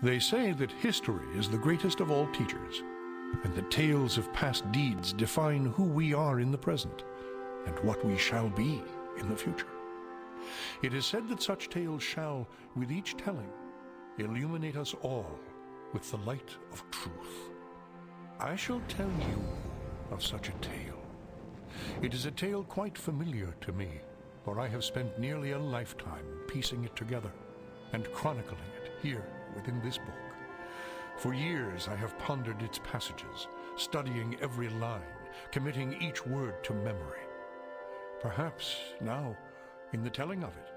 They say that history is the greatest of all teachers, and that tales of past deeds define who we are in the present, and what we shall be in the future. It is said that such tales shall, with each telling, illuminate us all with the light of truth. I shall tell you of such a tale. It is a tale quite familiar to me, for I have spent nearly a lifetime piecing it together and chronicling it here within this book. For years I have pondered its passages, studying every line, committing each word to memory. Perhaps now, in the telling of it,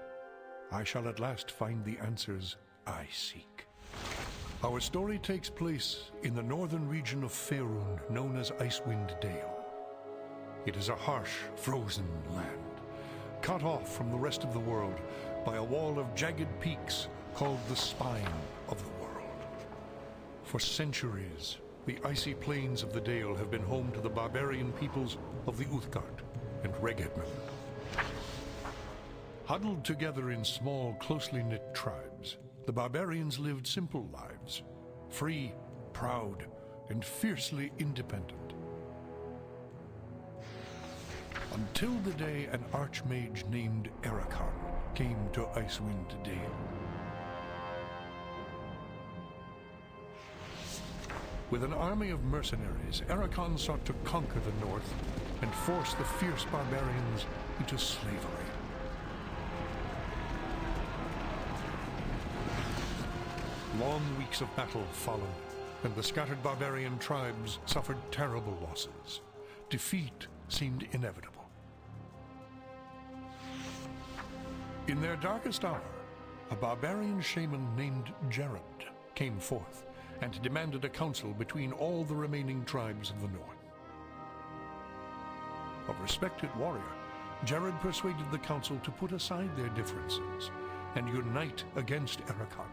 I shall at last find the answers I seek. Our story takes place in the northern region of Faerun, known as Icewind Dale. It is a harsh, frozen land, cut off from the rest of the world by a wall of jagged peaks called the Spine of the World. For centuries, the icy plains of the Dale have been home to the barbarian peoples of the Uthgard and Regedman. Huddled together in small, closely knit tribes, the barbarians lived simple lives, free, proud, and fiercely independent. Until the day an archmage named Ericon came to Icewind Dale. With an army of mercenaries, Ericon sought to conquer the north and force the fierce barbarians into slavery. Long weeks of battle followed, and the scattered barbarian tribes suffered terrible losses. Defeat seemed inevitable. In their darkest hour, a barbarian shaman named Jared came forth and demanded a council between all the remaining tribes of the north. A respected warrior, Jared persuaded the council to put aside their differences and unite against Ericon.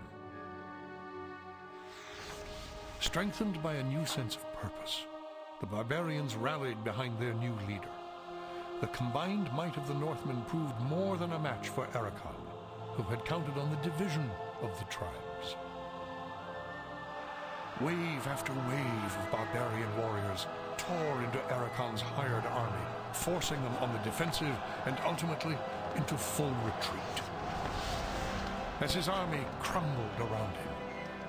Strengthened by a new sense of purpose, the barbarians rallied behind their new leader. The combined might of the Northmen proved more than a match for Ericon, who had counted on the division of the tribes. Wave after wave of barbarian warriors tore into Ericon's hired army, forcing them on the defensive and ultimately into full retreat. As his army crumbled around him,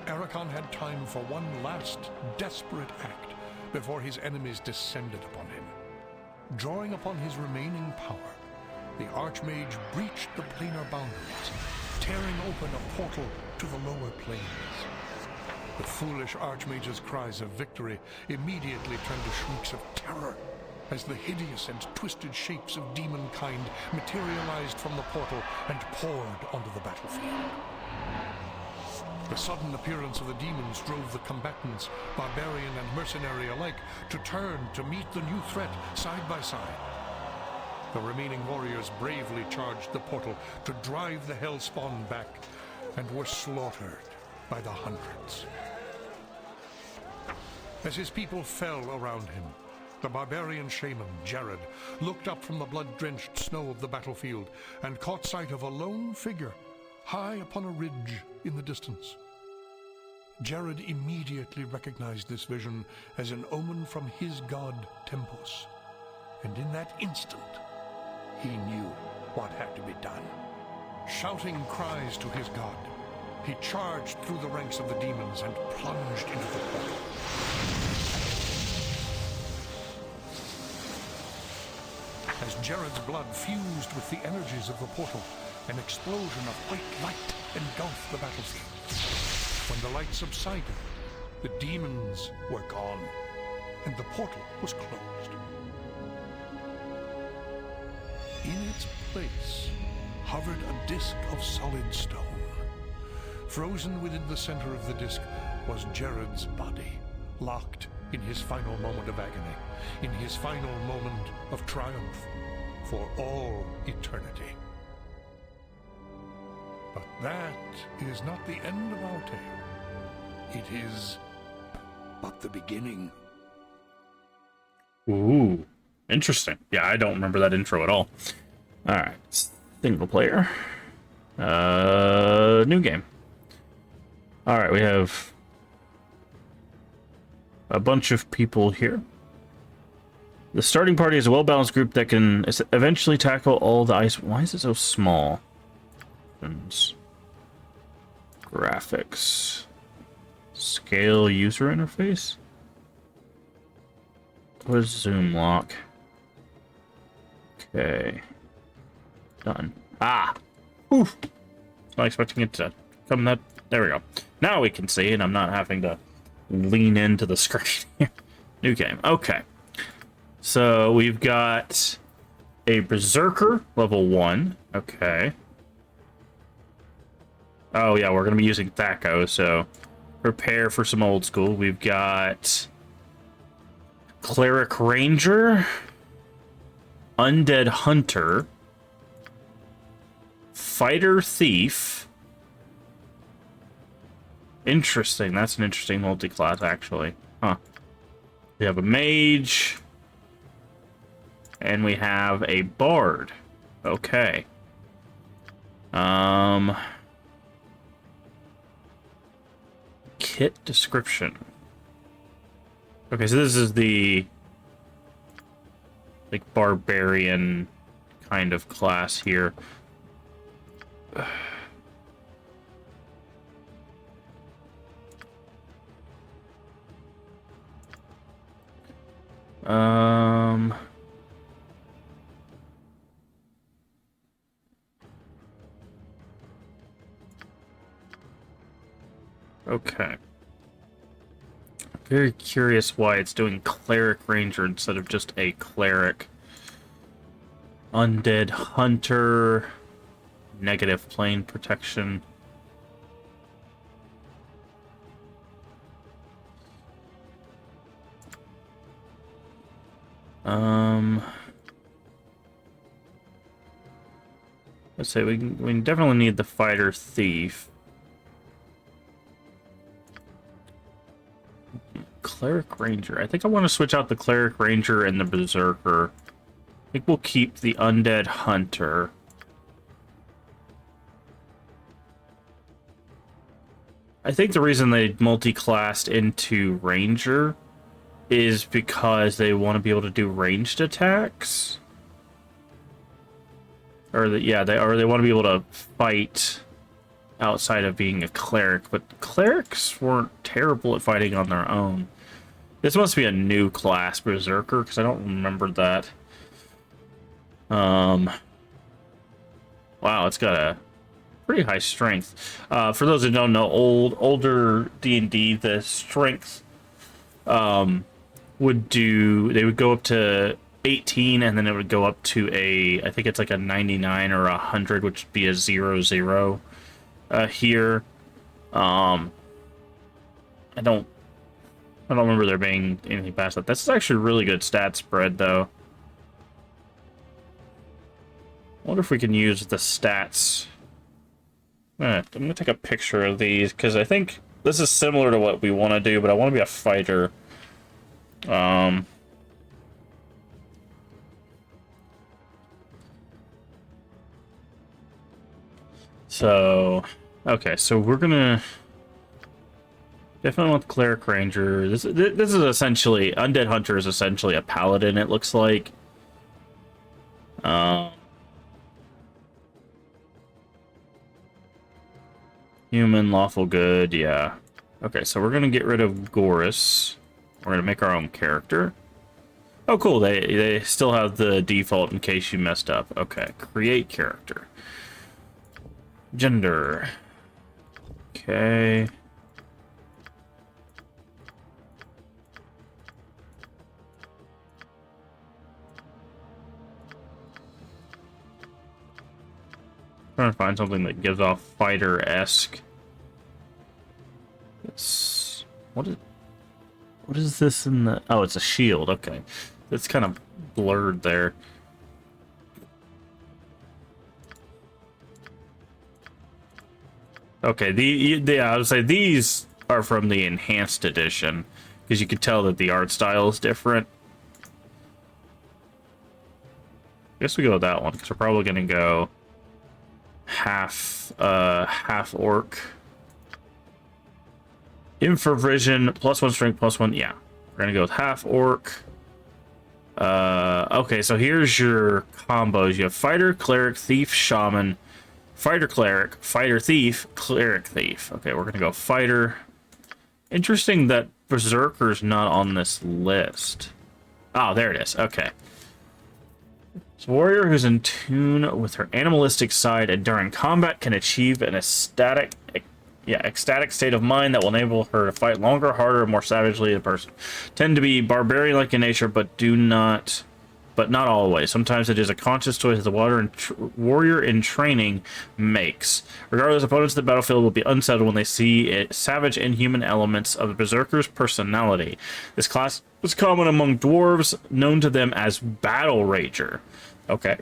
Ericon had time for one last desperate act before his enemies descended upon him. Drawing upon his remaining power, the Archmage breached the planar boundaries, tearing open a portal to the lower planes. The foolish Archmage's cries of victory immediately turned to shrieks of terror as the hideous and twisted shapes of demonkind materialized from the portal and poured onto the battlefield. The sudden appearance of the demons drove the combatants, barbarian and mercenary alike, to turn to meet the new threat side by side. The remaining warriors bravely charged the portal to drive the hellspawn back and were slaughtered by the hundreds. As his people fell around him, the barbarian shaman, Jared, looked up from the blood-drenched snow of the battlefield and caught sight of a lone figure high upon a ridge in the distance. Jared immediately recognized this vision as an omen from his god Tempus, and in that instant, he knew what had to be done. Shouting cries to his god, he charged through the ranks of the demons and plunged into the portal. As Jared's blood fused with the energies of the portal, an explosion of white light engulfed the battlefield. When the light subsided, the demons were gone, and the portal was closed. In its place hovered a disk of solid stone. Frozen within the center of the disk was Jared's body, locked in his final moment of agony, in his final moment of triumph, for all eternity. But that is not the end of our tale. It is but the beginning. Ooh, interesting. Yeah, I don't remember that intro at all. Alright, single player. New game. All right, we have a bunch of people here. The starting party is a well-balanced group that can eventually tackle all the ice. Why is it so small? Graphics. Scale user interface? What is zoom lock? Okay. Done. Ah! Oof! Not expecting it to come that... There we go. Now we can see, and I'm not having to lean into the screen here. New game. Okay. So we've got a Berserker, level 1. Okay. Oh yeah, we're going to be using Thaco, so prepare for some old school. We've got Cleric Ranger, Undead Hunter, Fighter Thief. Interesting, that's an interesting multi-class, actually. Huh. We have a Mage, and we have a Bard. Okay. Kit description. Okay, so this is the like barbarian kind of class here. Okay. Very curious why it's doing Cleric Ranger instead of just a Cleric. Undead Hunter. Negative plane protection. Let's say we definitely need the Fighter Thief. Cleric Ranger. I think I want to switch out the Cleric Ranger and the Berserker. I think we'll keep the Undead Hunter. I think the reason they multi-classed into Ranger is because they want to be able to do ranged attacks. Or they want to be able to fight outside of being a cleric, but clerics weren't terrible at fighting on their own. This must be a new class, Berserker, because I don't remember that. Wow, it's got a pretty high strength. For those who don't know, older D&D, the strength would go up to 18, and then it would go up to I think it's like a 99 or 100, which would be a 0/0 here. I don't remember there being anything past that. This is actually a really good stat spread, though. I wonder if we can use the stats. I'm gonna take a picture of these because I think this is similar to what we want to do, but I want to be a fighter. So, okay, so we're gonna definitely want the Cleric Ranger. This is essentially Undead Hunter is essentially a paladin. It looks like. Human, lawful good, yeah. Okay, so we're gonna get rid of Gorus. We're gonna make our own character. Oh, cool. They still have the default in case you messed up. Okay, create character. Gender. Okay. Trying to find something that gives off fighter-esque. What is this in the... Oh, it's a shield. Okay. It's kind of blurred there. Okay, I would say these are from the enhanced edition, because you can tell that the art style is different. I guess we go with that one, because we're probably going to go half orc. Infravision, +1 strength, +1. Yeah, we're gonna go with half orc. Okay, so here's your combos. You have fighter, cleric, thief, shaman, fighter, cleric, fighter, thief, cleric, thief. Okay, we're gonna go fighter. Interesting that berserker's not on this list. Oh, there it is. Okay. It's a warrior who's in tune with her animalistic side and during combat can achieve an ecstatic state of mind that will enable her to fight longer, harder, more savagely in person. Tend to be barbarian-like in nature, but not always. Sometimes it is a conscious choice that the warrior in training makes. Regardless, opponents in the battlefield will be unsettled when they see savage, inhuman elements of the berserker's personality. This class was common among dwarves, known to them as Battle Rager. Okay.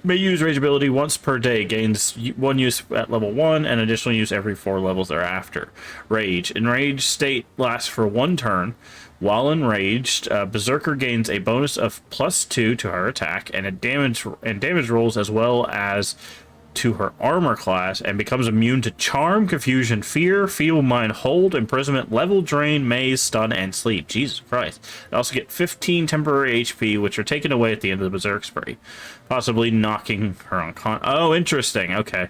May use rage ability once per day, gains 1 use at level 1 and additional use every 4 levels thereafter. Rage. Enraged state lasts for 1 turn. While enraged, Berserker gains a bonus of +2 to her attack and damage rolls as well as to her armor class and becomes immune to charm, confusion, fear, feeble mind, hold, imprisonment, level drain, maze, stun, and sleep. Jesus Christ. They also get 15 temporary HP, which are taken away at the end of the Berserk spree, possibly knocking her on Oh, interesting. Okay.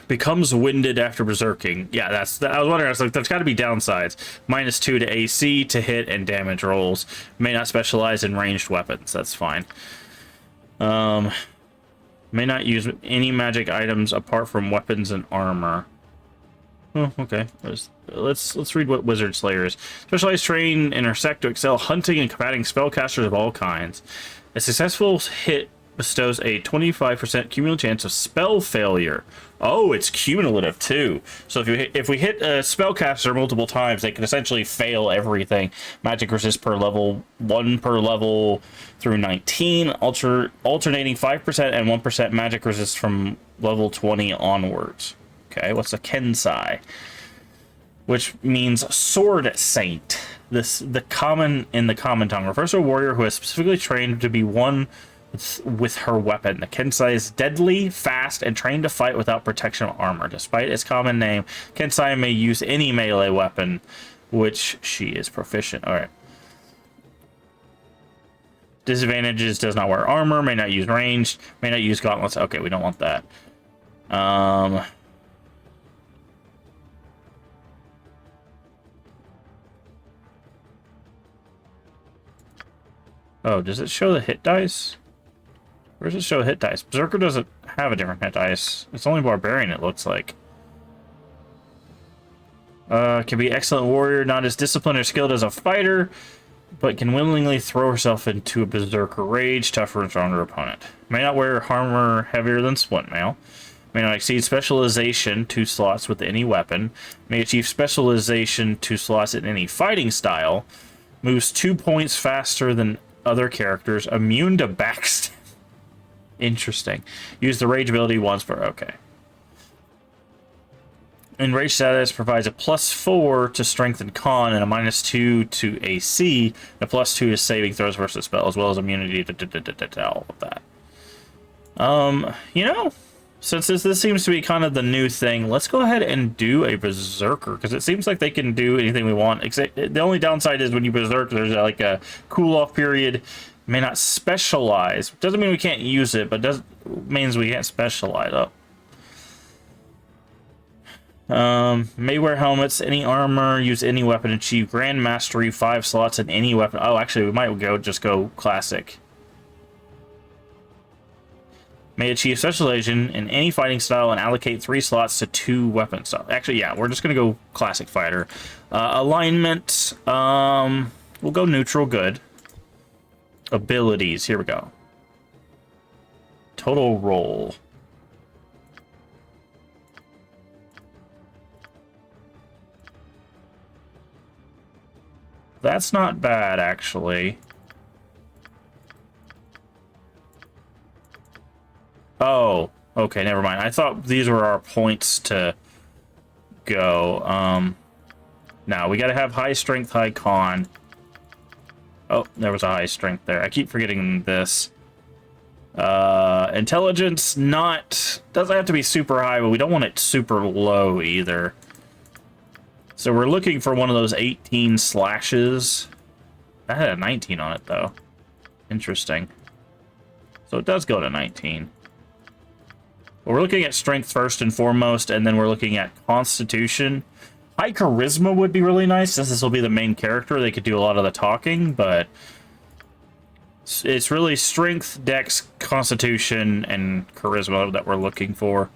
Becomes winded after berserking. Yeah, I was wondering. I was like, there's got to be downsides. -2 to AC, to hit, and damage rolls. May not specialize in ranged weapons. That's fine. May not use any magic items apart from weapons and armor. Oh, okay. Let's read what Wizard Slayer is. Specialized train intersect to excel hunting and combating spellcasters of all kinds. A successful hit bestows a 25% cumulative chance of spell failure. Oh, it's cumulative too. So if we hit a spellcaster multiple times, they can essentially fail everything. Magic resist per level, 1 per level through 19, alternating 5% and 1% magic resist from level 20 onwards. Okay, what's a Kensai? Which means sword saint. The common tongue refers to a warrior who is specifically trained to be one with her weapon. The Kensai is deadly, fast, and trained to fight without protection or armor. Despite its common name, Kensai may use any melee weapon, which she is proficient. Alright. Disadvantages: does not wear armor, may not use ranged, may not use gauntlets. Okay, we don't want that. Oh, does it show the hit dice? Where does it show hit dice? Berserker doesn't have a different hit dice. It's only Barbarian, it looks like. Can be excellent warrior, not as disciplined or skilled as a fighter, but can willingly throw herself into a Berserker rage, tougher and stronger opponent. May not wear armor heavier than Splint Mail. May not exceed specialization 2 slots with any weapon. May achieve specialization 2 slots in any fighting style. Moves 2 points faster than other characters. Immune to backstab. Interesting. Use the rage ability once per... Okay. Enraged status provides a +4 to strength and con and a -2 to AC. A +2 to saving throws versus spell, as well as immunity to all of that. You know, since this seems to be kind of the new thing, let's go ahead and do a Berserker, because it seems like they can do anything we want. Except the only downside is when you Berserk, there's like a cool-off period. May not specialize. Doesn't mean we can't use it, but means we can't specialize. May wear helmets, any armor, use any weapon, achieve grand mastery, 5 slots in any weapon. Oh, actually, we might just go classic. May achieve specialization in any fighting style and allocate 3 slots to 2 weapon styles. Actually, yeah, we're just gonna go classic fighter. Alignment, we'll go neutral, good. Abilities, here we go. Total roll. That's not bad, actually. Oh, okay, never mind. I thought these were our points to go. Now, we gotta have high strength, high con. Oh, there was a high strength there. I keep forgetting this. Intelligence, doesn't have to be super high, but we don't want it super low either. So we're looking for one of those 18 slashes. That had a 19 on it, though. Interesting. So it does go to 19. But we're looking at strength first and foremost, and then we're looking at constitution. High charisma would be really nice, since this will be the main character. They could do a lot of the talking, but it's really strength, dex, constitution, and charisma that we're looking for.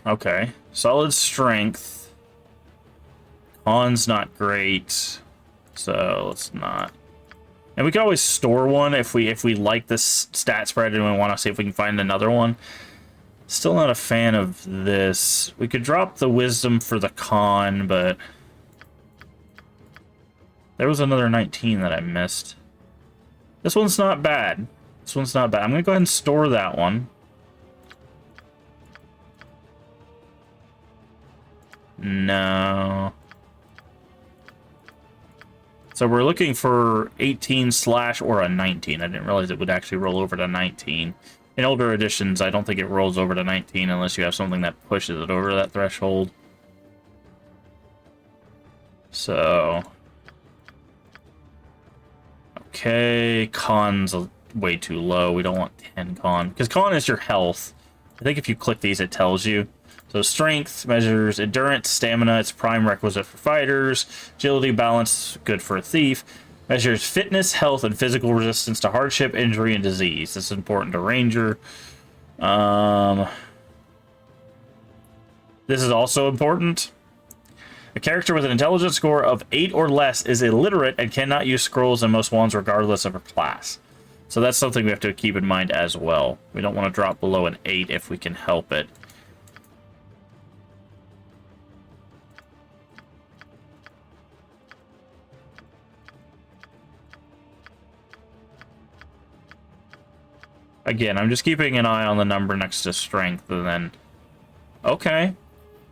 Okay. Solid strength. Con's not great. So let's not. And we can always store one if we like this stat spread and we want to see if we can find another one. Still not a fan of this. We could drop the wisdom for the con, but there was another 19 that I missed. This one's not bad. This one's not bad. I'm gonna go ahead and store that one. No. So we're looking for 18 slash or a 19. I didn't realize it would actually roll over to 19. In older editions, I don't think it rolls over to 19 unless you have something that pushes it over that threshold. So... okay, con's way too low. We don't want 10 con. Because con is your health. I think if you click these, it tells you. So strength measures endurance, stamina, it's prime requisite for fighters. Agility, balance, good for a thief. Measures fitness, health, and physical resistance to hardship, injury, and disease. This is important to ranger. This is also important. A character with an intelligence score of 8 or less is illiterate and cannot use scrolls in most wands regardless of her class. So that's something we have to keep in mind as well. We don't want to drop below an 8 if we can help it. Again, I'm just keeping an eye on the number next to strength, and then... okay.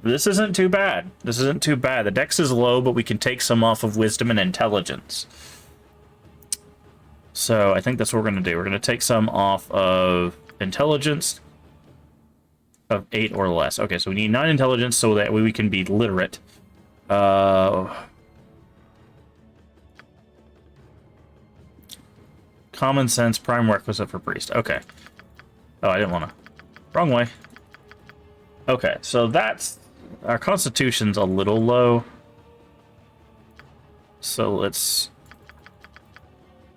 This isn't too bad. This isn't too bad. The dex is low, but we can take some off of wisdom and intelligence. So I think that's what we're going to do. We're going to take some off of intelligence of 8 or less. Okay, so we need 9 intelligence so that we can be literate. Common sense, prime requisite for priest. Okay. Oh, I didn't want to. Wrong way. Okay, so that's... our constitution's a little low. So let's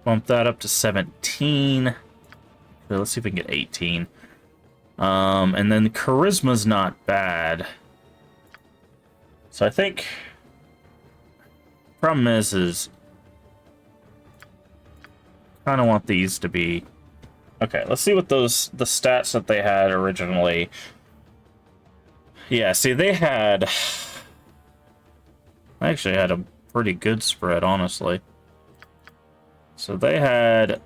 bump that up to 17. Okay, let's see if we can get 18. And then charisma's not bad. So I think... problem is kind of want these to be... okay, let's see what the stats that they had originally... yeah, see, they had... I actually had a pretty good spread, honestly. So they had...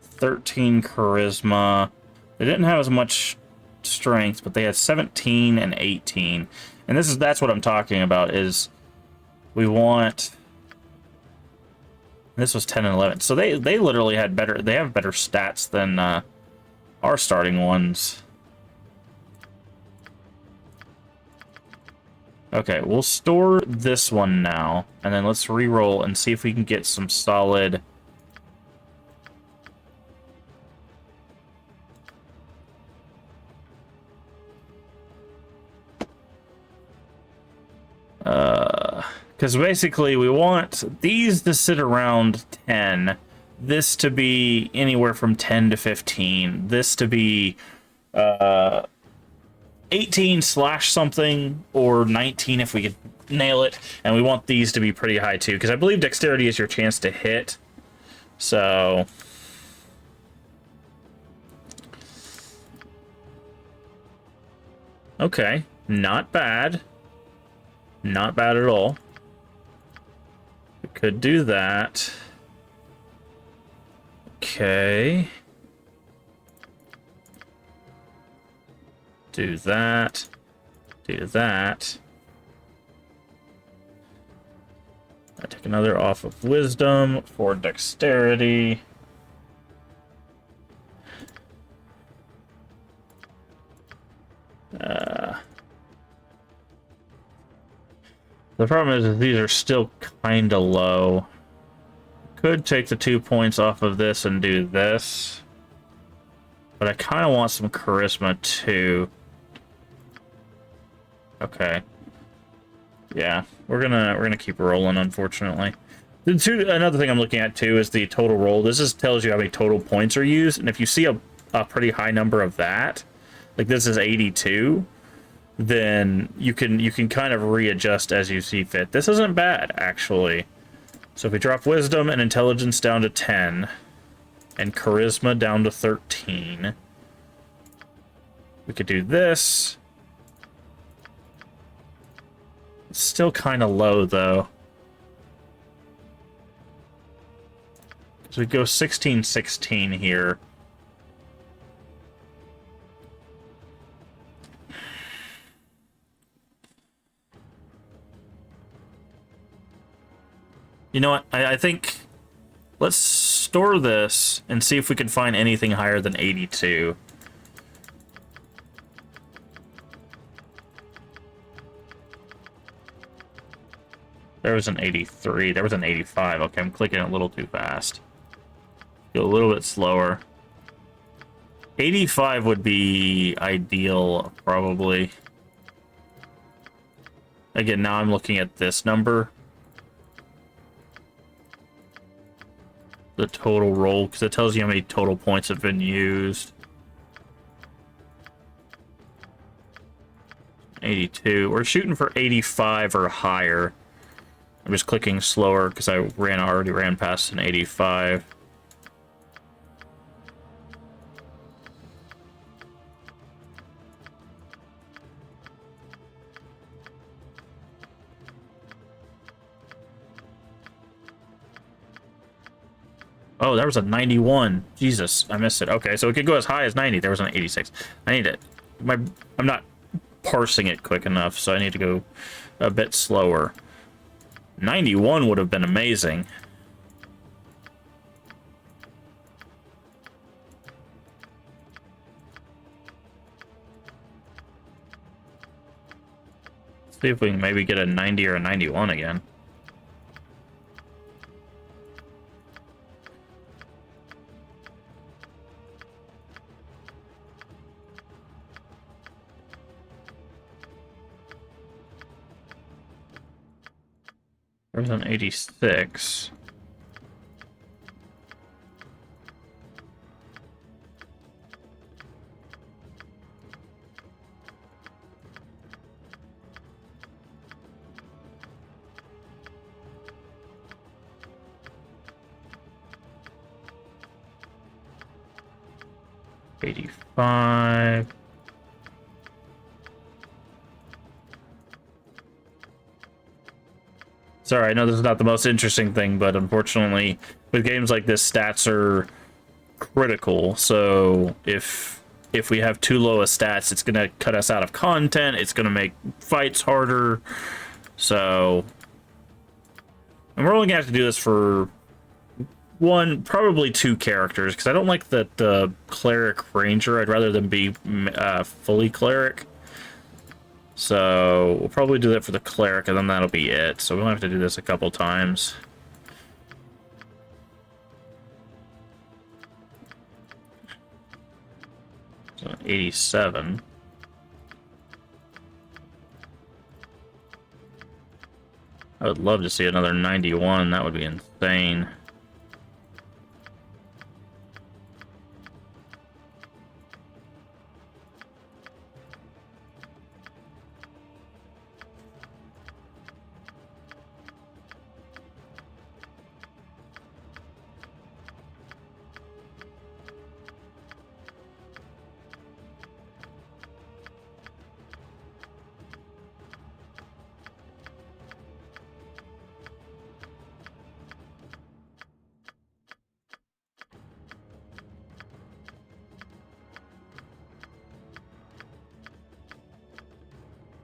13 charisma. They didn't have as much strength, but they had 17 and 18. And that's what I'm talking about, is we want... this was 10 and 11. So they literally had better... they have better stats than our starting ones. Okay, we'll store this one now, and then let's re-roll and see if we can get some solid... because basically we want these to sit around 10, this to be anywhere from 10 to 15, this to be 18 slash something, or 19 if we could nail it, and we want these to be pretty high too, because I believe dexterity is your chance to hit. So okay, not bad. Not bad at all. We could do that. Okay. Do that. Do that. I take another off of wisdom for dexterity. The problem is that these are still kind of low. Could take the 2 points off of this and do this. But I kind of want some charisma too. Okay. Yeah, we're gonna keep rolling, unfortunately. Another thing I'm looking at too is the total roll. This just tells you how many total points are used, and if you see a pretty high number of that, like this is 82, then you can kind of readjust as you see fit. This isn't bad, actually. So if we drop wisdom and intelligence down to 10, and charisma down to 13, we could do this. It's still kind of low, though. So we go 16-16 here. You know what? I think let's store this and see if we can find anything higher than 82. There was an 83. There was an 85. Okay, I'm clicking a little too fast. Go a little bit slower. 85 would be ideal, probably. Again, now I'm looking at this number. The total roll, because it tells you how many total points have been used. 82. We're shooting for 85 or higher. I'm just clicking slower because I already ran past an 85. Oh, there was a 91. Jesus, I missed it. Okay, so it could go as high as 90. There was an 86. I need it. I'm not parsing it quick enough, so I need to go a bit slower. 91 would have been amazing. Let's see if we can maybe get a 90 or a 91 again. There's an 86. $85. Sorry, I know this is not the most interesting thing, but unfortunately, with games like this, stats are critical. So if we have too low a stats, it's gonna cut us out of content. It's gonna make fights harder. So, and we're only gonna have to do this for one, probably two characters, because I don't like the cleric ranger. I'd rather them be fully cleric. So we'll probably do that for the cleric, and then that'll be it. So we'll have to do this a couple times. So 87. I would love to see another 91. That would be insane.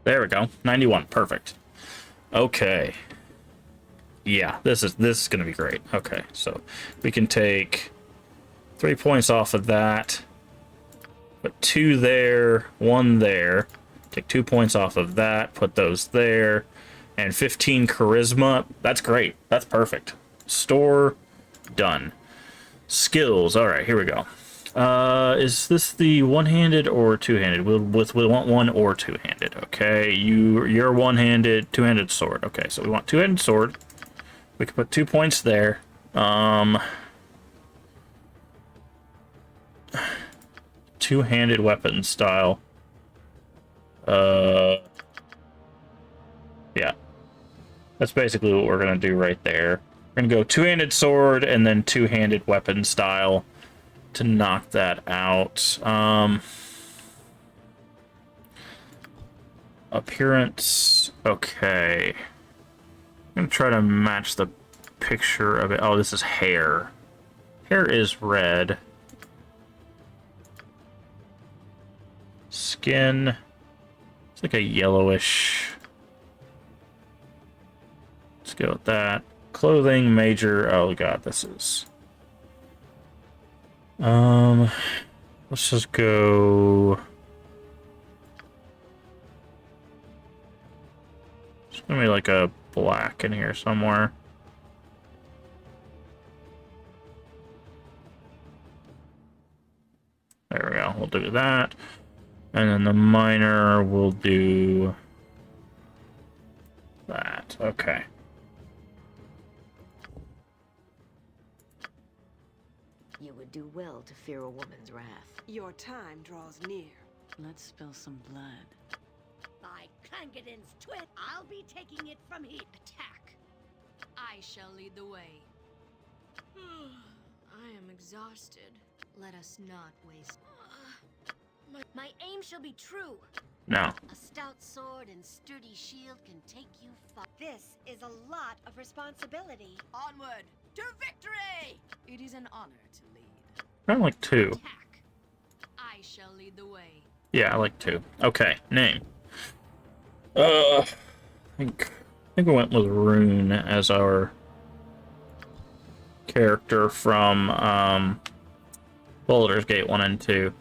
There we go. 91. Perfect. Okay. Yeah, this is gonna be great. Okay, so we can take 3 points off of that. Put 2 there, 1 there. Take 2 points off of that. Put those there. And 15 charisma. That's great. That's perfect. Store. Done. Skills. All right, here we go. Is this the one-handed or two-handed? We want one or two-handed. Okay, you're one-handed, two-handed sword. Okay, so we want two-handed sword. We can put 2 points there. Two-handed weapon style. Yeah. That's basically what we're gonna do right there. We're gonna go two-handed sword and then two-handed weapon style to knock that out. Appearance. Okay. I'm gonna try to match the picture of it. Oh, this is hair. Hair is red. Skin. It's like a yellowish. Let's go with that. Clothing, major. Oh god, this is. Let's just go. There's gonna be like a black in here somewhere. There we go. We'll do that. And then the minor will do that. Okay. You would do well to fear a woman's wrath. Your time draws near. Let's spill some blood. By Kangadin's twit, I'll be taking it from here. Attack. I shall lead the way. I am exhausted. Let us not waste. My aim shall be true. No. A stout sword and sturdy shield can take you far. This is a lot of responsibility. Onward to victory! It is an honor to lead. I like 2. Attack. I shall lead the way. Yeah, I like 2. Okay, name. I think we went with Rune as our character from Baldur's Gate 1 and 2.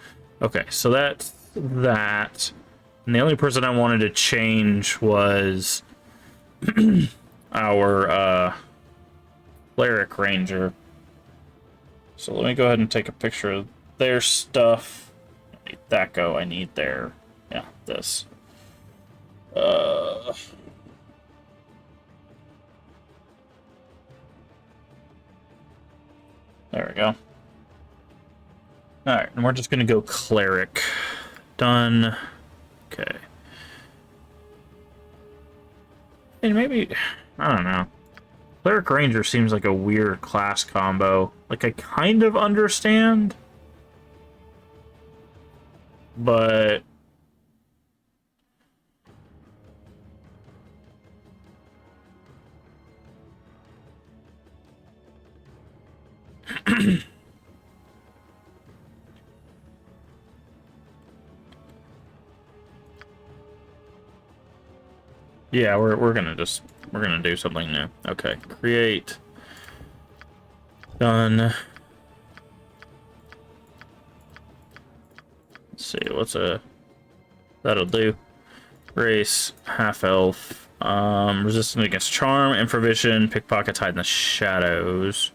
Okay, so that's that. And the only person I wanted to change was our cleric ranger. So let me go ahead and take a picture of their stuff. I need that go. I need their, yeah, this. There we go. Alright, and we're just gonna go cleric. Done. Okay. And maybe, I don't know. Cleric Ranger seems like a weird class combo. Like, I kind of understand. But... yeah, we're gonna do something new. Okay, create. Done. Let's see, that'll do. Race, half elf, resistant against charm, infravision, pickpockets, hide in the shadows.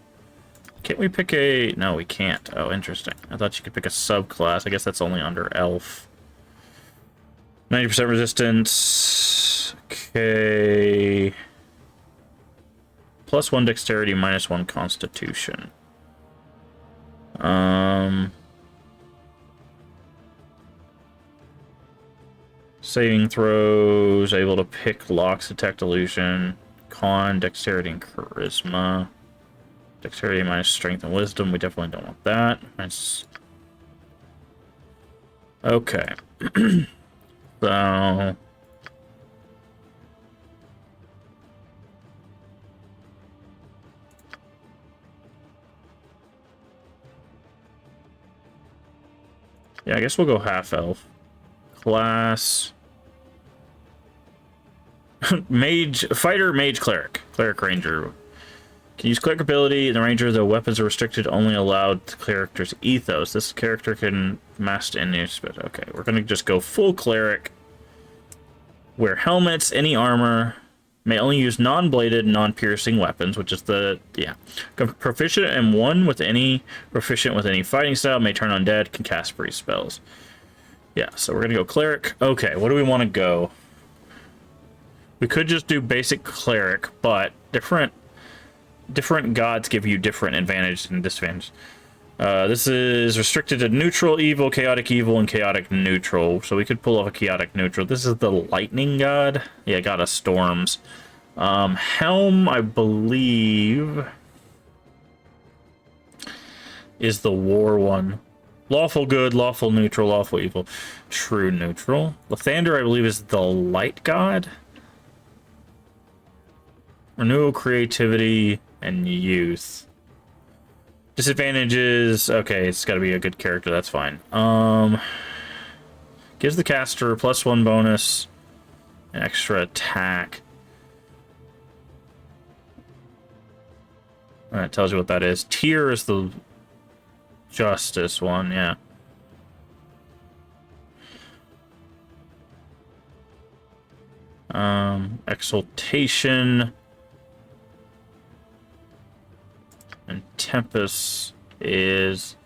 Can't we pick a... No, we can't. Oh, interesting. I thought you could pick a subclass. I guess that's only under elf. 90% resistance. Okay. +1 dexterity, -1 constitution. Saving throws, able to pick locks, detect illusion, con, dexterity, and charisma. Dexterity minus strength and wisdom. We definitely don't want that. Nice. Okay. So... yeah, I guess we'll go half elf. Class... mage, fighter, mage, cleric. Cleric ranger. Can use cleric ability in the ranger, though weapons are restricted, only allowed to character's ethos. This character can master any but okay, we're gonna just go full cleric. Wear helmets, any armor. May only use non-bladed, non-piercing weapons, which is the proficient in one with any proficient with any fighting style, may turn undead, can cast free spells. Yeah, so we're gonna go cleric. Okay, what do we want to go? We could just do basic cleric, but different gods give you different advantages and disadvantages. This is restricted to neutral evil, and chaotic neutral. So we could pull off a chaotic neutral. This is the lightning god. Yeah, god of storms. Helm, I believe, is the war one. Lawful good, lawful neutral, lawful evil, true neutral. Lathander, I believe, is the light god. Renewal, creativity, and youth. Disadvantages, okay, it's gotta be a good character, that's fine. Gives the caster +1 bonus, an extra attack. It tells you what that is. Tyr is the justice one, yeah. Exaltation. And Tempest is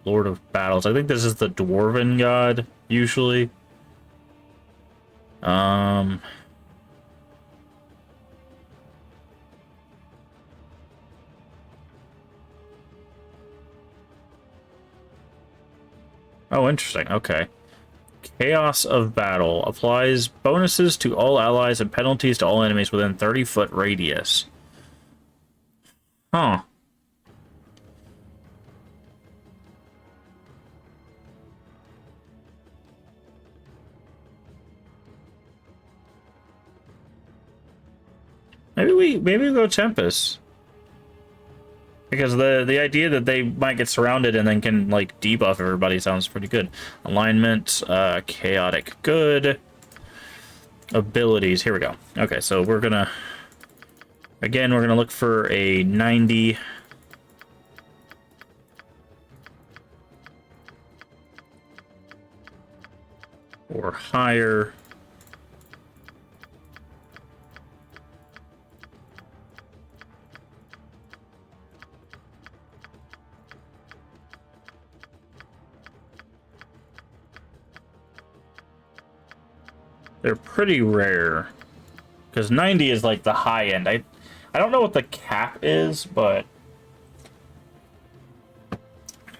Lord of Battles. I think this is the Dwarven god, usually. Oh, interesting. Okay. Chaos of Battle. Applies bonuses to all allies and penalties to all enemies within 30-foot radius. Huh. Maybe we go Tempest. Because the idea that they might get surrounded and then can like debuff everybody sounds pretty good. Alignment, chaotic good. Abilities, here we go. Okay, so we're gonna look for a 90. Or higher. They're pretty rare. Because 90 is like the high end. I don't know what the cap is, but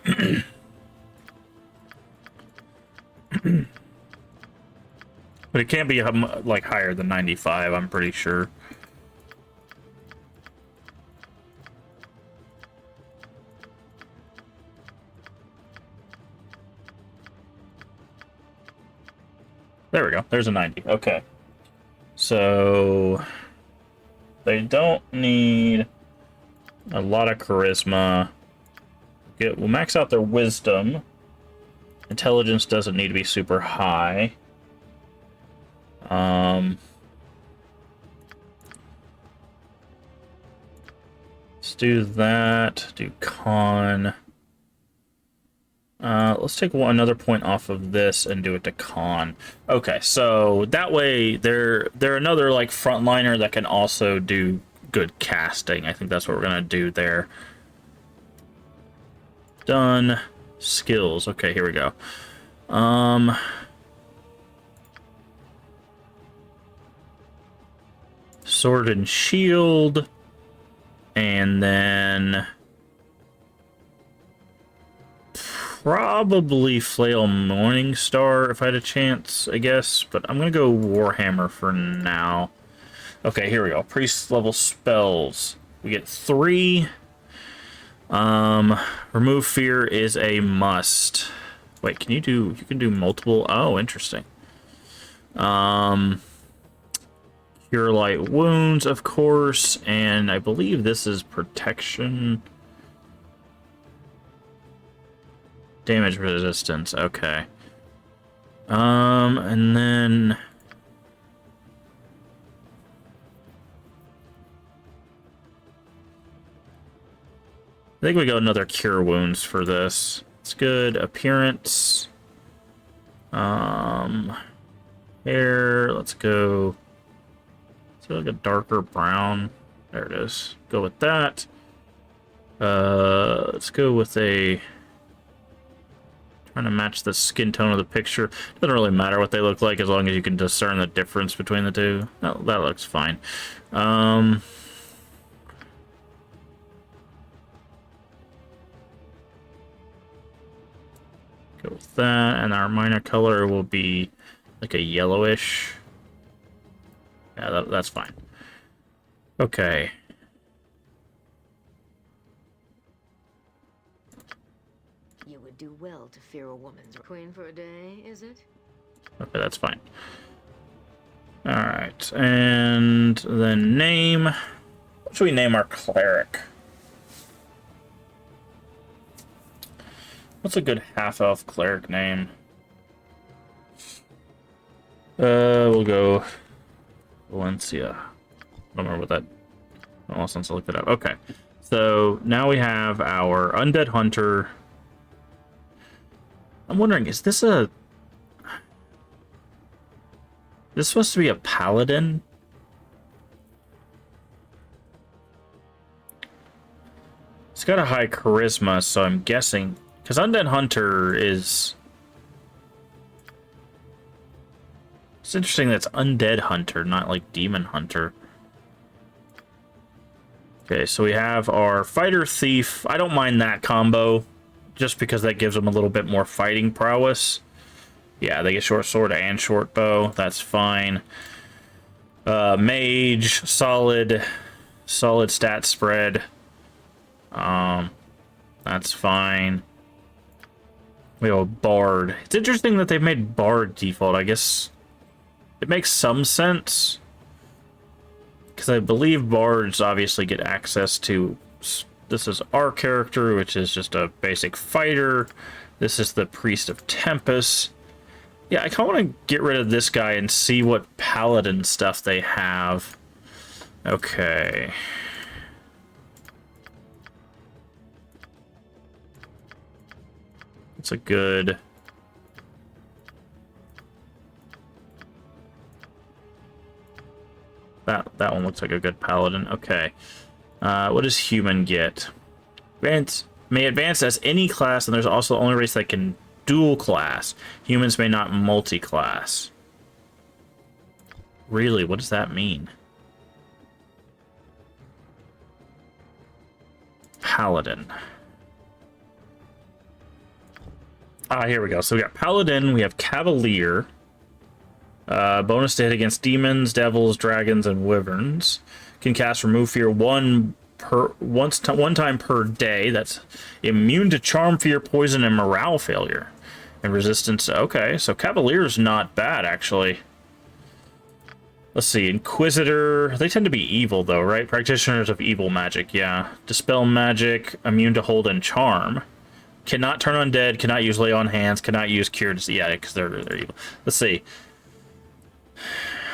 but it can't be like higher than 95, I'm pretty sure. There we go. There's a 90. Okay. So they don't need a lot of charisma. We'll max out their wisdom. Intelligence doesn't need to be super high. Let's do that. Do con. Let's take another point off of this and do it to con. Okay, so that way they're another like frontliner that can also do good casting. I think that's what we're gonna do there. Done. Skills. Okay, here we go. Sword and shield, and then probably Flail Morningstar if I had a chance, I guess. But I'm gonna go Warhammer for now. Okay, here we go. Priest level spells. We get 3. Remove fear is a must. Wait, you can do multiple? Oh, interesting. Cure light wounds, of course, and I believe this is protection. Damage resistance, okay. And then think we go another cure wounds for this. It's good. Appearance. Hair. Let's go. Let's go like a darker brown. There it is. Go with that. Let's go with a... Trying to match the skin tone of the picture. Doesn't really matter what they look like as long as you can discern the difference between the two. Oh, that looks fine. Go with that, and our minor color will be like a yellowish. Yeah, that's fine. Okay. You would do well to fear a woman's queen for a day, is it? Okay, that's fine. Alright, and then name. What should we name our cleric? What's a good half-elf cleric name? We'll go Valencia. I don't remember what that... Oh, since I looked it up. Okay, so now we have our undead hunter. I'm wondering, is this a... This supposed to be a paladin? It's got a high charisma, so I'm guessing... Because Undead Hunter is... It's interesting that's Undead Hunter, not like Demon Hunter. Okay, so we have our Fighter Thief. I don't mind that combo, just because that gives them a little bit more fighting prowess. Yeah, they get short sword and short bow. That's fine. Mage, solid stat spread. That's fine. We have a bard. It's interesting that they've made bard default. I guess it makes some sense, because I believe bards obviously get access to... This is our character, which is just a basic fighter. This is the Priest of Tempest. Yeah, I kind of want to get rid of this guy and see what paladin stuff they have. Okay. It's a good... That one looks like a good paladin. Okay. What does human get? May advance as any class, and there's also the only race that can dual class. Humans may not multi-class. Really? What does that mean? Paladin. Ah, here we go. So we got Paladin, we have Cavalier. Bonus to hit against demons, devils, dragons, and wyverns. Can cast Remove Fear one time per day. That's immune to charm, fear, poison, and morale failure. And resistance. Okay, so Cavalier's not bad, actually. Let's see, Inquisitor. They tend to be evil, though, right? Practitioners of evil magic, yeah. Dispel magic, immune to hold and charm. Cannot turn undead, cannot use lay on hands, cannot use cure. Yeah, because they're evil. Let's see.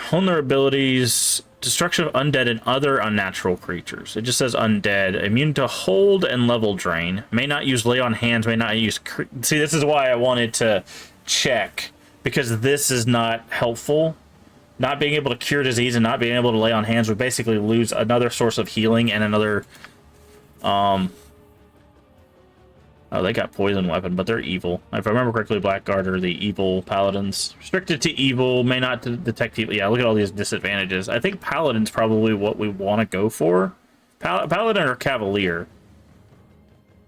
Hone their abilities. Destruction of undead and other unnatural creatures. It just says undead. Immune to hold and level drain. May not use lay on hands. May not use... See, this is why I wanted to check. Because this is not helpful. Not being able to cure disease and not being able to lay on hands would basically lose another source of healing and another... Oh, they got poison weapon, but they're evil. If I remember correctly, Blackguard are the evil paladins. Restricted to evil, may not detect evil. Yeah, look at all these disadvantages. I think Paladin's probably what we want to go for. Paladin or Cavalier?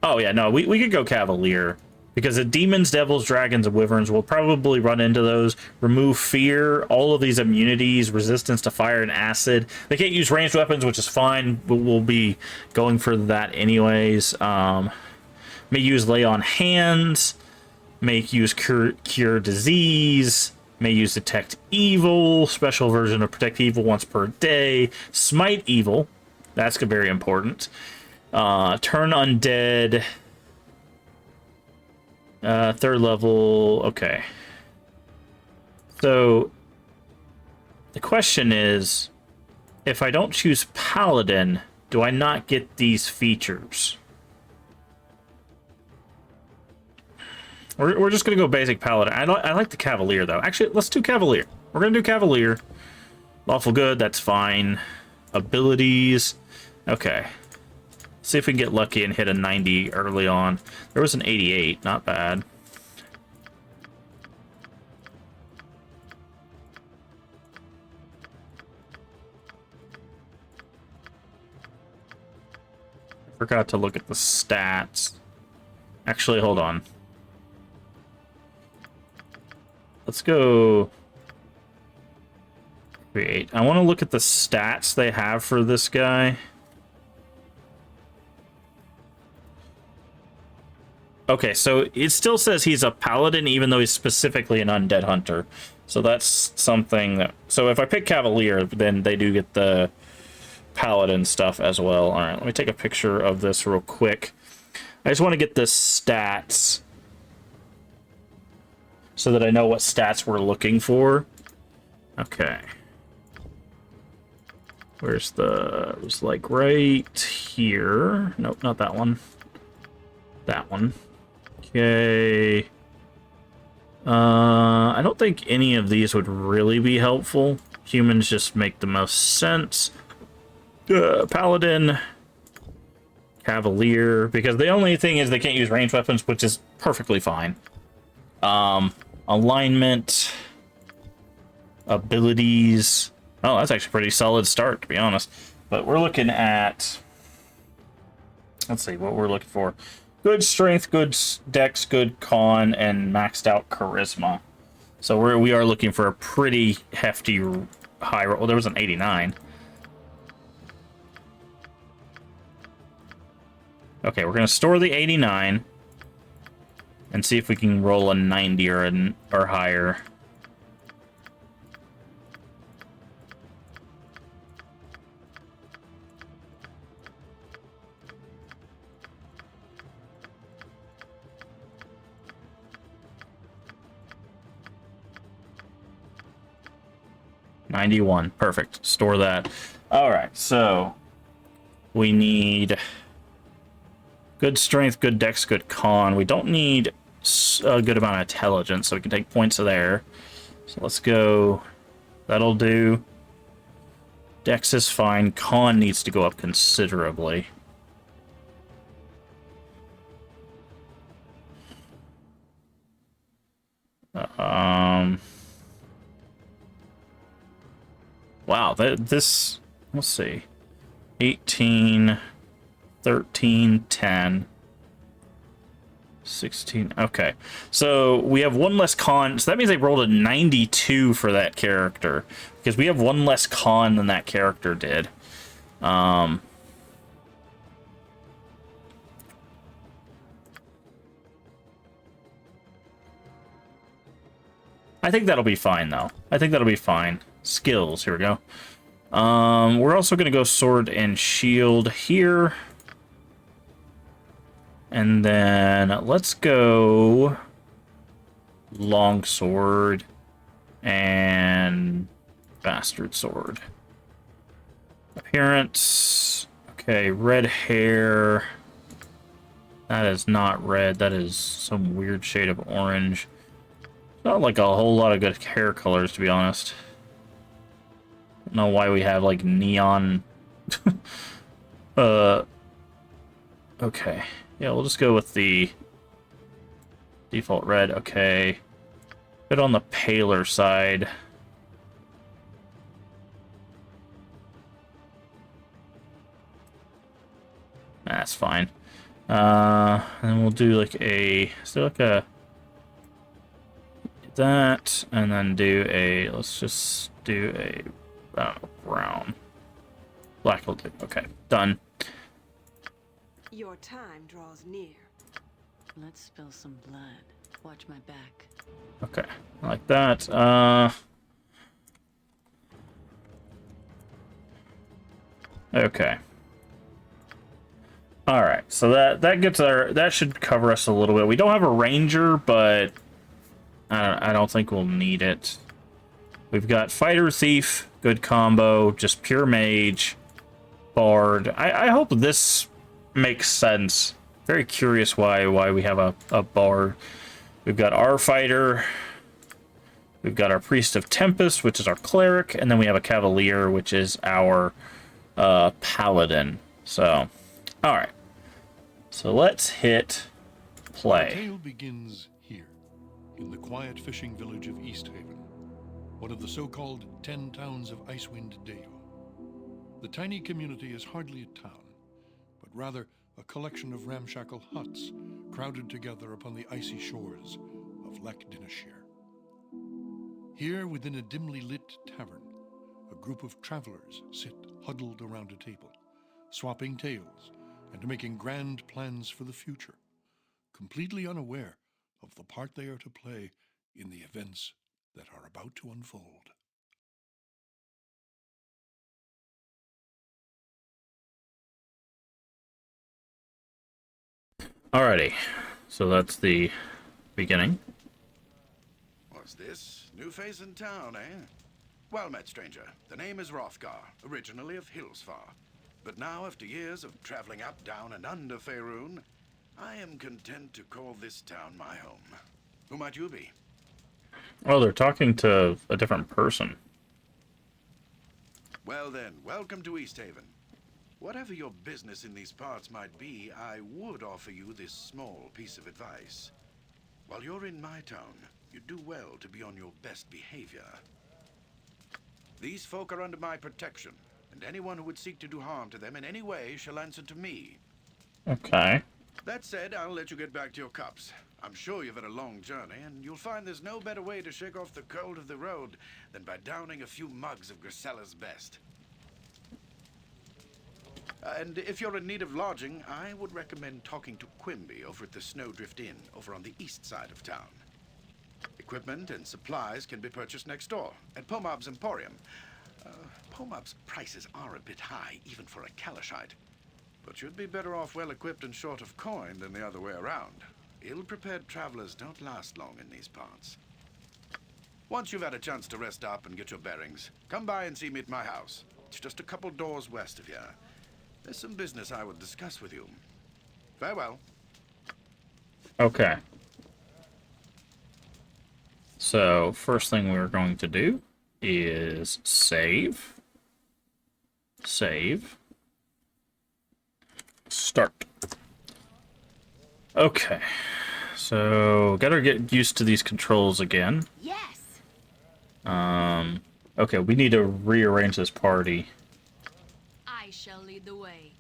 Oh, yeah, no, we could go Cavalier. Because the demons, devils, dragons, and wyverns will probably run into those. Remove fear, all of these immunities, resistance to fire and acid. They can't use ranged weapons, which is fine. We'll be going for that anyways. May use lay on hands, may use cure disease, may use detect evil, special version of protect evil once per day, smite evil, that's very important, turn undead, third level, okay. So, the question is, if I don't choose Paladin, do I not get these features? We're just gonna go basic paladin. I like the cavalier though. Actually, let's do cavalier. We're gonna do cavalier. Lawful good, that's fine. Abilities. Okay. See if we can get lucky and hit a 90 early on. There was an 88, not bad. Forgot to look at the stats. Actually, hold on. Let's go create. I want to look at the stats they have for this guy. Okay, so it still says he's a paladin even though he's specifically an undead hunter. So that's something that... So if I pick cavalier, then they do get the paladin stuff as well. All right, let me take a picture of this real quick. I just want to get the stats so that I know what stats we're looking for. Okay. Where's the... It was like right here. Nope, not that one. That one. Okay. I don't think any of these would really be helpful. Humans just make the most sense. Paladin, Cavalier, because the only thing is they can't use ranged weapons, which is perfectly fine. Alignment, abilities. Oh, that's actually a pretty solid start, to be honest. But we're looking at... Let's see what we're looking for. Good strength, good dex, good con, and maxed out charisma. So we are looking for a pretty hefty high roll. Well, there was an 89. Okay, we're going to store the 89 and see if we can roll a 90 or higher. $91. Perfect. Store that. All right, so we need good strength, good dex, good con. We don't need a good amount of intelligence, so we can take points there. So let's go. That'll do. Dex is fine. Con needs to go up considerably. Wow, this, let's see. 18, 13, 10, 16. Okay, so we have one less con. So that means they rolled a 92 for that character because we have one less con than that character did. I think that'll be fine, though. I think that'll be fine. Skills, here we go. We're also going to go sword and shield here. And then let's go long sword and bastard sword. Appearance. Okay, red hair. That is not red. That is some weird shade of orange. Not like a whole lot of good hair colors, to be honest. Don't know why we have like neon. Okay. Yeah, we'll just go with the default red. Okay. Bit on the paler side. That's fine. And then we'll do like a, so like a, that, and then do a, let's just do a, I don't know, brown. Black will do. Okay, done. Your time draws near. Let's spill some blood. Watch my back. Okay, like that. Okay. All right, so that gets our, that should cover us a little bit. We don't have a ranger, but I don't think we'll need it. We've got fighter, thief, good combo, just pure mage, bard. I hope this makes sense. Very curious why we have a bard. We've got our fighter. We've got our Priest of Tempest, which is our cleric, and then we have a Cavalier, which is our paladin. So, all right. So let's hit The play. tale begins here, in the quiet fishing village of Easthaven, one of the so-called 10 towns of Icewind Dale. The tiny community is hardly a town, but rather a collection of ramshackle huts crowded together upon the icy shores of Lech Dineshire. Here, within a dimly lit tavern, a group of travelers sit huddled around a table, swapping tales and making grand plans for the future, completely unaware of the part they are to play in the events that are about to unfold. Alrighty. So that's the beginning. What's this? New face in town, eh? Well met, stranger. The name is Hrothgar, originally of Hillsfar. But now, after years of traveling up, down, and under Faerun, I am content to call this town my home. Who might you be? Oh, they're talking to a different person. Well then, welcome to Easthaven. Whatever your business in these parts might be, I would offer you this small piece of advice. While you're in my town, you do well to be on your best behavior. These folk are under my protection, and anyone who would seek to do harm to them in any way shall answer to me. Okay. That said, I'll let you get back to your cups. I'm sure you've had a long journey, and you'll find there's no better way to shake off the cold of the road than by downing a few mugs of Grisella's best. And if you're in need of lodging, I would recommend talking to Quimby over at the Snowdrift Inn over on the east side of town. Equipment and supplies can be purchased next door at Pomab's Emporium. Pomab's prices are a bit high, even for a Kalashite. But you'd be better off well-equipped and short of coin than the other way around. Ill-prepared travelers don't last long in these parts. Once you've had a chance to rest up and get your bearings, come by and see me at my house. It's just a couple doors west of here. There's some business I would discuss with you. Farewell. Okay. So, first thing we're going to do is save. Save. Start. Okay. So, gotta get used to these controls again. Yes. Okay, we need to rearrange this party. I shall lead the way.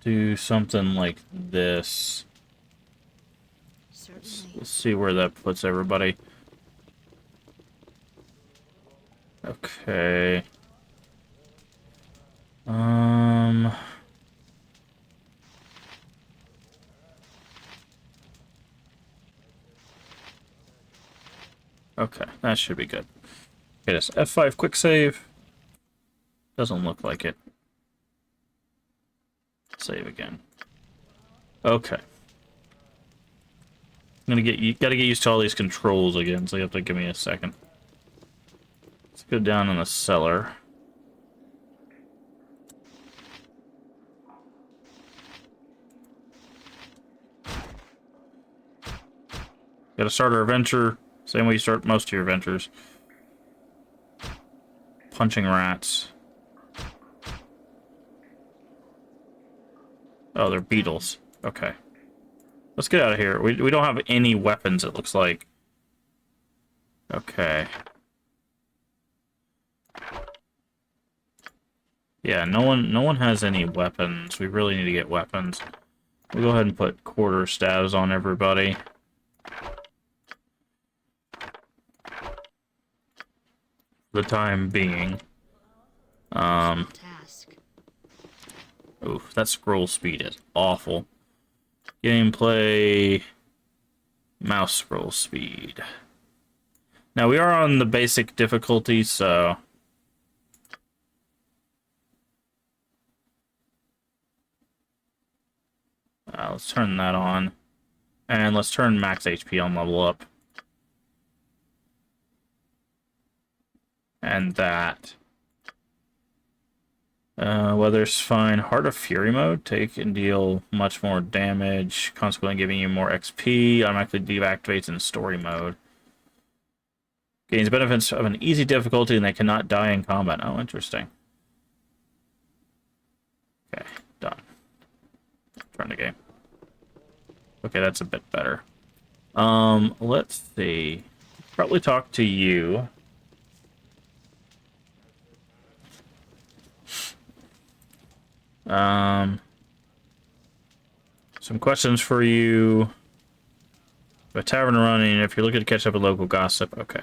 Do something like this. Certainly. Let's see where that puts everybody. Okay. Okay, that should be good. Okay, this F5 quick save. Doesn't look like it. Save again. Okay. Gotta get used to all these controls again, so you have to give me a second. Let's go down in the cellar. Gotta start our adventure. Same way you start most of your adventures. Punching rats. Oh, they're beetles. Okay. Let's get out of here. We don't have any weapons, it looks like. Okay. Yeah, no one has any weapons. We really need to get weapons. We'll go ahead and put quarter staves on everybody. For the time being. Task. Oof, that scroll speed is awful. Gameplay. Mouse scroll speed. Now, we are on the basic difficulty, so... let's turn that on. And let's turn max HP on level up. And that. Weather's fine. Heart of Fury mode. Take and deal much more damage, consequently giving you more XP. Automatically deactivates in story mode. Gains benefits of an easy difficulty, and they cannot die in combat. Oh, interesting. Okay, done. Turn the game. Okay, that's a bit better. Let's see. Probably talk to you. Some questions for you. A tavern running. If you're looking to catch up with local gossip, okay.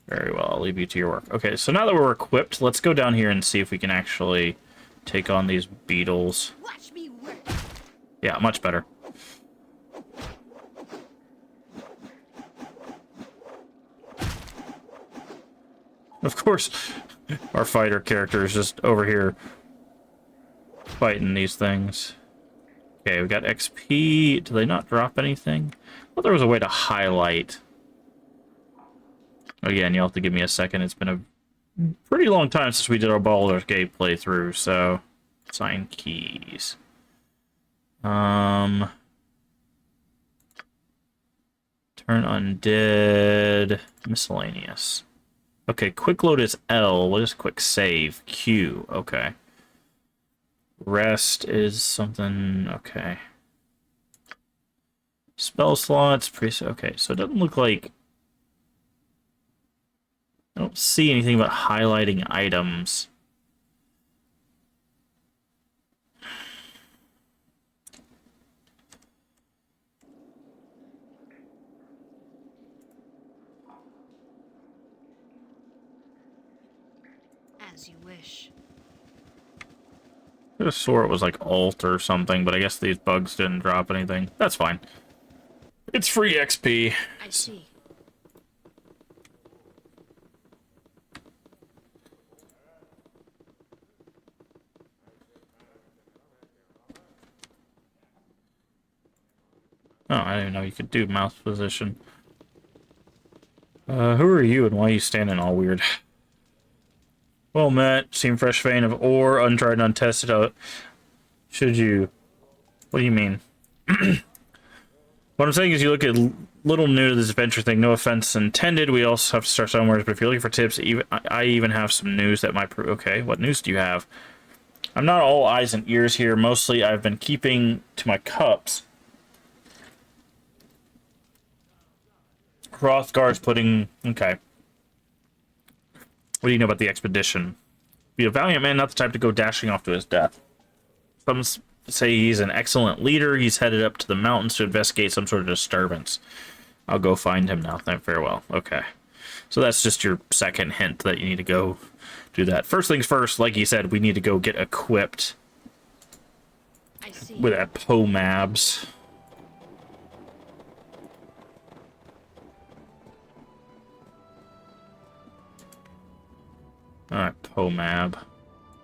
Very well. I'll leave you to your work. Okay, so now that we're equipped, let's go down here and see if we can actually take on these beetles. Watch me work. Yeah, much better. Of course, our fighter character is just over here fighting these things. Okay, we got XP. Do they not drop anything? Well, there was a way to highlight. Again, you'll have to give me a second. It's been a pretty long time since we did our Baldur's Gate playthrough, so... Sign keys. Turn undead. Miscellaneous. Okay, quick load is L. What is quick save? Q. Okay. Rest is something... Okay. Spell slots. Okay, so it doesn't look like... I don't see anything about highlighting items. As you wish. I could have swore it was like Alt or something, but I guess these bugs didn't drop anything. That's fine. It's free XP. I see. Oh, I didn't know you could do mouse position. Who are you and why are you standing all weird? Well met, seem fresh vein of ore, untried and untested. Should you... What do you mean? What I'm saying is you look a little new to this adventure thing. No offense intended. We also have to start somewhere. But if you're looking for tips, I even have some news that might prove... Okay, what news do you have? I'm not all eyes and ears here. Mostly I've been keeping to my cups. Hrothgar's putting... Okay. What do you know about the expedition? Be a valiant man, not the type to go dashing off to his death. Some say he's an excellent leader. He's headed up to the mountains to investigate some sort of disturbance. I'll go find him now. Thank farewell. Okay. So that's just your second hint that you need to go do that. First things first, like you said, we need to go get equipped I see. with that POMABs. Alright, POMAB.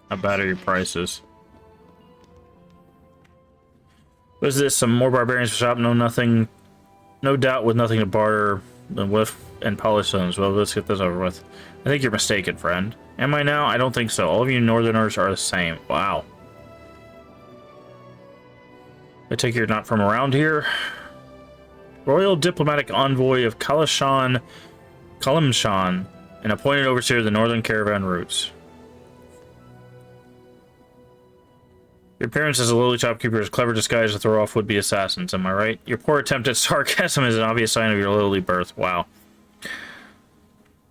How bad are your prices? What is this? Some more barbarians for shop? No, nothing. No doubt with nothing to barter with and polish stones. Well, let's get this over with. I think you're mistaken, friend. Am I now? I don't think so. All of you northerners are the same. Wow. I take you're not from around here? Royal diplomatic envoy of Kalimshan, and appointed overseer of the northern caravan routes. Your appearance as a lowly shopkeeper is clever disguise to throw off would-be assassins, am I right? Your poor attempt at sarcasm is an obvious sign of your lowly birth. Wow.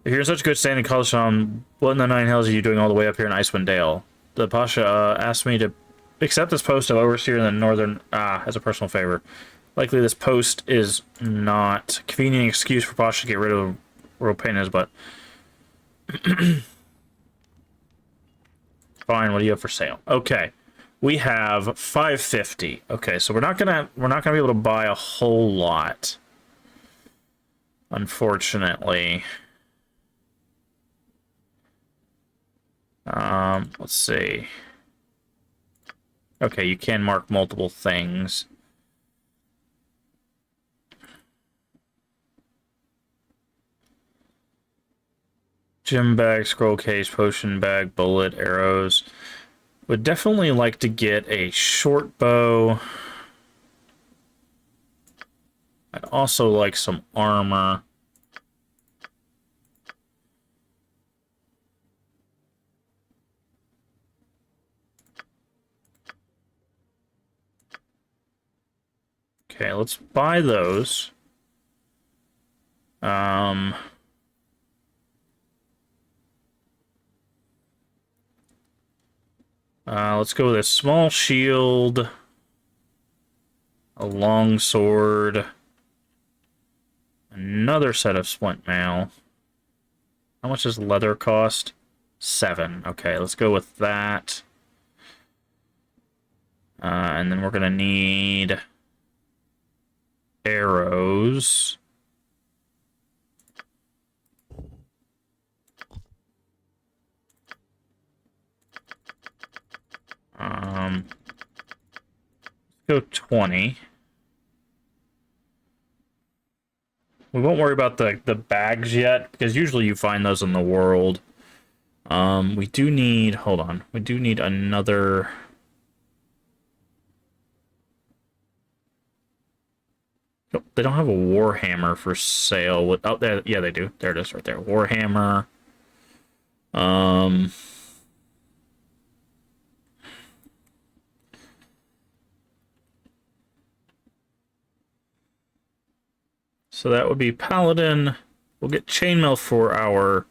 If you're in such good standing, Kalimshan, what in the nine hells are you doing all the way up here in Icewind Dale? The Pasha asked me to accept this post of overseer in the northern, as a personal favor. Likely this post is not a convenient excuse for Pasha to get rid of real pain in his butt. Fine, what do you have for sale? Okay. We have 550. Okay, so we're not gonna be able to buy a whole lot. Unfortunately. Let's see. Okay, you can mark multiple things. Gem bag, scroll case, potion bag, bullet, arrows. Would definitely like to get a short bow. I'd also like some armor. Okay, let's buy those. Let's go with a small shield, a long sword, another set of splint mail. How much does leather cost? 7. Okay, let's go with that. And then we're gonna need arrows. Let's go 20. We won't worry about the bags yet, because usually you find those in the world. We do need... Hold on. We do need another... Nope, they don't have a Warhammer for sale. With, oh, there, yeah, they do. There it is right there. Warhammer. So that would be Paladin. We'll get chainmail for our...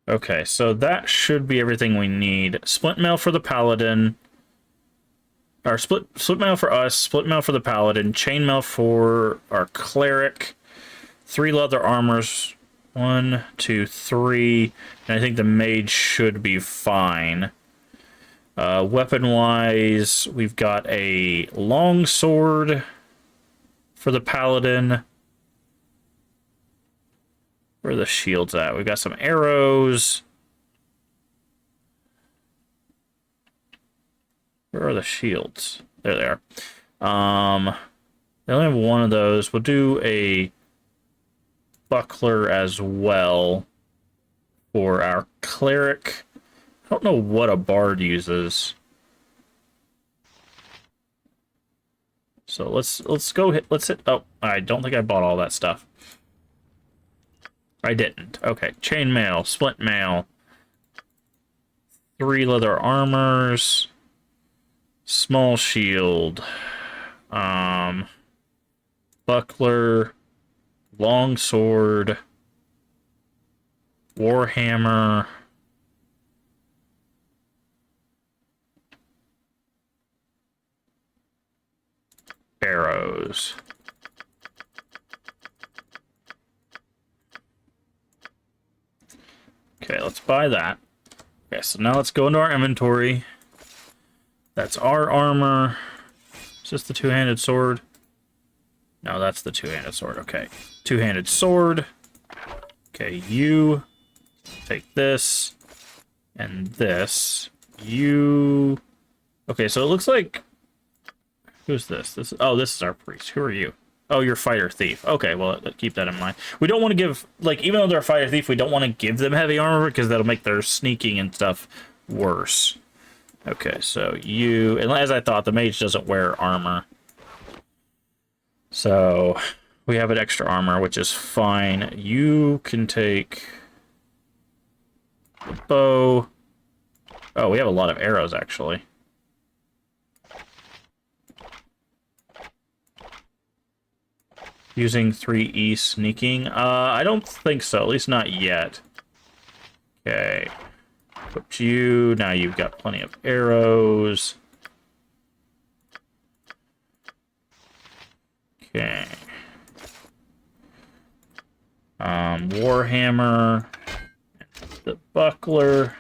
Okay, so that should be everything we need. Splint mail for the Paladin. Or split mail for us, split mail for the Paladin, chainmail for our Cleric, 3 leather armors, 1, 2, 3, and I think the Mage should be fine. Weapon-wise, we've got a long sword for the Paladin. Where are the shields at? We've got some arrows. Where are the shields? There they are. They only have one of those. We'll do a buckler as well for our Cleric. I don't know what a bard uses. So let's go hit. Let's hit. Oh, I don't think I bought all that stuff. I didn't. Okay, chainmail, splint mail, 3 leather armors, small shield, buckler, long sword, warhammer, arrows. Okay, let's buy that. Okay, so now let's go into our inventory. That's our armor. Is this the two-handed sword? No, that's the two-handed sword. Okay, two-handed sword. Okay, you take this and this. You... Okay, so it looks like... Who's this? This is our priest. Who are you? Oh, you're fighter thief. Okay, well, keep that in mind. We don't want to give, like, even though they're a fighter thief, we don't want to give them heavy armor because that'll make their sneaking and stuff worse. Okay, so you, and as I thought, the mage doesn't wear armor. So we have an extra armor, which is fine. You can take the bow. Oh, we have a lot of arrows, actually. Using 3E sneaking? I don't think so. At least not yet. Okay. Put you. Now you've got plenty of arrows. Okay. Warhammer. The buckler.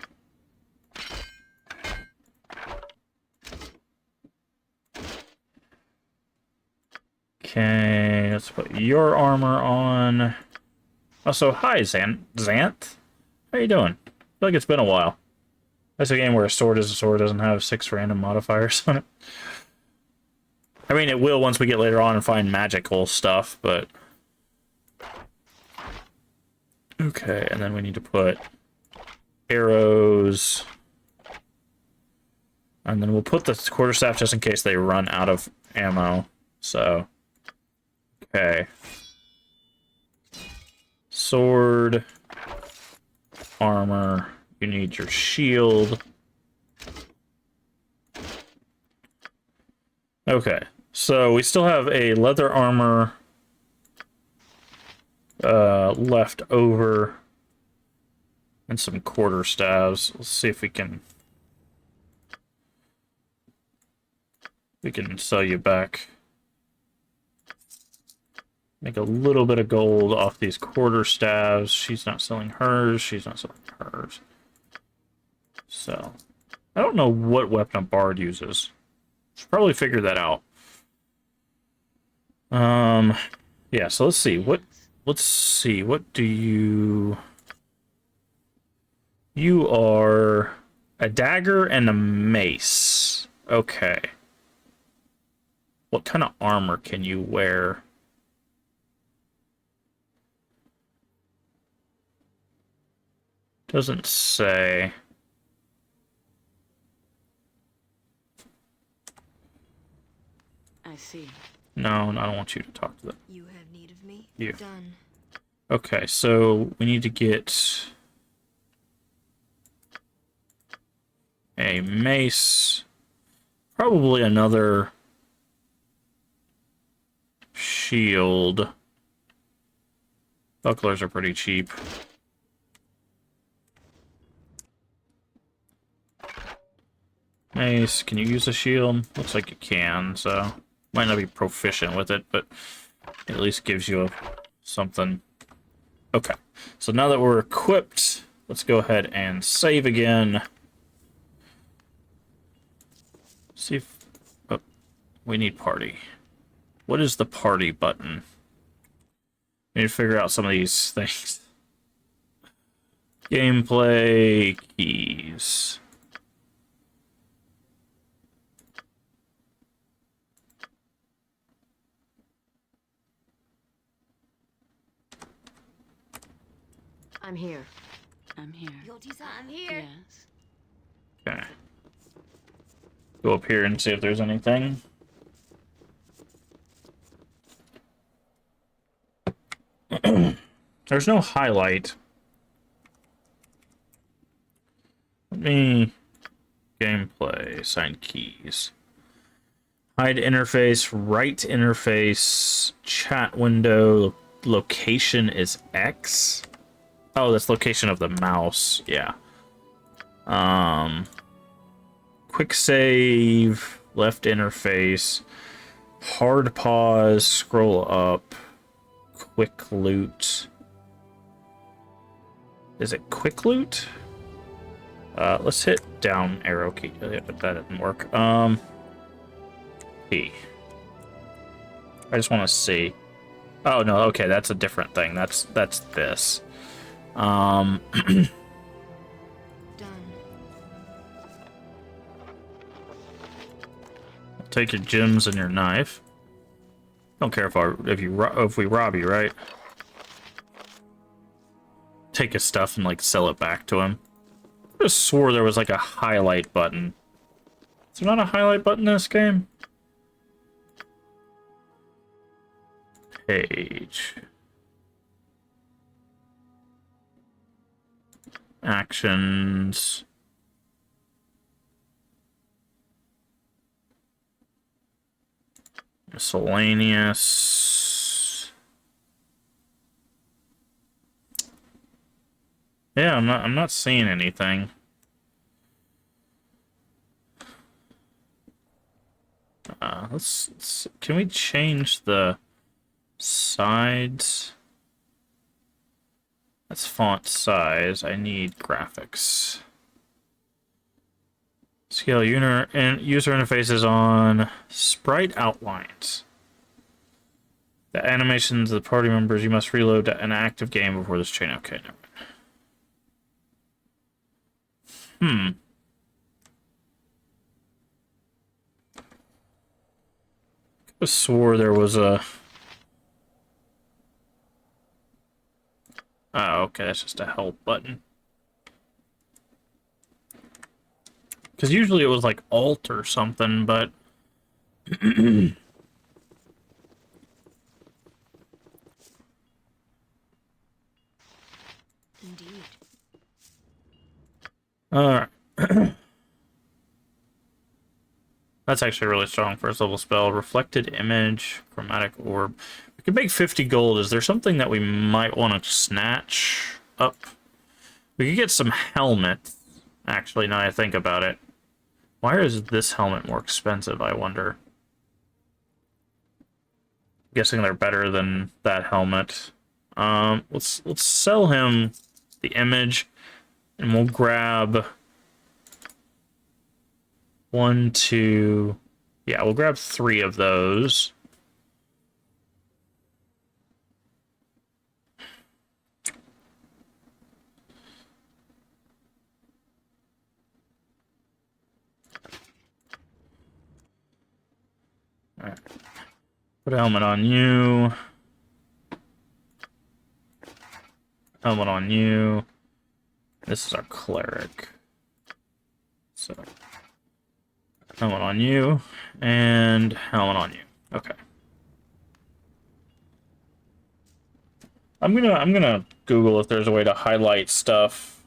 Okay, let's put your armor on. Also, hi, Xanth. How you doing? I feel like it's been a while. That's a game where a sword doesn't have 6 random modifiers on it. I mean, it will once we get later on and find magical stuff, but... Okay, and then we need to put arrows. And then we'll put the quarterstaff just in case they run out of ammo. So, okay. Sword, armor, you need your shield. Okay, so we still have a leather armor left over and some quarterstaves. Let's see if we can sell you back. Make a little bit of gold off these quarterstaves. She's not selling hers. She's not selling hers. So, I don't know what weapon a bard uses. Should probably figure that out. Yeah, so let's see. Let's see. What do you... You are a dagger and a mace. Okay. What kind of armor can you wear? Doesn't say. I see. No, I don't want you to talk to them. You have need of me? You. Done. Okay, so we need to get a mace. Probably another shield. Bucklers are pretty cheap. Mace, can you use a shield? Looks like you can, so might not be proficient with it, but it at least gives you something. Okay, so now that we're equipped, let's go ahead and save again. See if... Oh, we need party. What is the party button? We need to figure out some of these things. Gameplay keys. I'm here. I'm here. I'm here. Yes. Okay. Go up here and see if there's anything. There's no highlight. Let me... Gameplay. Assign keys. Hide interface. Right interface. Chat window. Location is X. Oh, that's location of the mouse. Yeah. Quick save. Left interface. Hard pause. Scroll up. Quick loot. Is it quick loot? Let's hit down arrow key. That didn't work. P. I just want to see. Oh no, okay, that's a different thing. That's this. Done. Take your gems and your knife. Don't care if we rob you, right? Take his stuff and like sell it back to him. I just swore there was like a highlight button. Is there not a highlight button in this game? Page. Actions. Miscellaneous. Yeah, I'm not seeing anything. Can we change the sides? That's font size. I need graphics. Scale user interfaces on sprite outlines. The animations of the party members, you must reload an active game before this chain. Okay, never mind. I swore there was a... Oh, okay, that's just a help button. Because usually it was like Alt or something, but... Indeed. Alright. That's actually a really strong first level spell. Reflected Image, Chromatic Orb. We could make 50 gold. Is there something that we might want to snatch up? We could get some helmets. Actually, now I think about it. Why is this helmet more expensive, I wonder? I'm guessing they're better than that helmet. Let's sell him the image, and we'll grab 1, 2. Yeah, we'll grab 3 of those. All right. Put a helmet on you. Helmet on you. This is our cleric. So, helmet on you, and helmet on you. Okay. I'm gonna Google if there's a way to highlight stuff.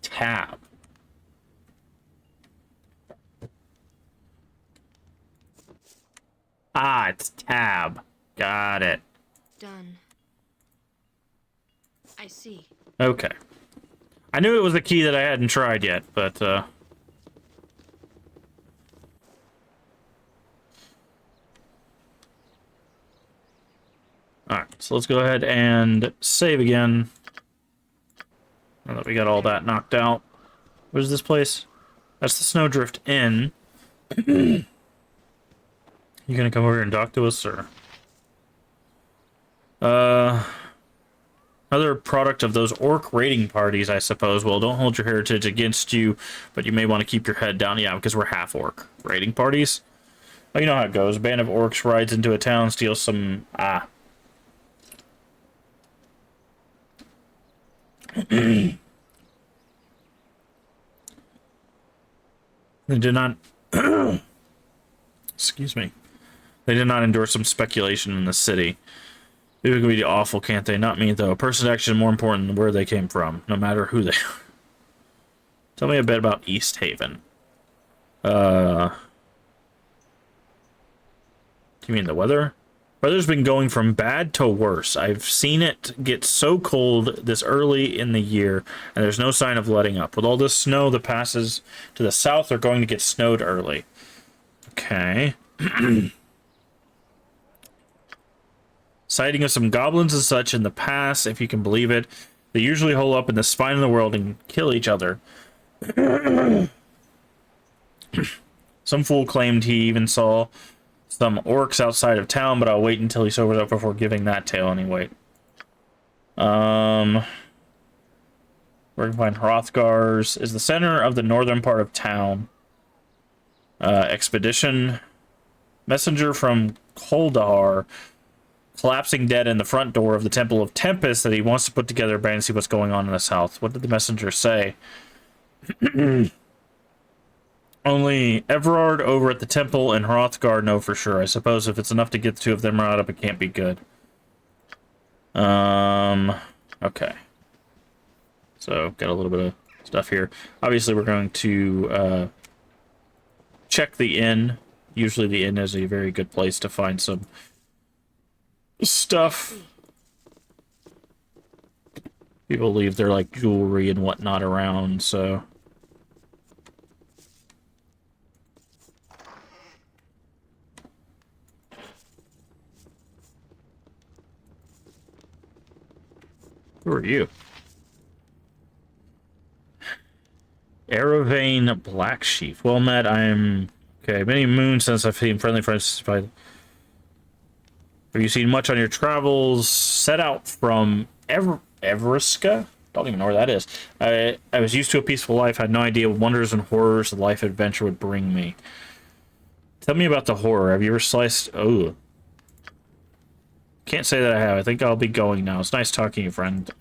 Tab. Ah, it's tab. Got it. Done. I see. Okay. I knew it was the key that I hadn't tried yet, but alright, so let's go ahead and save again. Now that we got all that knocked out. Where's this place? That's the Snowdrift Inn. You gonna come over here and talk to us, or? Another product of those orc raiding parties, I suppose. Well, don't hold your heritage against you, but you may want to keep your head down. Yeah, because we're half orc. Raiding parties? Well, you know how it goes. A band of orcs rides into a town, steals some... They did not... Excuse me. They did not endorse some speculation in the city. People can be awful, can't they? Not me, though. A person's action is more important than where they came from, no matter who they are. Tell me a bit about East Haven. Do you mean the weather? Weather's been going from bad to worse. I've seen it get so cold this early in the year, and there's no sign of letting up. With all this snow, the passes to the south are going to get snowed early. Okay. Sighting of some goblins and such in the past, if you can believe it. They usually hole up in the spine of the world and kill each other. Some fool claimed he even saw some orcs outside of town, but I'll wait until he sobers up before giving that tale anyway. Where can find Hrothgar's is the center of the northern part of town. Expedition. Messenger from Koldahar. Collapsing dead in the front door of the Temple of Tempest that he wants to put together a band and see what's going on in the south. What did the messenger say? Only Everard over at the temple and Hrothgar know for sure. I suppose if it's enough to get the two of them riled up, it can't be good. Okay. So, got a little bit of stuff here. Obviously, we're going to check the inn. Usually the inn is a very good place to find some stuff. People leave their, like, jewelry and whatnot around, so... Who are you? Aravane Black Sheep. Well met, I'm... Okay, many moons since I've seen friendly friends by Have you seen much on your travels? Set out from Everska? Don't even know where that is. I was used to a peaceful life, had no idea what wonders and horrors the life adventure would bring me. Tell me about the horror. Have you ever sliced... Oh. Can't say that I have. I think I'll be going now. It's nice talking to you, friend.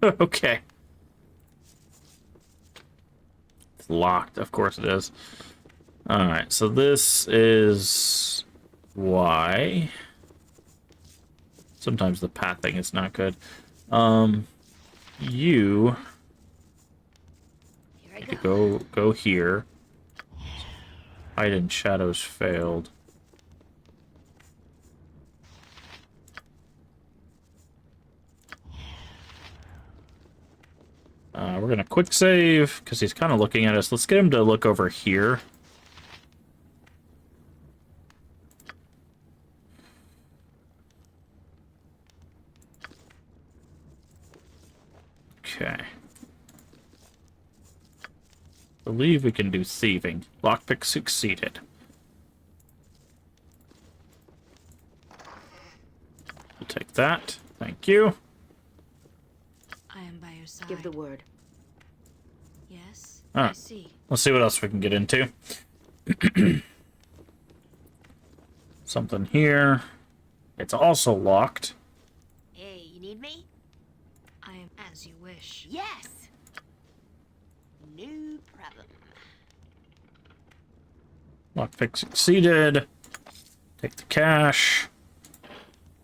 Okay. It's locked. Of course it is. Alright, so this is... why... Sometimes the path thing is not good. You... Here I go. Go here. Hide in shadows failed. We're gonna quick save because he's kind of looking at us. Let's get him to look over here. Okay. Believe we can do thieving. Lockpick succeeded. We'll take that. Thank you. I am by your side. Give the word. Yes, Alright. I see. Let's see what else we can get into. Something here. It's also locked. Hey, you need me? I am as you wish. Yes! No problem. Lockpick succeeded. Take the cash.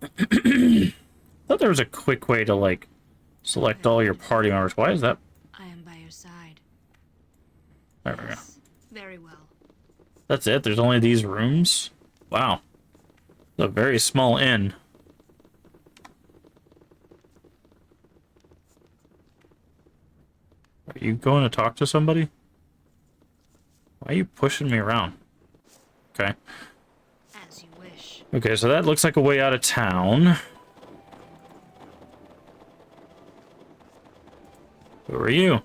Thought there was a quick way to, like, select all your party members. Why is that? I am by your side. There we go. Yes, very well. That's it? There's only these rooms? Wow. It's a very small inn. Are you going to talk to somebody? Why are you pushing me around? Okay. As you wish. Okay, so that looks like a way out of town. Who are you?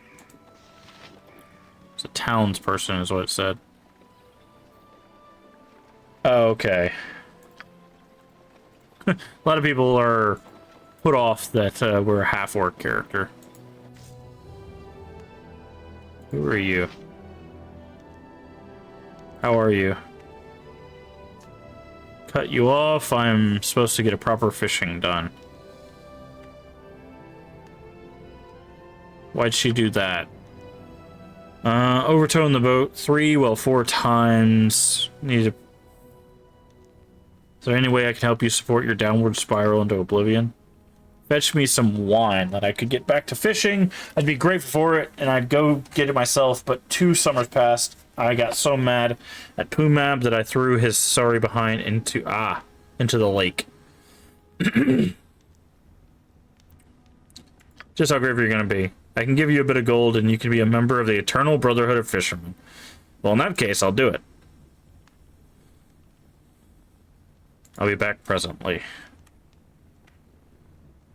It's a townsperson is what it said. Oh, okay. A lot of people are put off that we're a half-orc character. Who are you? How are you? Cut you off. I'm supposed to get a proper fishing done. Why'd she do that? Overtone the boat 3, well 4 times. Need to... Is there any way I can help you support your downward spiral into oblivion? Fetch me some wine that I could get back to fishing. I'd be grateful for it, and I'd go get it myself, but 2 summers passed. I got so mad at Pumab that I threw his sorry behind into the lake. Just how grateful you're gonna be. I can give you a bit of gold, and you can be a member of the Eternal Brotherhood of Fishermen. Well, in that case, I'll do it. I'll be back presently.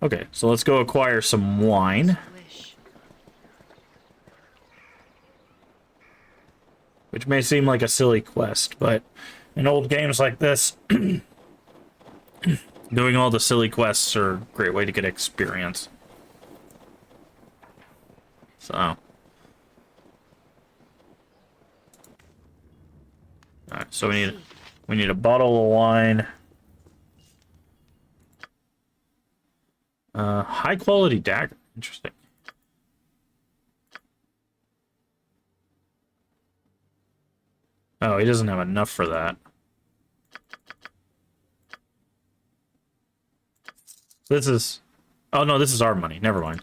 Okay, so let's go acquire some wine. Wish. Which may seem like a silly quest, but in old games like this, doing all the silly quests are a great way to get experience. So. Alright, so we need a bottle of wine. High quality dagger. Interesting. Oh, he doesn't have enough for that. This is... Oh, no, this is our money. Never mind.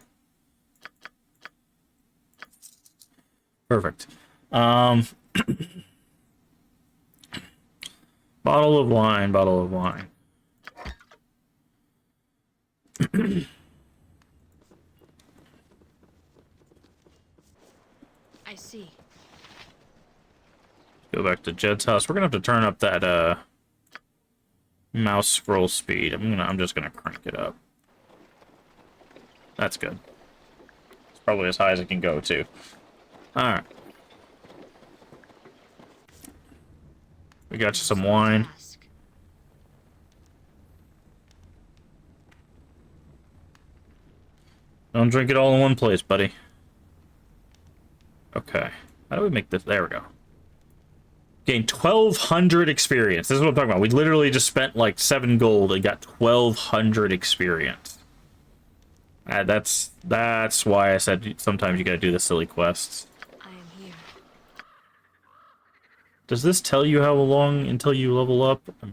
Perfect. Bottle of wine, bottle of wine. I see. Go back to Jed's house. We're gonna have to turn up that mouse scroll speed. I'm just gonna crank it up. That's good. It's probably as high as it can go too. Alright. We got you some wine. Don't drink it all in one place, buddy. Okay. How do we make this? There we go. Gain 1,200 experience. This is what I'm talking about. We literally just spent like 7 gold and got 1,200 experience. That's why I said sometimes you gotta do the silly quests. I am here. Does this tell you how long until you level up? I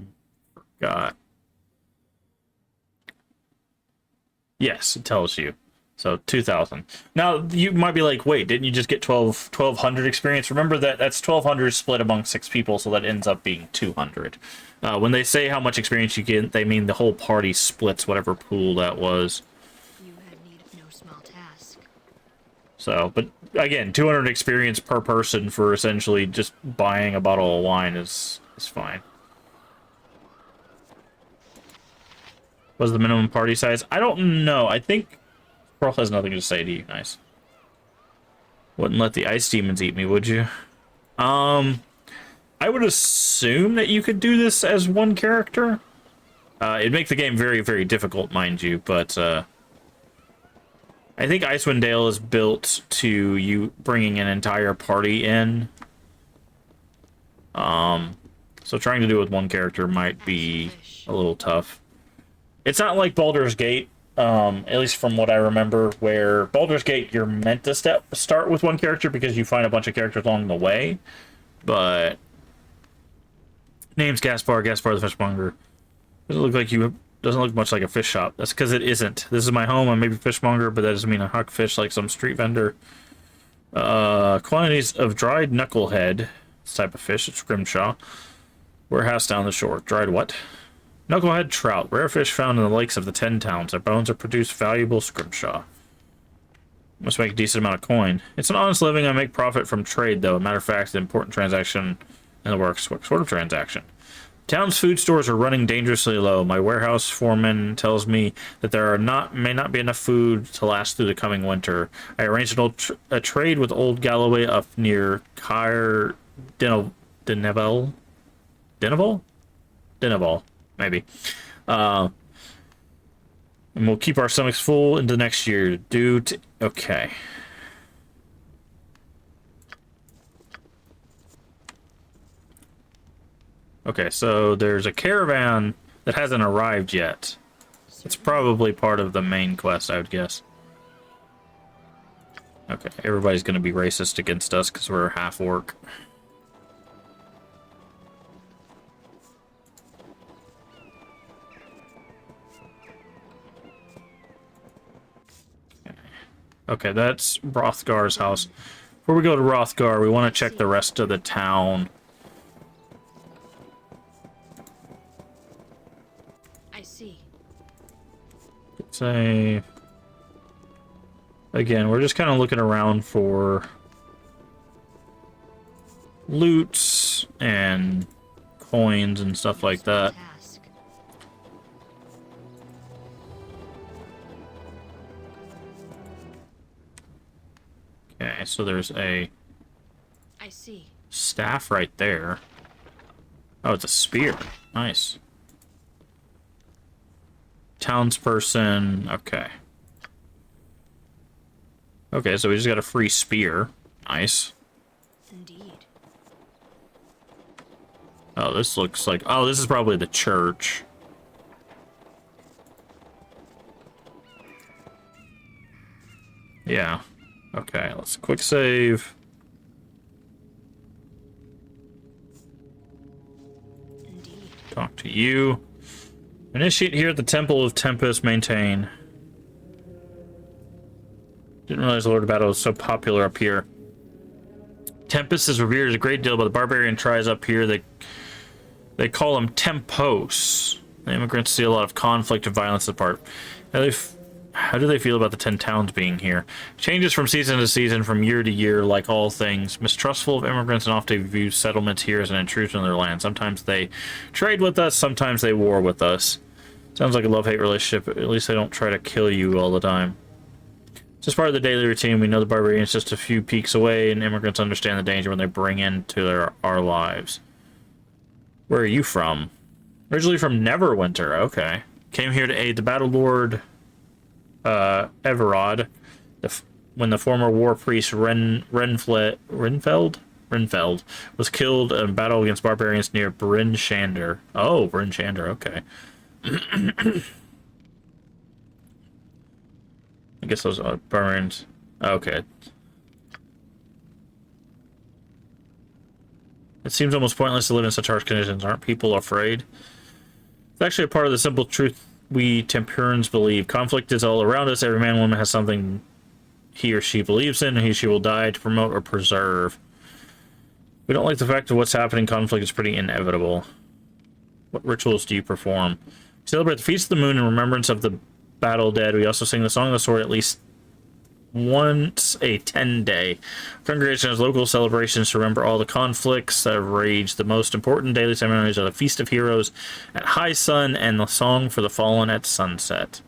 forgot. Yes, it tells you. So 2,000. Now you might be like, wait, didn't you just get 1,200 experience? Remember that that's 1,200 split among 6 people, so that ends up being 200. When they say how much experience you get, they mean the whole party splits whatever pool that was. You had need of no small task. So, but again, 200 experience per person for essentially just buying a bottle of wine is fine. What's the minimum party size? I don't know. I think Pearl has nothing to say to you. Nice. Wouldn't let the ice demons eat me, would you? I would assume that you could do this as one character. It'd make the game very, very difficult, mind you, but I think Icewind Dale is built to you bringing an entire party in. So trying to do it with one character might be a little tough. It's not like Baldur's Gate, at least from what I remember, where Baldur's Gate, you're meant to start with one character because you find a bunch of characters along the way. But name's Gaspar the fishmonger. Doesn't look much like a fish shop. That's because it isn't. This is my home. I may be fishmonger, but that doesn't mean I hawk fish like some street vendor. Quantities of dried knucklehead. This type of fish. It's Grimshaw. Warehouse down the shore. Dried what? Knucklehead trout. Rare fish found in the lakes of the 10 towns. Their bones are produced valuable scrimshaw. Must make a decent amount of coin. It's an honest living. I make profit from trade, though. A matter of fact, the important transaction in the works. What sort of transaction? Town's food stores are running dangerously low. My warehouse foreman tells me that there may not be enough food to last through the coming winter. I arranged a trade with Old Galloway up near Caer Dineval, maybe. And we'll keep our stomachs full into next year. Okay. Okay, so there's a caravan that hasn't arrived yet. It's probably part of the main quest, I would guess. Okay, everybody's going to be racist against us because we're half-orc. Okay, that's Rothgar's house. Before we go to Rothgar, we want to check the rest of the town. I see. Say... Again, we're just kind of looking around for loots and coins and stuff like that. Task. Okay, so there's a I see. staff right there. Oh, it's a spear. Nice. Townsperson. Okay. Okay, so we just got a free spear. Nice. Indeed. Oh, this looks like... Oh, this is probably the church. Yeah. Okay, let's quick save. Indeed. Talk to you. Initiate here at the Temple of Tempest. Maintain. Didn't realize the Lord of Battle was so popular up here. Tempest is revered a great deal by the barbarian tribes up here. They call them Tempos. The immigrants see a lot of conflict and violence apart. How do they feel about the 10 towns being here? Changes from season to season, from year to year, like all things. Mistrustful of immigrants and often view settlements here as an intrusion on their land. Sometimes they trade with us, sometimes they war with us. Sounds like a love-hate relationship. At least they don't try to kill you all the time. It's just part of the daily routine. We know the barbarians just a few peaks away, and immigrants understand the danger when they bring into our lives. Where are you from? Originally from Neverwinter. Okay. Came here to aid the Battle Lord. Everard, when the former war priest Renfeld was killed in battle against barbarians near Bryn Shander. Oh, Bryn Shander, okay. I guess those are barbarians. Okay. It seems almost pointless to live in such harsh conditions. Aren't people afraid? It's actually a part of the simple truth we Temperans believe. Conflict is all around us. Every man and woman has something he or she believes in, and he or she will die to promote or preserve. We don't like the fact that what's happening. Conflict is pretty inevitable. What rituals do you perform? We celebrate the Feast of the Moon in remembrance of the battle dead. We also sing the Song of the Sword at least once a 10-day. Congregation has local celebrations to remember all the conflicts that have raged. The most important daily ceremonies are the Feast of Heroes at high sun and the Song for the Fallen at sunset.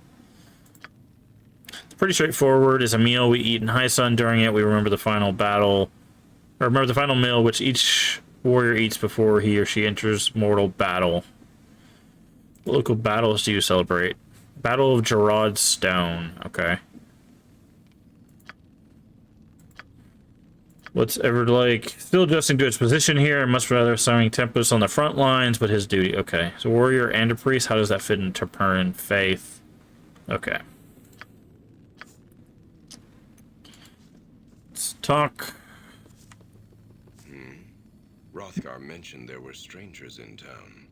It's pretty straightforward. It's a meal we eat in high sun. During it, we remember the final battle, or remember the final meal which each warrior eats before he or she enters mortal battle. What local battles do you celebrate? Battle of Gerard's Stone. Okay. What's Everett like? Still adjusting to its position here, and much rather serving Tempest on the front lines, but his duty. Okay. So warrior and a priest, how does that fit into Temperan faith? Okay. Let's talk. Hrothgar mentioned there were strangers in town.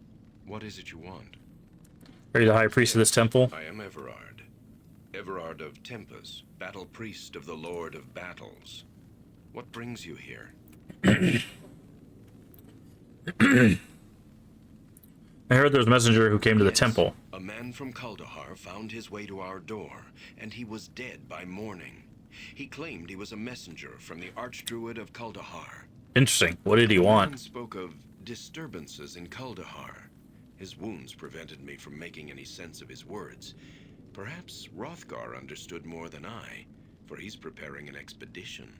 What is it you want? Are you the high priest of this temple? I am Everard. Everard of Tempus, battle priest of the Lord of Battles. What brings you here? I heard there was a messenger who came to the temple. A man from Kuldahar found his way to our door, and he was dead by morning. He claimed he was a messenger from the Archdruid of Kuldahar. Interesting. What did he The want? man spoke of disturbances in Kuldahar. His wounds prevented me from making any sense of his words. Perhaps Hrothgar understood more than I, for he's preparing an expedition.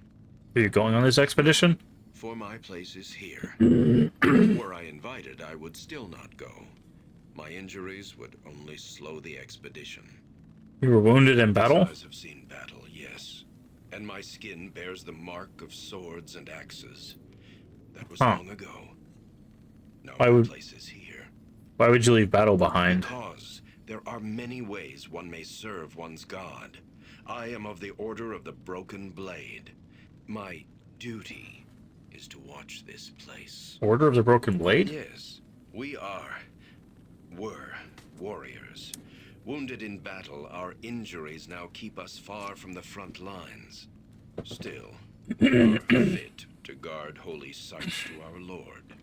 Are you going on this expedition? For my place is here. Were I invited, I would still not go. My injuries would only slow the expedition. You were wounded in battle? Eyes have seen battle, yes. And my skin bears the mark of swords and axes. That was long ago. Now my place is here. Why would you leave battle behind? Because there are many ways one may serve one's god. I am of the Order of the Broken Blade. My duty is to watch this place. Order of the Broken Blade? Yes, were warriors. Wounded in battle, our injuries now keep us far from the front lines. Still, we are fit to guard holy sites to our Lord.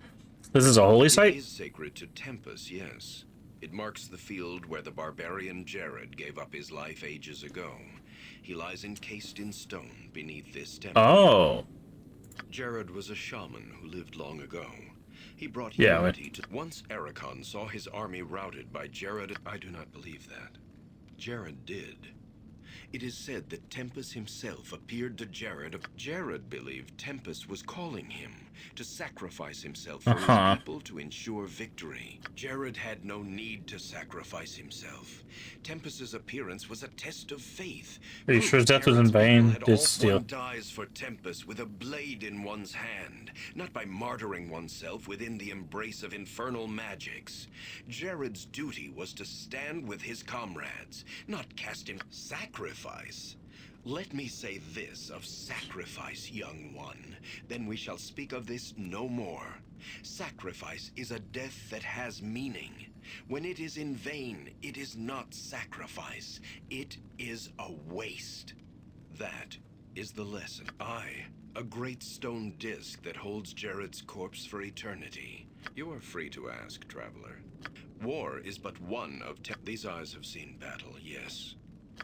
This is a holy site? It is sacred to Tempus, yes. It marks the field where the barbarian Jared gave up his life ages ago. He lies encased in stone beneath this temple. Oh. Jared was a shaman who lived long ago. He brought humanity to... Once Ericon saw his army routed by Jared... I do not believe that. Jared did. It is said that Tempus himself appeared to Jared. Jared believed Tempus was calling him to sacrifice himself for his people to ensure victory. Jared had no need to sacrifice himself. Tempus's appearance was a test of faith. Are you sure his death was in vain? One dies for Tempus with a blade in one's hand, not by martyring oneself within the embrace of infernal magics. Jared's duty was to stand with his comrades, not cast him sacrifice. Let me say this of sacrifice, young one, then we shall speak of this no more. Sacrifice is a death that has meaning. When it is in vain, it is not sacrifice. It is a waste. That is the lesson. A great stone disc that holds Jared's corpse for eternity. You are free to ask, traveler. War is but one of these eyes have seen battle, yes.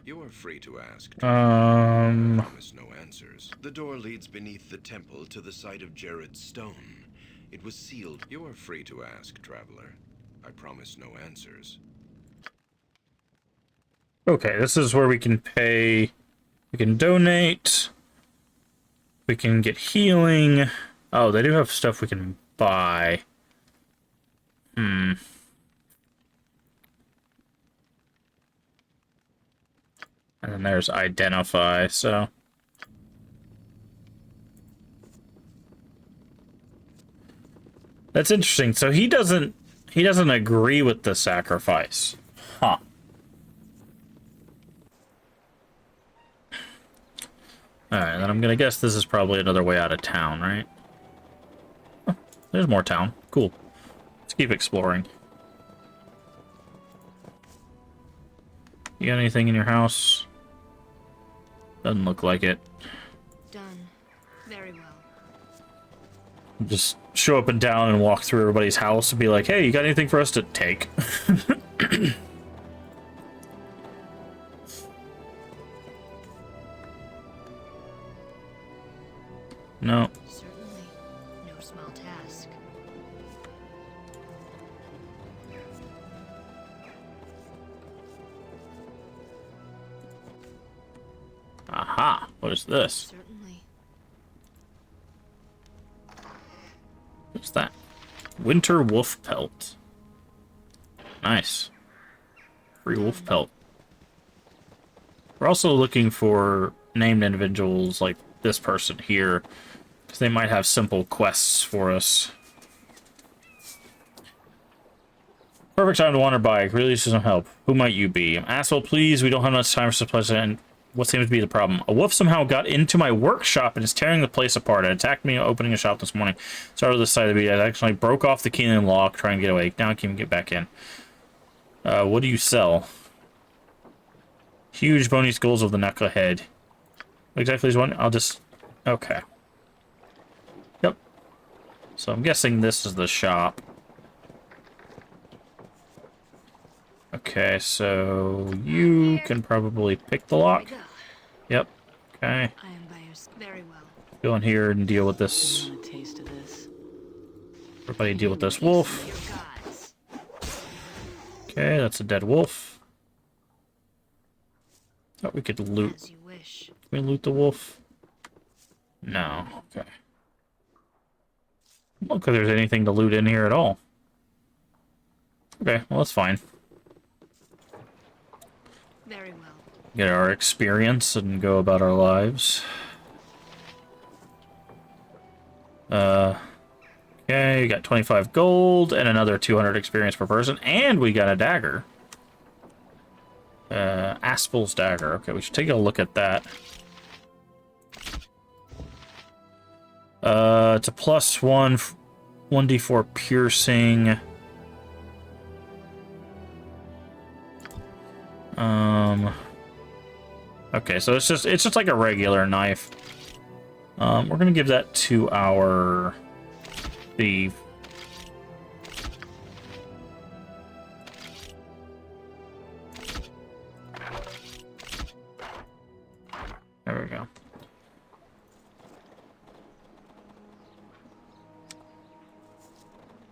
You are free to ask. I promise no answers. The door leads beneath the temple to the site of Jared's stone. It was sealed. You are free to ask, traveler. I promise no answers. Okay, this is where we can pay. We can donate. We can get healing. Oh, they do have stuff we can buy. And And there's identify, so... That's interesting. So he doesn't agree with the sacrifice. Huh. Alright, then I'm gonna guess this is probably another way out of town, right? Oh, there's more town. Cool. Let's keep exploring. You got anything in your house? Doesn't look like it. Done. Very well. Just show up in town and walk through everybody's house and be like, hey, you got anything for us to take? No. Certainly. No small task. Aha. What is this? Certainly. What's that? Winter wolf pelt. Nice. Free wolf pelt. We're also looking for named individuals like this person here, because they might have simple quests for us. Perfect time to wander by. Really need some help. Who might you be? Asshole, please. We don't have much time for supplies, and what seems to be the problem? A wolf somehow got into my workshop and is tearing the place apart. It attacked me opening a shop this morning. Started with the side of the beat. I actually broke off the key in the lock, trying to get away. Now I can't get back in. What do you sell? Huge bony skulls of the knucklehead. What exactly is one? I'll just... Okay. Yep. So I'm guessing this is the shop. Okay, so you can probably pick the lock. Yep. Okay. I am by your very well. Go in here and deal with this. Want a taste of this? Everybody deal with this wolf. Your gods. Okay, that's a dead wolf. Thought we could loot. As you wish. Can we loot the wolf? No. Okay. Don't look like there's anything to loot in here at all. Okay, well that's fine. Very well. Get our experience and go about our lives. Okay, got 25 gold and another 200 experience per person, and we got a dagger. Aspel's dagger. Okay, we should take a look at that. It's a +1, 1d4 piercing. Okay, so it's just like a regular knife. We're gonna give that to our thief. There we go.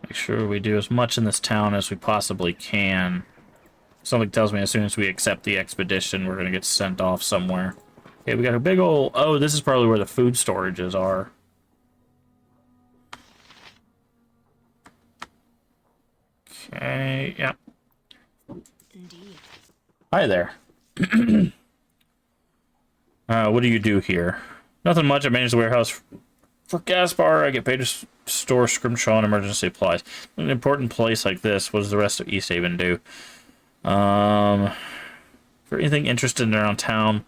Make sure we do as much in this town as we possibly can. Something tells me as soon as we accept the expedition, we're gonna get sent off somewhere. Okay, we got a big old... Oh, this is probably where the food storages are. Okay, yeah. Indeed. Hi there. What do you do here? Nothing much. I manage the warehouse for Gaspar. I get paid to store scrimshaw and emergency supplies. In an important place like this, what does the rest of East Haven do? For anything interested around town,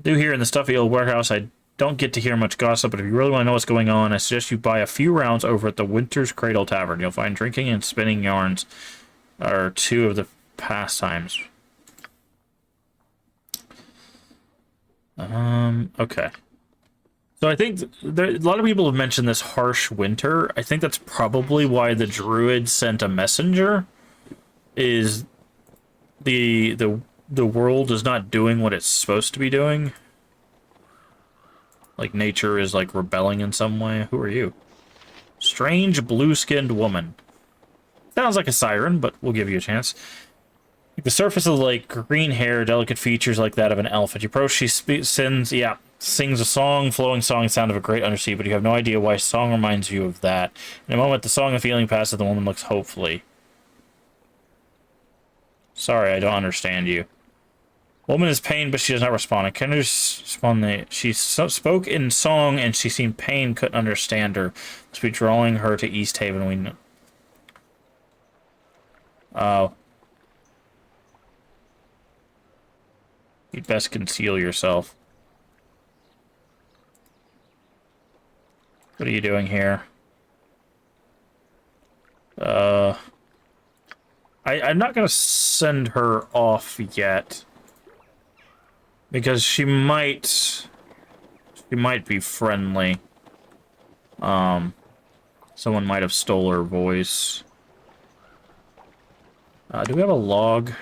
do here in the stuffy old warehouse. I don't get to hear much gossip, but if you really want to know what's going on, I suggest you buy a few rounds over at the Winter's Cradle Tavern. You'll find drinking and spinning yarns are two of the pastimes. Okay. So I think a lot of people have mentioned this harsh winter. I think that's probably why the druid sent a messenger. Is the world is not doing what it's supposed to be doing. Like nature is like rebelling in some way. Who are you? Strange blue-skinned woman. Sounds like a siren, but we'll give you a chance. The surface of the lake, green hair, delicate features like that of an elf. As you approach, she sings a song, flowing song, sound of a great undersea, but you have no idea why song reminds you of that. In a moment, the song and feeling passes, the woman looks hopefully. Sorry, I don't understand you. Woman is pain, but she does not respond. I can't respond. She spoke in song, and she seemed pain. Couldn't understand her. Must be drawing her to East Haven. We know. Oh. You'd best conceal yourself. What are you doing here? I'm not gonna send her off yet. Because she might be friendly. Someone might have stole her voice. Do we have a log?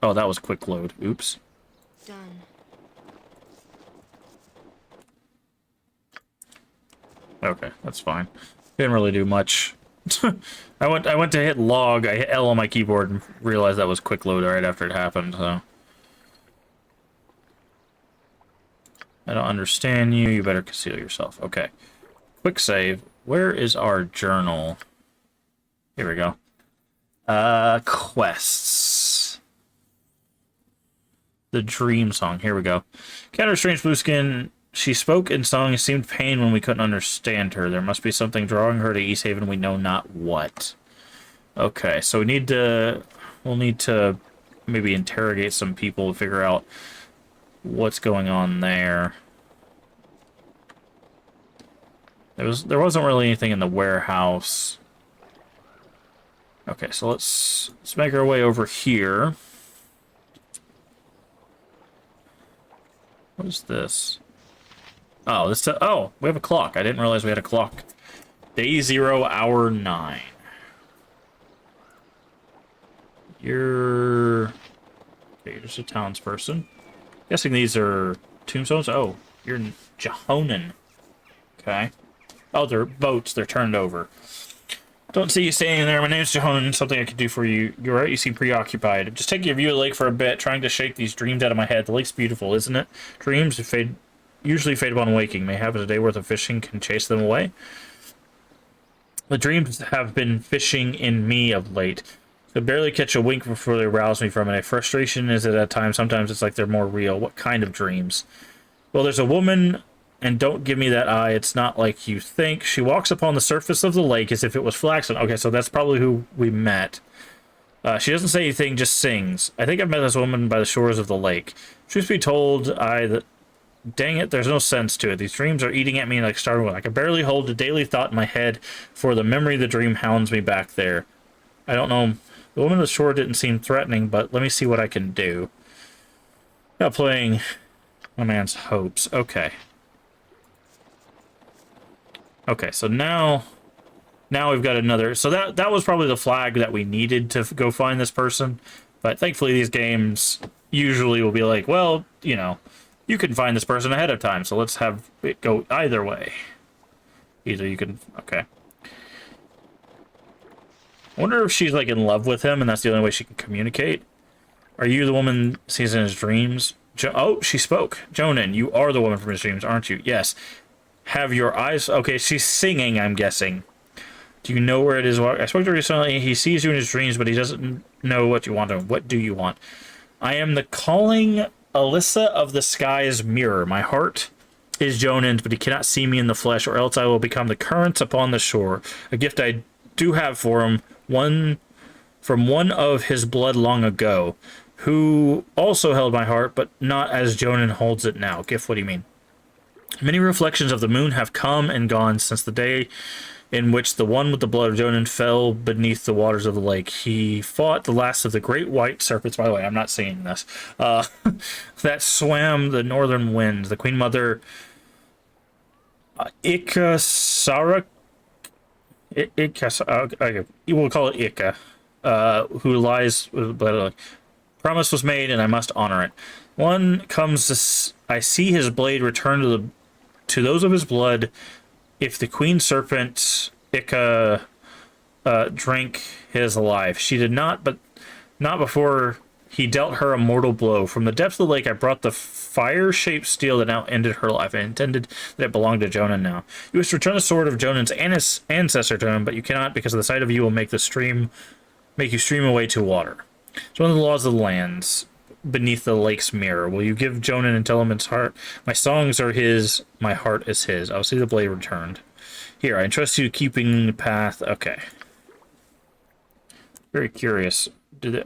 Oh, that was quick load. Oops. Done. Okay, that's fine. Didn't really do much. I went to hit log, I hit L on my keyboard and realized that was quick load right after it happened, so. I don't understand you. You better conceal yourself. Okay. Quick save. Where is our journal? Here we go. Quests. The dream song. Here we go. Counter strange blue skin. She spoke in song and seemed pain when we couldn't understand her. There must be something drawing her to East Haven. We know not what. Okay, so we'll need to maybe interrogate some people to figure out what's going on there. There wasn't really anything in the warehouse. Okay, so let's make our way over here. What is this? Oh, oh, we have a clock. I didn't realize we had a clock. Day 0, hour 9. You're just a townsperson. Guessing these are tombstones. Oh, you're Jehonan. Okay. Oh, they're boats. They're turned over. Don't see you standing there. My name's Jehonan. Something I can do for you. You're right. You seem preoccupied. Just taking a view of the lake for a bit, trying to shake these dreams out of my head. The lake's beautiful, isn't it? Dreams usually fade upon waking. May have a day worth of fishing can chase them away. The dreams have been fishing in me of late. I barely catch a wink before they rouse me from it. A frustration is it at times. Sometimes it's like they're more real. What kind of dreams? Well, there's a woman, and don't give me that eye. It's not like you think. She walks upon the surface of the lake as if it was flaxen. Okay, so that's probably who we met. She doesn't say anything, just sings. I think I've met this woman by the shores of the lake. Truth be told, dang it, there's no sense to it. These dreams are eating at me like starwood. I can barely hold a daily thought in my head, for the memory of the dream hounds me back there. I don't know. The woman on the shore didn't seem threatening, but let me see what I can do. Not playing my man's hopes. Okay. Okay, so now we've got another. So that was probably the flag that we needed to go find this person. But thankfully, these games usually will be like, well, you know, you can find this person ahead of time. So let's have it go either way. Either you can. Okay. I wonder if she's like in love with him, and that's the only way she can communicate. Are you the woman sees in his dreams? Oh, she spoke. Jonan, you are the woman from his dreams, aren't you? Yes. Have your eyes... Okay, she's singing, I'm guessing. Do you know where it is? I spoke to her recently. He sees you in his dreams, but he doesn't know what you want. What do you want? I am the calling Alyssa of the sky's mirror. My heart is Jonan's, but he cannot see me in the flesh, or else I will become the currents upon the shore. A gift I do have for him, from one of his blood long ago, who also held my heart, but not as Jonan holds it now. Gift, what do you mean? Many reflections of the moon have come and gone since the day in which the one with the blood of Jonan fell beneath the waters of the lake. He fought the last of the great white serpents. By the way, I'm not seeing this. That swam the northern winds. The Queen Mother, Ikasara. Okay, we'll call it Ika, who lies. Promise was made, and I must honor it. One comes to. I see his blade return to those of his blood. If the queen serpent Ika drank his life, she did not, but not before he dealt her a mortal blow. From the depths of the lake, I brought the fire-shaped steel that now ended her life. I intended that it belonged to Jonan now. You wish to return the sword of Jonan's ancestor to him, but you cannot, because the sight of you will make you stream away to water. It's one of the laws of the lands. beneath the lake's mirror. Will you give Jonan and Teleman's heart? My songs are his, my heart is his. I'll see the blade returned. Here, I entrust you keeping the path. Okay. Very curious.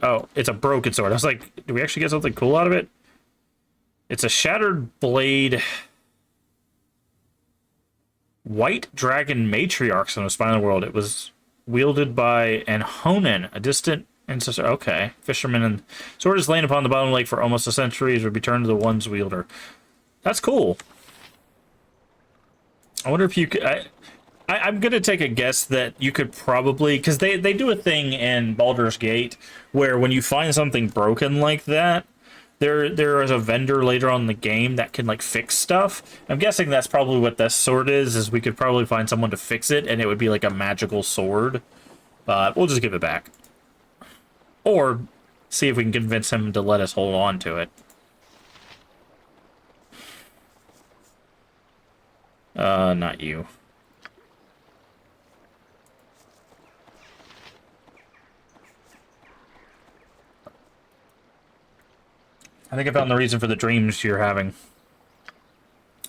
Oh, it's a broken sword. I was like, do we actually get something cool out of it? It's a shattered blade. White dragon matriarchs in the spinal world. It was wielded by an Honan, a distant ancestor. Okay, fisherman, and sword is laying upon the bottom of the lake for almost a century. It would be returned to the one's wielder. That's cool. I wonder if you could. I'm gonna take a guess that you could probably, because they do a thing in Baldur's Gate where when you find something broken like that, there is a vendor later on in the game that can like fix stuff. I'm guessing that's probably what this sword is we could probably find someone to fix it and it would be like a magical sword. But we'll just give it back. Or see if we can convince him to let us hold on to it. Not you. I think I found the reason for the dreams you're having.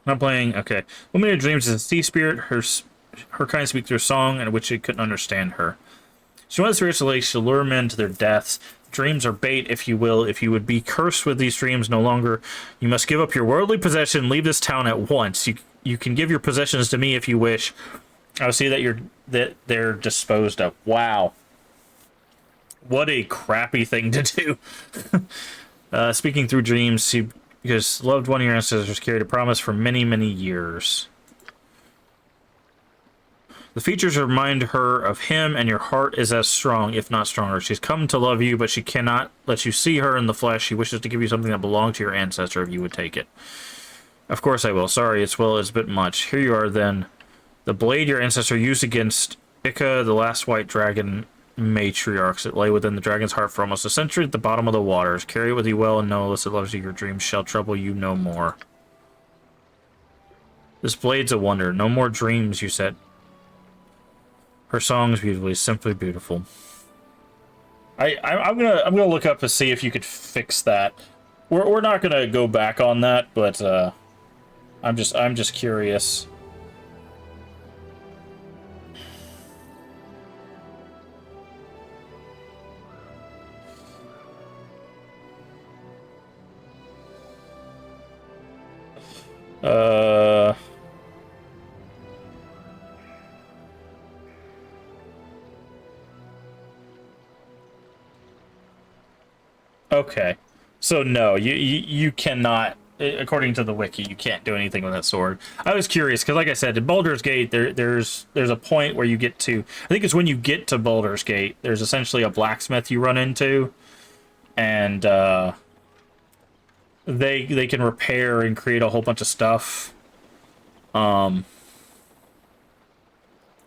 I'm playing. Okay. Woman in dreams is a sea spirit. Her kind speak through a song in which it couldn't understand her. She wants spirits to lake to lure men to their deaths. Dreams are bait, if you will. If you would be cursed with these dreams no longer, you must give up your worldly possession. Leave this town at once. You can give your possessions to me if you wish. I'll see that they're disposed of. Wow. What a crappy thing to do. Speaking through dreams, because loved one of your ancestors carried a promise for many, many years. The features remind her of him, and your heart is as strong, if not stronger. She's come to love you, but she cannot let you see her in the flesh. She wishes to give you something that belonged to your ancestor if you would take it. Of course I will. Sorry, it's a bit much. Here you are, then. The blade your ancestor used against Ika, the last white dragon matriarchs. It lay within the dragon's heart for almost a century at the bottom of the waters. Carry it with you well and know, unless it loves you, your dreams shall trouble you no more. This blade's a wonder. No more dreams, you said. Her song's beautifully, simply beautiful. I'm gonna look up to see if you could fix that. We're not gonna go back on that, but I'm just curious. Okay. So no, you cannot, according to the wiki, you can't do anything with that sword. I was curious because, like I said, in Baldur's Gate, there's a point where you get to, I think it's when you get to Baldur's Gate, there's essentially a blacksmith you run into, and they can repair and create a whole bunch of stuff.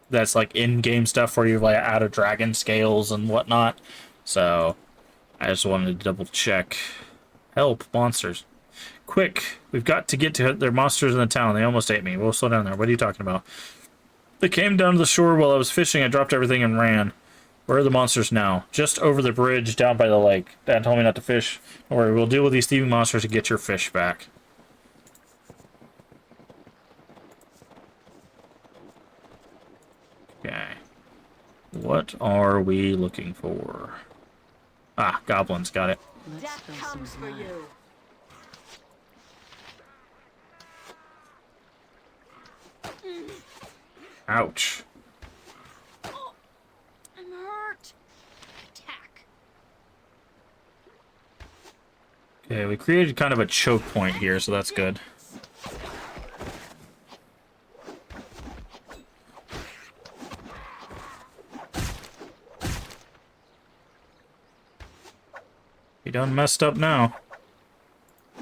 That's like in-game stuff where you like add a dragon scales and whatnot. So I just wanted to double check. Help, monsters. Quick, we've got to get to their monsters in the town. They almost ate me. We'll slow down there. What are you talking about? They came down to the shore while I was fishing. I dropped everything and ran. Where are the monsters now? Just over the bridge down by the lake. Dad told me not to fish. Don't worry, we'll deal with these thieving monsters to get your fish back. Okay. What are we looking for? Ah, goblins. Got it. Death comes for you. Ouch. Oh, I'm hurt. Attack. Okay, we created kind of a choke point here, so that's good. You done messed up now.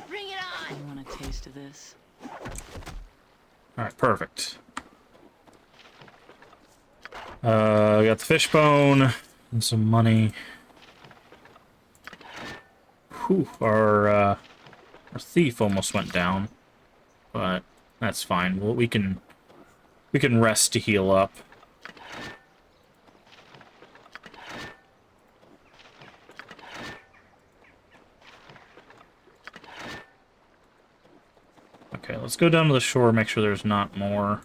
Bring it on. You want a taste of this? Alright, perfect. We got the fish bone and some money. Whew, our thief almost went down, but that's fine. Well, we can rest to heal up. Okay, let's go down to the shore, make sure there's not more.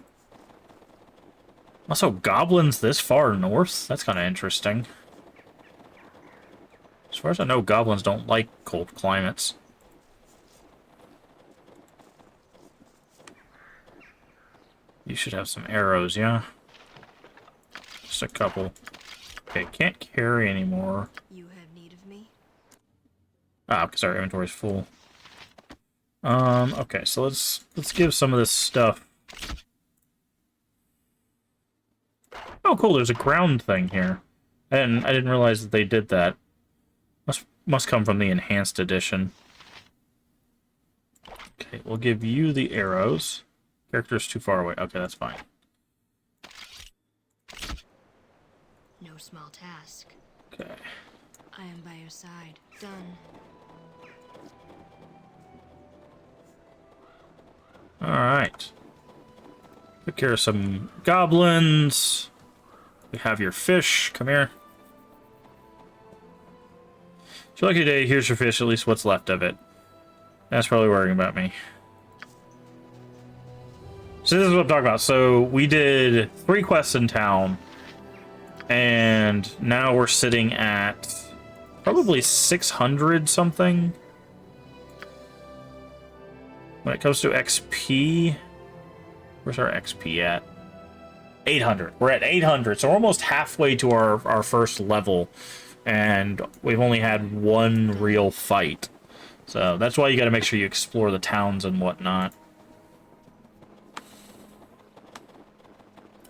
Also, goblins this far north? That's kind of interesting. As far as I know, goblins don't like cold climates. You should have some arrows, yeah? Just a couple. Okay, can't carry anymore. You have need of me? Ah, because our inventory's full. Okay, so let's give some of this stuff. Oh, cool, there's a ground thing here. And I didn't realize that they did that. Must come from the enhanced edition. Okay, we'll give you the arrows. Character's too far away. Okay, that's fine. No small task. Okay. I am by your side. Done. Alright. Took care of some goblins. We have your fish. Come here. It's your lucky day. Here's your fish, at least what's left of it. That's probably worrying about me. So this is what I'm talking about. So we did 3 quests in town. And now we're sitting at probably 600 something. When it comes to XP, where's our XP at? 800. We're at 800, so we're almost halfway to our first level. And we've only had 1 real fight. So that's why you gotta make sure you explore the towns and whatnot.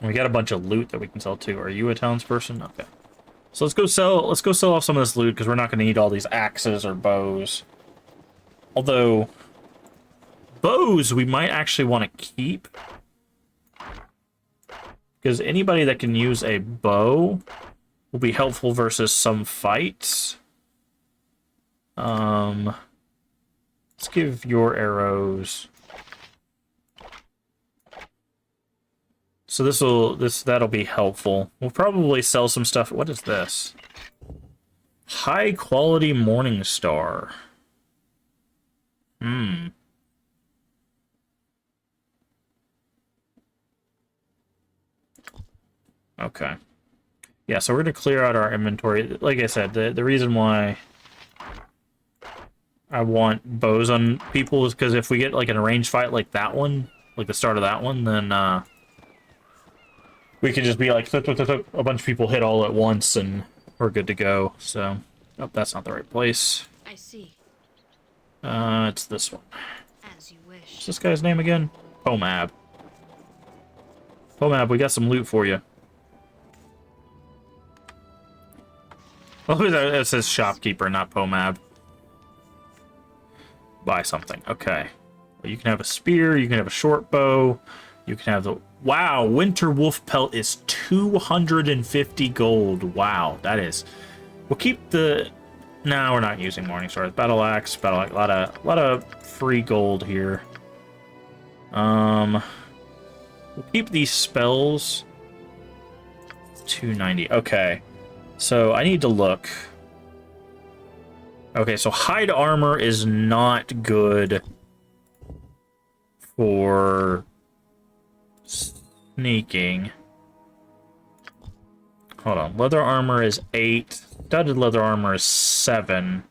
We got a bunch of loot that we can sell too. Are you a townsperson? Okay. So let's go sell off some of this loot, because we're not gonna need all these axes or bows. Although bows we might actually want to keep. Because anybody that can use a bow will be helpful versus some fights. Let's give your arrows. So that'll be helpful. We'll probably sell some stuff. What is this? High quality Morning Star. Okay. Yeah, so we're going to clear out our inventory. Like I said, the reason why I want bows on people is because if we get like an arranged fight like that one, like the start of that one, then we can just be like, a bunch of people hit all at once and we're good to go. So, oh, that's not the right place. I see. It's this one. As you wish. What's this guy's name again? Pomab. Pomab, we got some loot for you. Oh, it says shopkeeper, not Pomab. Buy something. Okay. Well, you can have a spear, you can have a short bow, you can have the... Wow, Winter Wolf Pelt is 250 gold. Wow, that is... We'll keep the... No, we're not using Morningstar. Battle Axe, a lot of free gold here. We'll keep these spells. 290. Okay. So I need to look. Okay, so hide armor is not good for sneaking. Hold on. Leather armor is 8. Studded leather armor is 7.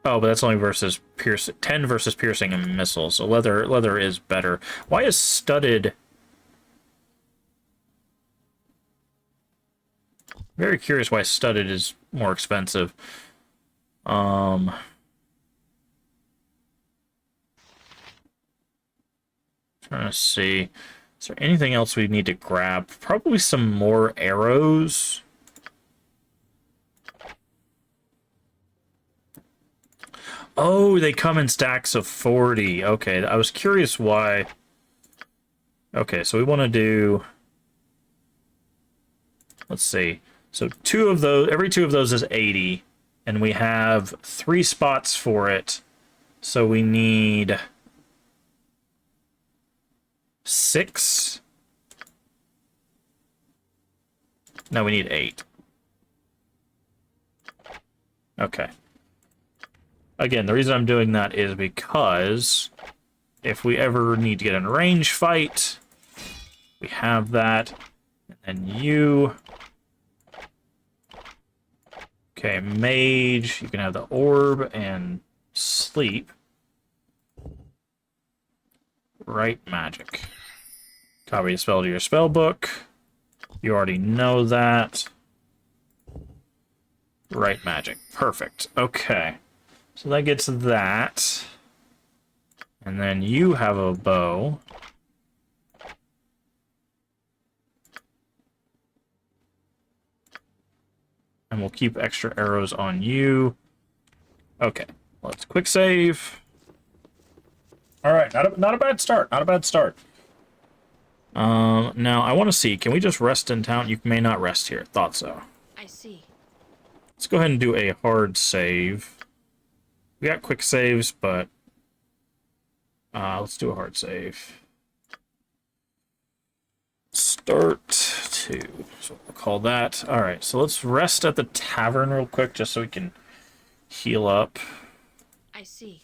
Oh, but that's only versus piercing. 10 versus piercing and missiles. So leather is better. Why is studded? Very curious why studded is more expensive. Trying to see. Is there anything else we need to grab? Probably some more arrows. Oh, they come in stacks of 40. Okay, I was curious why. Okay, so we want to do... Let's see. So every two of those is 80. And we have 3 spots for it. So we need... 6? No, we need 8. Okay. Again, the reason I'm doing that is because if we ever need to get in a range fight, we have that. And you... Okay, mage, you can have the orb and sleep. Right magic. Copy the spell to your spell book. You already know that. Right magic. Perfect. Okay. So that gets that. And then you have a bow. And we'll keep extra arrows on you. Okay. Let's quick save. Alright, not a bad start. Not a bad start. Now, I want to see. Can we just rest in town? You may not rest here. Thought so. I see. Let's go ahead and do a hard save. We got quick saves, but... let's do a hard save. Start 2. So we'll call that. Alright, so let's rest at the tavern real quick, just so we can heal up. I see.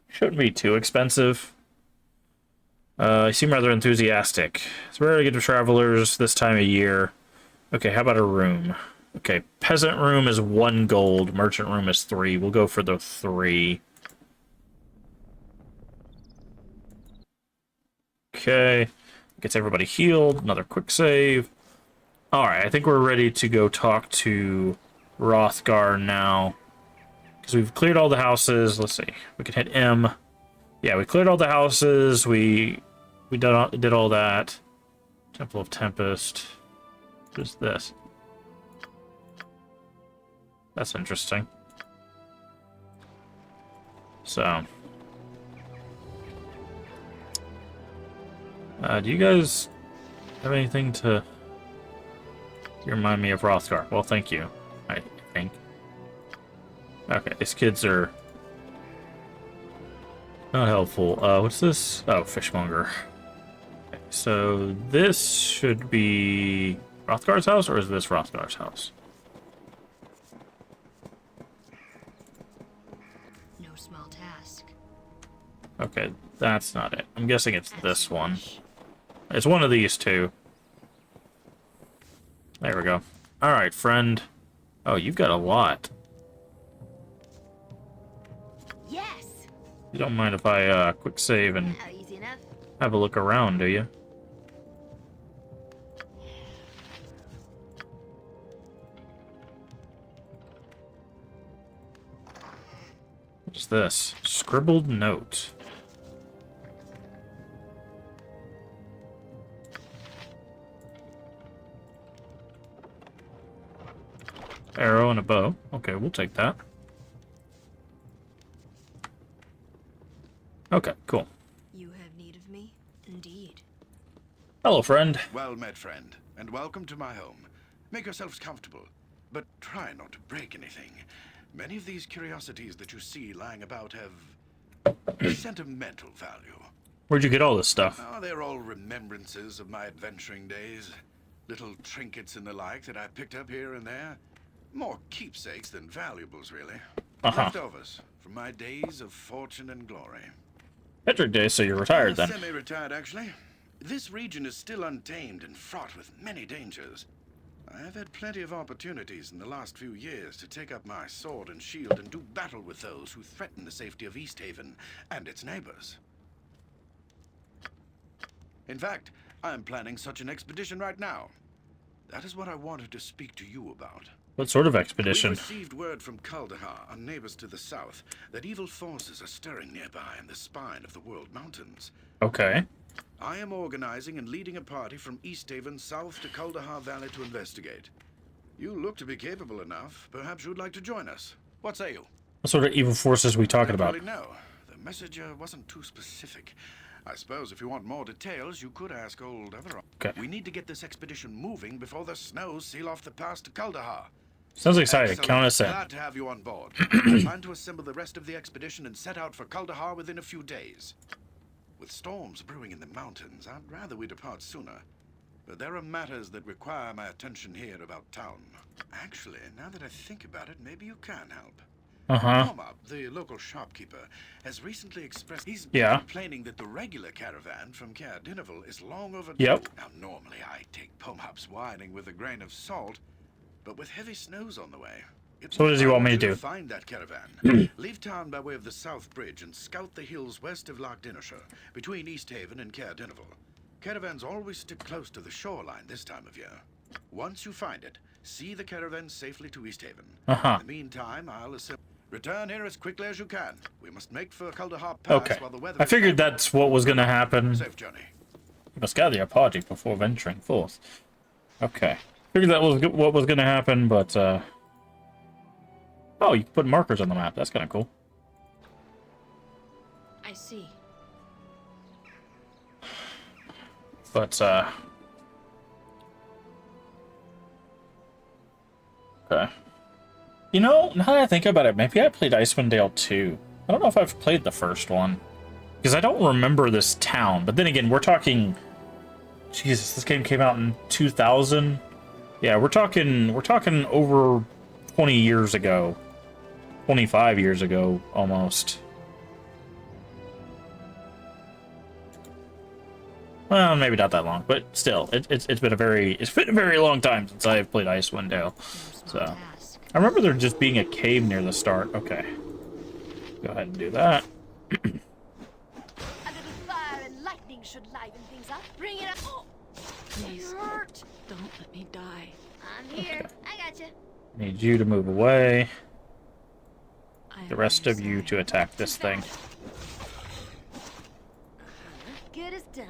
Shouldn't be too expensive. You seem rather enthusiastic. It's rare to get to travelers this time of year. Okay, how about a room? Okay, peasant room is 1 gold, merchant room is 3. We'll go for the 3. Okay, gets everybody healed. Another quick save. Alright, I think we're ready to go talk to Hrothgar now. Because we've cleared all the houses. Let's see. We can hit M. Yeah, we cleared all the houses. We did all that. Temple of Tempest. What is this? That's interesting. So. Do you guys have anything to remind me of Hrothgar? Well, thank you, I think. Okay, these kids are not helpful. What's this? Oh, fishmonger. Okay, so this should be Hrothgar's house, or is this Hrothgar's house? No small task. Okay, that's not it. I'm guessing it's this one. It's one of these two. There we go. Alright, friend. Oh, you've got a lot. Yes. You don't mind if I quick save and Easy enough. have a look around, do you? What's this? Scribbled note. Arrow and a bow. Okay, we'll take that. Okay, cool. You have need of me? Indeed. Hello, friend. Well met, friend, and welcome to my home. Make yourselves comfortable, but try not to break anything. Many of these curiosities that you see lying about have sentimental value. Where'd you get all this stuff? Oh, they're all remembrances of my adventuring days. Little trinkets and the like that I picked up here and there. More keepsakes than valuables, really. Leftovers from my days of fortune and glory. Patrick Day, so you're retired then. Semi-retired, actually. This region is still untamed and fraught with many dangers. I have had plenty of opportunities in the last few years to take up my sword and shield and do battle with those who threaten the safety of Easthaven and its neighbors. In fact, I am planning such an expedition right now. That is what I wanted to speak to you about. What sort of expedition? We've received word from Kuldahar, our neighbors to the south, that evil forces are stirring nearby in the spine of the World Mountains. Okay. I am organizing and leading a party from Easthaven south to Kuldahar Valley to investigate. You look to be capable enough. Perhaps you'd like to join us. What say you? What sort of evil forces are we talking about? No. The messenger wasn't too specific. I suppose if you want more details, you could ask old Everon. Okay. We need to get this expedition moving before the snows seal off the pass to Kuldahar. Sounds exciting. Excellent. Count us in. Glad to have you on board. I plan to assemble the rest of the expedition and set out for Kuldahar within a few days. With storms brewing in the mountains, I'd rather we depart sooner. But there are matters that require my attention here about town. Actually, now that I think about it, maybe you can help. Pomab, the local shopkeeper, has recently expressed he's been complaining that the regular caravan from Caer Dineval is long overdue. Yep. Now, normally I take Pomab's whining with a grain of salt, but with heavy snows on the way, so what does he want me to do? Find that caravan. Leave town by way of the South Bridge and scout the hills west of Loch Dinnershire, between East Haven and Caer Dineval. Caravans always stick close to the shoreline this time of year. Once you find it, see the caravan safely to East Haven. In the meantime, I'll assemble. Return here as quickly as you can. We must make for Calderhart Pass while the weather. I figured that's what was going to happen. Safe journey. You must gather your party before venturing forth. Okay. Figured that was what was going to happen, but oh, you can put markers on the map. That's kind of cool. I see. But okay. You know, now that I think about it, maybe I played Icewind Dale 2. I don't know if I've played the first one. Because I don't remember this town. But then again, we're talking... Jesus, this game came out in 2000? Yeah, we're talking over 20 years ago. 25 years ago, almost. Well, maybe not that long, but still, it's been a very long time since I've played Icewind Dale. So I remember there just being a cave near the start. Okay, go ahead and do that. A little fire and lightning should liven things up. Bring it up. Oh, Please, hurt. don't let me die. I'm here. I got you. Need you to move away. I am The rest very of you sorry. to attack this thing. Good as done.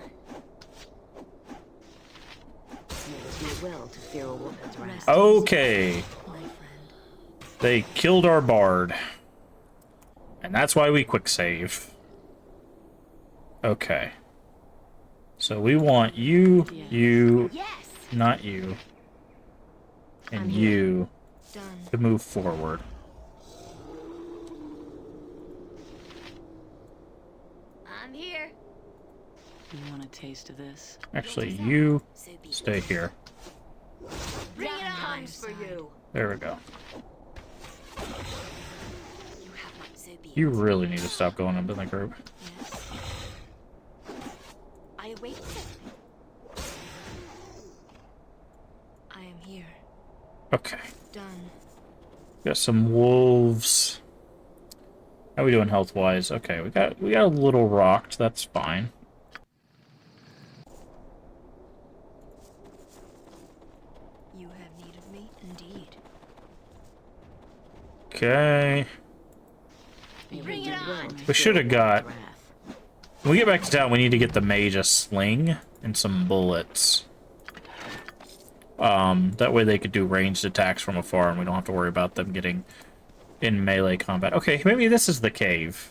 You would do well to fear a woman's wrath. Okay, My friend. they killed our bard, and that's why we quick save. Okay, so we want you, you, Yes. not you, and I'm here. you Done. to move forward. I'm here. You want a taste of this? Actually, you So be stay here. Bring it on. Times for you. There we go. You have my so be You really need to stop going up in the group. Yes. I await it. I am here. Okay, Done. got some wolves. How we doing health wise? Okay, we got a little rocked. That's fine. You have need of me? Indeed. Okay. You Bring would it do well on. to We fear should a have got. woman's wrath. When we get back to town, we need to get the mage a sling and some bullets. That way they could do ranged attacks from afar, and we don't have to worry about them getting in melee combat. Okay, maybe this is the cave.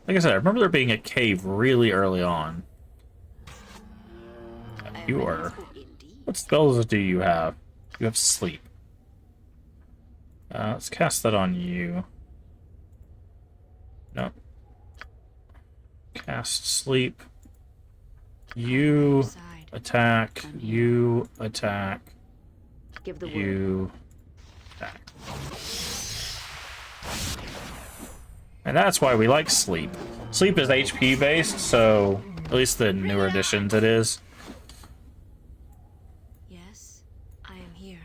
Like I said, I remember there being a cave really early on. You are... What spells do you have? You have sleep. Let's cast that on you. No. Cast sleep. You Side. attack. You attack. Give the word. You attack. And that's why we like sleep. Sleep is HP based, so at least the newer editions it is. Yes, I am here.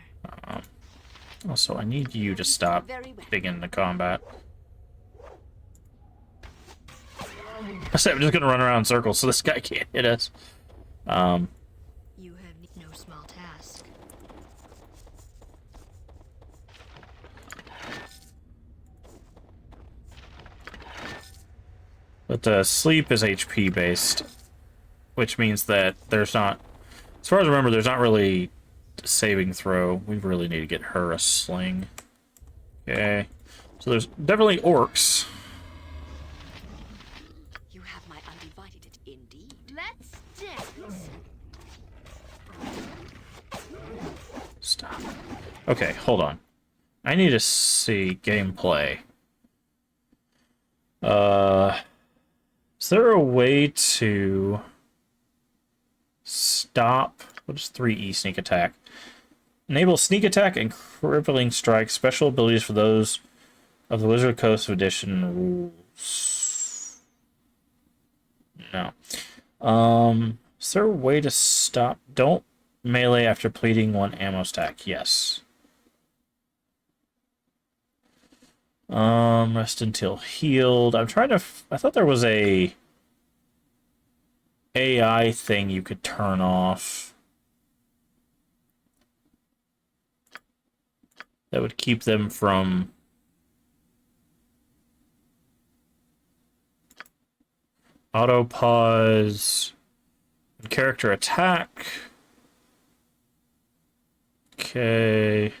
Also, I need you to stop getting into combat. I said I'm just gonna run around in circles so this guy can't hit us. You have No small task. But sleep is HP based, which means that there's not, as far as I remember, there's not really a saving throw. We really need to get her a sling. Okay, so there's definitely orcs. You have my undivided indeed. Let's dance. Stop. Okay, hold on. I need to see gameplay. Is there a way to stop What is 3E sneak attack? Enable sneak attack and crippling strike. Special abilities for those of the Wizard Coast edition rules. No. Is there a way to stop? Don't melee after pleading 1 ammo stack. Yes. Rest until healed. I'm trying to. I thought there was a AI thing you could turn off that would keep them from auto pause, character attack. Okay.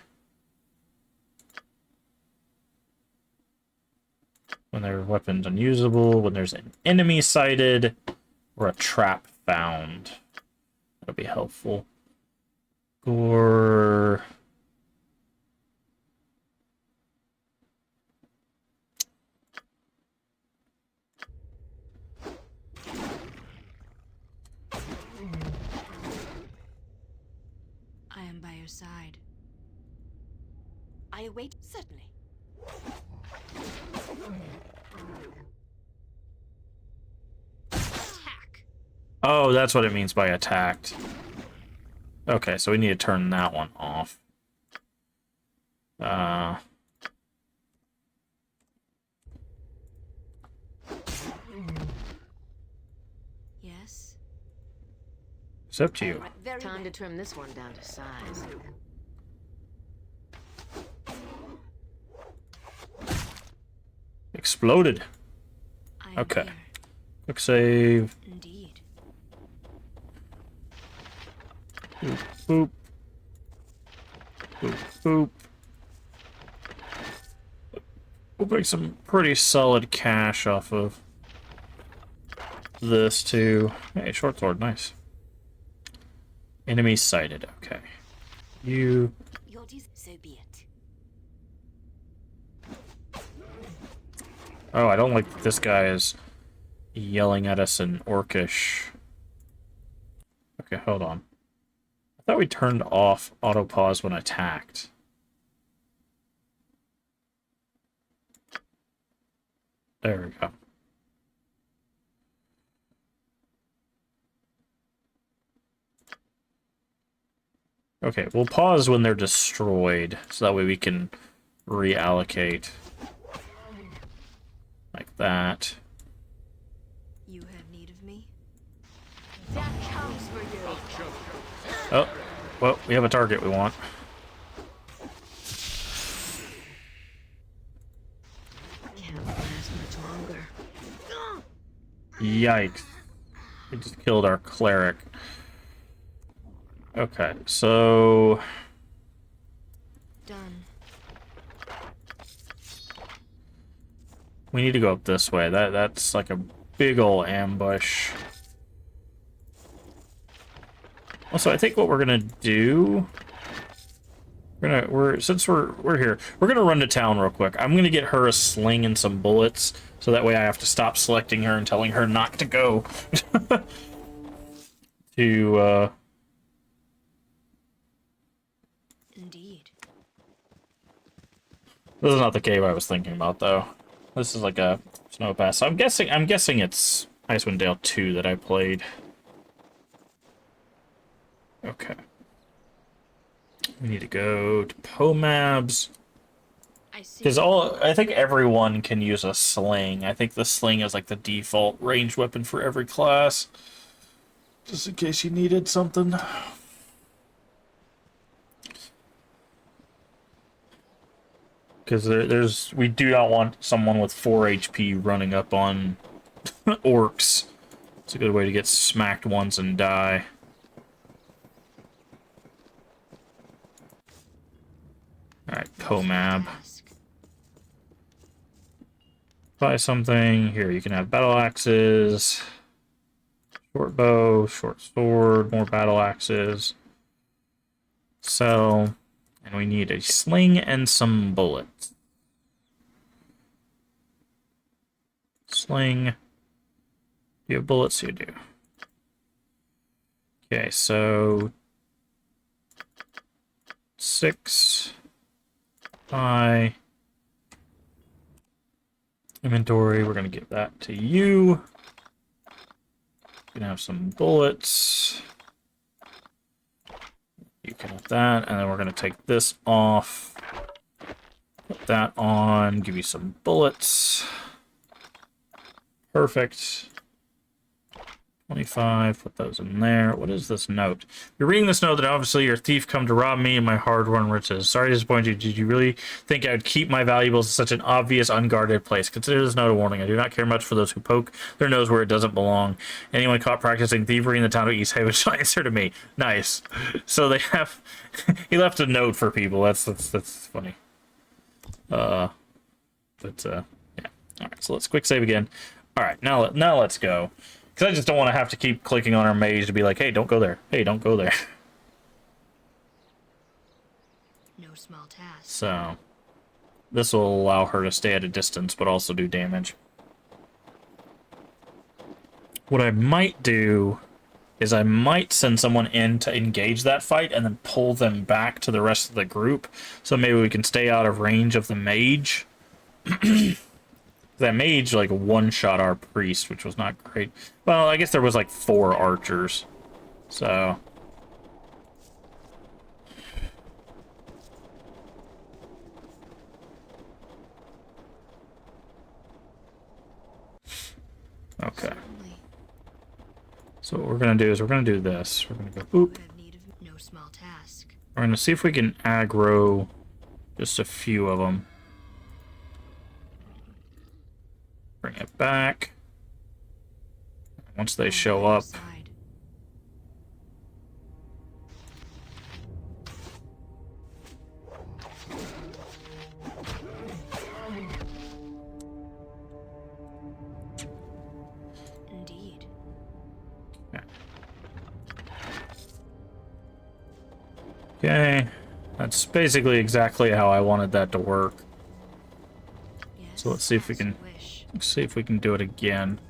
When their weapon's unusable, when there's an enemy sighted, or a trap found. That'll be helpful. Or I am by your side. I await, certainly. Attack. oh, that's what it means by attacked. Okay, so we need to turn that one off. Yes. It's up to you. Very Time to well. trim this one down to size. Exploded. I am Okay. here. Quick save. Indeed. Boop, boop. Boop, boop. We'll make some pretty solid cash off of this too. Hey, short sword, nice. Enemy sighted, okay. You... Your so be it. Oh, I don't like that this guy is yelling at us in Orcish. Okay, hold on. I thought we turned off auto pause when attacked. There we go. Okay, we'll pause when they're destroyed, so that way we can reallocate. Like that. You have need of me? That comes for you. Oh, well, we have a target we want. Can't last much longer. Yikes. We just killed our cleric. Okay, so... Done. we need to go up this way. That's like a big ol' ambush. Also, I think what we're gonna do... since we're here, we're gonna run to town real quick. I'm gonna get her a sling and some bullets, so that way I have to stop selecting her and telling her not to go. to, Indeed. This is not the cave I was thinking about, though. This is like a snow pass. So I'm guessing it's Icewind Dale 2 that I played. Okay. We need to go to Pomabs. I see. Because I think everyone can use a sling. I think the sling is like the default ranged weapon for every class. Just in case you needed something. Because we do not want someone with 4 HP running up on orcs. It's a good way to get smacked once and die. Alright, Pomab. Buy something. Here, you can have battle axes. Short bow, short sword, more battle axes. Sell. And we need a sling and some bullets. Sling. Do you have bullets? You do. Okay, so 6. Buy. Inventory, we're going to give that to you. You can have some bullets. You can have that, and then we're going to take this off. Put that on, give you some bullets. Perfect. 25, put those in there. What is this note? You're reading this note that obviously your thief come to rob me and my hard-won riches. Sorry to disappoint you. Did you really think I would keep my valuables in such an obvious, unguarded place? Consider this note a warning. I do not care much for those who poke their nose where it doesn't belong. Anyone caught practicing thievery in the town of East Haven shall answer to me. Nice. So they have... he left a note for people. That's funny. Yeah. Alright, so let's quick save again. Alright, now let's go. Because I just don't want to have to keep clicking on our mage to be like, hey, don't go there. Hey, don't go there. No small task. So, this will allow her to stay at a distance, but also do damage. What I might do is I might send someone in to engage that fight and then pull them back to the rest of the group. So maybe we can stay out of range of the mage. That mage, like, one-shot our priest, which was not great. Well, I guess there was, like, 4 archers. So... okay. So what we're going to do is we're going to do this. We're going to go, boop. No small task. We're going to see if we can aggro just a few of them. Bring it back. Once they show up. Indeed. Okay. That's basically exactly how I wanted that to work. Yes, So let's see if we can do it again.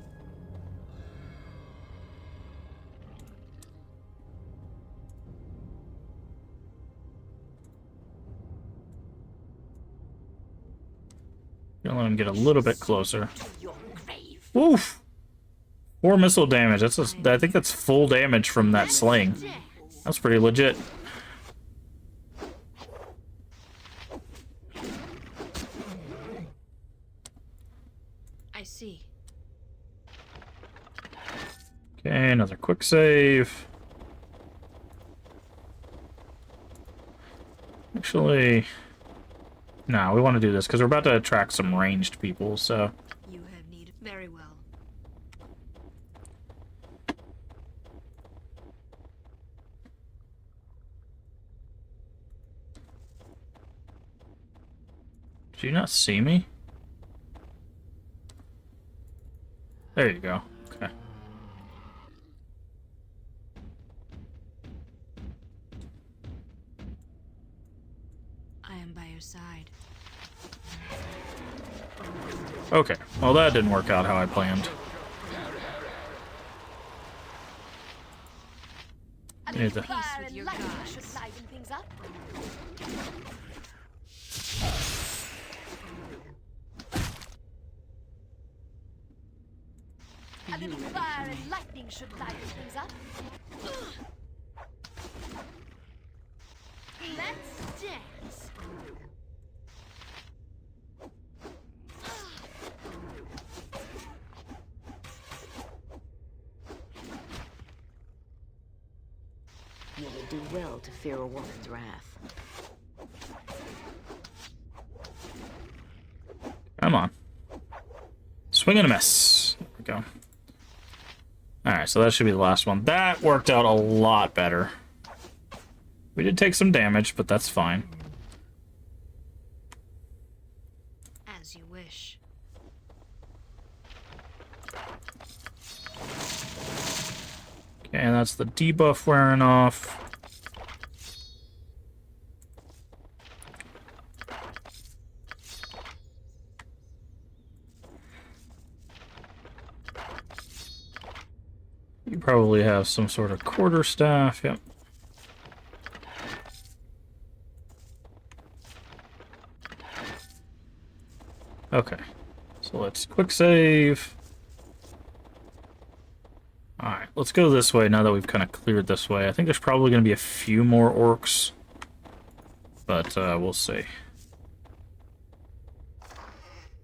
Gonna let him get a little bit closer. Oof! 4 missile damage. I think that's full damage from that sling. That's pretty legit. I see. Okay, another quick save. Actually, no, we want to do this because we're about to attract some ranged people, so... You have need. Very well. Did you not see me? There you go. Okay. I am by your side. Okay. Well, that didn't work out how I planned. A Need little to- fire and lightning should liven things up. A little fire and lightning should liven things up. Let's dance. You would do well to fear a woman's wrath. Come on. Swing and a miss. There we go. Alright, so that should be the last one. That worked out a lot better. We did take some damage, but that's fine. As you wish. Okay, and that's the debuff wearing off. You probably have some sort of quarterstaff, yep. Okay. So let's quick save. Alright, let's go this way now that we've kind of cleared this way. I think there's probably going to be a few more orcs. But we'll see.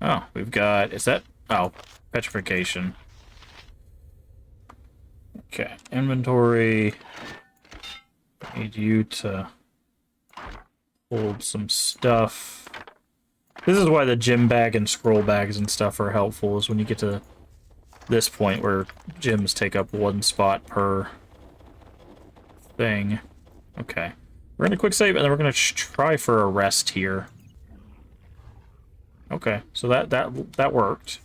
Oh, we've got... Is that... Oh, petrification. Okay, inventory. Need you to hold some stuff. This is why the gem bag and scroll bags and stuff are helpful, is when you get to this point where gems take up one spot per thing. Okay. We're gonna quick save, and then we're gonna try for a rest here. Okay, so that worked.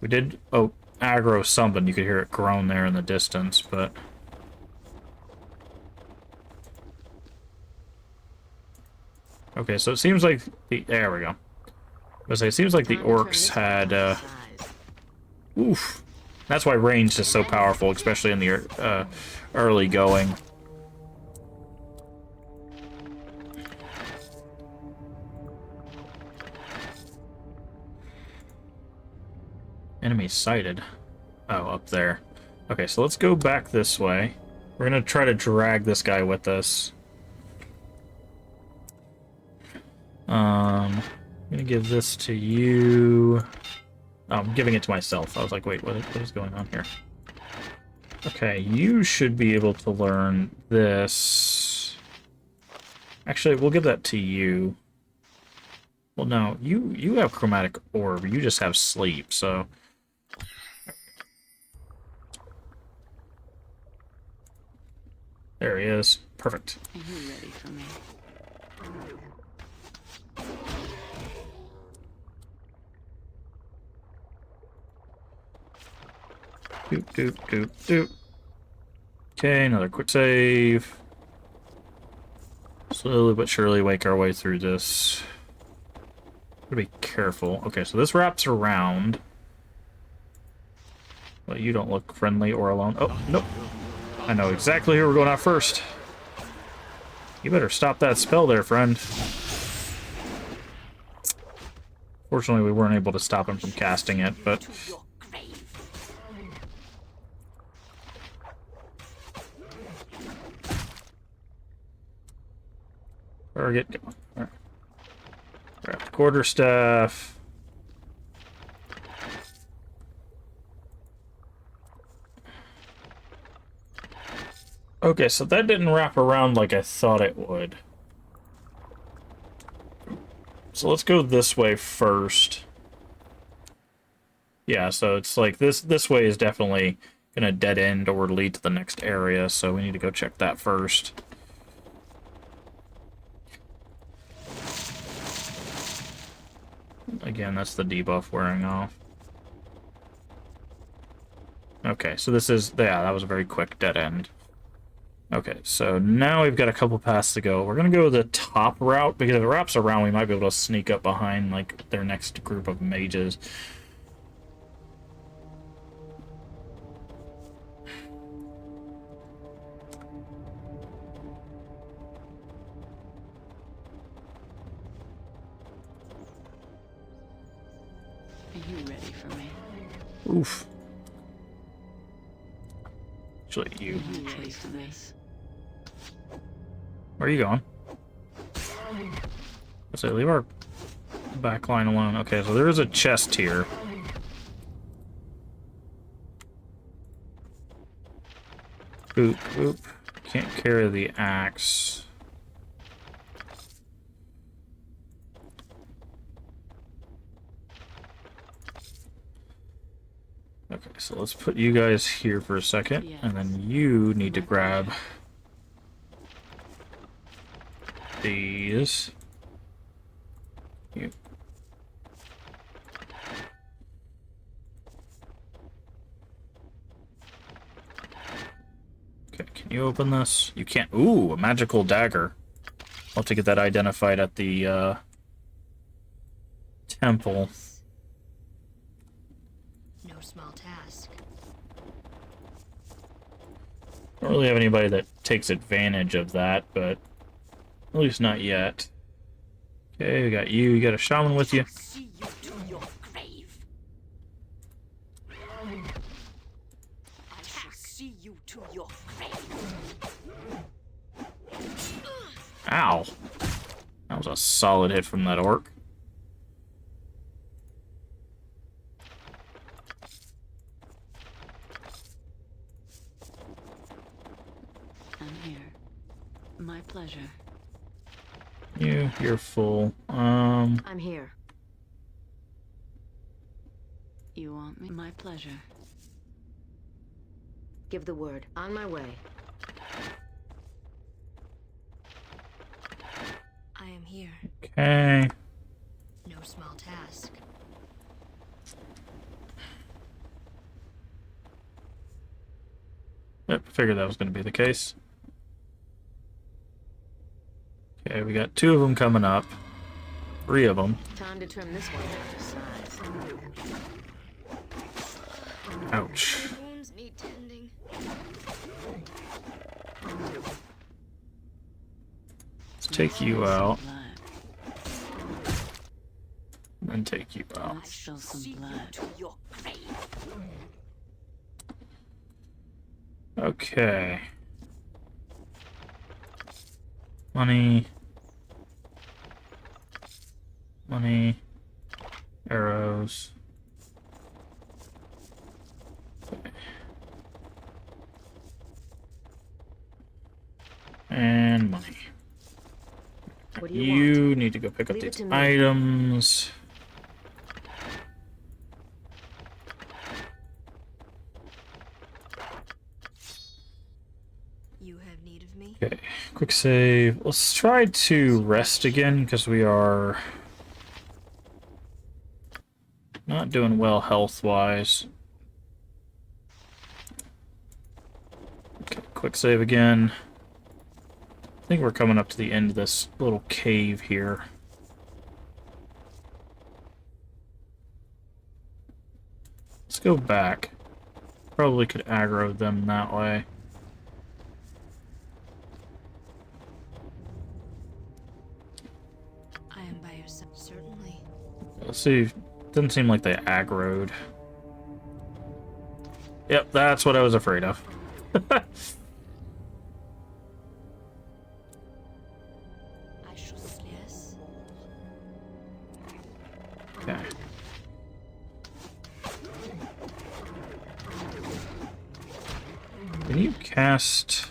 We did aggro something. You could hear it groan there in the distance, but okay. So it seems like there we go. I was gonna say, it seems like the orcs had oof. That's why ranged is so powerful, especially in the early going. Enemy sighted. Oh, up there. Okay, so let's go back this way. We're gonna try to drag this guy with us. I'm gonna give this to you. Oh, I'm giving it to myself. I was like, wait, what is going on here? Okay, you should be able to learn this. Actually, we'll give that to you. Well, no, you have chromatic orb. You just have sleep, so... There he is. Perfect. Are you ready for me? Doop, doop, doop, doop. Okay, another quick save. Slowly but surely make our way through this. Gotta be careful. Okay, so this wraps around. But you don't look friendly or alone. Oh, nope. I know exactly who we're going at first. You better stop that spell there, friend. Fortunately, we weren't able to stop him from casting it, but... Target going. Right. Grab the quarterstaff. Okay, so that didn't wrap around like I thought it would. So let's go this way first. Yeah, so it's like this way is definitely gonna dead end or lead to the next area, so we need to go check that first. Again, that's the debuff wearing off. Okay, so this is... Yeah, that was a very quick dead end. Okay, so now we've got a couple paths to go. We're going to go the top route, because if it wraps around, we might be able to sneak up behind, like, their next group of mages. Are you ready for me? Oof. Actually, you. Are you ready for this? Where are you going? Let's say, leave our back line alone. Okay, so there is a chest here. Oop, oop. Can't carry the axe. Okay, so let's put you guys here for a second, and then you need to grab these. You. Okay, can you open this? You can't. Ooh, a magical dagger. I'll have to get that identified at the temple. No small task. Don't really have anybody that takes advantage of that, but at least not yet. Okay, we got you. You got a shaman with you. See you to your grave. Ow. That was a solid hit from that orc. I'm here. My pleasure. You're full. I'm here. You want me? My pleasure. Give the word. On my way. I am here. Okay. No small task. Yep, figured that was going to be the case. Okay, we got 2 of them coming up. 3 of them. Time to trim this one down to size. Ouch. Wounds need tending. Let's take you out, Blood. and then take you out. Let's spill some See you blood. to your grave. Okay. Money. Money. Arrows. Okay. And money. What do you want? Need to go pick up Leave it these to me. items. You have need of me? Okay, quick save. Let's try to rest again because we are not doing well health-wise. Okay, quick save again. I think we're coming up to the end of this little cave here. Let's go back. Probably could aggro them that way. I am by your side. Certainly. Let's see. Doesn't seem like they aggroed. Yep, that's what I was afraid of. I shall yes. Okay. Can you cast...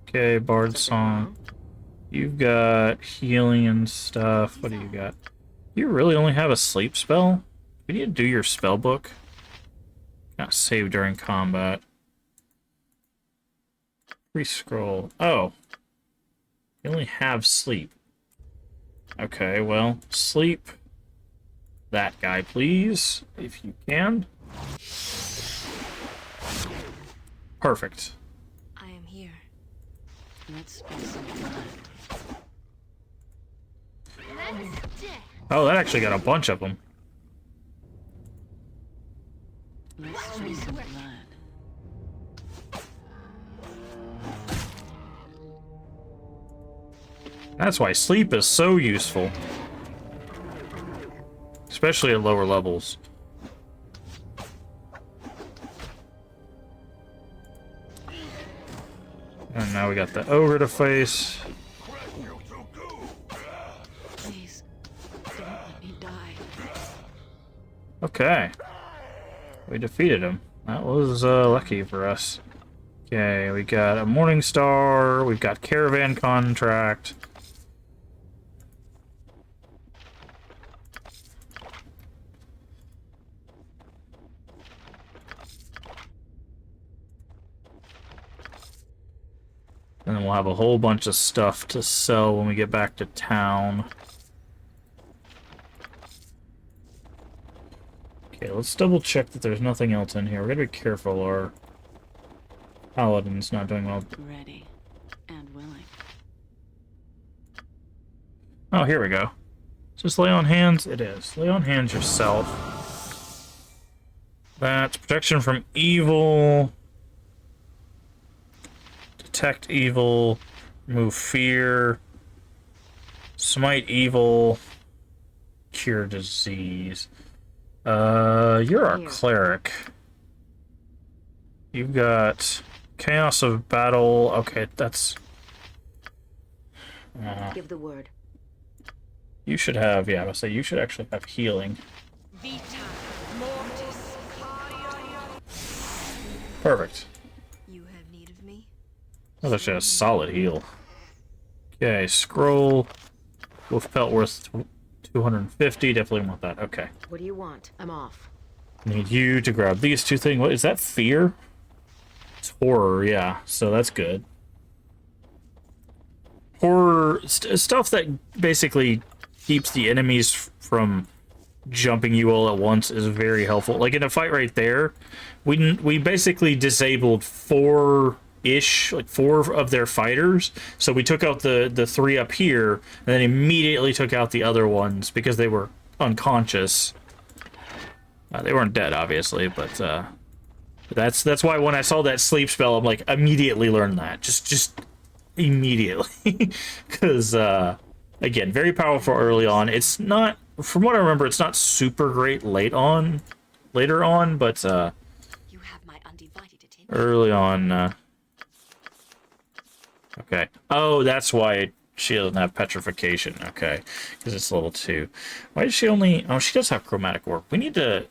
Okay, Bard Song. You've got healing and stuff. What do you got? You really only have a sleep spell? We need to do your spell book. Not save during combat. Free scroll. Oh. You only have sleep. Okay, well, sleep. That guy, please, if you can. Perfect. I am here. Let's spill some blood. Let's death. Oh, that actually got a bunch of them. Let's spill some blood. That's why sleep is so useful. Especially at lower levels. And now we got the ogre to face. Please, don't let me die. Okay. We defeated him. That was lucky for us. Okay, we got a Morning Star. We've got Caravan Contract. And then we'll have a whole bunch of stuff to sell when we get back to town. Okay, let's double check that there's nothing else in here. We're gonna be careful, our paladin's not doing well. Ready and willing. Oh, here we go. Is this lay on hands? It is. Lay on hands yourself. That's protection from evil. Detect evil. Remove fear. Smite evil. Cure disease. You're our Here. cleric. You've got Chaos of Battle. Okay, that's... Give the word. You should have, yeah, I was say you should actually have healing. Vita Mortis. Perfect. You have need of me? Oh, that's just a solid heal. Okay, scroll. Wolf pelt worth 250. Definitely want that. Okay. What do you want? I'm off. Need you to grab these two things. What is that? Fear? It's horror, yeah. So that's good. Horror stuff that basically keeps the enemies from jumping you all at once is very helpful. Like in a fight right there, we basically disabled four of their fighters. So we took out the three up here, and then immediately took out the other ones because they were unconscious. They weren't dead, obviously, but that's why when I saw that sleep spell, I'm like, immediately learn that. Just immediately. Because, again, very powerful early on. It's not, from what I remember, it's not super great later on, but You have my undivided attention. early on, okay. Oh, that's why she doesn't have petrification. Okay, because it's level 2. Why does she only... Oh, she does have chromatic orb. We need to...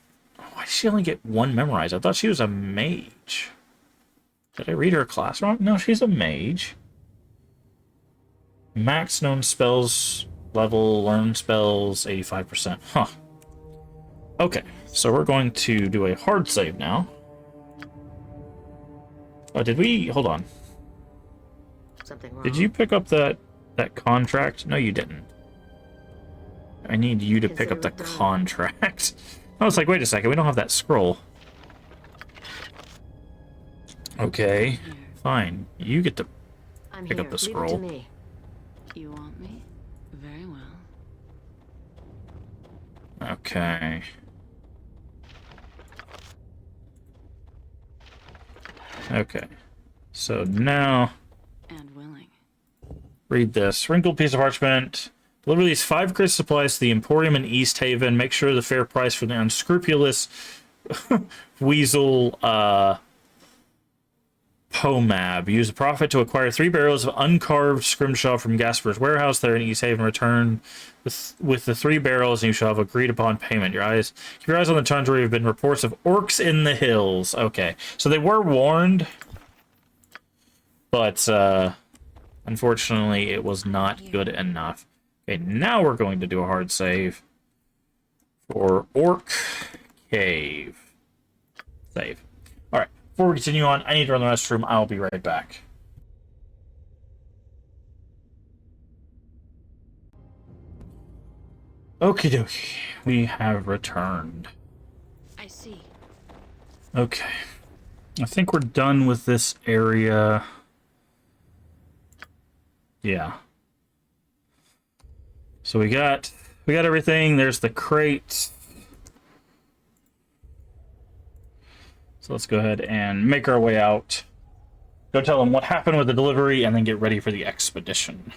Why does she only get one memorized? I thought she was a mage. Did I read her class wrong? No, she's a mage. Max known spells level, learn spells, 85%. Huh. Okay, so we're going to do a hard save now. Oh, did we... Hold on. Something wrong? Did you pick up that contract? No, you didn't. I need you to pick up the Consider it done. contract. I was like, wait a second, we don't have that scroll. Okay, fine. You get to I'm pick here. up the Leave it scroll. to me. You want me? Very well. Okay. Okay. So now, And willing. read this. Wrinkled piece of parchment. Deliver these 5 crate supplies to the Emporium in East Haven. Make sure the fair price for the unscrupulous weasel, Pomab. Use the profit to acquire 3 barrels of uncarved scrimshaw from Gasper's warehouse there in East Haven. Return with the 3 barrels, and you shall have agreed upon payment. Keep your eyes on the tundra. There have been reports of orcs in the hills. Okay, so they were warned, but unfortunately, it was not good enough. Okay, now we're going to do a hard save for Orc Cave. Save. All right. Before we continue on, I need to run the restroom. I'll be right back. Okie dokie. We have returned. I see. Okay. I think we're done with this area. Yeah. So we got everything. There's the crate. So let's go ahead and make our way out. Go tell them what happened with the delivery and then get ready for the expedition.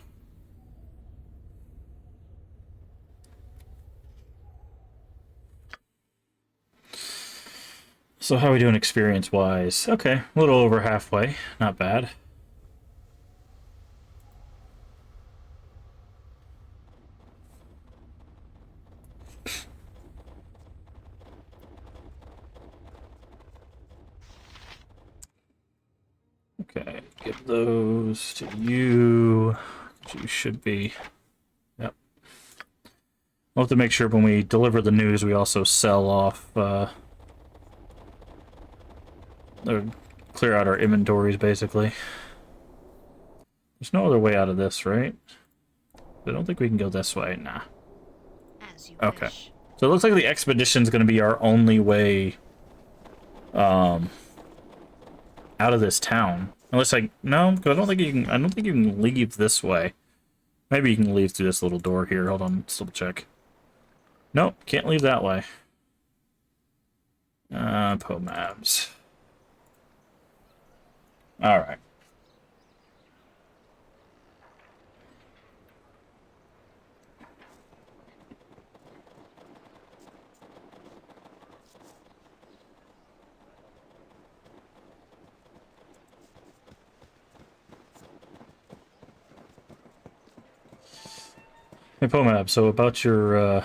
So how are we doing experience-wise? Okay, a little over halfway. Not bad. Okay, give those to you. You should be... Yep. We'll have to make sure when we deliver the news, we also sell off... or clear out our inventories, basically. There's no other way out of this, right? I don't think we can go this way. Nah. As you Okay. wish. So it looks like the expedition's going to be our only way out of this town. Unless no, because I don't think you can leave this way. Maybe you can leave through this little door here. Hold on, let's double check. Nope, can't leave that way. Pomabs. All right. Hey, Pomab, so about your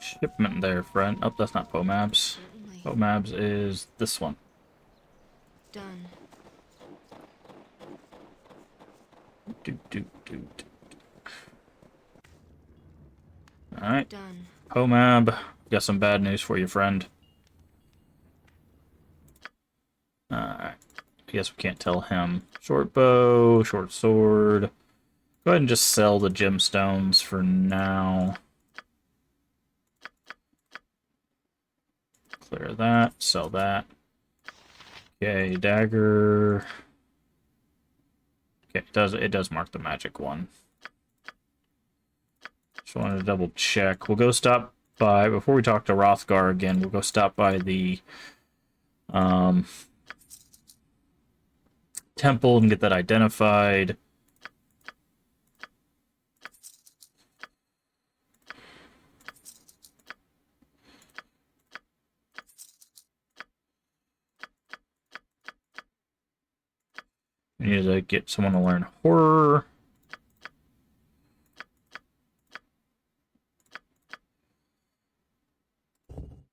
shipment there, friend. Oh, that's not Pomab's. Certainly. Pomab's is this one. Done. Alright. Done. Pomab, got some bad news for you, friend. Alright. I guess we can't tell him. Short bow, short sword. Go ahead and just sell the gemstones for now. Clear that, sell that. Okay, dagger. Okay, it does mark the magic one. Just wanted to double check. We'll go stop by, before we talk to Rothgar again, we'll go stop by the temple and get that identified. We need to get someone to learn horror.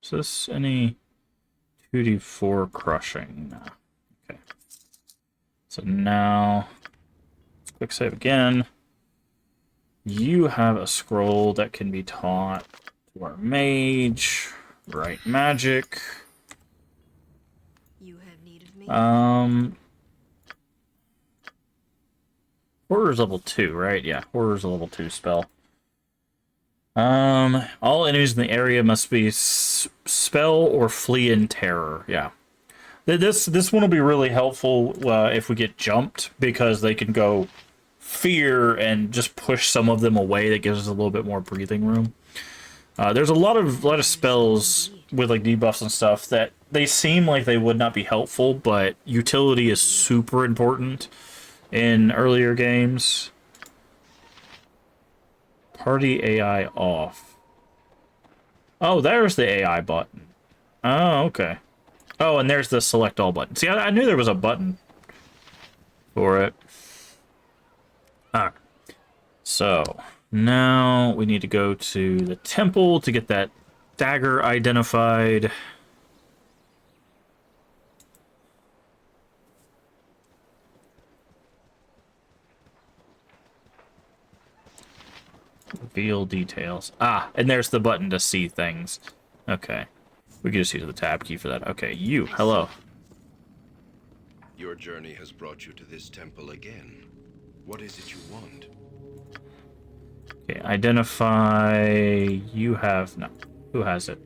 Is this any 2d4 crushing? No. Okay. So now, quick save again. You have a scroll that can be taught to our mage. Right, magic. You have need of me? Horror's level 2, right? Yeah, horror's a level 2 spell. All enemies in the area must be spell or flee in terror. Yeah. This one will be really helpful if we get jumped, because they can go fear and just push some of them away. That gives us a little bit more breathing room. There's a lot of spells with like debuffs and stuff that they seem like they would not be helpful, but utility is super important in earlier games. Party AI off. Oh, there's the AI button. Oh, okay. Oh, and there's the select all button. See, I knew there was a button for it. Alright. So, now we need to go to the temple to get that dagger identified. Reveal details. Ah, and there's the button to see things. Okay. We can just use the tab key for that. Okay, you. Hello. Your journey has brought you to this temple again. What is it you want? Okay, identify... You have... No. Who has it?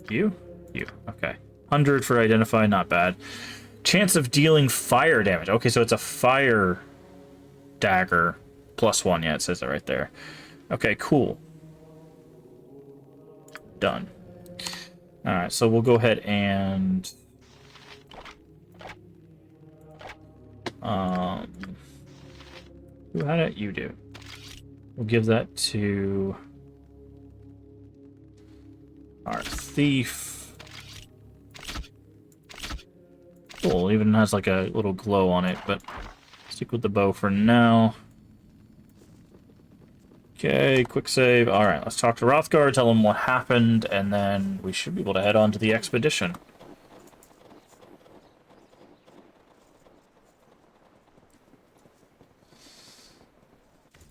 You? You. Okay. 100 for identify, not bad. Chance of dealing fire damage. Okay, so it's a fire dagger. +1, yeah, it says that right there. Okay, cool. Done. Alright, so we'll go ahead and... Who had it? You do. We'll give that to... our thief. Cool, even has like a little glow on it, but stick with the bow for now. Okay, quick save. Alright, let's talk to Rothgar, tell him what happened, and then we should be able to head on to the expedition.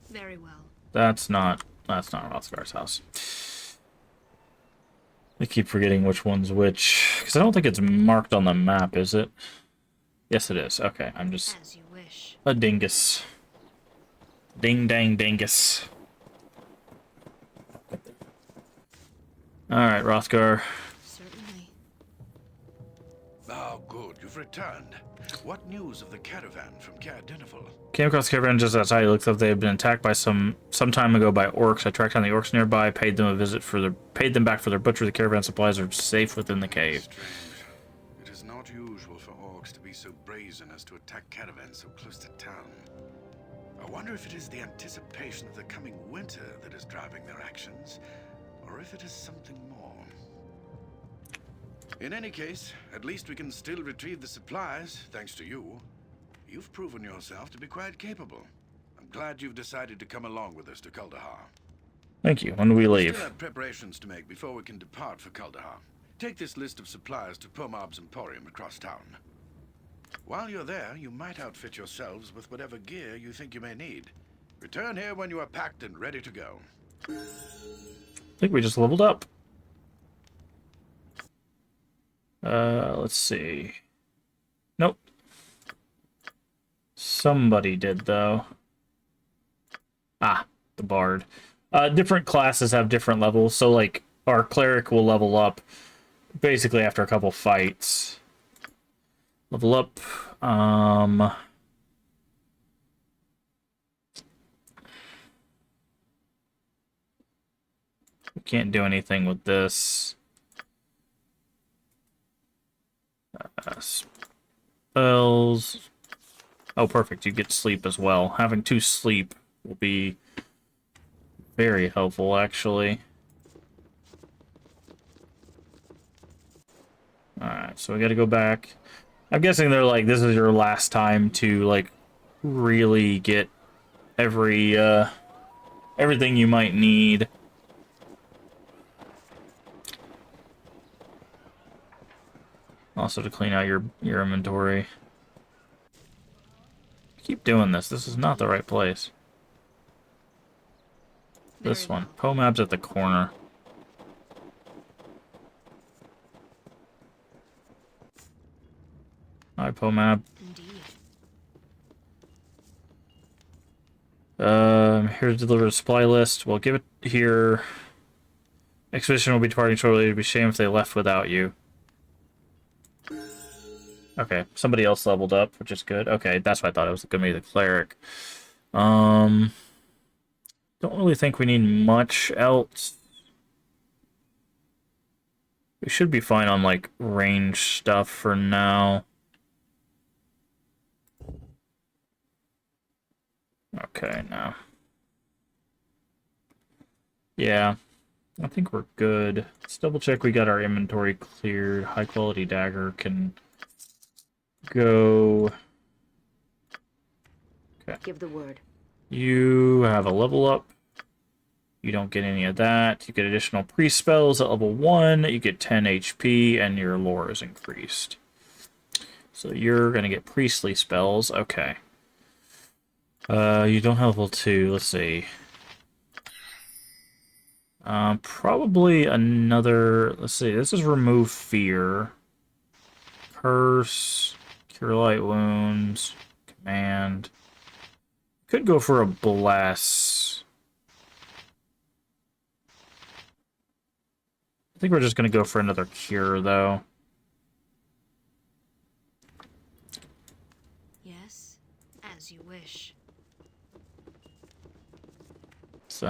Very well. That's not Rothgar's house. I keep forgetting which one's which, because I don't think it's marked on the map, is it? Yes, it is. Okay, I'm just As you wish. a dingus. Ding dang dingus. Alright, Rothgar. Certainly. Oh, good. You've returned. What news of the caravan from Caer Dineval? Came across the caravan just outside. It looks like they had been attacked by some time ago by orcs. I tracked down the orcs nearby, paid them back for their butchery. The caravan supplies are safe within the cave. Strange. It is not usual for orcs to be so brazen as to attack caravans so close to town. I wonder if it is the anticipation of the coming winter that is driving their actions, or if it is something more. In any case, at least we can still retrieve the supplies, thanks to you. You've proven yourself to be quite capable. I'm glad you've decided to come along with us to Kuldahar. Thank you. When do we We leave? still have preparations to make before we can depart for Kuldahar. Take this list of supplies to Pomab's Emporium across town. While you're there, you might outfit yourselves with whatever gear you think you may need. Return here when you are packed and ready to go. I think we just leveled up. Let's see. Nope. Somebody did, though. Ah, the bard. Different classes have different levels, so, like, our cleric will level up basically after a couple fights. Level up, we can't do anything with this. Spells. Oh, perfect. You get sleep as well. Having 2 sleep will be very helpful, actually. Alright, so we gotta go back. I'm guessing they're like, this is your last time to, like, really get everything you might need. Also to clean out your inventory. Keep doing this. This is not the right place. This one. Pomab's at the corner. Hi, Pomab. Here to deliver the supply list. We'll give it here. Expedition will be departing shortly. It'd be a shame if they left without you. Okay, somebody else leveled up, which is good. Okay, that's what I thought. It was going to be the cleric. Don't really think we need much else. We should be fine on, like, range stuff for now. Okay, now. Yeah, I think we're good. Let's double check we got our inventory cleared. High quality dagger can go. Okay. Give the word. You have a level up. You don't get any of that. You get additional priest spells at level 1. You get 10 HP, and your lore is increased. So you're going to get priestly spells. Okay. You don't have level 2. Let's see. Probably another... Let's see. This is remove fear. Curse. Cure light wounds. Command. Could go for a bless. I think we're just going to go for another cure, though. Yes, as you wish. So,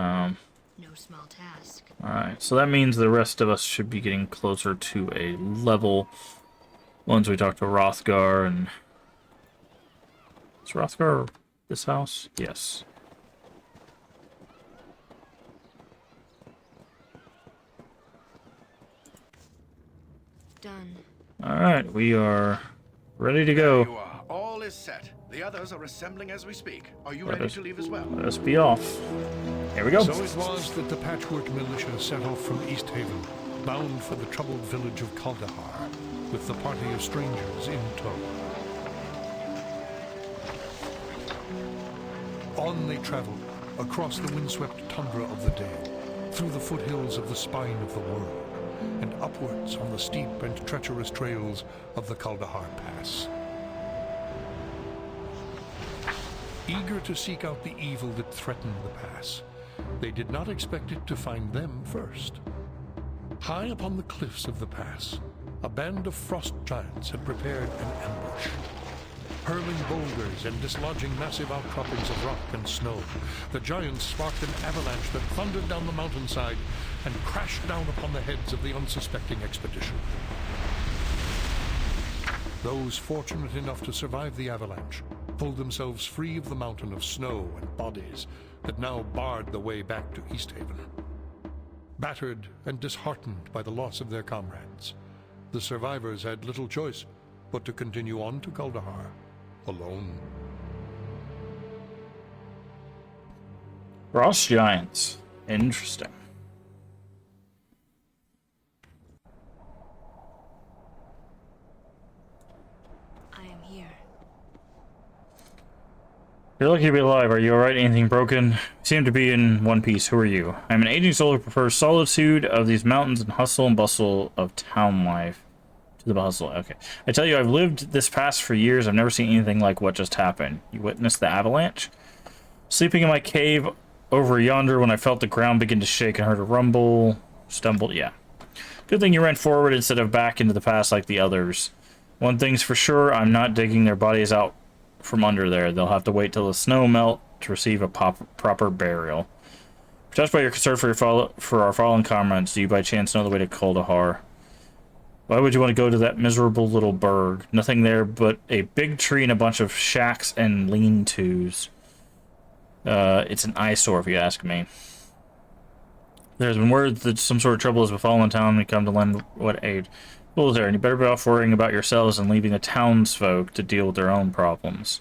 No small task. alright, so that means the rest of us should be getting closer to a level once we talk to Rothgar and... Is Rothgar this house? Yes. Done. Alright, we are ready to There you go. are. All is set. The others are assembling as we speak. Are you Let ready us- to leave as well? Let us be off. Here we go. So it was that the Patchwork Militia set off from East Haven, bound for the troubled village of Kuldahar, with the party of strangers in tow. On they traveled, across the windswept tundra of the Dale, through the foothills of the spine of the world, and upwards on the steep and treacherous trails of the Kuldahar Pass. Eager to seek out the evil that threatened the pass, they did not expect it to find them first. High upon the cliffs of the pass, a band of frost giants had prepared an ambush. Hurling boulders and dislodging massive outcroppings of rock and snow, the giants sparked an avalanche that thundered down the mountainside and crashed down upon the heads of the unsuspecting expedition. Those fortunate enough to survive the avalanche pulled themselves free of the mountain of snow and bodies that now barred the way back to East Haven. Battered and disheartened by the loss of their comrades, the survivors had little choice but to continue on to Kuldahar, alone. Frost giants. Interesting. I am here. You're lucky to be alive. Are you alright? Anything broken? You seem to be in one piece. Who are you? I'm an aging soul who prefers solitude of these mountains and hustle and bustle of town life to the bustle. Okay. I tell you, I've lived this past for years. I've never seen anything like what just happened. You witnessed the avalanche? Sleeping in my cave over yonder when I felt the ground begin to shake and heard a rumble. Stumbled. Yeah. Good thing you ran forward instead of back into the past like the others. One thing's for sure, I'm not digging their bodies out from under there. They'll have to wait till the snow melt to receive a proper burial. Judged by your concern for our fallen comrades, do you by chance know the way to Kuldahar? Why would you want to go to that miserable little burg? Nothing there but a big tree and a bunch of shacks and lean-tos. It's an eyesore if you ask me. There's been word that some sort of trouble has befallen the town and come to lend what aid. Fools there, and you better be off worrying about yourselves and leaving the townsfolk to deal with their own problems.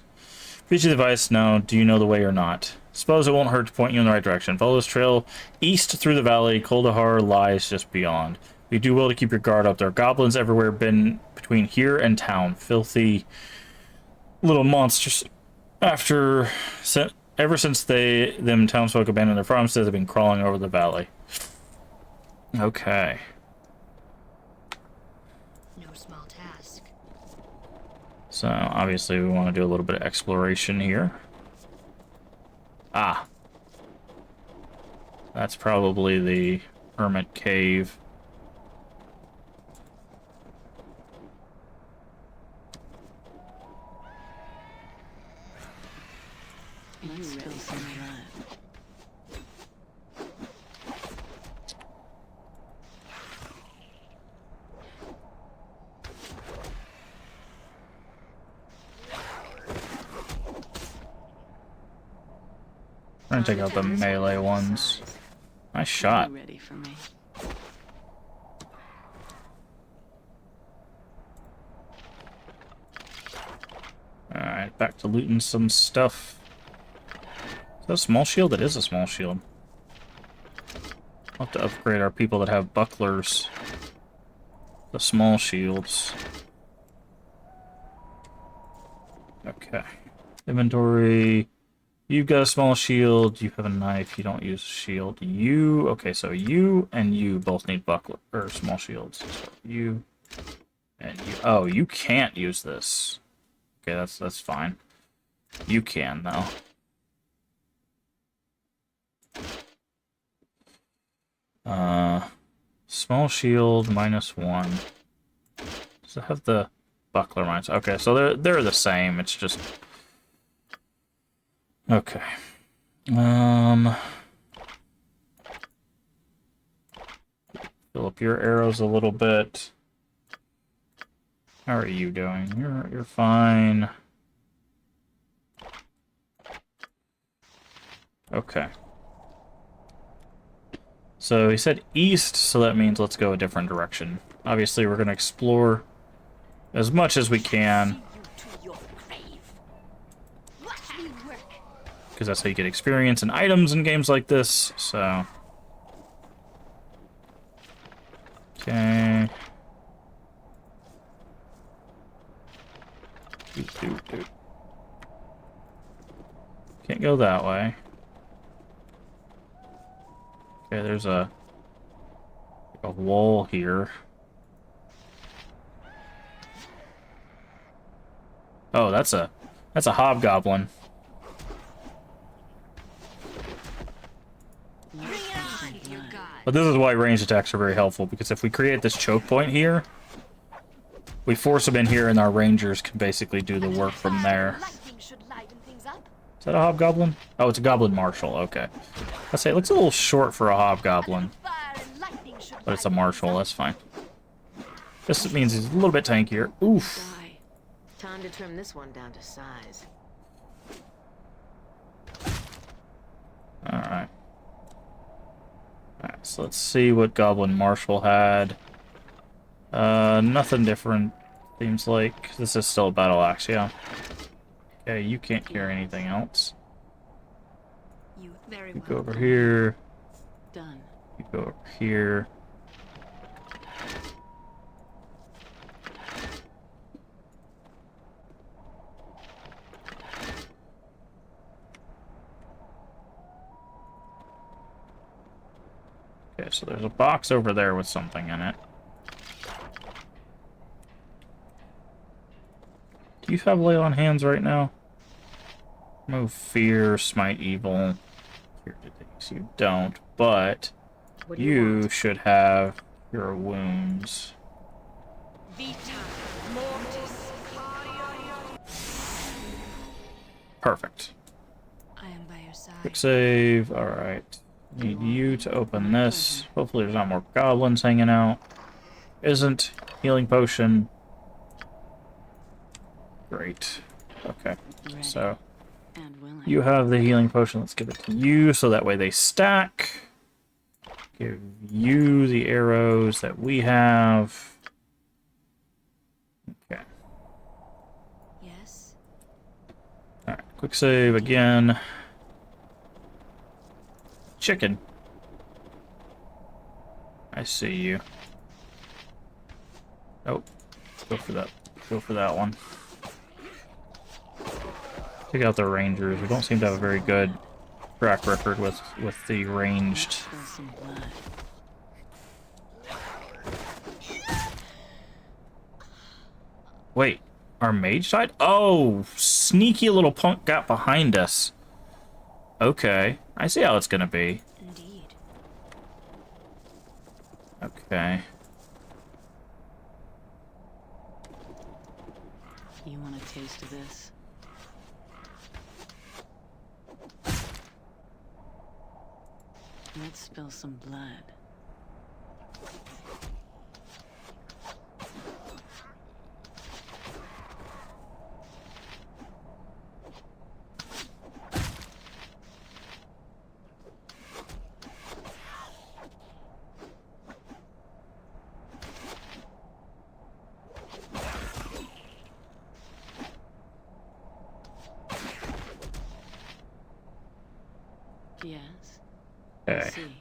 Piece of advice now, do you know the way or not? Suppose it won't hurt to point you in the right direction. Follow this trail east through the valley. Kuldahar lies just beyond. You do well to keep your guard up. There are goblins everywhere been between here and town. Filthy little monsters. Ever since them townsfolk abandoned their farmsteads, they've been crawling over the valley. Okay. So, obviously, we want to do a little bit of exploration here. Ah. That's probably the hermit cave. Let's spill some blood. We're gonna take out the melee ones. Nice shot. Ready for me. Alright, back to looting some stuff. Is that a small shield? It is a small shield. We'll have to upgrade our people that have bucklers. The small shields. Okay. Inventory. You've got a small shield. You have a knife. You don't use a shield. You... Okay, so you and you both need buckler... or small shields. So you and you... Oh, you can't use this. Okay, that's fine. You can, though. Small shield, -1. Does it have the buckler minus? Okay, so they're the same. It's just... Okay. Fill up your arrows a little bit. How are you doing? You're fine. Okay. So he said east, so that means let's go a different direction. Obviously, we're going to explore as much as we can. Because that's how you get experience and items in games like this, so... Okay... Can't go that way. Okay, there's a wall here. Oh, that's a hobgoblin. But this is why ranged attacks are very helpful, because if we create this choke point here, we force them in here and our rangers can basically do the work from there. Is that a hobgoblin? Oh, it's a goblin marshal, okay. I say it looks a little short for a hobgoblin. But it's a marshal, that's fine. This means he's a little bit tankier. Oof. Time to trim this one down to size. Alright. Alright, so let's see what Goblin Marshal had. Nothing different, seems like. This is still a battle axe, yeah. Okay, you can't carry anything else. You Very You well. go over here. Done. You go over here. Okay, so there's a box over there with something in it. Do you have lay on hands right now? Remove fear, smite evil. Cure disease. You don't, but What do you you want? should have your wounds. Vita mortis. Perfect. I am by your side. Quick save. Alright. Need you to open this. Hopefully there's not more goblins hanging out. Isn't. Healing potion. Great. Okay. Ready So and willing. you have the healing potion. Let's give it to you so that way they stack. Give you the arrows that we have. Okay. Yes. Alright. Quick save again. Chicken. I see you. Nope. Go for that. Go for that one. Take out the rangers. We don't seem to have a very good track record with the ranged. Spill some blood. Wait, our mage died? Oh, sneaky little punk got behind us. Okay, I see how it's gonna be. Indeed. Okay. You want a taste of this? Let's spill some blood. Yes. Okay. See.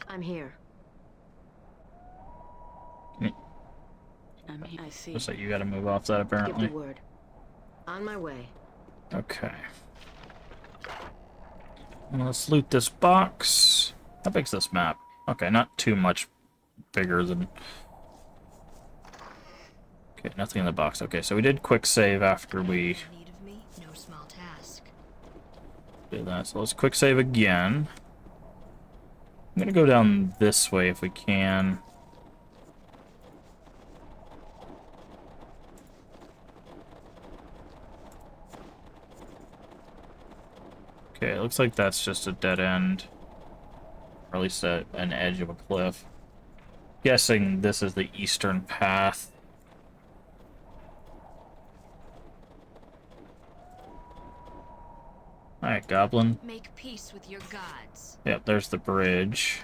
I'm here. I see. Looks like you gotta move off that Give apparently. the word. On my way. Okay. Well, let's loot this box. How big's this map? Okay, not too much bigger than... Okay, nothing in the box. Okay, so we did quick save after we Need of me? No small task. did that. So let's quick save again. I'm gonna go down this way if we can. Okay, it looks like that's just a dead end. Or at least an edge of a cliff. Guessing this is the eastern path. Alright, goblin. Make peace with your gods. Yep, there's the bridge.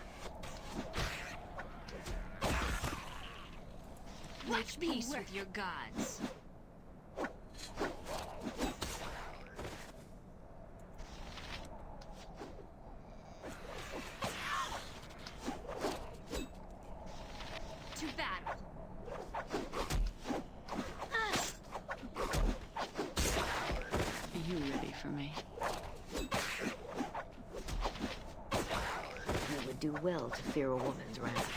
Make peace with your gods. To battle. Are you ready for me? You would do well to fear a woman's wrath.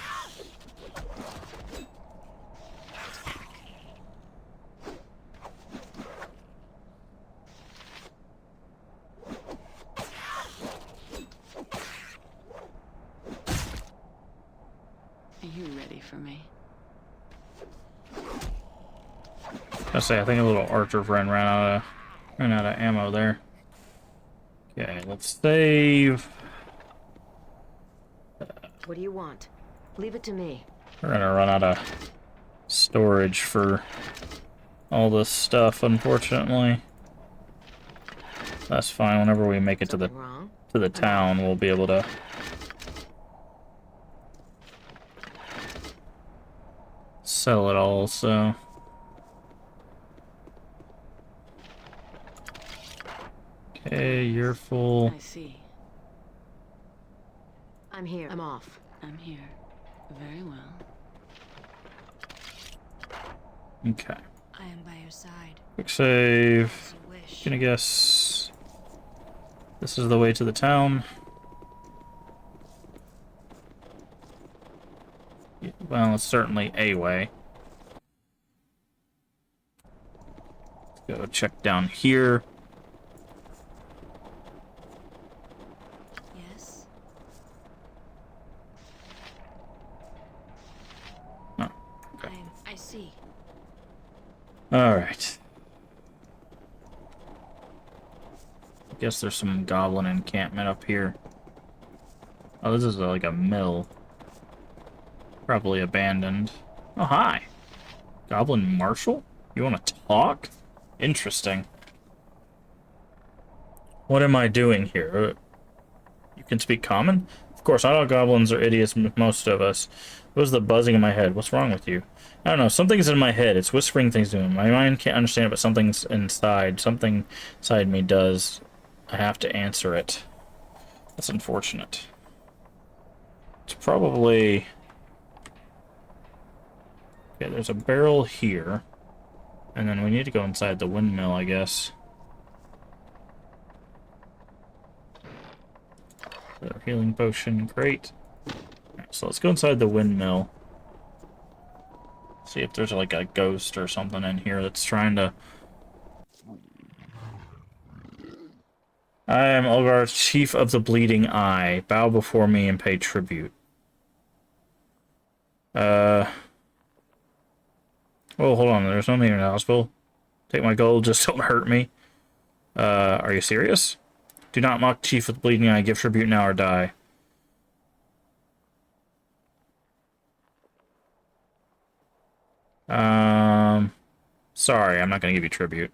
Are you ready for me? I say, I think a little archer friend ran out of ammo there. Okay, let's save. What do you want? Leave it to me. We're gonna run out of storage for all this stuff, unfortunately. That's fine. Whenever we make it to the Something wrong? to the town, we'll be able to... sell it all, so... Okay, you're full. I see. I'm here. I'm off. I'm here. Very well. Okay. I am by your side. Quick save. As you wish. Gonna guess... this is the way to the town. Yeah, well, it's certainly a way. Let's go check down here. Yes. Oh, okay. I see. Alright. I guess there's some goblin encampment up here. Oh, this is like a mill. Probably abandoned. Oh, hi. Goblin Marshal? You want to talk? Interesting. What am I doing here? You can speak common? Of course, not all goblins are idiots, most of us. What was the buzzing in my head? What's wrong with you? I don't know, something's in my head. It's whispering things to me. My mind can't understand it, but something's inside. Something inside me does. I have to answer it. That's unfortunate. It's probably... okay, there's a barrel here. And then we need to go inside the windmill, I guess. The healing potion, great. Alright, so let's go inside the windmill. See if there's like a ghost or something in here that's trying to... I am Olgar, Chief of the Bleeding Eye. Bow before me and pay tribute. Oh, hold on. There's no name in the hospital. Take my gold, just don't hurt me. Are you serious? Do not mock Chief of the Bleeding Eye. Give tribute now or die. Sorry, I'm not gonna give you tribute.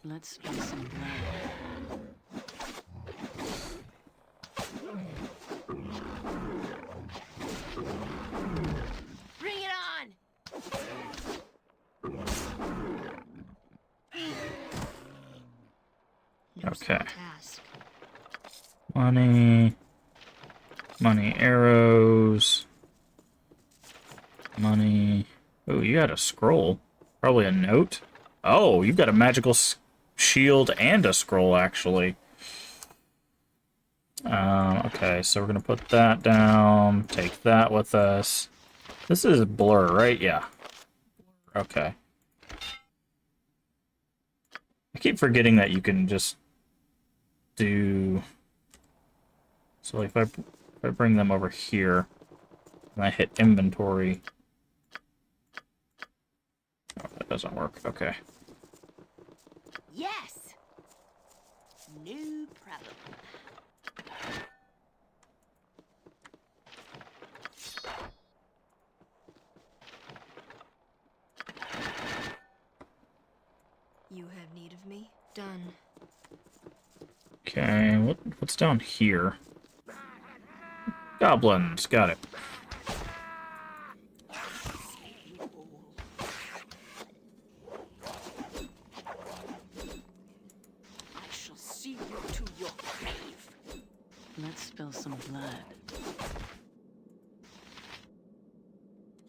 Let's spill some blood. Bring it on! No Okay. small task. Money. Money arrows. Money. Oh, you got a scroll. Probably a note. Oh, you've got a magical shield and a scroll, actually. Okay, so we're gonna put that down. Take that with us. This is blur, right? Yeah. Okay. I keep forgetting that you can just do... so if I bring them over here, and I hit inventory... oh, that doesn't work. Okay. Yes! No problem. You have need of me? Done. Okay, what's down here? Goblins, got it. I shall see you to your grave. Let's spill some blood.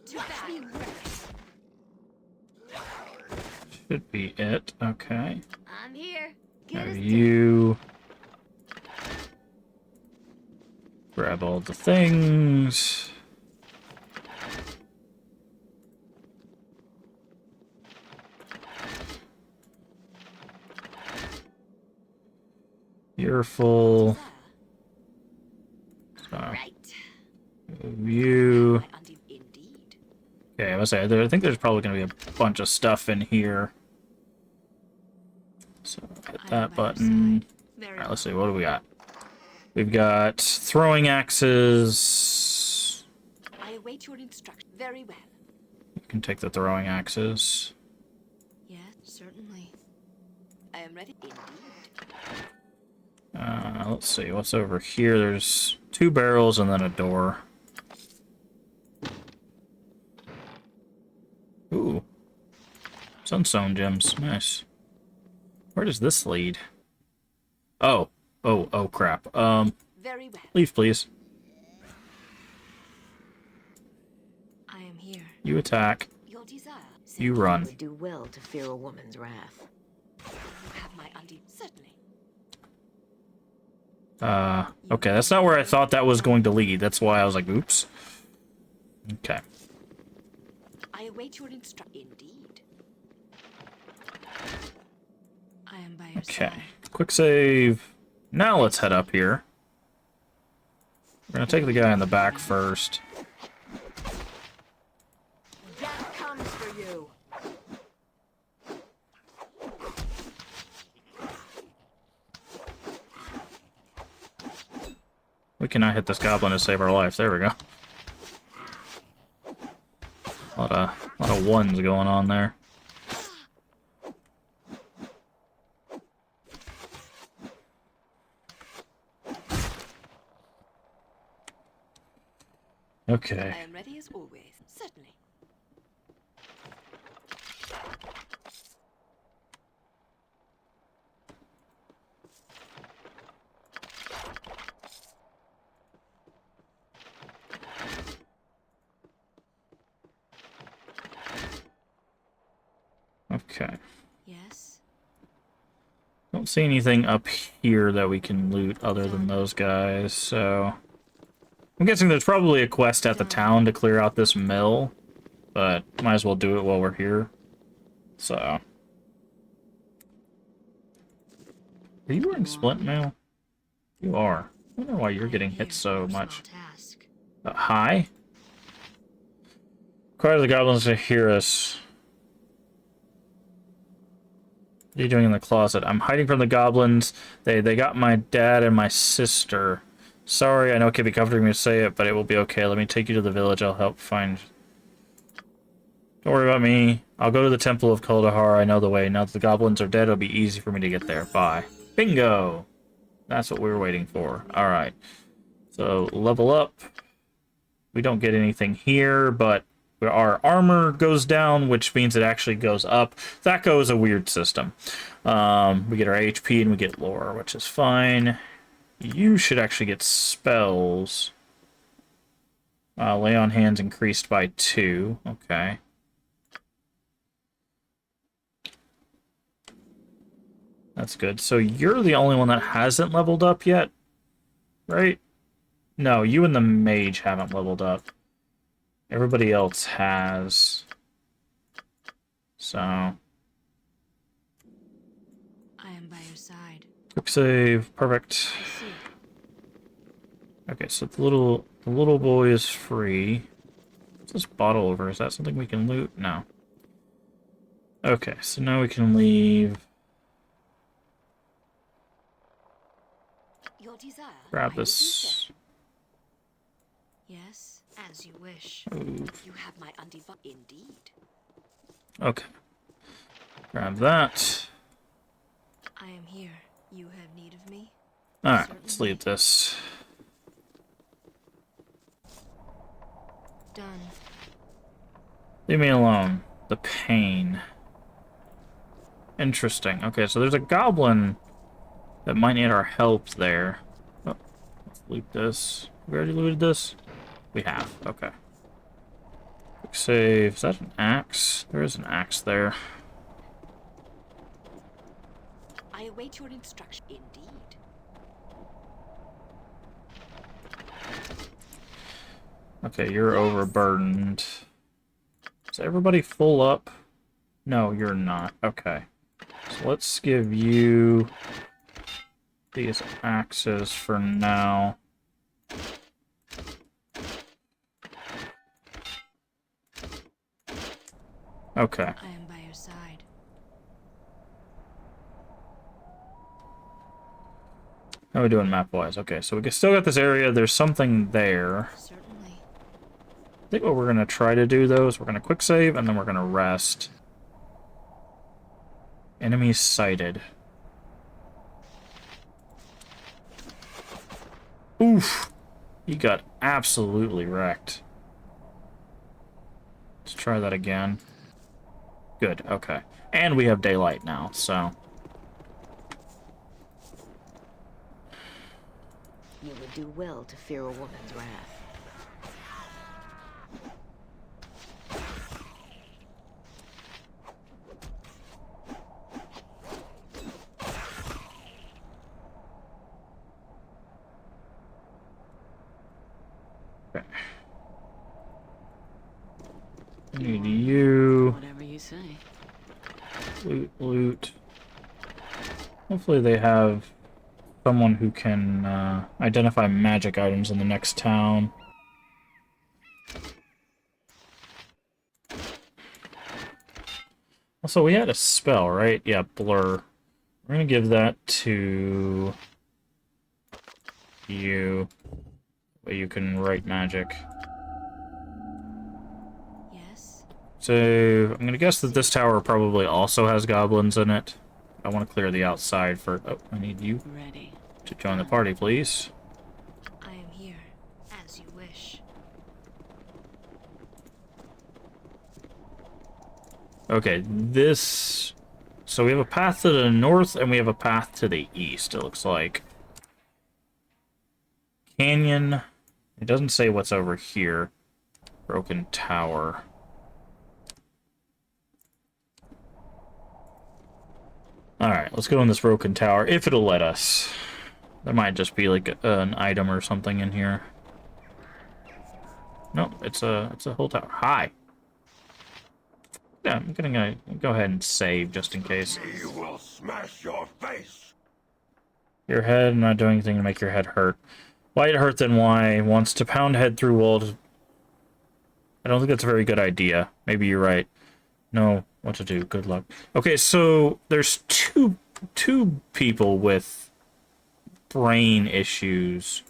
To battle. Should be it. Okay. I'm here. Get Have us you grab all the things. You're full. So, right. you. Indeed. Okay, I must say, I think there's probably going to be a bunch of stuff in here. So hit that button. Alright, let's see, what do we got? We've got throwing axes, await your instruction. Very well. You can take the throwing axes. Yes, certainly. I am ready. Indeed. Let's see, what's over here? There's 2 barrels and then a door. Ooh. Sunstone gems, nice. Where does this lead? Oh. Oh, crap. Very well. Leave, please. I am here. You attack. Your desire. You You run. would do well to fear a woman's wrath. You have my certainly. Okay, that's not where I thought that was going to lead. That's why I was like, oops. Okay. I await your instruction. Indeed. I am by your Okay. side. Quick save. Now let's head up here. We're gonna take the guy in the back first. Death comes for you. We cannot hit this goblin to save our life. There we go. A lot of ones going on there. Okay. I am ready as always. Certainly. Okay. Yes. Don't see anything up here that we can loot other than those guys, so... I'm guessing there's probably a quest at the town to clear out this mill, but might as well do it while we're here. So... Are you wearing splint mail? You are. I wonder why you're getting hit so much. Task. Hi? Require the goblins to hear us. What are you doing in the closet? I'm hiding from the goblins. They got my dad and my sister. Sorry, I know it can be comforting me to say it, but it will be okay. Let me take you to the village. I'll help find... Don't worry about me. I'll go to the Temple of Kuldahar. I know the way. Now that the goblins are dead, it'll be easy for me to get there. Bye. Bingo! That's what we were waiting for. Alright. So, level up. We don't get anything here, but our armor goes down, which means it actually goes up. That goes a weird system. We get our HP and we get lore, which is fine. You should actually get spells. Lay on hands increased by 2. Okay. That's good. So you're the only one that hasn't leveled up yet, right? No, you and the mage haven't leveled up. Everybody else has. So. I am by your side. Quick save. Perfect. I see. Okay, so the little boy is free. What's this bottle over? Is that something we can loot? No. Okay, so now we can leave. Your desire. Grab I will do this. so. Yes, as you wish. Move. You have my undivided. Indeed. Okay. Grab that. I am here. You have need of me? Alright, let's leave this. Done. Leave me alone. The pain. Interesting. Okay, so there's a goblin that might need our help there. Oh, let's loot this. We already looted this? We have. Okay. Quick save. Is that an axe? There is an axe there. I await your instruction. Indeed. Okay, you're overburdened. Is everybody full up? No, you're not. Okay. So let's give you these axes for now. Okay. I am by your side. How are we doing map-wise? Okay, so we still got this area. There's something there. Certainly. I think what we're going to try to do, though, is we're going to quick save, and then we're going to rest. Enemies sighted. Oof! He got absolutely wrecked. Let's try that again. Good, okay. And we have daylight now, so... You would do well to fear a woman's wrath. Okay. I need you. Whatever you say. Loot, loot. Hopefully they have someone who can identify magic items in the next town. Also, we had a spell, right? Yeah, blur. We're gonna give that to you. But you can write magic. Yes? So, I'm gonna guess that this tower probably also has goblins in it. I want to clear the outside for... Oh, I need you Ready. to join the party, please. I am here, as you wish. Okay, this... So we have a path to the north, and we have a path to the east, it looks like. Canyon. It doesn't say what's over here. Broken tower. Alright, let's go in this broken tower, if it'll let us. There might just be, like, an item or something in here. Nope, it's a whole tower. Hi! Yeah, I'm gonna go ahead and save, just in case. He will smash your face. Your head, I'm not doing anything to make your head hurt. Why it hurt, then why? Wants to pound head through walls. I don't think that's a very good idea. Maybe you're right. No, what to do. Good luck. Okay, so there's two people with brain issues.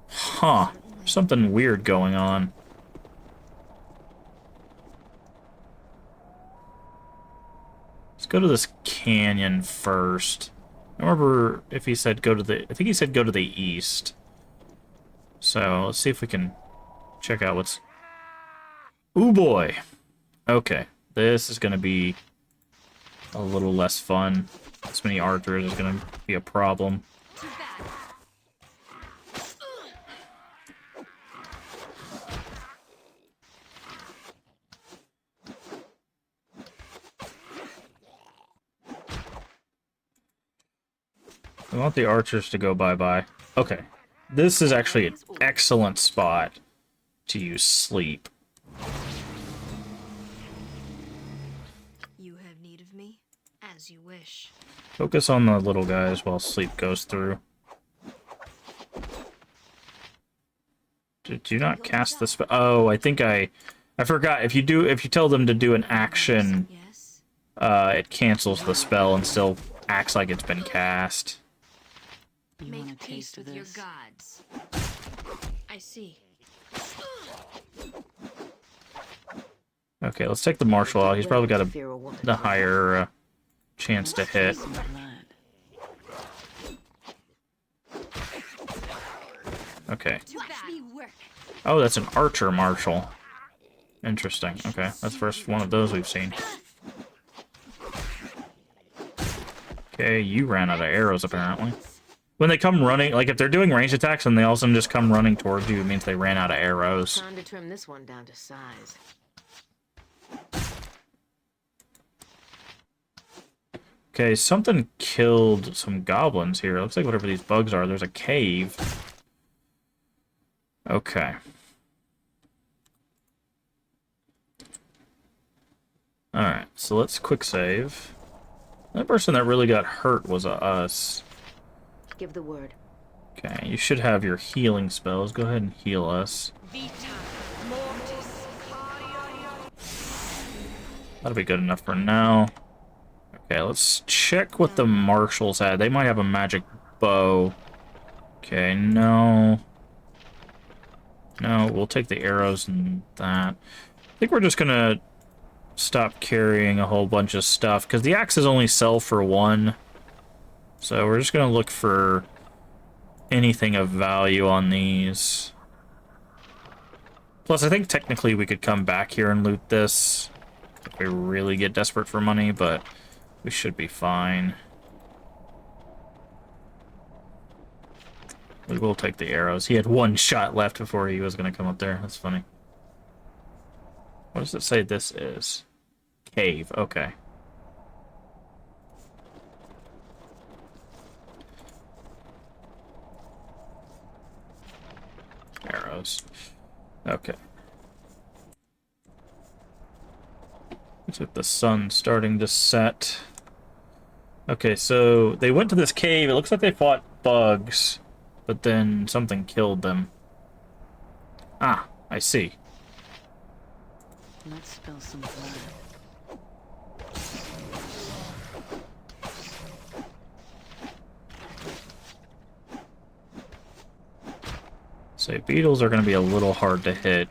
Huh. Something weird going on. Let's go to this canyon first. I remember if he said go to the... I think he said go to the east. So, let's see if we can check out what's... Ooh, boy! Okay. This is going to be a little less fun. This many archers is going to be a problem. Too bad. We want the archers to go bye-bye. Okay. This is actually an excellent spot to use sleep. You have need of me, as you wish. Focus on the little guys while sleep goes through. Did you not cast the spell? Oh, I think I forgot. If you tell them to do an action, Yes? it cancels the spell and still acts like it's been cast. You want a Make peace taste of with your this? gods. I see. Okay, let's take the marshal out. He's probably got Fear a woman's the wrath. higher chance to hit. Some blood. Okay. Watch me work. Oh, that's an archer marshal. Interesting. Okay, that's the first one of those we've seen. Okay, you ran out of arrows, apparently. When they come running, like if they're doing range attacks and they all of a sudden just come running towards you, it means they ran out of arrows. Time to trim this one down to size. Okay, something killed some goblins here. It looks like whatever these bugs are, there's a cave. Okay. Alright, so let's quick save. The person that really got hurt was us. Give the word. Okay, you should have your healing spells. Go ahead and heal us. Vita mortis. That'll be good enough for now. Okay, let's check what the marshals had. They might have a magic bow. Okay, no. No, we'll take the arrows and that. I think we're just gonna stop carrying a whole bunch of stuff, because the axes only sell for 1. So we're just gonna look for anything of value on these. Plus, I think technically we could come back here and loot this if we really get desperate for money, but we should be fine. We will take the arrows. He had 1 shot left before he was going to come up there. That's funny. What does it say this is? Cave. Okay. Arrows. Okay. Looks like the sun's starting to set. Okay, so they went to this cave. It looks like they fought bugs, but then something killed them. Ah, I see. Let's spill some blood. So beetles are going to be a little hard to hit,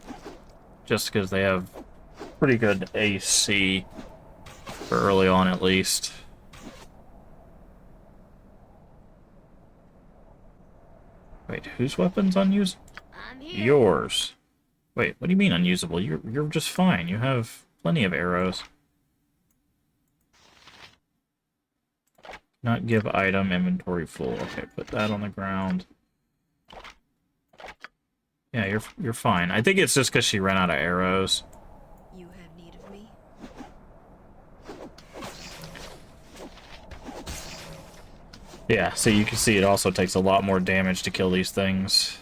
just because they have pretty good AC for early on, at least. Wait, whose weapon's unusable? I'm here. Yours. Wait, what do you mean unusable? You're just fine. You have plenty of arrows. Not give item inventory full. Okay, put that on the ground. Yeah, you're fine. I think it's just because she ran out of arrows. You have need of me? Yeah, so you can see it also takes a lot more damage to kill these things.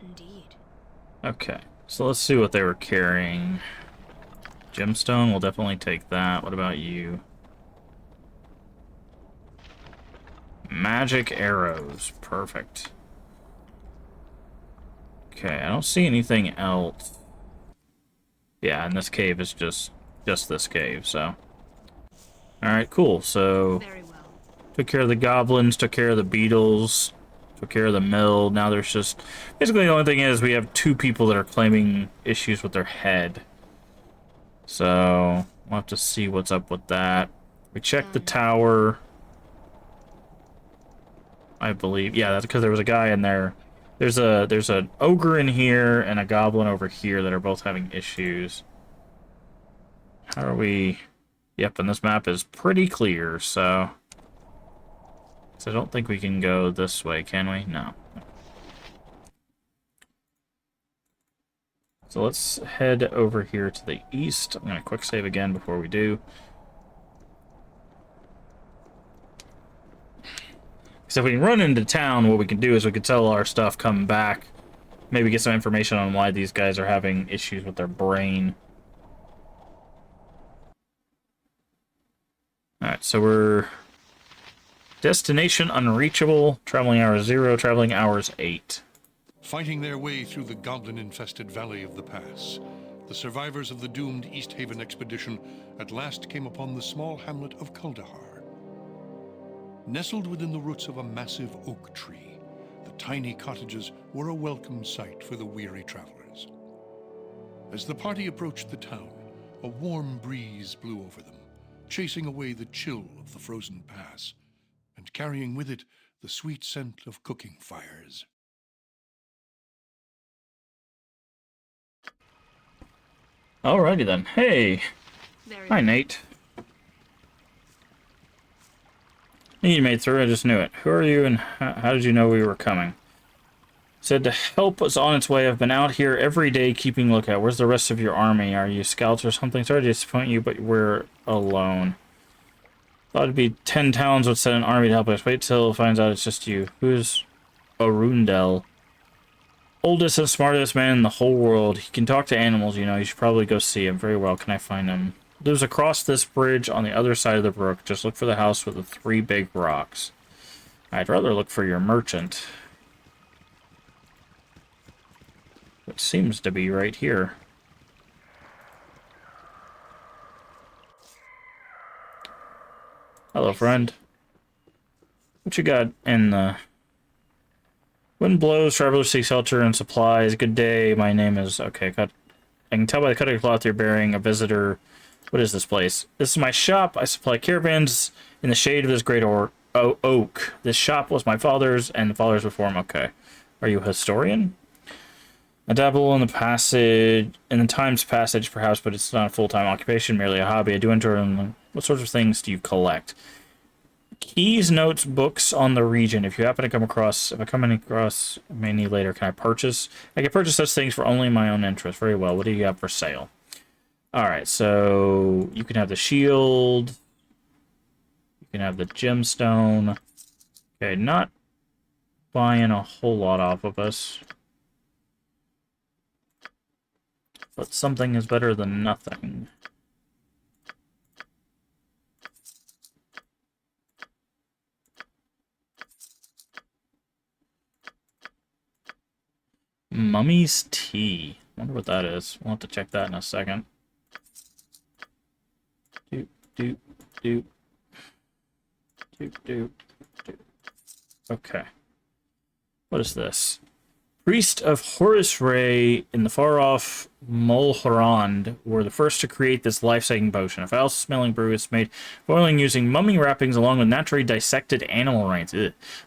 Indeed. Okay, so let's see what they were carrying. Gemstone, we'll definitely take that. What about you? Magic arrows. Perfect. Okay, I don't see anything else. Yeah, and this cave is just this cave, so. Alright, cool. So, Very well. took care of the goblins, took care of the beetles, took care of the mill. Now there's just... Basically, the only thing is we have 2 people that are claiming issues with their head. So, we'll have to see what's up with that. We checked the tower. I believe. Yeah, that's because there was a guy in there. There's an ogre in here and a goblin over here that are both having issues. How are we... Yep, and this map is pretty clear, so... So I don't think we can go this way, can we? No. So let's head over here to the east. I'm going to quick save again before we do. So if we can run into town, what we can do is we can sell our stuff, come back, maybe get some information on why these guys are having issues with their brain. Alright, so we're... Destination unreachable, traveling hours 0, traveling hours 8. Fighting their way through the goblin-infested valley of the pass, the survivors of the doomed East Haven expedition at last came upon the small hamlet of Kuldahar. Nestled within the roots of a massive oak tree, the tiny cottages were a welcome sight for the weary travelers. As the party approached the town, a warm breeze blew over them, chasing away the chill of the frozen pass, and carrying with it the sweet scent of cooking fires. Alrighty then. Hey! Very Hi, Nate. You made through, I just knew it. Who are you and how did you know we were coming? Said the help was on its way. I've been out here every day keeping lookout. Where's the rest of your army? Are you scouts or something? Sorry to disappoint you, but we're alone. Thought it'd be 10 towns would send an army to help us. Wait till it finds out it's just you. Who's Arundel? Oldest and smartest man in the whole world. He can talk to animals, you know. You should probably go see him. Very well. Can I find him? Lives across this bridge on the other side of the brook. Just look for the house with the 3 big rocks. I'd rather look for your merchant. It seems to be right here. Hello, friend. What you got in the... Wind blows, travelers seek shelter and supplies. Good day, my name is... Okay, cut. I can tell by the cutting of cloth you're bearing a visitor. What is this place? This is my shop. I supply caravans in the shade of this great oak. This shop was my father's, and the father's before him. Okay. Are you a historian? I dabble in the passage, in the time's passage, perhaps, but it's not a full-time occupation, merely a hobby. I do enjoy them. What sorts of things do you collect? Keys, notes, books on the region. If you happen to come across, if I come across many later, can I purchase? I can purchase such things for only my own interest. Very well. What do you have for sale? Alright, so you can have the shield. You can have the gemstone. Okay, not buying a whole lot off of us. But something is better than nothing. Mummy's tea. Wonder what that is. We'll have to check that in a second. Doop, doop, doop. Doop, doop, doop. Okay. What is this? Priest of Horus Ray in the far-off Mulhorand were the first to create this life-saving potion. A foul-smelling brew is made boiling using mummy wrappings along with naturally dissected animal remains.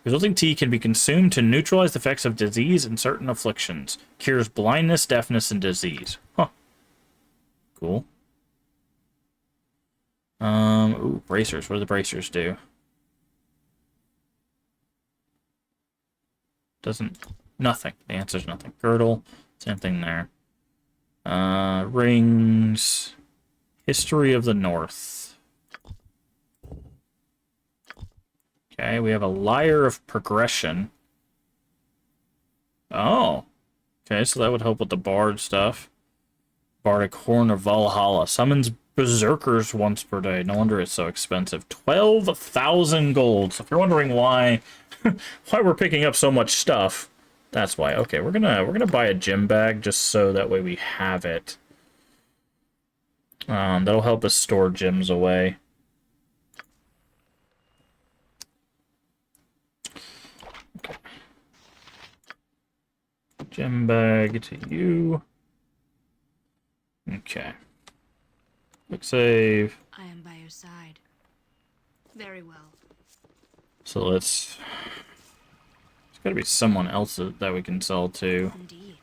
Resulting tea can be consumed to neutralize the effects of disease and certain afflictions. Cures blindness, deafness, and disease. Huh. Cool. Ooh, bracers. What do the bracers do? Doesn't... Nothing. The answer's nothing. Girdle. Same thing there. Rings. History of the North. Okay, we have a Lyre of Progression. Oh. Okay, so that would help with the Bard stuff. Bardic Horn of Valhalla. Summons Berserkers once per day. No wonder it's so expensive. 12,000 gold. So if you're wondering why we're picking up so much stuff, that's why. Okay, we're gonna buy a gem bag just so that way we have it. That'll help us store gems away. Okay. Gem bag to you. Okay. Quick save. I am by your side. Very well. So let's... There's gotta be someone else that we can sell to. Indeed.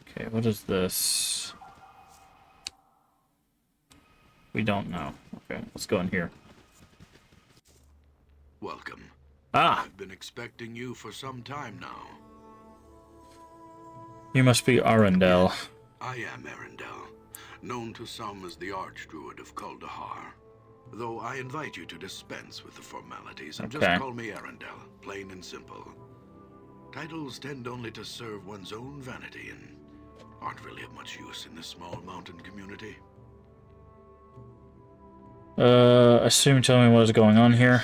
Okay, what is this? We don't know. Okay, let's go in here. Welcome. Ah! I've been expecting you for some time now. You must be Arundel. I am Arundel, known to some as the Archdruid of Kuldahar. Though I invite you to dispense with the formalities and just call me Arundel, plain and simple. Titles tend only to serve one's own vanity and aren't really of much use in this small mountain community. Assume tell me what is going on here.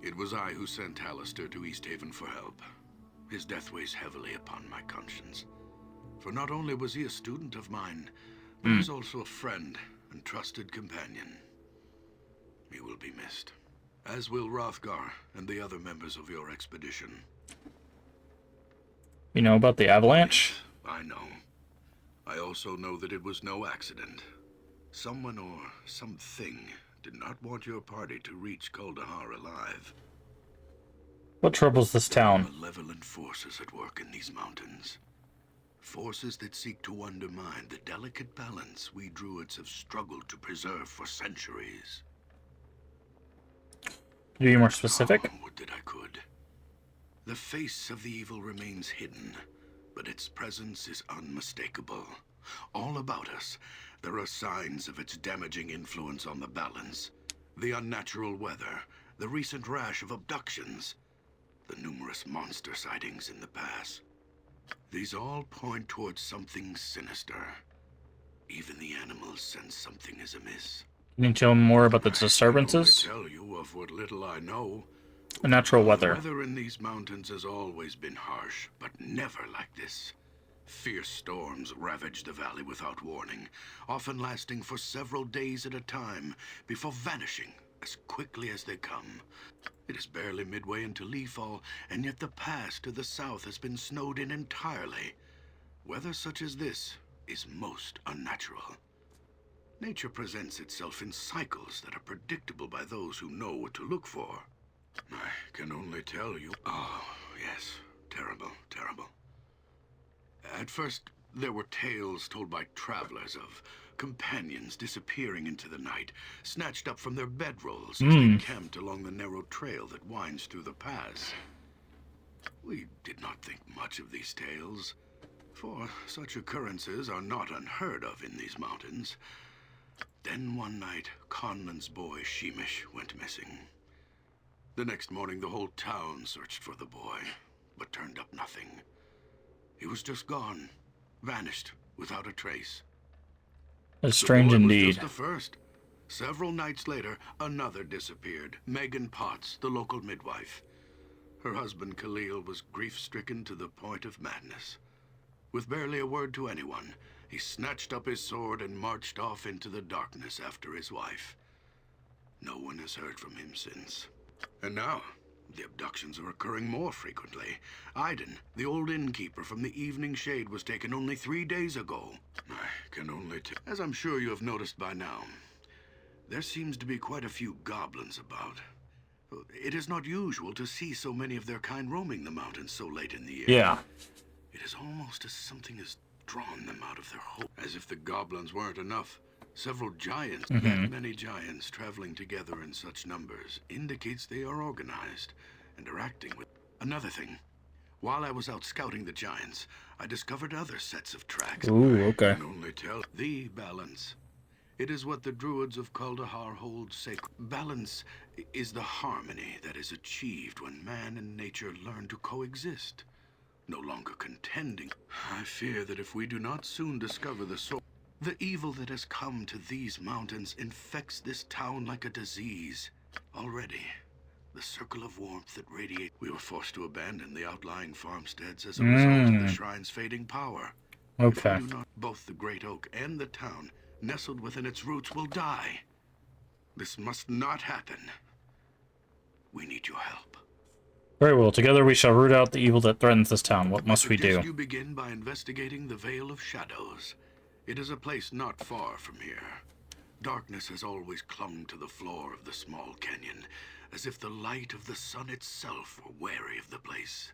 It was I who sent Hallister to Easthaven for help. His death weighs heavily upon my conscience. For not only was he a student of mine, but he was also a friend and trusted companion. He will be missed, as will Rothgar and the other members of your expedition. You know about the avalanche? I know. I also know that it was no accident. Someone or something did not want your party to reach Kuldahar alive. What troubles this town? There are malevolent forces at work in these mountains. Forces that seek to undermine the delicate balance we druids have struggled to preserve for centuries. Can you be more specific? Oh, would that I could. The face of the evil remains hidden, but its presence is unmistakable. All about us, there are signs of its damaging influence on the balance. The unnatural weather, the recent rash of abductions, the numerous monster sightings in the pass. These all point towards something sinister. Even the animals sense something is amiss. Can you tell me more about the I can disturbances? only tell you of what little I know. Natural The weather. weather in these mountains has always been harsh, but never like this. Fierce storms ravage the valley without warning, often lasting for several days at a time, before vanishing as quickly as they come. It is barely midway into leafall, and yet the pass to the south has been snowed in entirely. Weather such as this is most unnatural. Nature presents itself in cycles that are predictable by those who know what to look for. I can only tell you... Oh, yes. Terrible, terrible. At first, there were tales told by travelers of companions disappearing into the night, snatched up from their bedrolls as they camped along the narrow trail that winds through the pass. We did not think much of these tales, for such occurrences are not unheard of in these mountains. Then one night, Conlan's boy, Sheemish, went missing. The next morning, the whole town searched for the boy, but turned up nothing. He was just gone, vanished, without a trace. That's strange The boy was indeed. just the first. Several nights later, another disappeared. Megan Potts, the local midwife. Her husband, Khalil, was grief-stricken to the point of madness. With barely a word to anyone, he snatched up his sword and marched off into the darkness after his wife. No one has heard from him since. And now, the abductions are occurring more frequently. Iden, the old innkeeper from the Evening Shade, was taken only 3 days ago. I can only tell. As I'm sure you have noticed by now, there seems to be quite a few goblins about. It is not usual to see so many of their kind roaming the mountains so late in the year. Yeah. It is almost as something has drawn them out of their hole. As if the goblins weren't enough. Several giants, that many giants traveling together in such numbers, indicates they are organized and are acting with... Another thing, while I was out scouting the giants, I discovered other sets of tracks. Ooh, okay. I can only tell the balance. It is what the druids of Kuldahar hold sacred. Balance is the harmony that is achieved when man and nature learn to coexist, no longer contending. I fear that if we do not soon discover the source, the evil that has come to these mountains infects this town like a disease. Already, the circle of warmth that radiates... We were forced to abandon the outlying farmsteads as a result of the shrine's fading power. Okay. If we do not, both the great oak and the town, nestled within its roots, will die. This must not happen. We need your help. Very well. Together we shall root out the evil that threatens this town. What must we suggest do? you begin by investigating the Vale of Shadows. It is a place not far from here. Darkness has always clung to the floor of the small canyon, as if the light of the sun itself were wary of the place.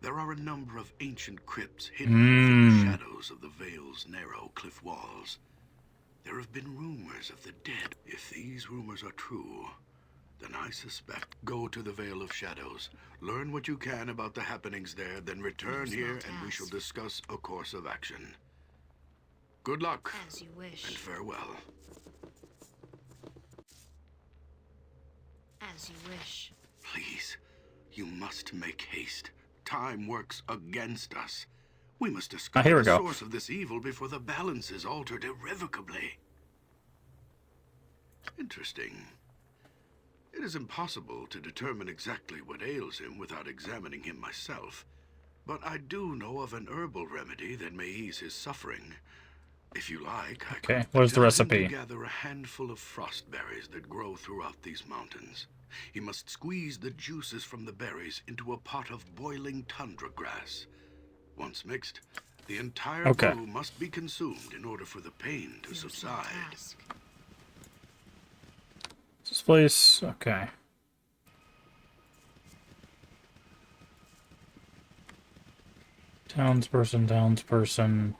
There are a number of ancient crypts hidden within the shadows of the Vale's narrow cliff walls. There have been rumors of the dead. If these rumors are true, then I suspect. Go to the Vale of Shadows, learn what you can about the happenings there, then return here and we shall discuss a course of action. Good luck, As you wish. and farewell. As you wish. Please, you must make haste. Time works against us. We must discover here we the go. source of this evil before the balance is altered irrevocably. Interesting. It is impossible to determine exactly what ails him without examining him myself, but I do know of an herbal remedy that may ease his suffering. If you like, I Okay, could where's the tell him recipe? to gather a handful of frost berries that grow throughout these mountains. He must squeeze the juices from the berries into a pot of boiling tundra grass. Once mixed, the entire brew must be consumed in order for the pain to subside. Task. This place, okay. Townsperson.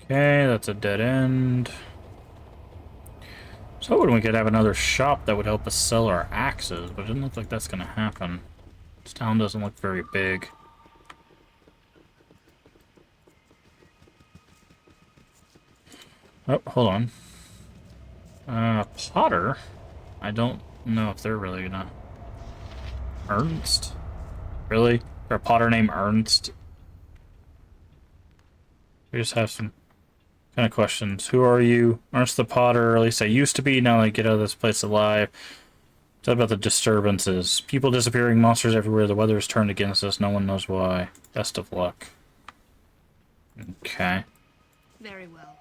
Okay, that's a dead end. So we could have another shop that would help us sell our axes, but it doesn't look like that's gonna happen. This town doesn't look very big. Oh, hold on. Potter? I don't know if they're really gonna... Ernst? Really? Or a Potter named Ernst We just have some kind of questions. Who are you? Ernst the Potter, or at least I used to be. Now I get out of this place alive. What about the disturbances? People disappearing, monsters everywhere. The weather has turned against us. No one knows why. Best of luck. Okay. Very well.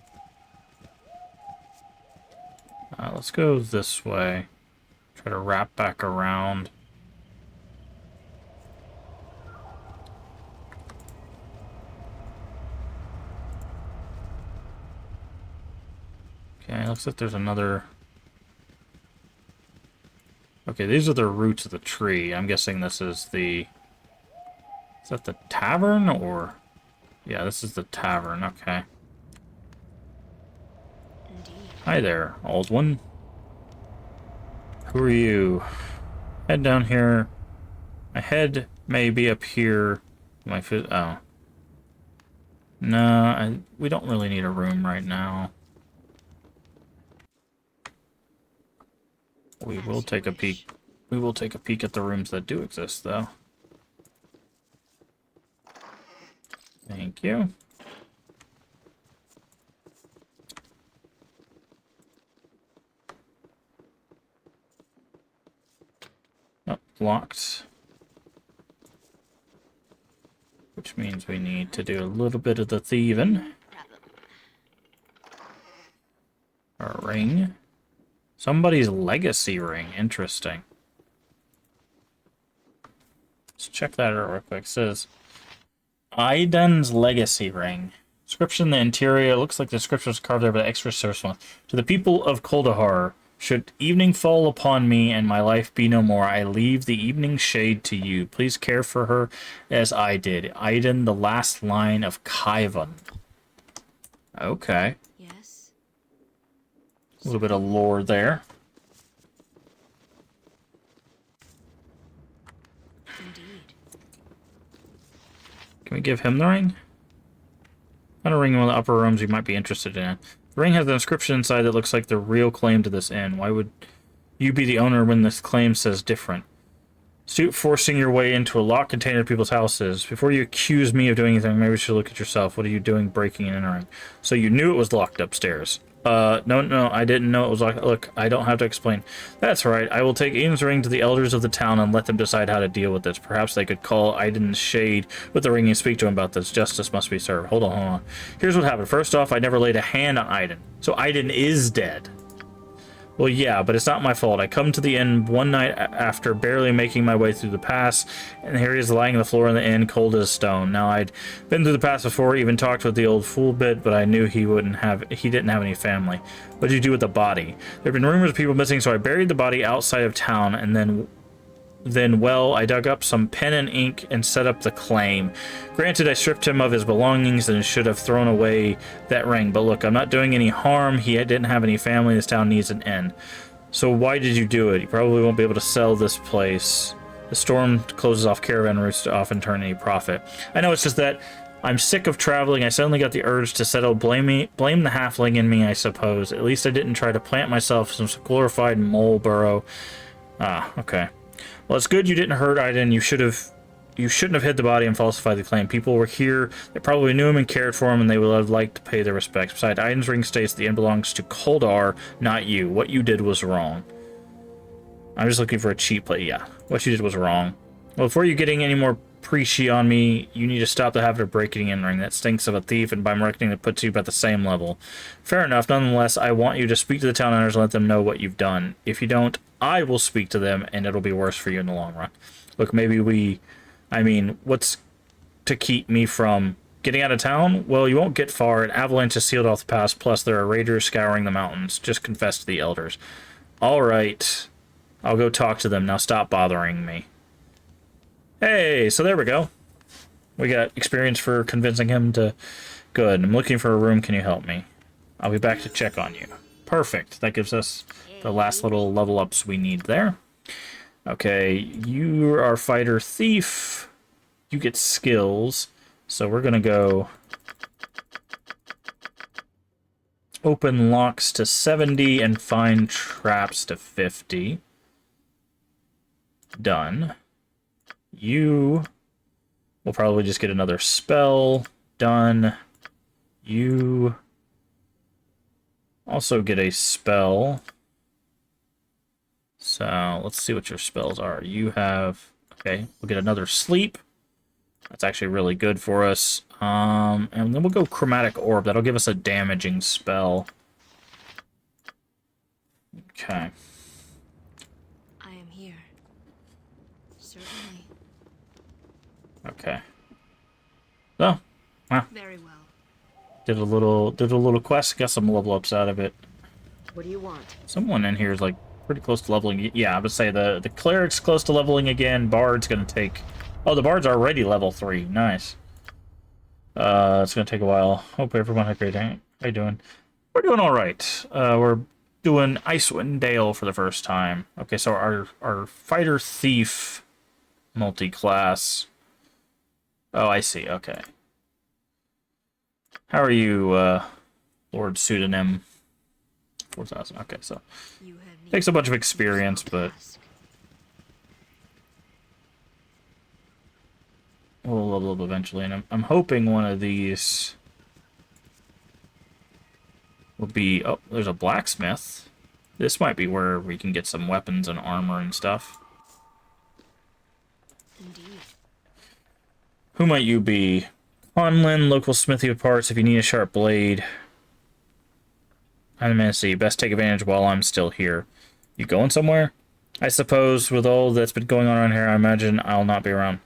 Let's go this way. Try to wrap back around. Okay, looks like there's another... Okay, these are the roots of the tree. I'm guessing this is the... Is that the tavern, or... Yeah, this is the tavern, okay. Indeed. Hi there, old one. Who are you? Head down here. My head may be up here. My foot... Oh. No, we don't really need a room right now. We will take a peek. We will take a peek at the rooms that do exist, though. Thank you. Oh, locked. Which means we need to do a little bit of the thieving. A ring. Somebody's legacy ring. Interesting. Let's check that out real quick. It says, Aiden's legacy ring. Inscription in the interior. Looks like the inscription was carved there by the extra source. To the people of Kuldahar, should evening fall upon me and my life be no more, I leave the evening shade to you. Please care for her as I did. Aiden, the last line of Kaivan. Okay. Yes. A little bit of lore there. Indeed. Can we give him the ring? Found a ring in one of the upper rooms you might be interested in. The ring has an inscription inside that looks like the real claim to this inn. Why would you be the owner when this claim says different? Stop forcing your way into a locked container of people's houses. Before you accuse me of doing anything, maybe you should look at yourself. What are you doing breaking and entering? So you knew it was locked upstairs. No, I didn't know it was locked. Look, I don't have to explain. That's right. I will take Aiden's ring to the elders of the town and let them decide how to deal with this. Perhaps they could call Aiden's shade with the ring and speak to him about this. Justice must be served. Hold on. Here's what happened. First off, I never laid a hand on Aiden. So Aiden is dead. Well, yeah, but it's not my fault. I come to the inn one night after barely making my way through the pass, and here he is lying on the floor in the inn, cold as stone. Now, I'd been through the pass before, even talked with the old fool a bit, but I knew he didn't have any family. What did you do with the body? There have been rumors of people missing, so I buried the body outside of town, and then, well, I dug up some pen and ink and set up the claim. Granted, I stripped him of his belongings and should have thrown away that ring, but look, I'm not doing any harm. He didn't have any family. This town needs an end. So why did you do it? You probably won't be able to sell this place. The storm closes off caravan routes to often turn any profit. I know, it's just that I'm sick of traveling. I suddenly got the urge to settle. Blame the halfling in me, I suppose. At least I didn't try to plant myself some glorified mole burrow. Ah, okay. Well, it's good you didn't hurt Aiden. You shouldn't have hid the body and falsified the claim. People were here that probably knew him and cared for him, and they would have liked to pay their respects. Besides, Aiden's ring states the inn belongs to Kuldar, not you. What you did was wrong. I'm just looking for a cheap play. Yeah, what you did was wrong. Well, before you getting any more preachy on me, you need to stop the habit of breaking in ring. That stinks of a thief, and by my reckoning, it puts you about the same level. Fair enough. Nonetheless, I want you to speak to the town owners and let them know what you've done. If you don't, I will speak to them, and it'll be worse for you in the long run. Look, what's to keep me from getting out of town? Well, you won't get far. An avalanche is sealed off the pass, plus there are raiders scouring the mountains. Just confess to the elders. All right. I'll go talk to them. Now stop bothering me. Hey, so there we go. We got experience for convincing him to... Good. I'm looking for a room. Can you help me? I'll be back to check on you. Perfect. That gives us the last little level ups we need there. Okay, you are fighter thief. You get skills. So we're going to go... Open locks to 70 and find traps to 50. Done. You will probably just get another spell. Done. You also get a spell. So let's see what your spells are. You have, okay, we'll get another sleep. That's actually really good for us. And then we'll go chromatic orb. That'll give us a damaging spell. Okay. I am here. Certainly. Okay. So, Very well. did a little quest. Got some level ups out of it. What do you want? Someone in here is like pretty close to leveling. Yeah, I would say the cleric's close to leveling again. Bard's gonna take. Oh, the bard's already level 3. Nice. It's gonna take a while. Hope everyone had a great day. How you doing? We're doing all right. We're doing Icewind Dale for the first time. Okay, so our fighter thief multi-class. Oh, I see. Okay. How are you, Lord Pseudonym? 4,000. Okay, so You have takes a bunch of experience, but we'll level up eventually. And I'm hoping one of these will be. Oh, there's a blacksmith. This might be where we can get some weapons and armor and stuff. Indeed. Who might you be? Conlin, local smithy of parts if you need a sharp blade. I'm gonna see. Best take advantage while I'm still here. You going somewhere? I suppose with all that's been going on around here, I imagine I'll not be around.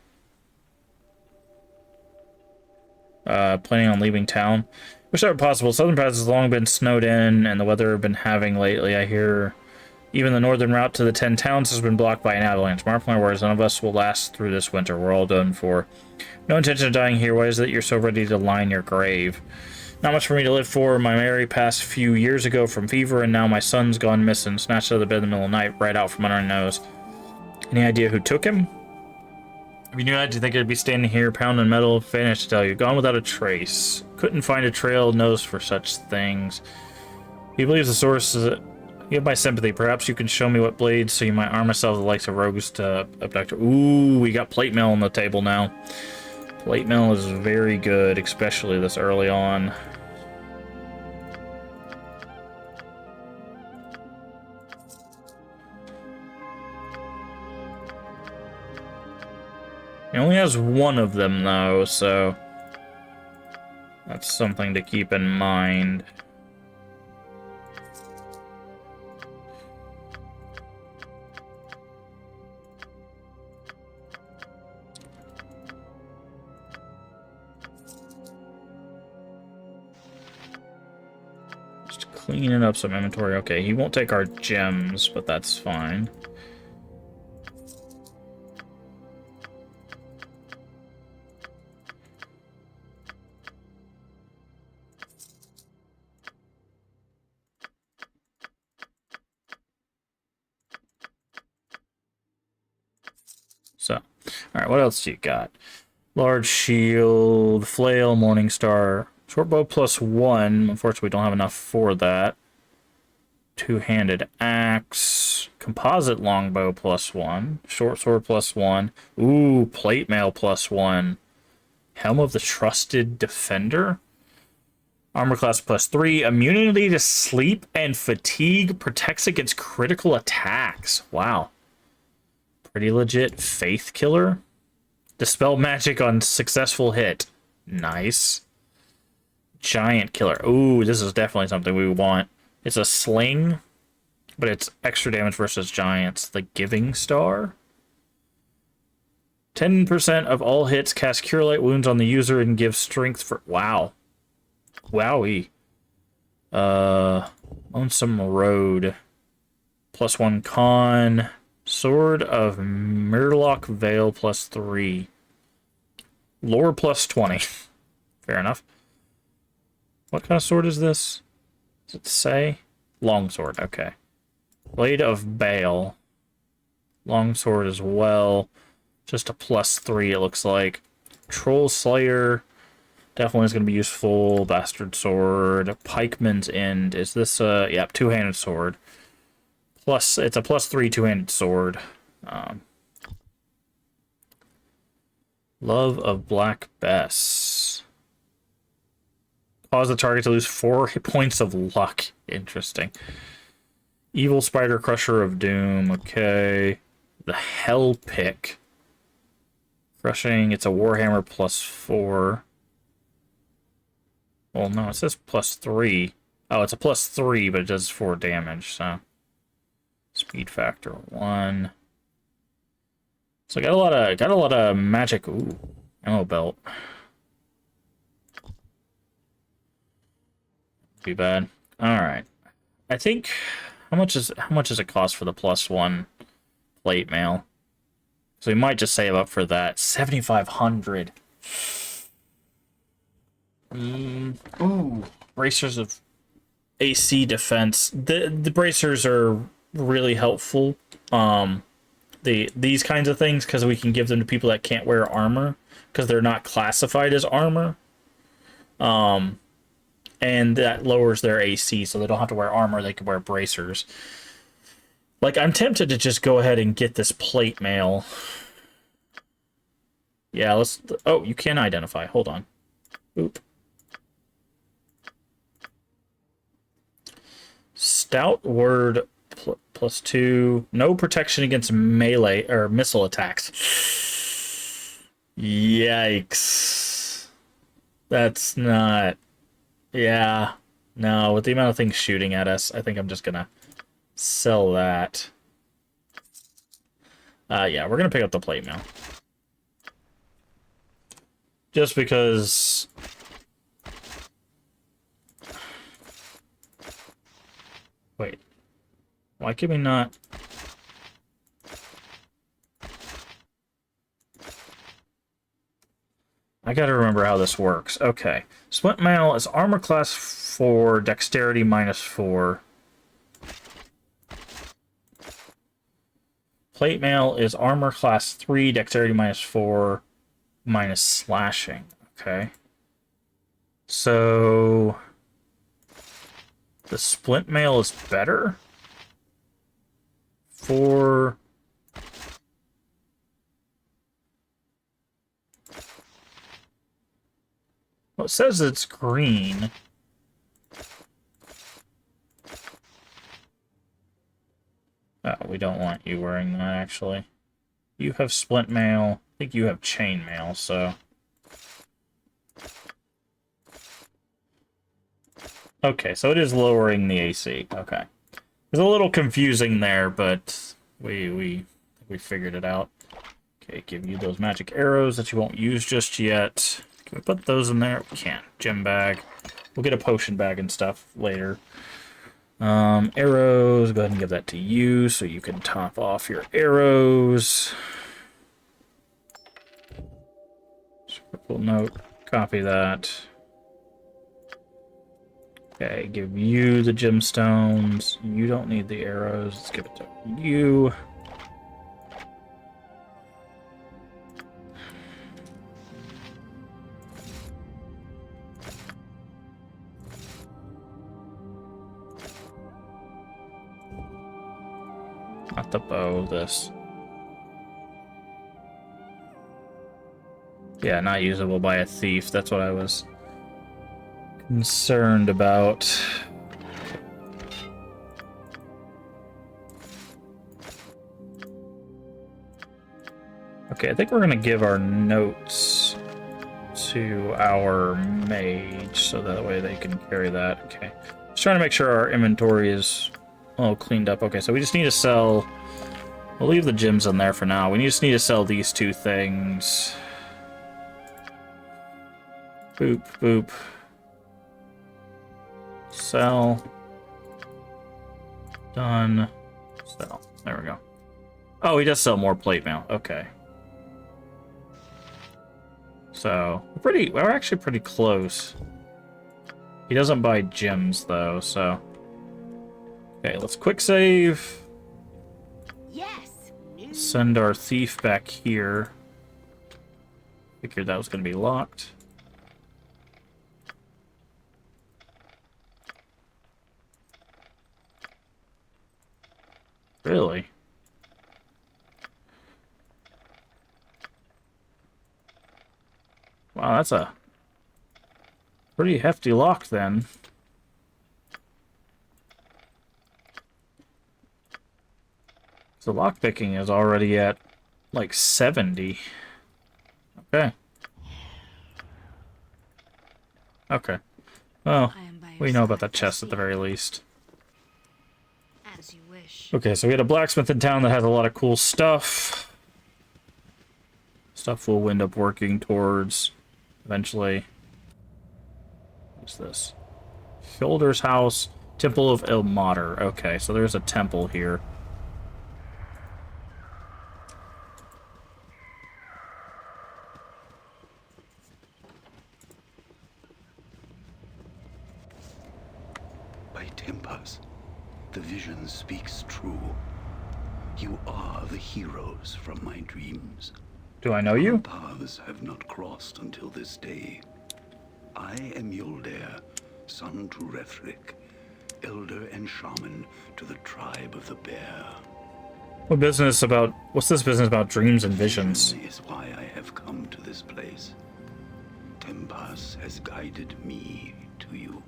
Planning on leaving town. Wish that were possible. Southern Pass has long been snowed in, and the weather I've been having lately, I hear even the northern route to the 10 towns has been blocked by an avalanche. Mark my words, none of us will last through this winter. We're all done for. No intention of dying here. Why is it you're so ready to line your grave? Not much for me to live for. My Mary passed a few years ago from fever, and now my son's gone missing, snatched out of the bed in the middle of the night, right out from under our nose. Any idea who took him? If you knew that, do you think I'd be standing here pounding metal? Finished to tell you. Gone without a trace. Couldn't find a trail nose for such things. He believes the source is it. You have my sympathy. Perhaps you can show me what blades so you might arm myself with the likes of rogues to abductor. Ooh, we got plate mail on the table now. Plate mail is very good, especially this early on. He only has one of them, though, so that's something to keep in mind. Just cleaning up some inventory. Okay, he won't take our gems, but that's fine. So, alright, what else do you got? Large shield, flail, morning star, short bow +1. Unfortunately, we don't have enough for that. Two-handed axe, composite longbow +1, short sword +1. Ooh, plate mail +1. Helm of the Trusted Defender. Armor class +3. Immunity to sleep and fatigue. Protects against critical attacks. Wow. Pretty legit. Faith killer. Dispel magic on successful hit. Nice. Giant killer. Ooh, this is definitely something we want. It's a sling, but it's extra damage versus giants. The Giving Star. 10% of all hits cast Cure Light Wounds on the user and give strength for... Wow. Wowie. Lonesome Road. +1 con. Sword of Murloc Vale +3. Lore +20. Fair enough. What kind of sword is this? Does it say? Longsword, okay. Blade of Bale. Longsword as well. Just a +3, it looks like. Troll Slayer. Definitely is going to be useful. Bastard Sword. Pikeman's End. Is this a... Yep, two-handed sword. Plus, it's a +3 two-handed sword. Love of Black Bess. Cause the target to lose 4 hit points of luck. Interesting. Evil Spider Crusher of Doom. Okay. The Hell Pick. Crushing. It's a Warhammer +4. Well, no, it says +3. Oh, it's a +3, but it does 4 damage, so. Speed factor 1. So got a lot of magic. Ooh, ammo belt. Too bad. All right. I think how much does it cost for the +1 plate mail? So we might just save up for that. 7,500. Ooh, bracers of AC defense. The bracers are really helpful. These kinds of things, because we can give them to people that can't wear armor because they're not classified as armor. And that lowers their AC, so they don't have to wear armor, they can wear bracers. Like, I'm tempted to just go ahead and get this plate mail. Yeah, let's... Oh, you can identify. Hold on. Oop. Stout word +2. No protection against melee or missile attacks. Yikes. That's not... Yeah. No, with the amount of things shooting at us, I think I'm just gonna sell that. Yeah, we're gonna pick up the plate mail. Just because... Wait. Why can we not... I gotta remember how this works. Okay. Splint mail is armor class 4, dexterity -4. Plate mail is armor class 3, dexterity -4, minus slashing. Okay. So... the splint mail is better? For... well, it says it's green. Oh, we don't want you wearing that, actually. You have splint mail. I think you have chain mail, so... okay, so it is lowering the AC. Okay. It's a little confusing there, but we figured it out. Okay, give you those magic arrows that you won't use just yet. Can we put those in there? We can't. Gem bag. We'll get a potion bag and stuff later. Arrows. Go ahead and give that to you so you can top off your arrows. Scribble note. Copy that. Okay, give you the gemstones. You don't need the arrows. Let's give it to you. Not the bow, this. Yeah, not usable by a thief. That's what I was concerned about. Okay, I think we're gonna give our notes to our mage so that way they can carry that. Okay. Just trying to make sure our inventory is all cleaned up. Okay, so we just need to sell... we'll leave the gems in there for now. We just need to sell these 2 things. Boop, boop. Sell. Done. Sell. There we go. Oh, he does sell more plate mail. Okay. So, we're actually pretty close. He doesn't buy gems, though, so... okay, let's quick save. Yes. Send our thief back here. Figured that was going to be locked. Really? Wow, that's a Pretty hefty lock then. So lockpicking is already at like 70. Okay. Okay. Well, I am by your we know about side. that chest at the very least. As you wish. Okay, so we had a blacksmith in town that has a lot of cool stuff. Stuff we'll end up working towards eventually. What's this? Fielder's House, Temple of El Mater. Okay, so there's a temple here. By Tempus, the vision speaks true. You are the heroes from my dreams. Do I know you? Our paths have not crossed until this day. I am Yoldair, son to Rethric, elder and shaman to the tribe of the Bear. What's this business about dreams and visions? Vision is why I have come to this place. Tempus has guided me to you.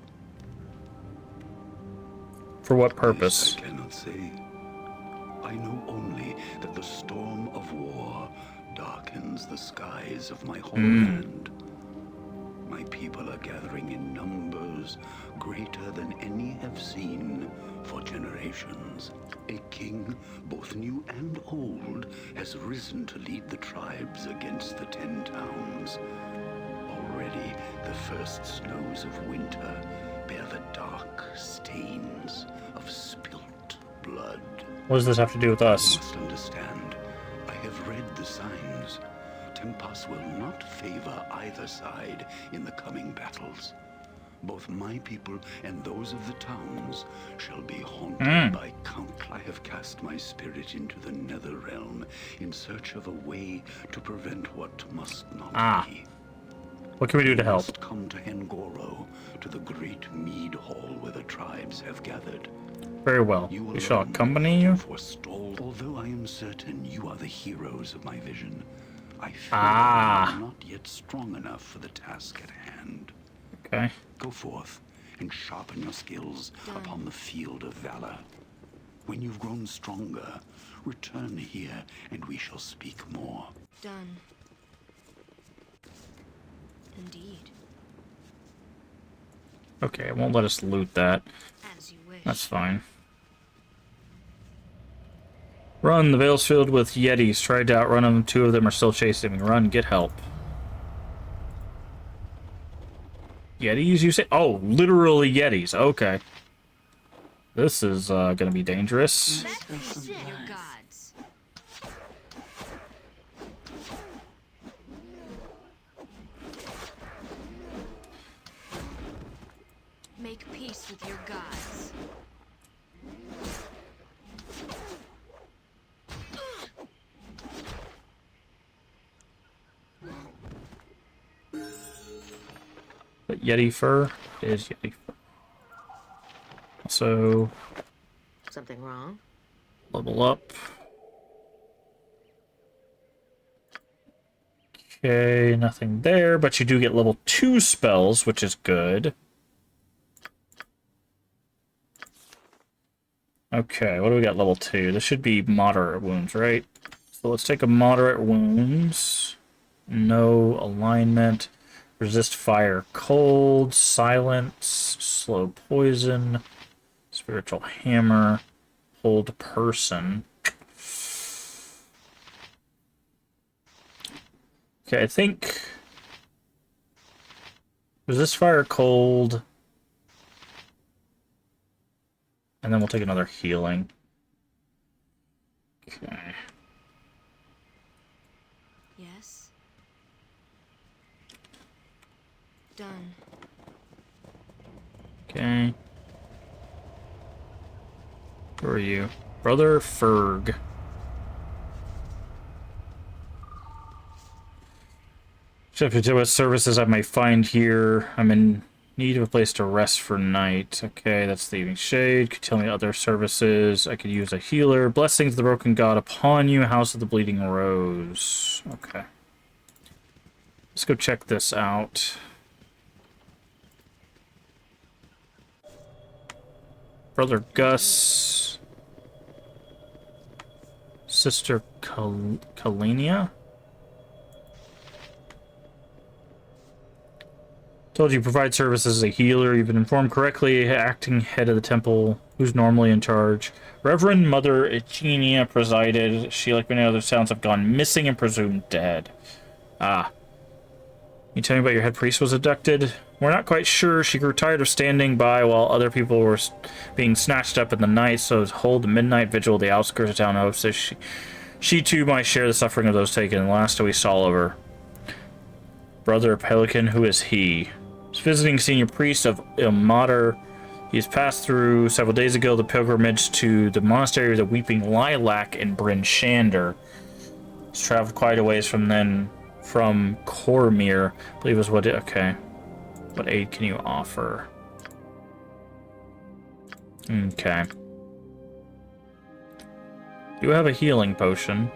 For what purpose? This I cannot say. I know only that the storm of war darkens the skies of my homeland. My people are gathering in numbers greater than any have seen for generations. A king, both new and old, has risen to lead the tribes against the 10 towns. Already, the first snows of winter bear the dark stains of spilt blood. What does this have to do with You us? must understand, I have read the signs. Tempus will not favor either side in the coming battles. Both my people and those of the towns shall be haunted by count. I have cast my spirit into the nether realm in search of a way to prevent what must not be. What can we do to You help? must come to Hengoro, to the great mead hall where the tribes have gathered. Very well. You We shall alone accompany you. forestall. Although I am certain you are the heroes of my vision, I fear you are not yet strong enough for the task at hand. Okay. Go forth and sharpen your skills upon the field of valor. When you've grown stronger, return here and we shall speak more. Done. Indeed. Okay, it won't let us loot that. As you wish. That's fine. Run, the Vale's filled with Yetis. Tried to outrun them. 2 of them are still chasing me. Run, get help. Yetis, you say? Oh, literally Yetis. Okay. This is gonna be dangerous. Let's spill some Your blood. gods. Make peace with your gods. But Yeti fur is Yeti fur. Also, Something wrong? level up. Okay, nothing there, but you do get level 2 spells, which is good. Okay, what do we got level 2? This should be moderate wounds, right? So let's take a moderate wounds. No alignment. Resist fire, cold, silence, slow poison, spiritual hammer, hold person. Okay, I think resist fire, cold, and then we'll take another healing. Okay. Yes. Done. Okay. Who are you? Brother Ferg. Subject to what services I might find here. I'm in need of a place to rest for night. Okay, that's Leaving Shade. Could tell me other services. I could use a healer. Blessings of the Broken God upon you. House of the Bleeding Rose. Okay. Let's go check this out. Brother Gus. Sister Kalenia? Told you provide services as a healer. You've been informed correctly. Acting head of the temple. Who's normally in charge? Reverend Mother Eugenia presided. She, like many other towns, have gone missing and presumed dead. Ah. You tell me about your head priest was abducted? We're not quite sure. She grew tired of standing by while other people were being snatched up in the night, so hold the midnight vigil at the outskirts of town hopes that she too might share the suffering of those taken. Last we saw of her. Brother Pelican, who is he? He's visiting senior priest of Ilmater. He's passed through several days ago the pilgrimage to the monastery of the Weeping Lilac in Bryn Shander. He's traveled quite a ways from Cormyr, I believe is what it, okay. What aid can you offer? Okay. You have a healing potion.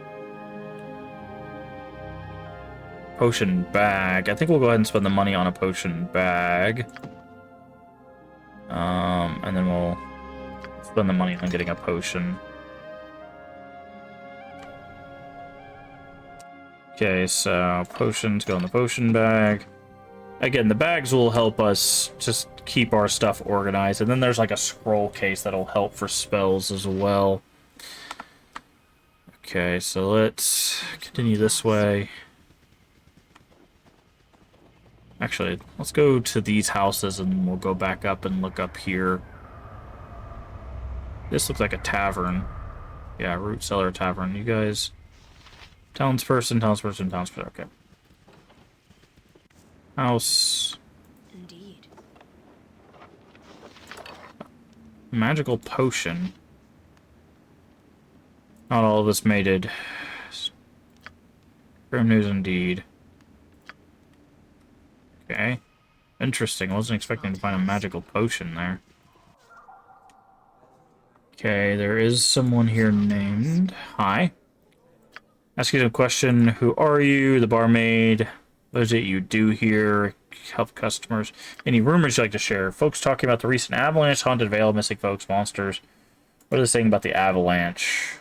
Potion bag. I think we'll go ahead and spend the money on a potion bag. And then we'll spend the money on getting a potion. Okay, so potions go in the potion bag. Again, the bags will help us just keep our stuff organized. And then there's like a scroll case that'll help for spells as well. Okay, so let's continue this way. Actually, let's go to these houses and we'll go back up and look up here. This looks like a tavern. Yeah, Root Cellar Tavern. You guys... Townsperson. Okay. House. Indeed. Magical potion. Not all of this mated. Grim news indeed. Okay. Interesting. I wasn't expecting to find a magical potion there. Okay, there is someone here named... Hi. Ask you a question. Who are you? The barmaid. What is it you do here? Help customers. Any rumors you'd like to share? Folks talking about the recent avalanche, haunted vale, missing folks, monsters. What are they saying about the avalanche?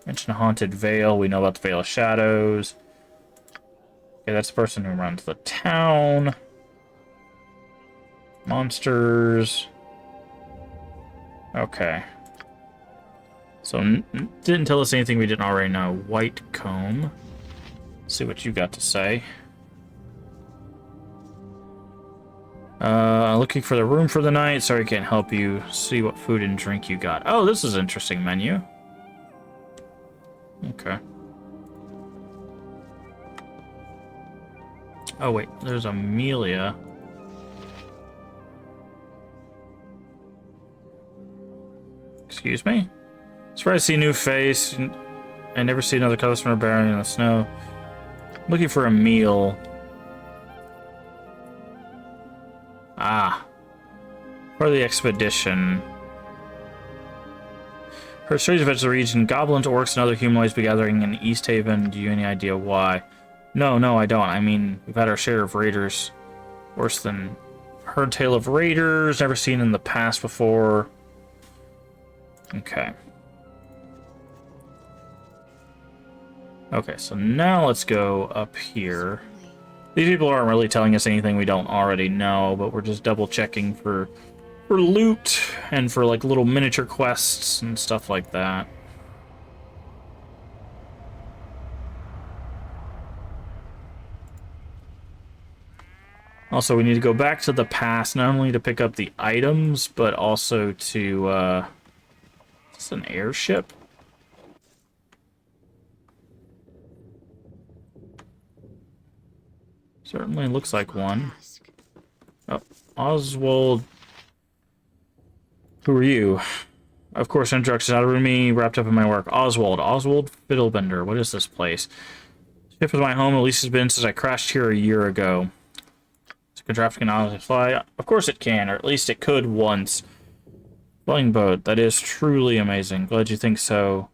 Mention a haunted vale. We know about the Veil of Shadows. Okay, that's the person who runs the town. Monsters. Okay. So, didn't tell us anything we didn't already know. White comb. Let's see what you got to say. Looking for the room for the night. Sorry, can't help you. See what food and drink you got. Oh, this is an interesting menu. Okay. Oh, wait. There's Amelia. Excuse me? Surprised to see a new face. I never see another customer bearing in the snow. Looking for a meal. Ah. For the expedition. Heard strange events of the region. Goblins, orcs, and other humanoids be gathering in East Haven. Do you have any idea why? No, I don't. I mean, we've had our share of raiders. Worse than... Heard tale of raiders. Never seen in the past before. Okay. Okay, so now let's go up here. These people aren't really telling us anything we don't already know, but we're just double checking for loot and for like little miniature quests and stuff like that. Also, we need to go back to the past, not only to pick up the items, but also to, is this an airship? Certainly looks like one. Oh, Oswald. Who are you? Of course, introductions out of me, wrapped up in my work. Oswald Fiddlebender. What is this place? Ship is my home, at least it's been since I crashed here a year ago. Can traffic honestly fly? Of course it can, or at least it could once. Flying boat. That is truly amazing. Glad you think so.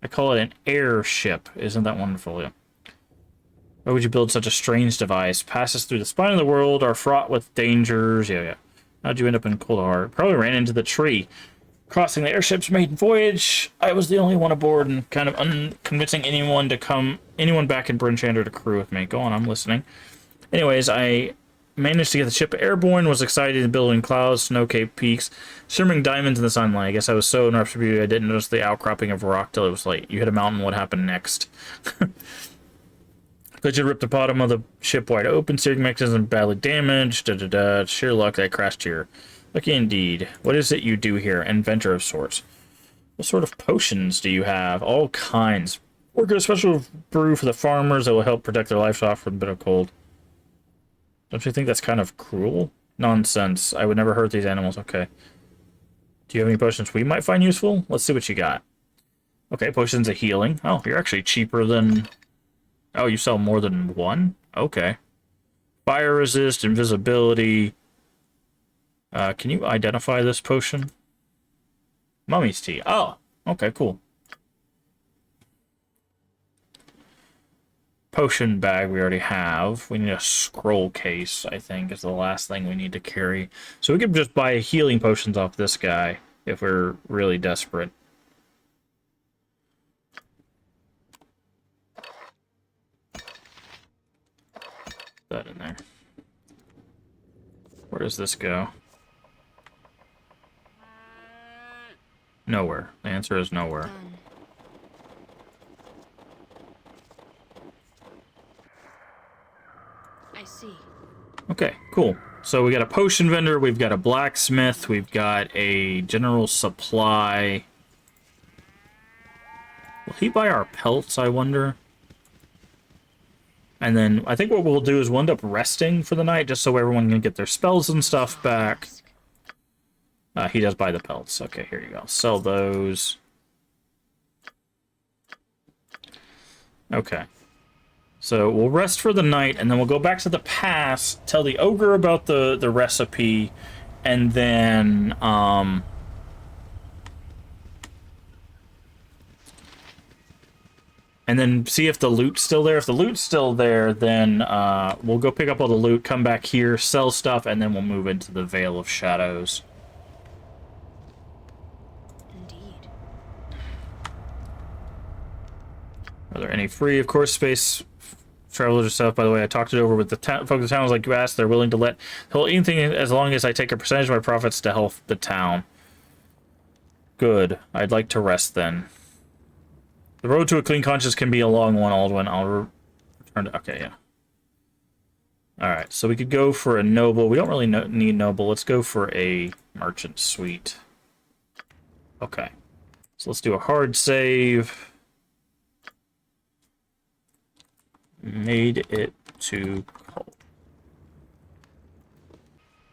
I call it an airship. Isn't that wonderful? Yeah. Why would you build such a strange device? Passes through the spine of the world, are fraught with dangers. Yeah. How'd you end up in Cold Heart? Probably ran into the tree. Crossing the airship's maiden voyage, I was the only one aboard and kind of unconvincing anyone back in Brinchander to crew with me. Go on, I'm listening. Anyways, I managed to get the ship airborne, was excited in billowing clouds, snow-capped peaks, shimmering diamonds in the sunlight. I guess I was so enraptured with beauty I didn't notice the outcropping of rock till it was late. You hit a mountain, what happened next? But you ripped the bottom of the ship wide open, steering mechanism badly damaged, sheer luck that I crashed here. Lucky indeed. What is it you do here? Inventor of sorts. What sort of potions do you have? All kinds. Work a special brew for the farmers that will help protect their livestock from bitter cold. Don't you think that's kind of cruel? Nonsense. I would never hurt these animals. Okay. Do you have any potions we might find useful? Let's see what you got. Okay, potions of healing. Oh, you're actually cheaper than... Oh, you sell more than one? Okay. Fire resist, invisibility... can you identify this potion? Mummy's tea. Oh, okay, cool. Potion bag we already have. We need a scroll case, I think, is the last thing we need to carry. So we could just buy healing potions off this guy if we're really desperate. Put that in there. Where does this go? Nowhere. The answer is nowhere. I see. Okay, cool. So we got a potion vendor, we've got a blacksmith, we've got a general supply. Will he buy our pelts, I wonder? And then I think what we'll do is we'll end up resting for the night just so everyone can get their spells and stuff back. He does buy the pelts. Okay, here you go. Sell those. Okay. So we'll rest for the night, and then we'll go back to the pass, tell the ogre about the recipe, and then see if the loot's still there. If the loot's still there, then we'll go pick up all the loot, come back here, sell stuff, and then we'll move into the Veil of Shadows. Are there any free, of course, space travelers or stuff? By the way, I talked it over with the folks of the town. Like you asked, they're willing to let hold anything as long as I take a percentage of my profits to help the town. Good. I'd like to rest then. The road to a clean conscience can be a long one, Aldwin. I'll return to... Okay, yeah. Alright, so we could go for a noble. We don't really need noble. Let's go for a merchant suite. Okay. So let's do a hard save. Made it to coal.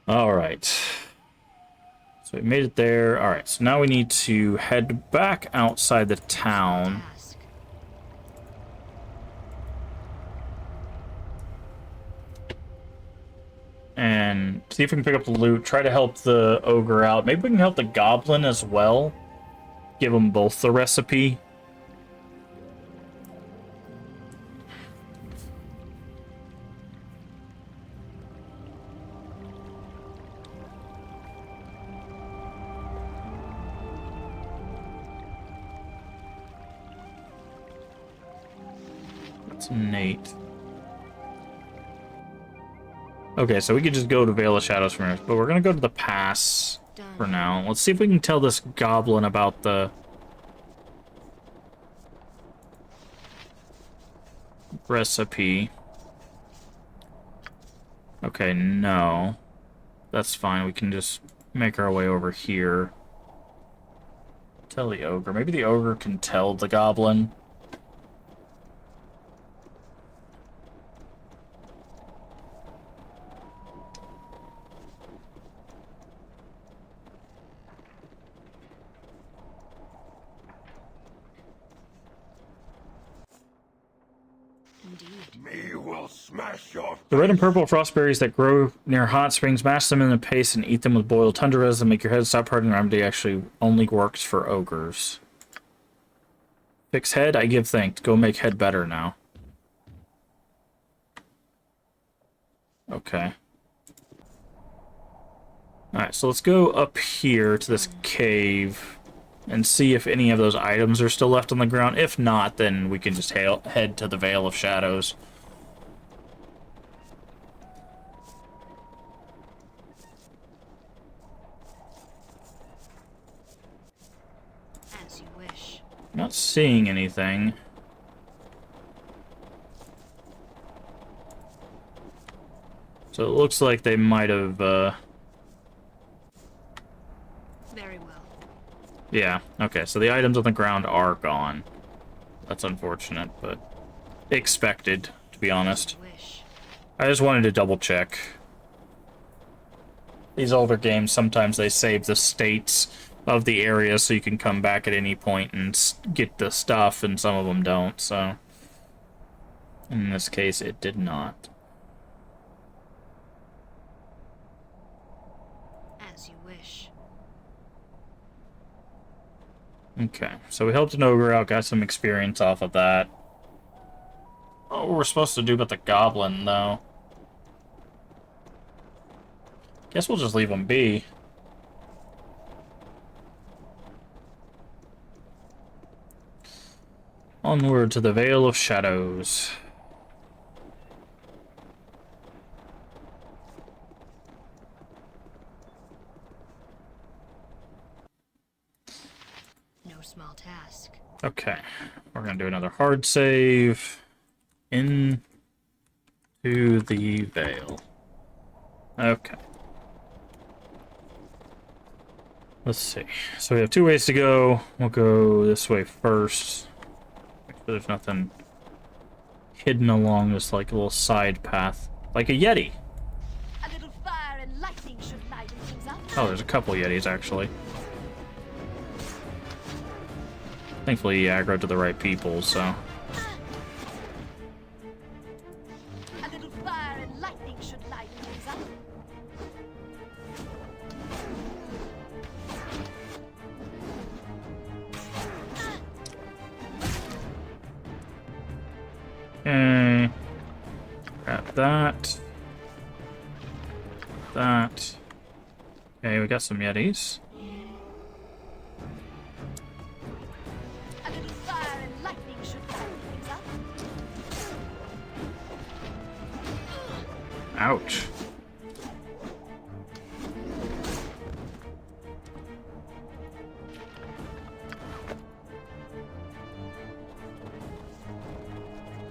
Alright. So we made it there. Alright, so now we need to head back outside the town. And see if we can pick up the loot. Try to help the ogre out. Maybe we can help the goblin as well. Give them both the recipe. Nate. Okay, so we could just go to Veil of Shadows from here, but we're gonna go to the pass for now. Let's see if we can tell this goblin about the recipe. Okay, no. That's fine. We can just make our way over here. Tell the ogre. Maybe the ogre can tell the goblin. The red and purple frostberries that grow near hot springs, mash them in a paste and eat them with boiled tundra and make your head stop hurting. Remedy actually only works for ogres. Fix head, I give thanks. Go make head better now. Okay. Alright, so let's go up here to this cave and see if any of those items are still left on the ground. If not, then we can just head to the Veil of Shadows. As you wish. Not seeing anything. So it looks like they might have, Very well. yeah, okay, so the items on the ground are gone. That's unfortunate, but expected, to be honest. Wish. I just wanted to double check. These older games, sometimes they save the states of the area so you can come back at any point and get the stuff, and some of them don't, so... In this case, it did not. As you wish. Okay, so we helped an ogre out, got some experience off of that. Oh, we're supposed to do about the goblin, though. Guess we'll just leave him be. Onward to the Veil of Shadows. No small task. Okay, we're gonna do another hard save. Into the Veil. Okay. Let's see. So we have 2 ways to go. We'll go this way first. Make sure there's nothing hidden along this like little side path. Like a Yeti. A little fire and lightning should lighten things up. Oh, there's a couple Yetis actually. Thankfully he aggroed to the right people, so. A little fire and lightning should lighten things up. Okay. Grab that. That. Okay, we got some Yetis. A little fire and lightning should lighten things up. Ouch.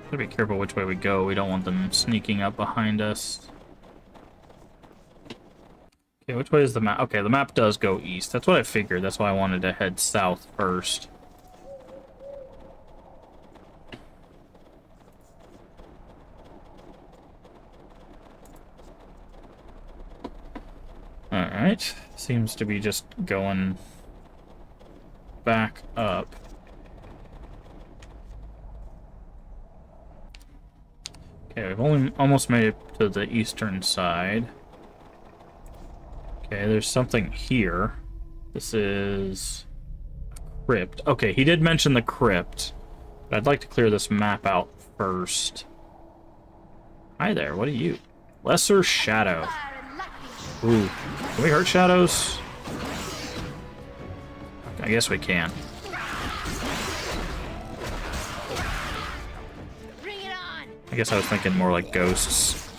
Gotta be careful which way we go. We don't want them sneaking up behind us. Okay, which way is the map? Okay, the map does go east. That's what I figured. That's why I wanted to head south first. Alright. Seems to be just going back up. Okay, we've only almost made it to the eastern side. Okay, there's something here. This is a crypt. Okay, he did mention the crypt, but I'd like to clear this map out first. Hi there, what are you? Lesser Shadow. Ooh, can we hurt shadows? I guess we can. Bring it on. I guess I was thinking more like ghosts.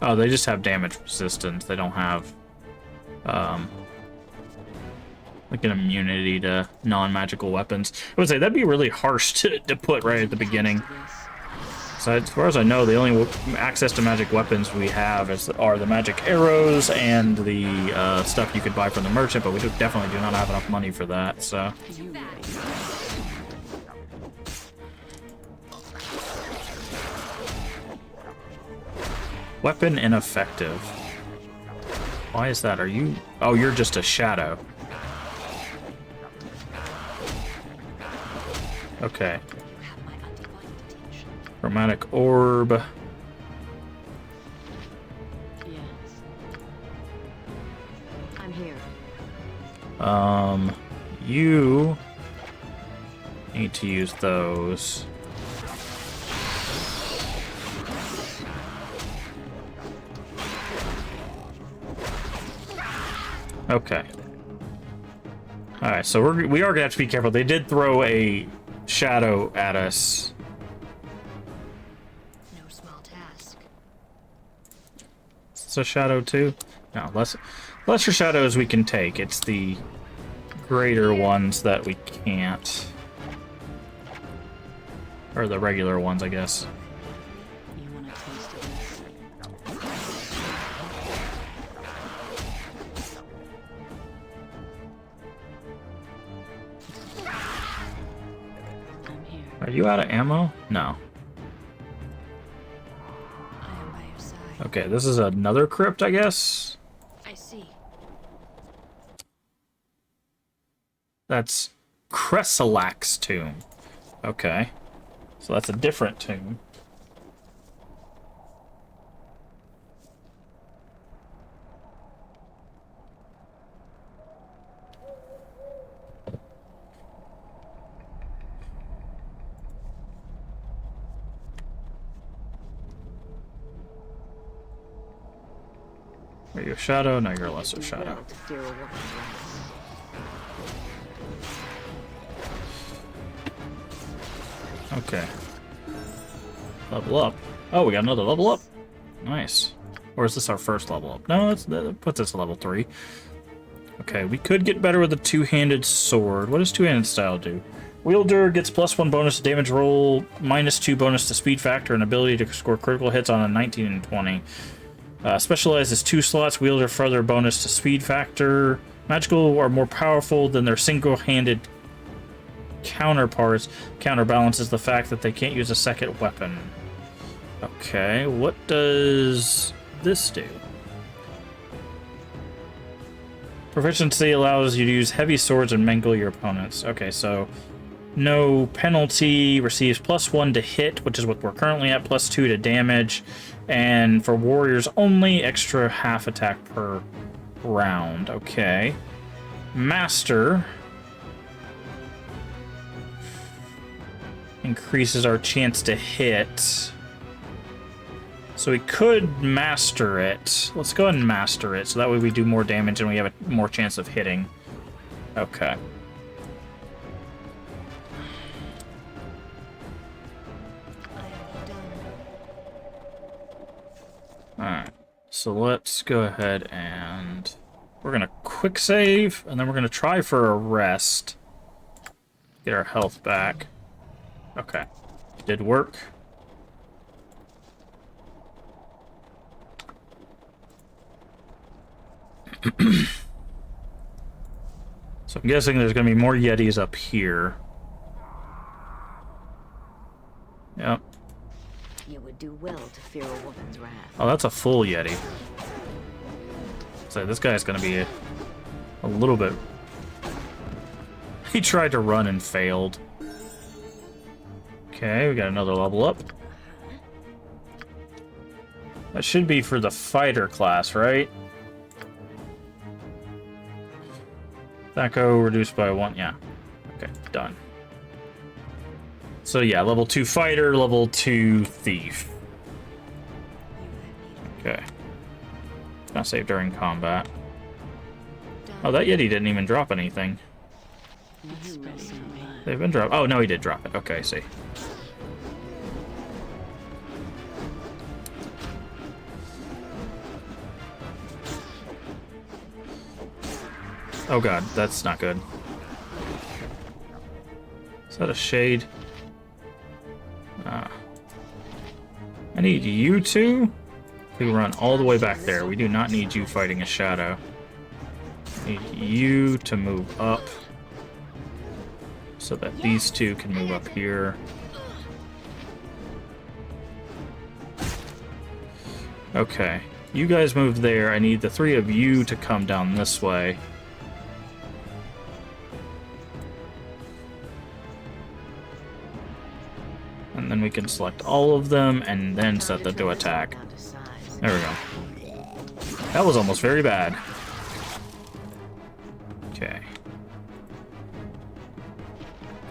Oh, they just have damage resistance. They don't have, like an immunity to non-magical weapons. I would say that'd be really harsh to put right at the beginning. So as far as I know, the only access to magic weapons we have are the magic arrows and the stuff you could buy from the merchant, but we definitely do not have enough money for that, so... Weapon ineffective. Why is that? Are you... Oh, you're just a shadow. Okay. Chromatic orb. Yes. I'm here. You need to use those. Okay. Alright, so we are gonna have to be careful. They did throw a shadow at us. No small task. It's a shadow too? No, lesser shadows we can take. It's the greater ones that we can't. Or the regular ones, I guess. You want a taste of this? I'm here. Are you out of ammo? No. I am by your side. Okay, this is another crypt, I guess. I see. That's Cresselac's tomb. Okay. So that's a different tomb. Are you a shadow? No, you're a lesser shadow. To fear a woman's wrath. Okay. Level up. Oh, we got another level up. Nice. Or is this our first level up? No, that puts us at level 3. Okay, we could get better with a two-handed sword. What does two-handed style do? Wielder gets +1 bonus to damage roll, -2 bonus to speed factor, and ability to score critical hits on a 19 and 20. Specialized is 2 slots. Wielder further bonus to speed factor. Magical are more powerful than their single-handed counterparts. Counterbalances the fact that they can't use a second weapon. Okay, what does this do? Proficiency allows you to use heavy swords and mangle your opponents. Okay, so no penalty, receives +1 to hit, which is what we're currently at, +2 to damage, and for warriors only, extra half attack per round. Okay. Master increases our chance to hit. So we could master it. Let's go ahead and master it, so that way we do more damage and we have a more chance of hitting. Okay. Alright, so let's go ahead and we're gonna quick save, and then we're gonna try for a rest. Get our health back. Okay, did work. So I'm guessing there's gonna be more Yetis up here. Yep. You would do well to fear a woman's wrath. Oh, that's a full Yeti. So this guy's gonna be a little bit... He tried to run and failed. Okay, we got another level up. That should be for the fighter class, right? Thaco reduced by 1, yeah. Okay, done. So yeah, level 2 fighter, level 2 thief. Okay. Not save during combat. Oh, that Yeti didn't even drop anything. Let's spill some blood. They've been dropped. Oh, no, he did drop it. Okay, I see. Oh god, that's not good. Is that a shade? Ah. I need you two to run all the way back there. We do not need you fighting a shadow. Need you to move up so that these two can move up here. Okay, you guys move there. I need the 3 of you to come down this way. And then we can select all of them and then set them to attack. There we go. That was almost very bad. Okay.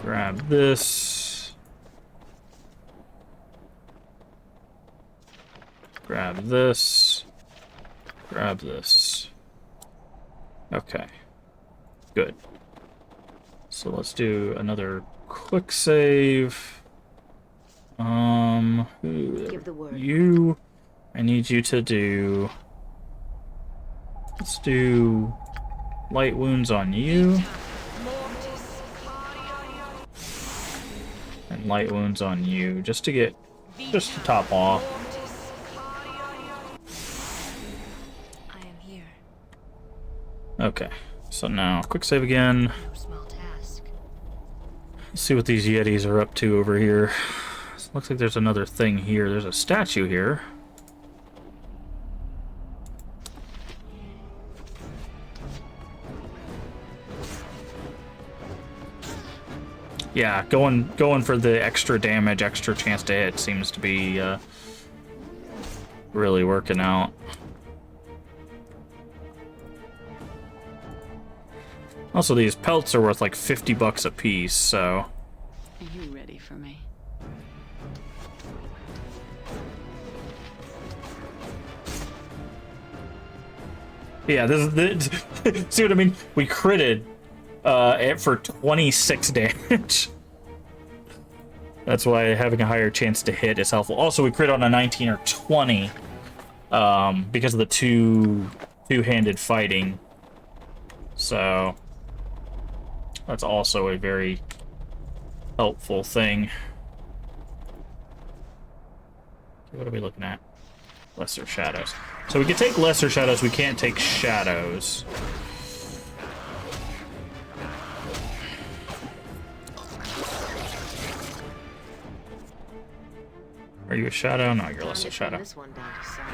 Grab this. Grab this. Grab this. Okay. Good. So let's do another quick save. Give the word. You, I need you to do, let's do light wounds on you. And light wounds on you, just to top off. I am here. Okay, so now, quick save again. No small task. Let's see what these Yetis are up to over here. Looks like there's another thing here. There's a statue here. Yeah, going for the extra damage, extra chance to hit seems to be really working out. Also, these pelts are worth like $50 a piece, so. Are you ready for me? Yeah, this is the. See what I mean? We critted it for 26 damage. That's why having a higher chance to hit is helpful. Also, we crit on a 19 or 20 because of the two-handed fighting. So that's also a very helpful thing. What are we looking at? Lesser shadows. So we can take lesser shadows, we can't take shadows. Are you a shadow? No, you're lesser shadow. This one down to size.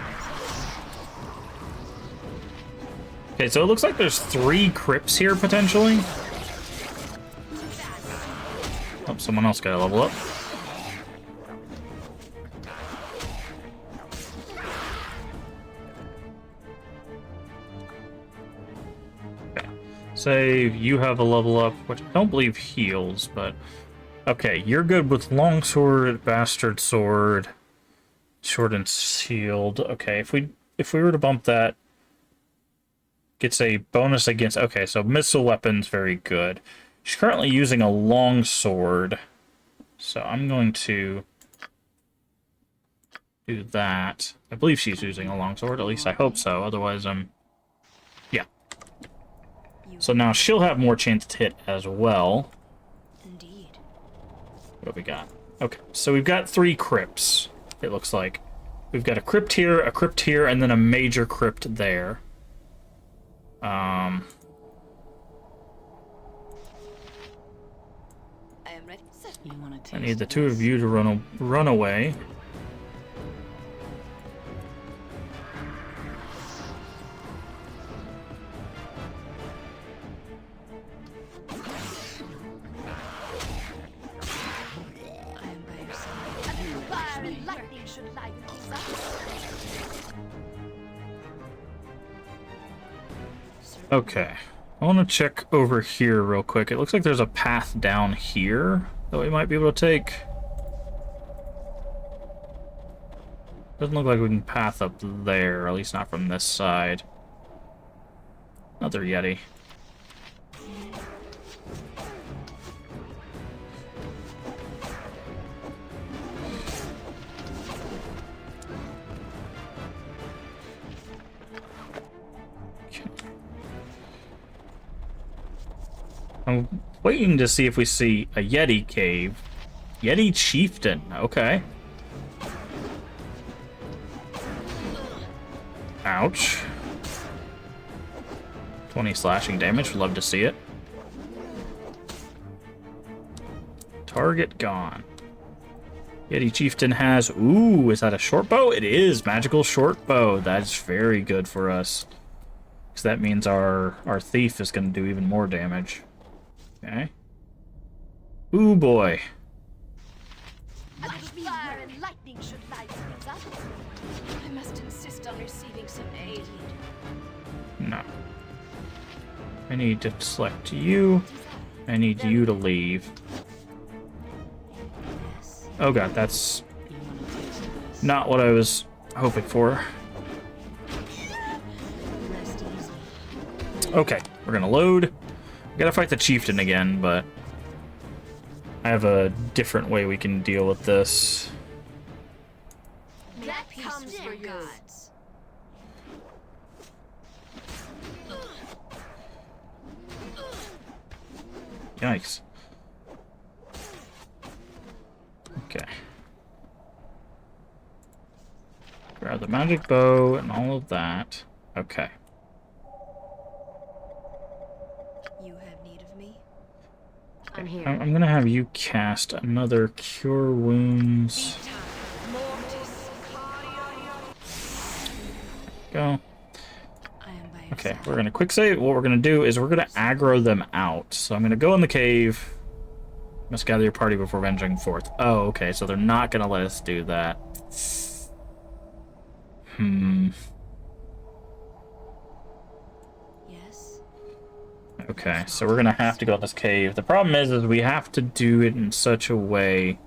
Okay, so it looks like there's 3 crypts here potentially. Oh, someone else got to level up. Save, you have a level up, which I don't believe heals, but okay, you're good with longsword, bastard sword, sword and shield. Okay, if we were to bump that, gets a bonus against. Okay, so missile weapons, very good. She's currently using a longsword, so I'm going to do that. I believe she's using a longsword, at least I hope so. Otherwise, yeah. So now she'll have more chance to hit as well. Indeed. What have we got? Okay, so we've got 3 crypts, it looks like. We've got a crypt here, and then a major crypt there. I am ready. You want to I need the 2 of you to run away. Fire and lightning should lighten things up. Okay, I want to check over here real quick. It looks like there's a path down here that we might be able to take. Doesn't look like we can path up there, at least not from this side. Another Yeti. I'm waiting to see if we see a Yeti cave. Yeti Chieftain, okay. Ouch. 20 slashing damage, love to see it. Target gone. Yeti Chieftain has, ooh, is that a short bow? It is, magical short bow. That's very good for us. Because that means our thief is going to do even more damage. Okay. Ooh, boy. Fire and lightning should lighten things up. I must insist on receiving some aid. No. I need to select you. I need you to leave. Oh god, that's not what I was hoping for. Okay, we're gonna load. We gotta fight the chieftain again, but I have a different way we can deal with this. That comes for you. Yikes. Okay. Grab the magic bow and all of that. Okay. You have need of me? Okay. I'm here. I'm gonna have you cast another Cure Wounds. Go. Okay, we're gonna quick save. What we're gonna do is we're gonna aggro them out. So I'm gonna go in the cave. Must gather your party before venturing forth. Oh, okay, so they're not gonna let us do that. Yes. Okay, so we're gonna have to go in this cave. The problem is we have to do it in such a way.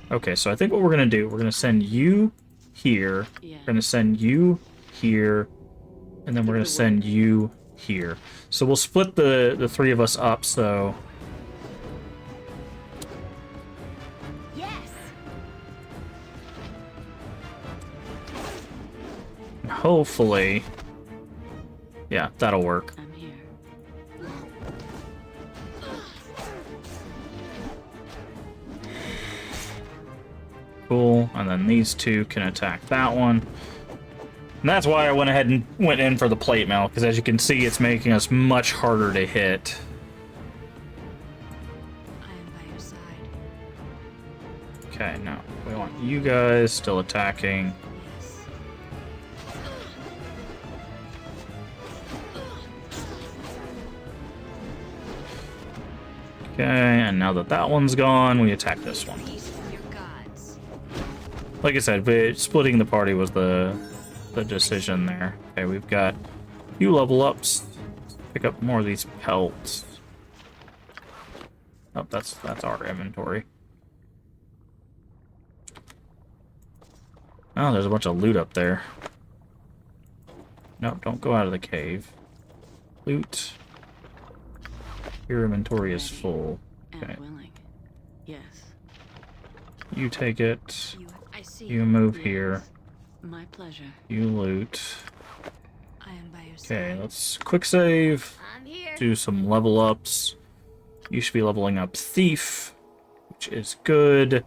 Okay, so I think what we're gonna do, we're gonna send you here. Yeah. We're gonna send you here, and then we're gonna send you here. So we'll split the three of us up. So Yes. hopefully, yeah, that'll work. I'm here. Cool, and then these two can attack that one. And that's why I went ahead and went in for the plate mail, because as you can see, it's making us much harder to hit. I am by your side. Okay, now we want you guys still attacking. Yes. Okay, and now that that one's gone, we attack this one. Peace from your gods. Like I said, splitting the party was the decision there. Okay, we've got a few level ups. Pick up more of these pelts. Oh, that's our inventory. Oh, there's a bunch of loot up there. No, don't go out of the cave. Loot. Your inventory is full. And Okay. willing. Yes. You take it. I see. You move here. My pleasure. You loot. I am by your Okay, side. let's quick save. I'm here. Do some level ups. You should be leveling up Thief, which is good.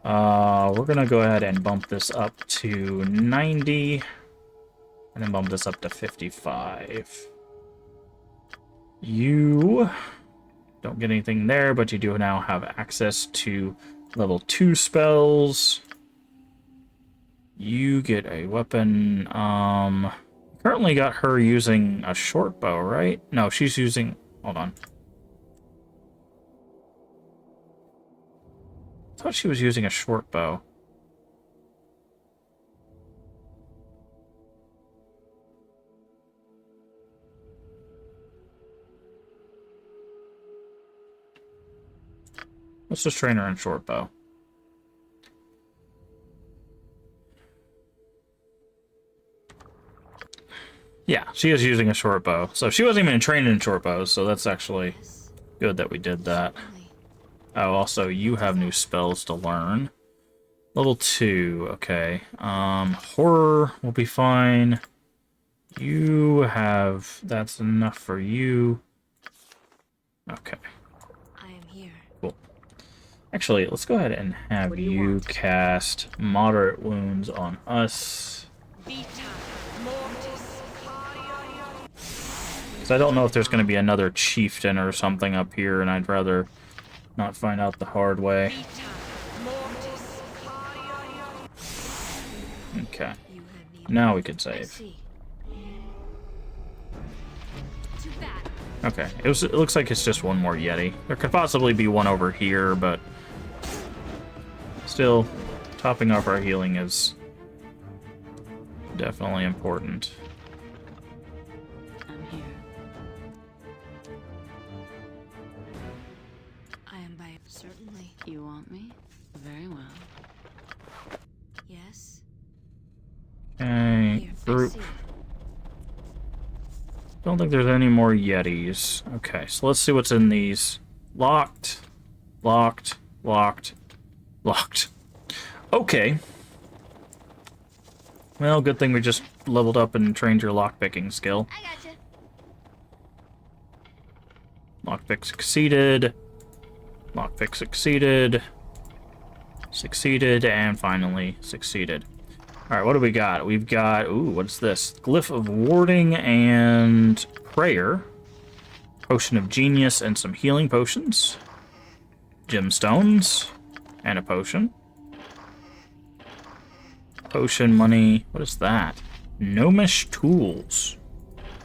We're gonna go ahead and bump this up to 90, and then bump this up to 55. You don't get anything there, but you do now have access to level 2 spells. You get a weapon. Currently got her using a short bow, right? No, she's using... Hold on. I thought she was using a short bow. Let's just train her in short bow. Yeah, she is using a short bow. So she wasn't even trained in short bows, so that's actually good that we did that. Oh, also, you have new spells to learn. Level 2, okay. Horror will be fine. You have... That's enough for you. Okay. I am here. Cool. Actually, let's go ahead and have you cast Moderate Wounds on us. Because I don't know if there's going to be another chieftain or something up here, and I'd rather not find out the hard way. Okay. Now we can save. Okay. It looks like it's just one more Yeti. There could possibly be one over here, but still, topping off our healing is definitely important. I'm here. I am by certainly. You want me? Very well. Yes. Okay, Here, I group. see. Don't think there's any more Yetis. Okay, so let's see what's in these. Locked. Locked. Locked. Locked. Okay. Well, good thing we just leveled up and trained your lockpicking skill. I gotcha. Lockpick succeeded. Lockpick succeeded. Succeeded, and finally succeeded. Alright, what do we got? We've got... Ooh, what's this? Glyph of Warding and Prayer. Potion of Genius and some healing potions. Gemstones. And a potion. Potion money. What is that? Gnomish tools.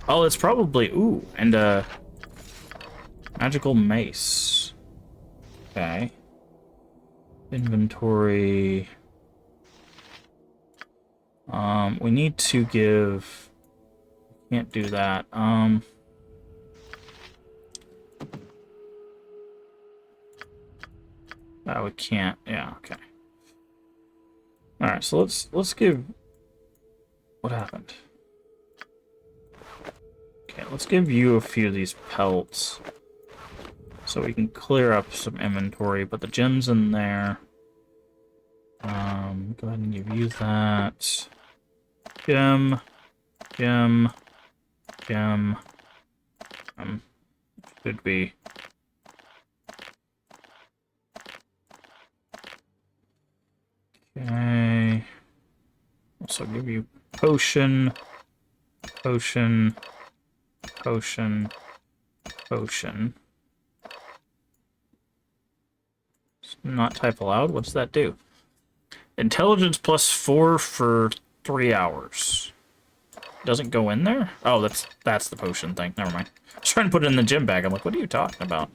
Oh, it's probably... Ooh, and a... Magical mace. Okay. Inventory. We need to give... Can't do that. Oh, we can't. Yeah, okay. Alright, so let's give... What happened? Okay, let's give you a few of these pelts. So we can clear up some inventory, but the gems in there. Go ahead and give you that. Gem. Gem. Gem. Should be. Okay. Also give you potion. Potion. Potion. Potion. Not type aloud. What's that do? Intelligence +4 for 3 hours. Doesn't go in there? Oh, that's the potion thing. Never mind. I was trying to put it in the gym bag. I'm like, what are you talking about?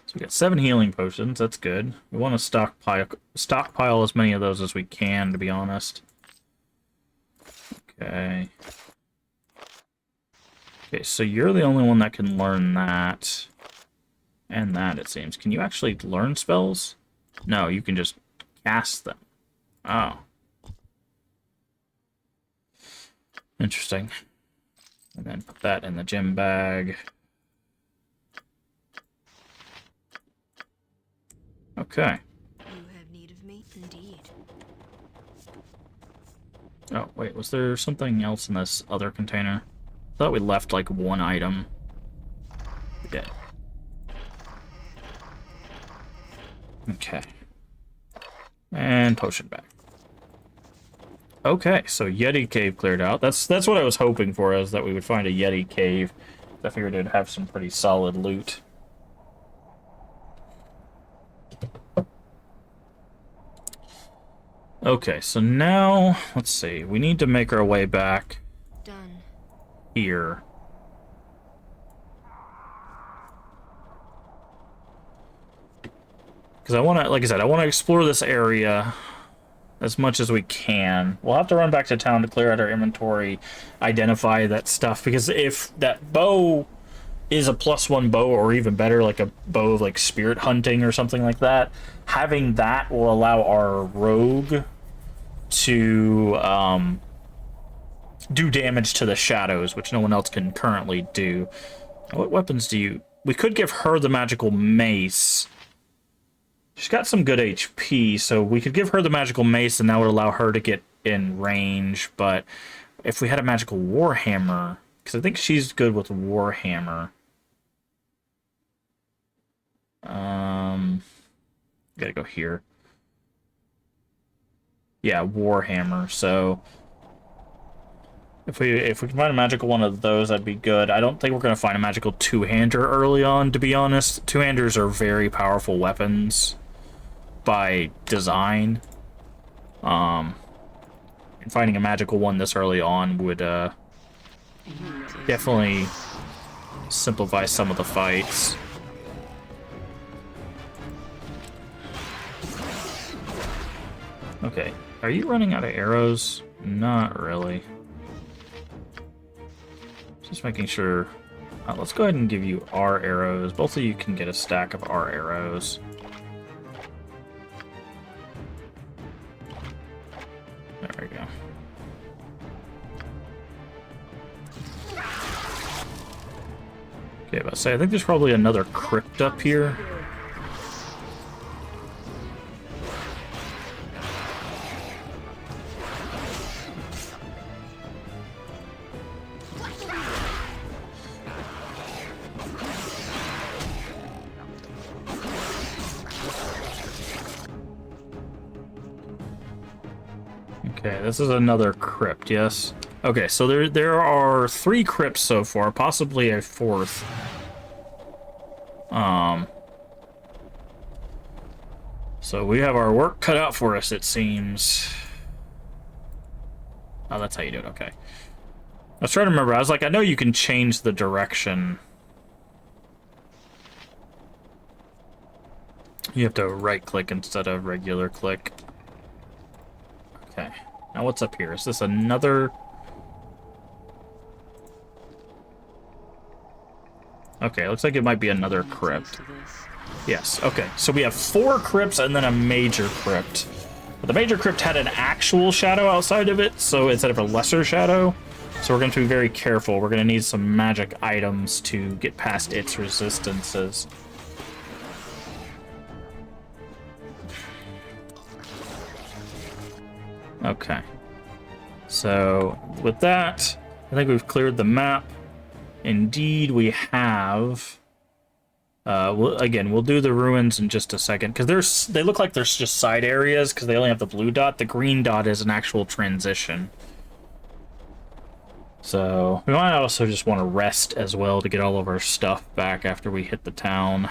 So we got 7 healing potions. That's good. We want to stockpile as many of those as we can, to be honest. Okay. Okay, so you're the only one that can learn that. And that, it seems. Can you actually learn spells? No, you can just cast them. Oh. Interesting. And then put that in the gym bag. Okay. You have need of me, indeed. Oh, wait, was there something else in this other container? I thought we left, like, one item. We did. Okay. And potion bag. Okay, so Yeti Cave cleared out. That's what I was hoping for, is that we would find a Yeti Cave. I figured it'd have some pretty solid loot. Okay, so now, let's see. We need to make our way back Done. here. Because I want to, like I said, I want to explore this area as much as we can. We'll have to run back to town to clear out our inventory, identify that stuff, because if that bow is a +1 bow, or even better, like a bow of like spirit hunting or something like that, having that will allow our rogue to do damage to the shadows, which no one else can currently do. What weapons do you... We could give her the magical mace. She's got some good HP, so we could give her the magical mace, and that would allow her to get in range. But if we had a magical warhammer, because I think she's good with warhammer. Gotta go here. Yeah, warhammer. So if we can find a magical one of those, that'd be good. I don't think we're gonna find a magical two-hander early on, to be honest. Two-handers are very powerful weapons by design. And finding a magical one this early on would definitely simplify some of the fights. Okay, are you running out of arrows? Not really. Just making sure. Let's go ahead and give you our arrows. Both of you can get a stack of our arrows. There we go. Yeah, but I think there's probably another crypt up here. Okay, this is another crypt, yes? Okay, so there are 3 crypts so far, possibly a 4th. So we have our work cut out for us, it seems. Oh, that's how you do it, okay. I was trying to remember, I was like, I know you can change the direction. You have to right-click instead of regular click. Okay. Now what's up here? Is this another... Okay, looks like it might be another crypt. Yes, okay. So we have 4 crypts and then a major crypt. But the major crypt had an actual shadow outside of it, so instead of a lesser shadow. So we're going to be very careful. We're going to need some magic items to get past its resistances. Okay. So, with that, I think we've cleared the map. Indeed, we have... we'll do the ruins in just a second, because they look like there's just side areas, because they only have the blue dot. The green dot is an actual transition. So, we might also just want to rest as well to get all of our stuff back after we hit the town.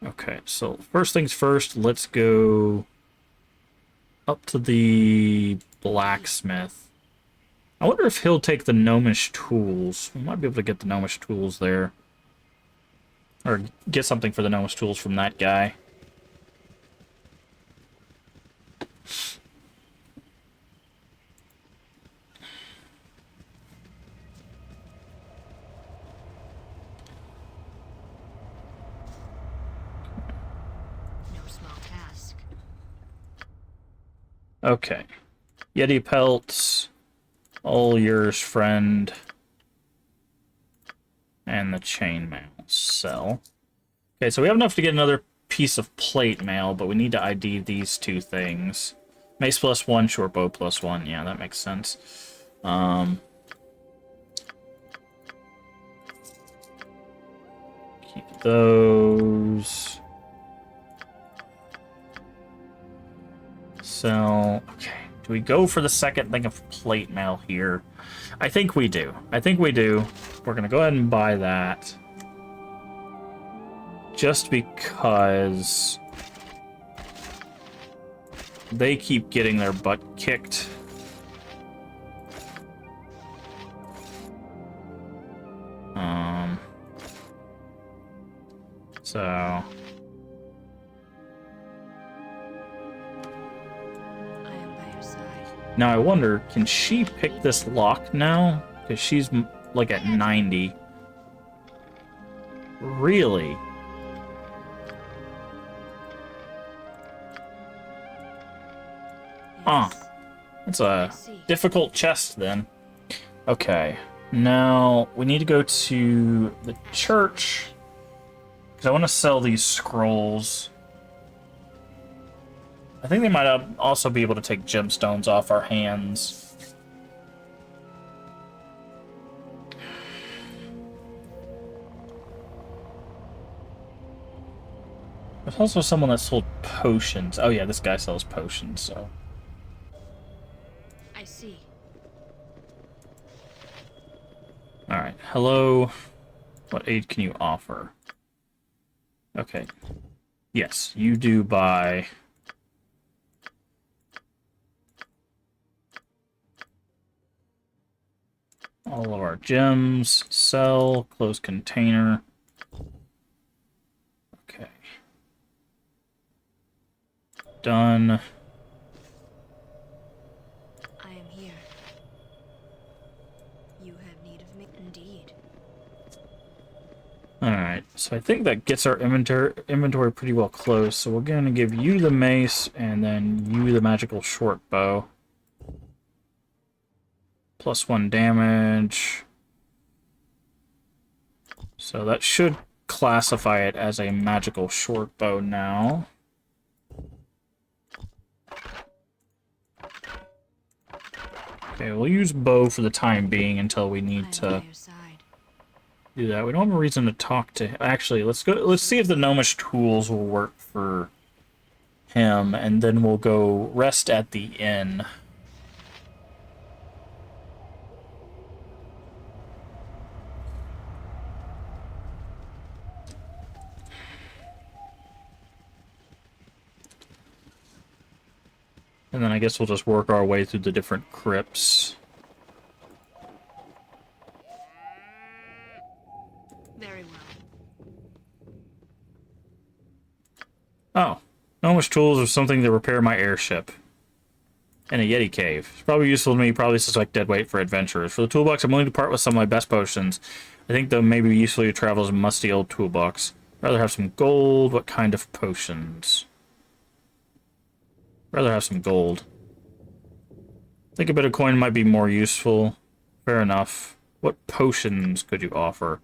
Okay, so first things first, let's go up to the blacksmith. I wonder if he'll take the gnomish tools. We might be able to get the gnomish tools there. Or get something for the gnomish tools from that guy. Okay. Yeti pelts. All yours, friend. And the chainmail. Sell. Okay, so we have enough to get another piece of plate mail, but we need to ID these 2 things. Mace +1, short bow +1. Yeah, that makes sense. Keep those. So, okay. Do we go for the second thing of plate mail here? I think we do. I think we do. We're going to go ahead and buy that. Just because they keep getting their butt kicked. So... Now I wonder, can she pick this lock now? Because she's like at 90. Really? Huh. That's a difficult chest then. Okay. Now we need to go to the church. Because I want to sell these scrolls. I think they might also be able to take gemstones off our hands. There's also someone that sold potions. Oh yeah, this guy sells potions, so... I see. Alright, hello. What aid can you offer? Okay. Yes, you do buy... all of our gems. Sell. Close container. Okay. Done. I am here. You have need of me, indeed. Alright, so I think that gets our inventory pretty well close. So we're going to give you the mace, and then you the magical short bow. +1 damage. So that should classify it as a magical short bow now. Okay, we'll use bow for the time being until we need to do that. We don't have a reason to talk to him. Actually, let's go. Let's see if the gnomish tools will work for him, and then we'll go rest at the inn. And then I guess we'll just work our way through the different crypts. Very well. Oh. Gnomish tools are something to repair my airship. In a Yeti cave. It's probably useful to me, probably suspect dead weight for adventurers. For the toolbox, I'm willing to part with some of my best potions. I think they'll maybe be useful to travel's musty old toolbox. Rather have some gold. What kind of potions? Rather have some gold. I think a bit of coin might be more useful. Fair enough. What potions could you offer?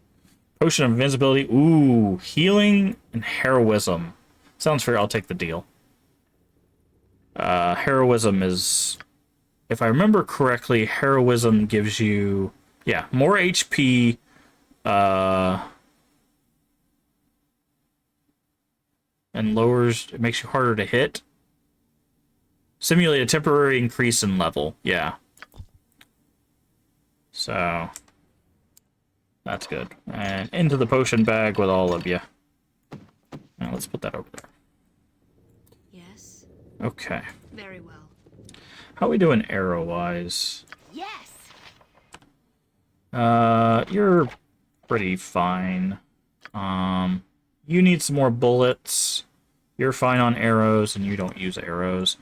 Potion of invincibility. Ooh, healing and heroism. Sounds fair. I'll take the deal. Heroism is... If I remember correctly, heroism gives you... Yeah, more HP. And lowers... It makes you harder to hit. Simulate a temporary increase in level. Yeah. So... That's good. And into the potion bag with all of you. Now let's put that over there. Yes. Okay. Very well. How are we doing arrow-wise? Yes. You're pretty fine. You need some more bullets. You're fine on arrows, and you don't use arrows.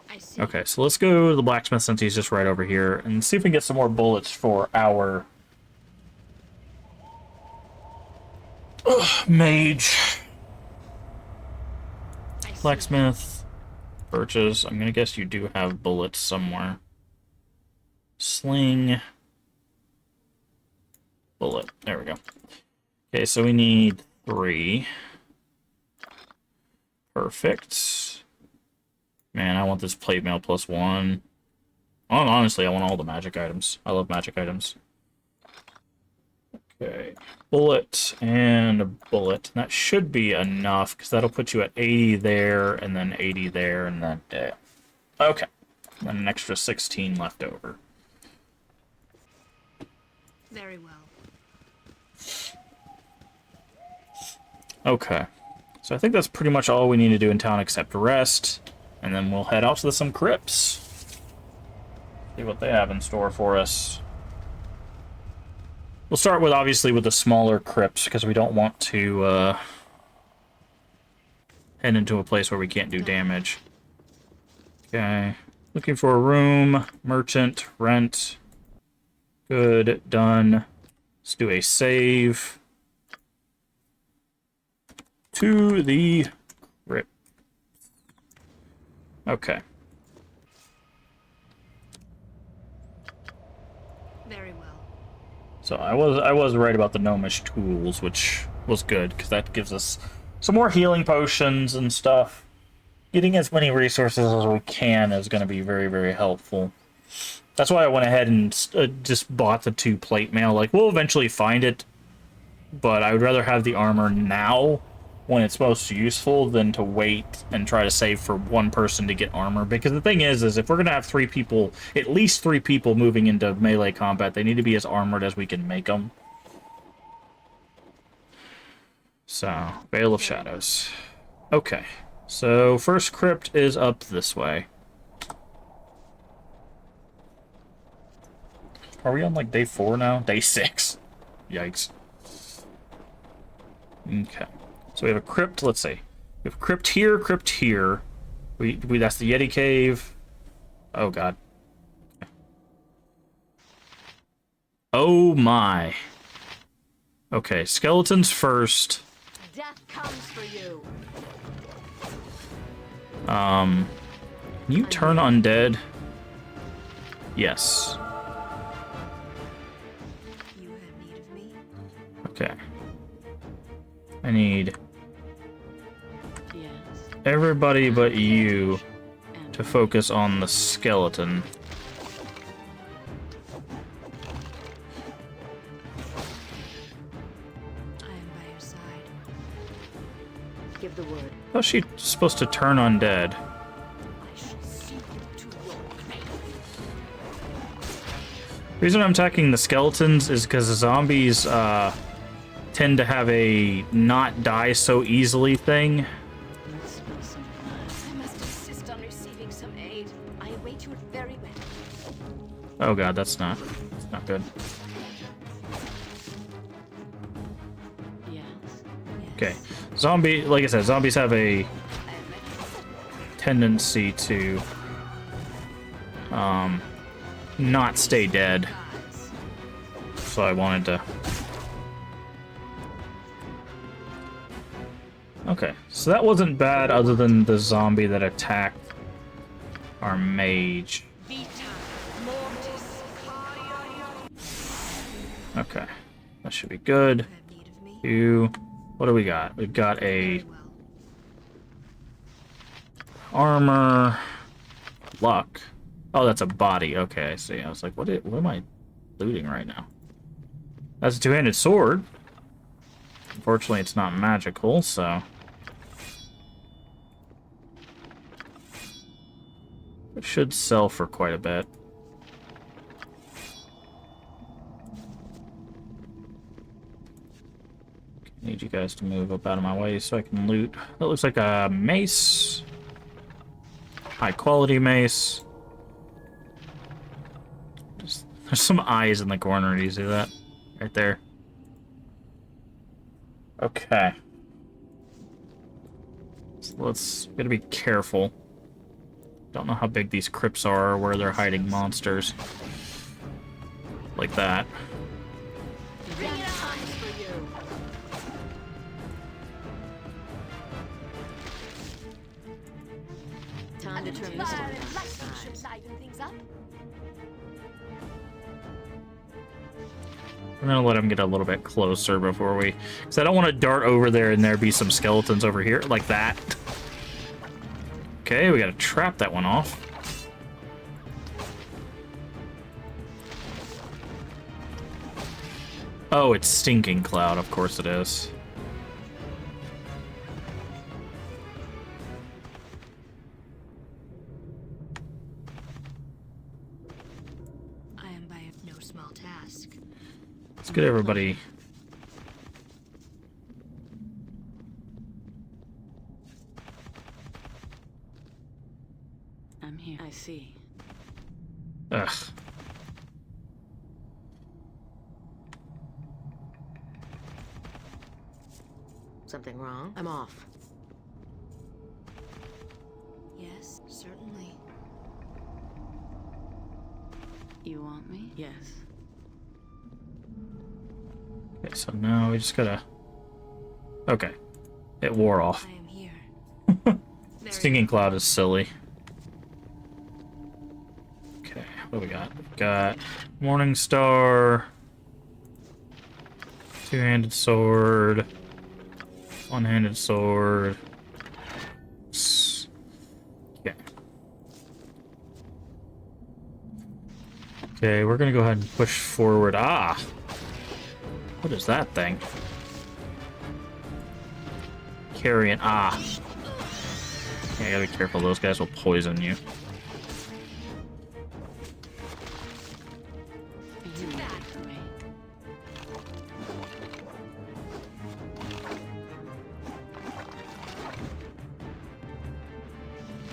I see. Okay, so let's go to the blacksmith since he's just right over here, and see if we can get some more bullets for our... mage. Blacksmith. Birches. I'm gonna guess you do have bullets somewhere. Sling. Bullet. There we go. Okay, so we need 3. Perfect. Man, I want this plate mail +1. Honestly, I want all the magic items. I love magic items. Okay. Bullet and a bullet. That should be enough, because that'll put you at 80 there, and then 80 there, and then... okay. And then an extra 16 left over. Very well. Okay. So I think that's pretty much all we need to do in town except rest. And then we'll head out to some crypts. See what they have in store for us. We'll start with, obviously, with the smaller crypts, because we don't want to head into a place where we can't do damage. Okay. Looking for a room. Merchant. Rent. Good. Done. Let's do a save. To the crypt. Okay. Very well. So I was right about the gnomish tools, which was good, because that gives us some more healing potions and stuff. Getting as many resources as we can is going to be very, very helpful. That's why I went ahead and just bought the 2 plate mail. Like, we'll eventually find it, but I would rather have the armor now when it's most useful than to wait and try to save for one person to get armor. Because the thing is if we're going to have 3 people, at least 3 people moving into melee combat, they need to be as armored as we can make them. So, Veil of Shadows. Okay, so first crypt is up this way. Are we on, like, day 4 now? Day 6. Yikes. Okay. So we have a crypt, let's see. We have a crypt here, crypt here. That's the Yeti cave. Oh, God. Okay. Oh, my. Okay, skeletons first. Death comes for you. Can you turn undead? Yes. You have need of me? Okay. I need Yes. everybody but you to focus on the skeleton. I am by your side. Give the word. Oh, she's supposed to turn undead. I shall see you to your grave. The reason I'm attacking the skeletons is because the zombies tend to have a not die so easily thing. Let's spill some blood. I must insist on receiving some aid. I await you very well. Oh god, that's not good. Yes. Okay. Like I said, zombies have a tendency to not stay dead. So I wanted to. Okay, so that wasn't bad other than the zombie that attacked our mage. Okay, that should be good. What do we got? We've got a armor, luck. Oh, that's a body. Okay, I see. I was like, what am I looting right now? That's a two-handed sword. Unfortunately, it's not magical, so it should sell for quite a bit. Need you guys to move up out of my way so I can loot. That looks like a mace. High quality mace. There's some eyes in the corner. Do you see that? Right there. Okay. So gotta be careful. Don't know how big these crypts are or where they're hiding monsters. Like that. Time to turn this Fire on. and lightning should liven things up. I'm gonna let him get a little bit closer before we... Because I don't want to dart over there and there be some skeletons over here, like that. Okay, we gotta trap that one off. Oh, it's Stinking Cloud, of course it is. I am by no small task. Let's get everybody... I'm here. I see. Ugh. Something wrong? I'm off. Yes, certainly. You want me? Yes. Okay, so now we just gotta... Okay. It wore off. I am here. Stinking Cloud is silly. Okay, what do we got? We've got Morning Star, two-handed sword, one-handed sword. Okay. Okay, we're gonna go ahead and push forward. Ah! What is that thing? Carrion. Ah! Yeah, I gotta be careful, those guys will poison you. You waited for me.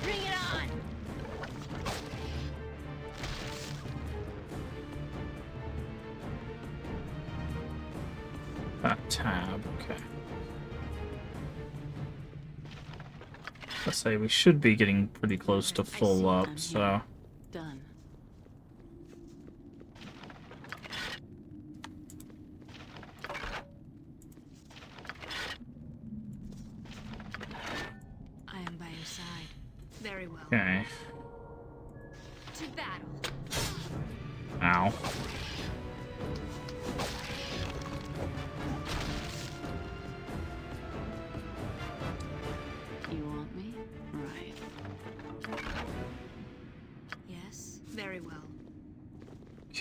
Bring it on! Tab, okay. Let's say we should be getting pretty close to full up, I'm so... here. Done. I am by your side. Very well. Okay. To battle. Ow.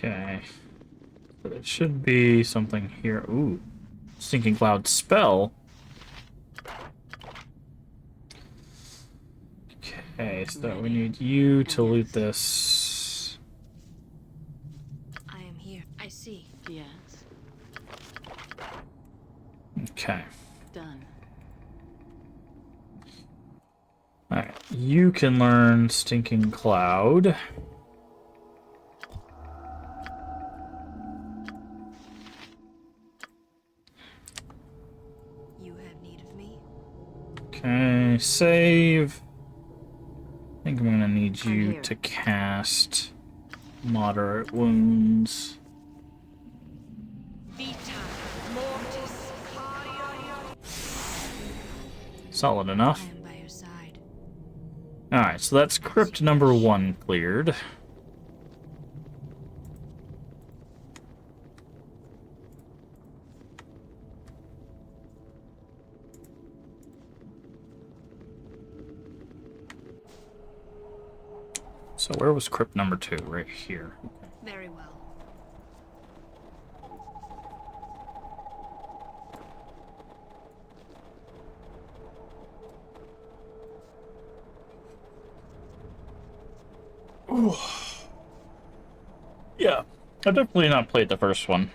Okay. So there should be something here. Ooh. Stinking Cloud spell. Okay, so we need you to loot this. I am here. I see. Yes. Okay. Done. Alright, you can learn Stinking Cloud. You have need of me? Okay, save. I think I'm gonna need I'm you here. to cast Moderate Wounds. Solid enough. I am by your side. Alright, so that's crypt number 1 cleared. So where was crypt number 2? Right here. Very well. Yeah, I've definitely not played the first one.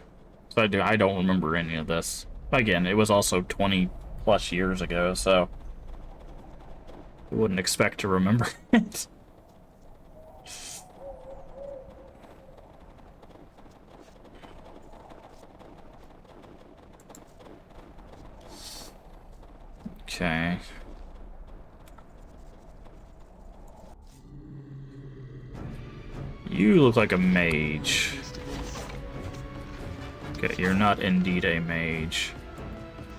So I don't remember any of this. Again, it was also 20 plus years ago, so I wouldn't expect to remember it. Okay. You look like a mage. Used to this. Okay, you're not indeed a mage.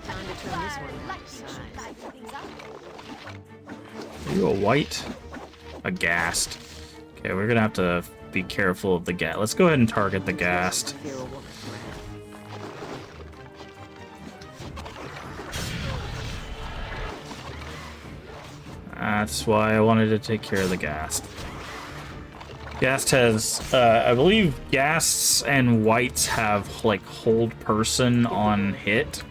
Time to turn this one back to size. Are you a white? A ghast. Okay, we're gonna have to be careful of the ghast. Let's go ahead and target the ghast. Fear a woman's wrath. That's why I wanted to take care of the ghast. Ghast has, I believe ghasts and whites have, like, hold person on hit.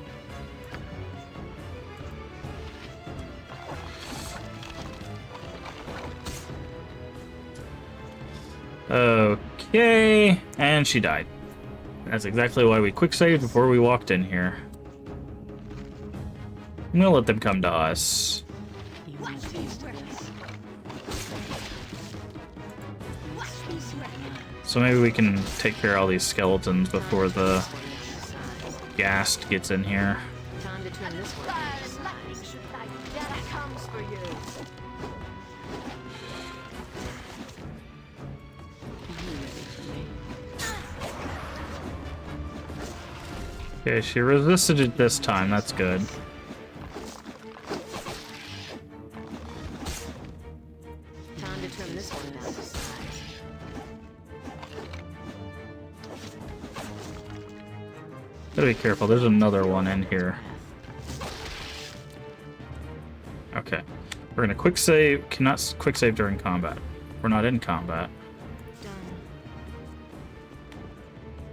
Okay, and she died. That's exactly why we quick saved before we walked in here. I'm gonna let them come to us. You want to taste this? So maybe we can take care of all these skeletons before the ghast gets in here. Time to turn this one back to size. That comes for you. You ready for me? Okay, she resisted it this time. That's good. Time to turn this one back to size. Gotta be careful. There's another one in here. Okay. We're gonna quick save. Cannot quick save during combat. We're not in combat. Done.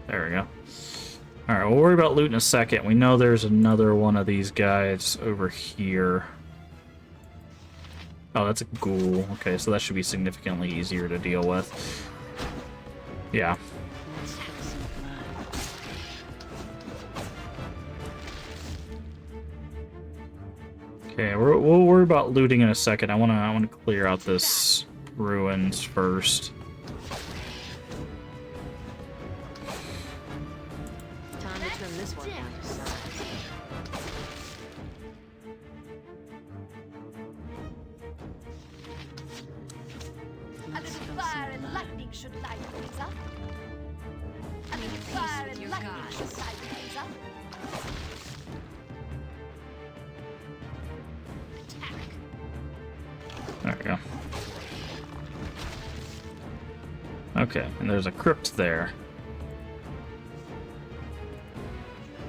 There we go. Alright, we'll worry about loot in a second. We know there's another one of these guys over here. Oh, that's a ghoul. Okay, so that should be significantly easier to deal with. Yeah. Let's spill some blood. Okay, we'll worry about looting in a second. I wanna clear out this ruins first. Time to turn this one back to size. A Let's little spill fire some and blood. lightning should light things up. A little fire and lightning should light things up. Attack. There we go. Okay, and there's a crypt there.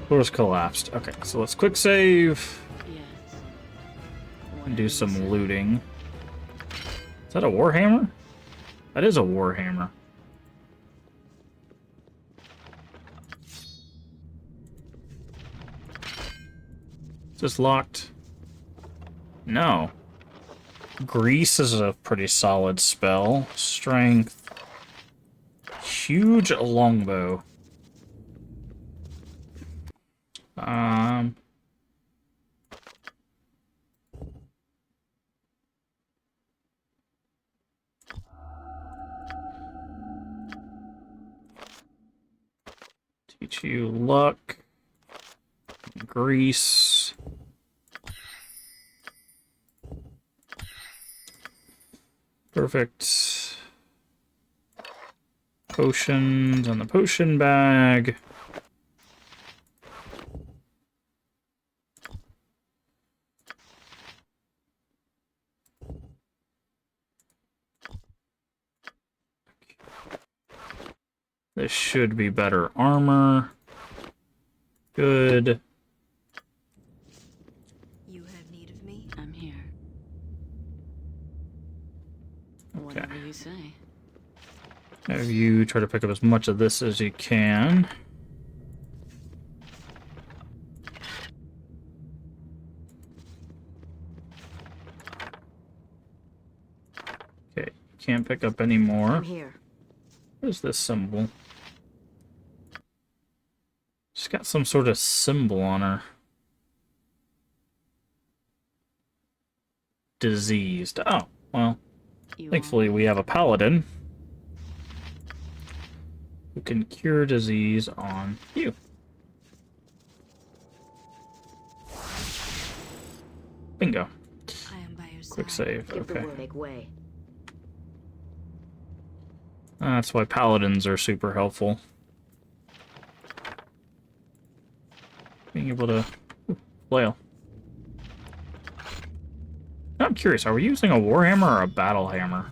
Door's collapsed. Okay, so let's quick save Yes. and do some looting. Is that a warhammer? That is a warhammer. Is this locked? No. Grease is a pretty solid spell. Strength. Huge longbow. Teach you luck. Grease. Perfect. Potions on the potion bag. This should be better armor. Good. You have need of me? I'm here. Okay. Whatever you say. Have you try to pick up as much of this as you can. Okay, can't pick up any more. I'm here. What is this symbol? She's got some sort of symbol on her. Diseased. Oh, well. You Thankfully, we have a paladin who can cure disease on you. Bingo. I am by your side. Quick save. Give the Okay. word. Make way. That's why paladins are super helpful. Being able to flail. I'm curious, are we using a warhammer or a battle hammer?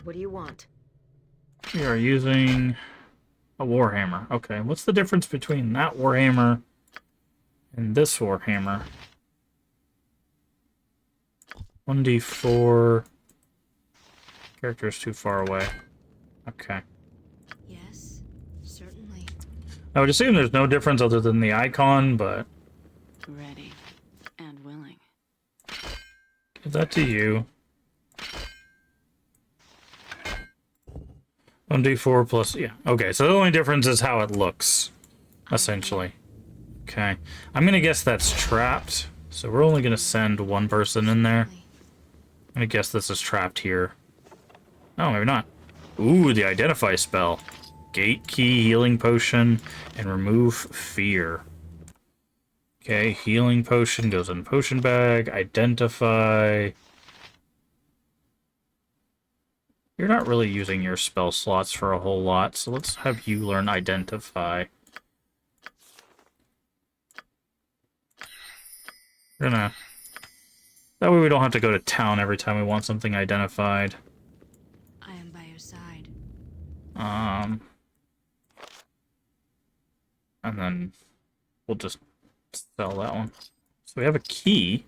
What do you want? We are using a warhammer. Okay, what's the difference between that warhammer and this warhammer? 1d4. Character's too far away. Okay. Yes, certainly. I would assume there's no difference other than the icon, but Ready and willing. give that to you. 1d4 plus, yeah. Okay, so the only difference is how it looks, essentially. Okay. I'm gonna guess that's trapped, so we're only gonna send one person in there. I'm gonna guess this is trapped here. Oh, maybe not. Ooh, the Identify spell. Gate key, healing potion, and remove fear. Okay, healing potion goes in the potion bag. Identify. You're not really using your spell slots for a whole lot, so let's have you learn Identify. We're gonna... That way we don't have to go to town every time we want something identified. I am by your side. And then we'll just sell that one. So we have a key.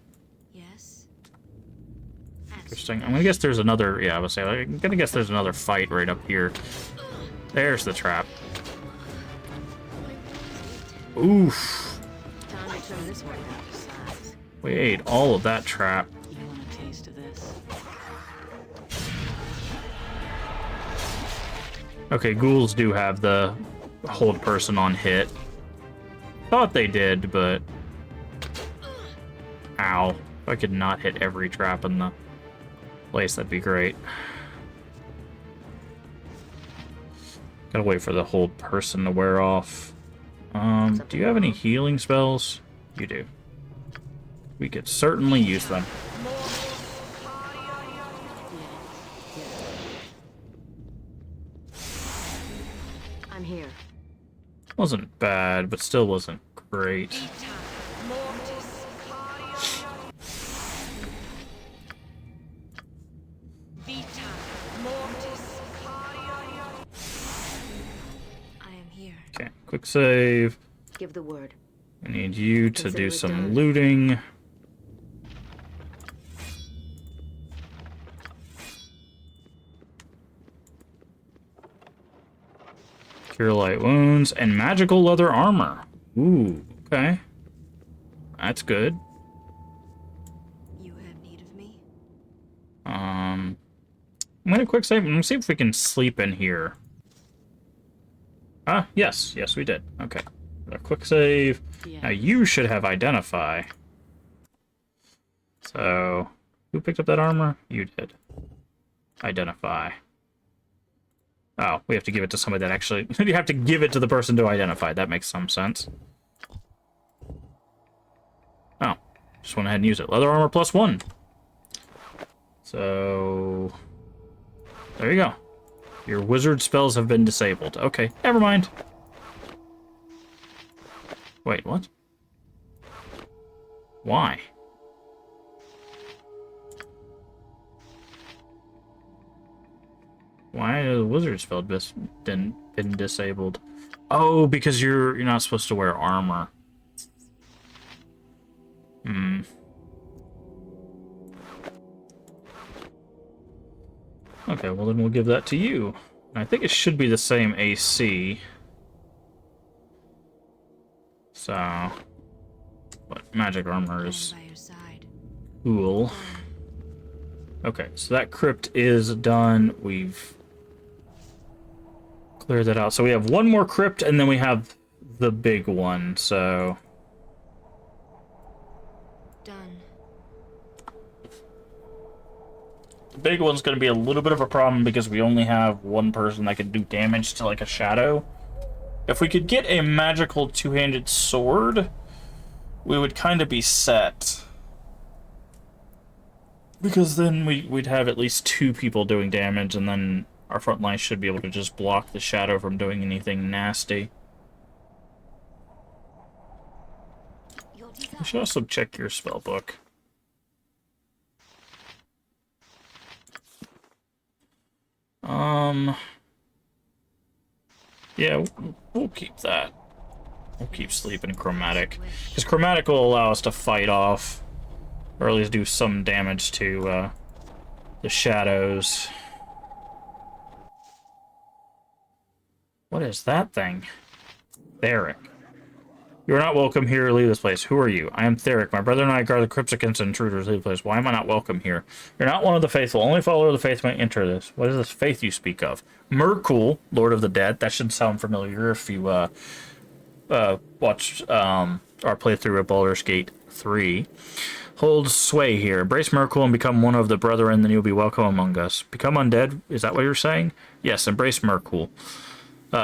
Yes. Interesting. I'm gonna guess there's another... Yeah, I was saying, I'm gonna guess there's another fight right up here. There's the trap. Oof. Time to turn this one out to size. We ate all of that trap. You want a taste of this? Okay, ghouls do have the hold person on hit. Thought they did, but... Ow. If I could not hit every trap in the place, that'd be great. Gotta wait for the hold person to wear off. Do you have any healing spells? You do. We could certainly use them. I'm here. Wasn't bad, but still wasn't great. I am here. Okay, quick save. Give the word. I need you to Consider do it some done. looting. Cure light wounds, and magical leather armor. Ooh, okay. That's good. You have need of me? I'm gonna quick save. I'm gonna see if we can sleep in here. Ah, yes. Yes, we did. Okay. A quick save. Yeah. Now you should have identify. So, who picked up that armor? You did. Identify. Oh, we have to give it to somebody that actually... you have to give it to the person to identify. That makes some sense. Oh, just went ahead and used it. Leather armor +1. So... there you go. Your wizard spells have been disabled. Okay, never mind. Wait, what? Why? Why has the wizard spell been disabled? Oh, because you're not supposed to wear armor. Hmm. Okay, well then we'll give that to you. I think it should be the same AC. So, but magic armor is By your side. cool. Okay, so that crypt is done. We've cleared that out. So we have one more crypt, and then we have the big one. So Done. the big one's going to be a little bit of a problem because we only have one person that can do damage to like a shadow. If we could get a magical two-handed sword, we would kind of be set. Because then we'd have at least 2 people doing damage, and then our front line should be able to just block the shadow from doing anything nasty. We should also check your spell book. Yeah, we'll keep that. We'll keep sleep and chromatic. Because chromatic will allow us to fight off, or at least do some damage to the shadows. What is that thing? Theric. You are not welcome here. Leave this place. Who are you? I am Theric. My brother and I guard the crypts against intruders. Leave the place. Why am I not welcome here? You're not one of the faithful. Only follower of the faith may enter this. What is this faith you speak of? Merkul, Lord of the Dead. That should sound familiar if you watched our playthrough of Baldur's Gate 3. Holds sway here. Embrace Merkul and become one of the brethren, then you'll be welcome among us. Become undead? Is that what you're saying? Yes, embrace Merkul.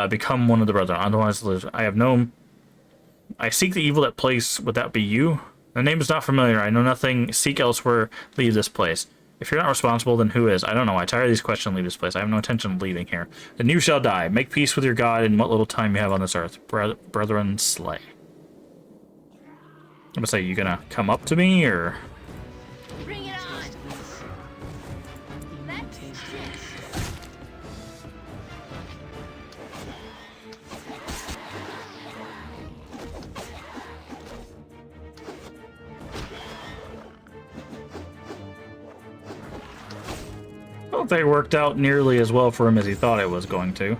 Become one of the brethren. Otherwise, I have no... I seek the evil that plagues. Would that be you? The name is not familiar. I know nothing. Seek elsewhere. Leave this place. If you're not responsible, then who is? I don't know. I tire of these questions. Leave this place. I have no intention of leaving here. Then you shall die. Make peace with your God in what little time you have on this earth. Brethren, slay. I'm gonna say, you gonna come up to me, or... Bring it on! Let's dance. I don't think it worked out nearly as well for him as he thought it was going to.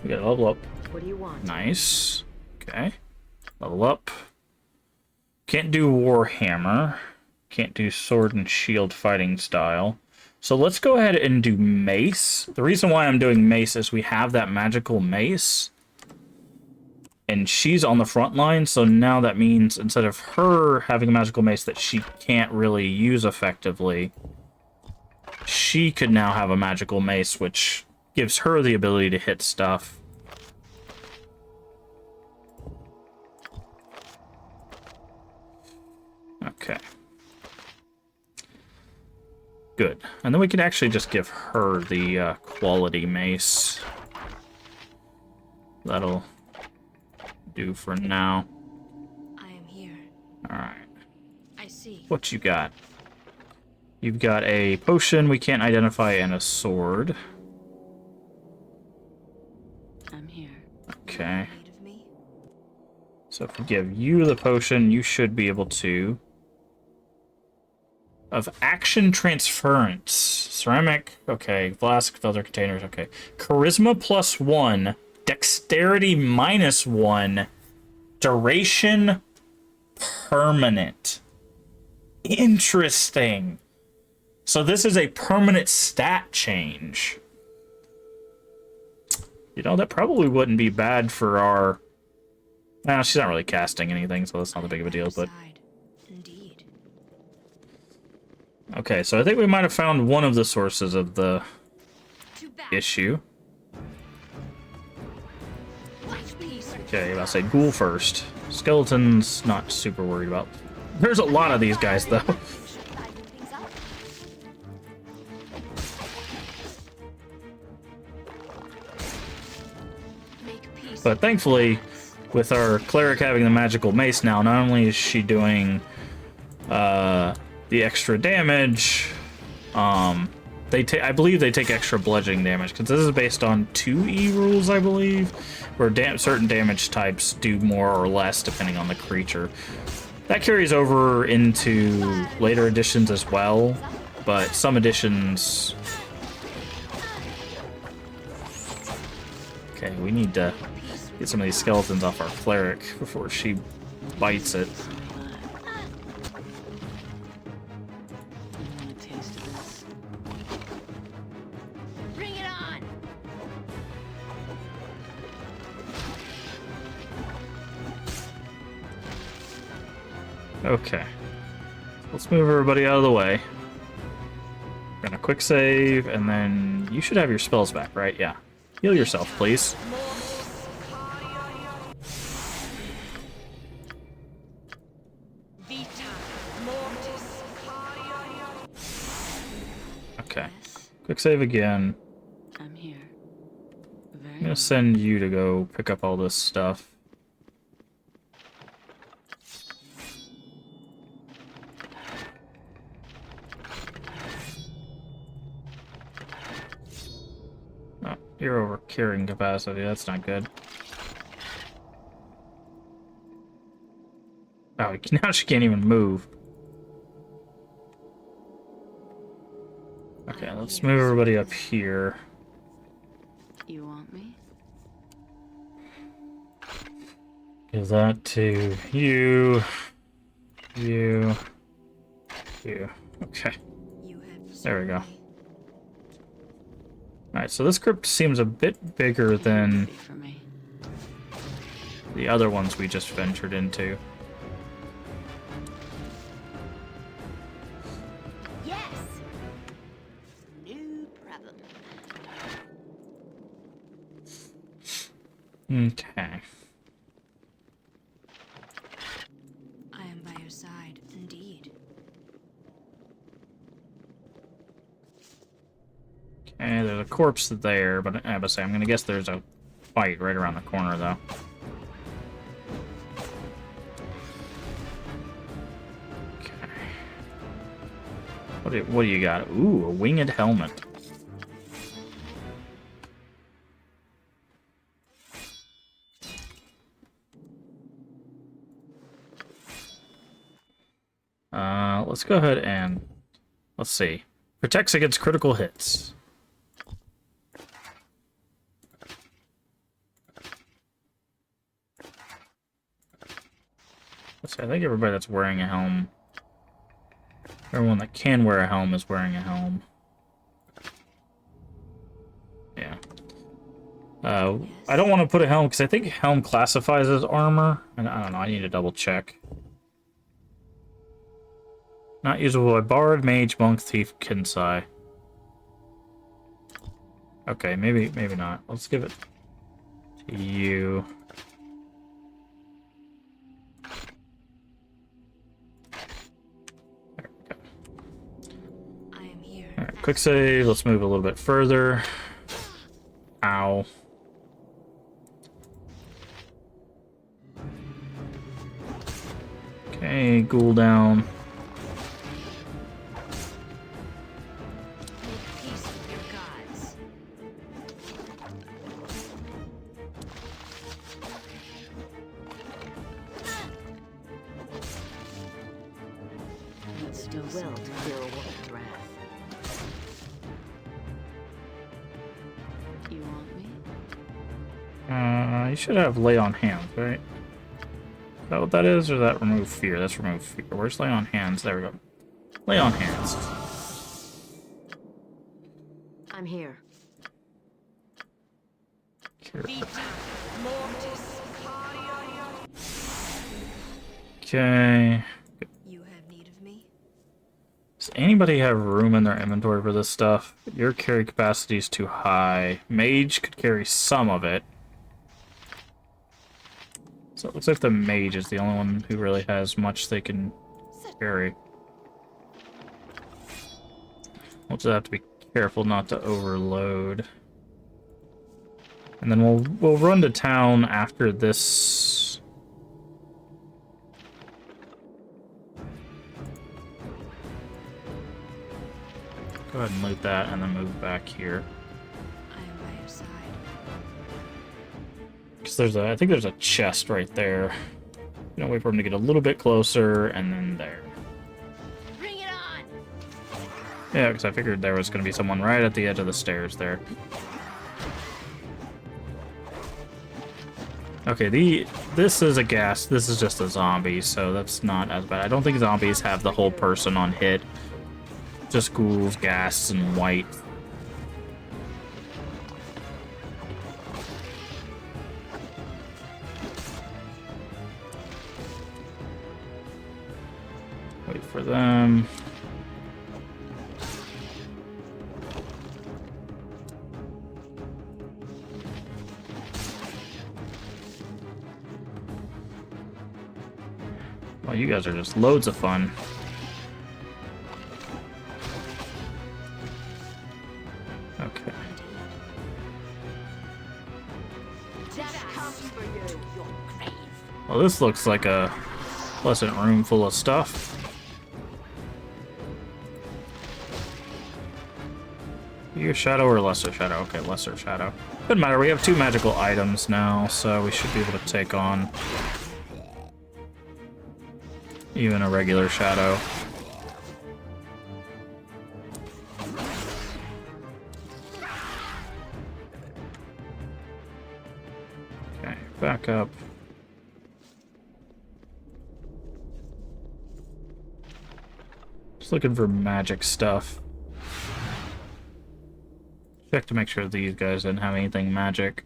We gotta level up. What do you want? Nice. Okay. Level up. Can't do Warhammer. Can't do sword and shield fighting style. So let's go ahead and do mace. The reason why I'm doing mace is we have that magical mace. And she's on the front line, so now that means instead of her having a magical mace that she can't really use effectively, she could now have a magical mace, which gives her the ability to hit stuff. Okay. Good. And then we can actually just give her the quality mace. That'll do for now. I am here. Alright. I see. What you got? You've got a potion we can't identify and a sword. I'm here. Okay. Need of me? So if we give you the potion, you should be able to... Of action transference. Ceramic, okay. Flask, filter, containers, okay. Charisma +1 Dexterity -1. Duration permanent. Interesting. So this is a permanent stat change. You know, that probably wouldn't be bad for our... Nah, she's not really casting anything, so that's not that big of a deal, but... Indeed. Okay, so I think we might have found one of the sources of the issue. Okay, I'll say ghoul first. Skeletons, not super worried about. There's a lot of these guys, though. But thankfully, with our cleric having the magical mace now, not only is she doing the extra damage, I believe they take extra bludgeoning damage, because this is based on 2E rules, I believe, where certain damage types do more or less depending on the creature. That carries over into later editions as well, but some editions... Okay, we need to get some of these skeletons off our cleric before she bites it. Bring it on! Okay. Let's move everybody out of the way. Gonna quick save, and then you should have your spells back, right? Yeah. Heal yourself, please. Okay. Quick save again. I'm here. Very I'm gonna send you to go pick up all this stuff. Oh, you're over carrying capacity. That's not good. Oh, now she can't even move. Okay, let's move everybody up here. You want me? Give that to you. You. You. Okay. There we go. Alright, so this crypt seems a bit bigger than the other ones we just ventured into. Yes! No problem. Okay. I am by your side, indeed. Okay, there's a corpse there, but I'm gonna guess there's a fight right around the corner, though. Okay. What do you got? Ooh, a winged helmet. Let's go ahead and let's see. Protects against critical hits. Let's see, I think everybody that's wearing a helm, everyone that can wear a helm is wearing a helm. Yeah. I don't want to put a helm because I think helm classifies as armor, and I don't know. I need to double check. Not usable by bard, mage, monk, thief, kinsai. Okay, maybe not. Let's give it to you. There we go. I am here. All right, quick save. Let's move a little bit further. Ow. Okay, ghoul down. Do well to fear a woman's wrath. You want me? You should have lay on hands, right? Is that what that is, or is that remove fear? That's remove fear. Where's lay on hands? There we go. Lay on hands. I'm here. Here. Okay. You have need of me? Does anybody have room in their inventory for this stuff? Your carry capacity is too high. Mage could carry some of it. So it looks like the mage is the only one who really has much they can carry. We'll just have to be careful not to overload. And then we'll run to town after this. Go ahead and loot that and then move back here. I am by your side. Because I think there's a chest right there. You know, wait for him to get a little bit closer, and then there. Bring it on! Yeah, because I figured there was going to be someone right at the edge of the stairs there. Okay, this is a gas. This is just a zombie, so that's not as bad. I don't think zombies have the whole person on hit. Just ghouls, ghasts, and white. Wait for them. Well, you guys are just loads of fun. Okay. Well, this looks like a pleasant room full of stuff. You shadow or lesser shadow? Okay, lesser shadow. Doesn't matter, we have 2 magical items now, so we should be able to take on even a regular shadow. Okay, back up. Just looking for magic stuff. Check to make sure these guys didn't have anything magic.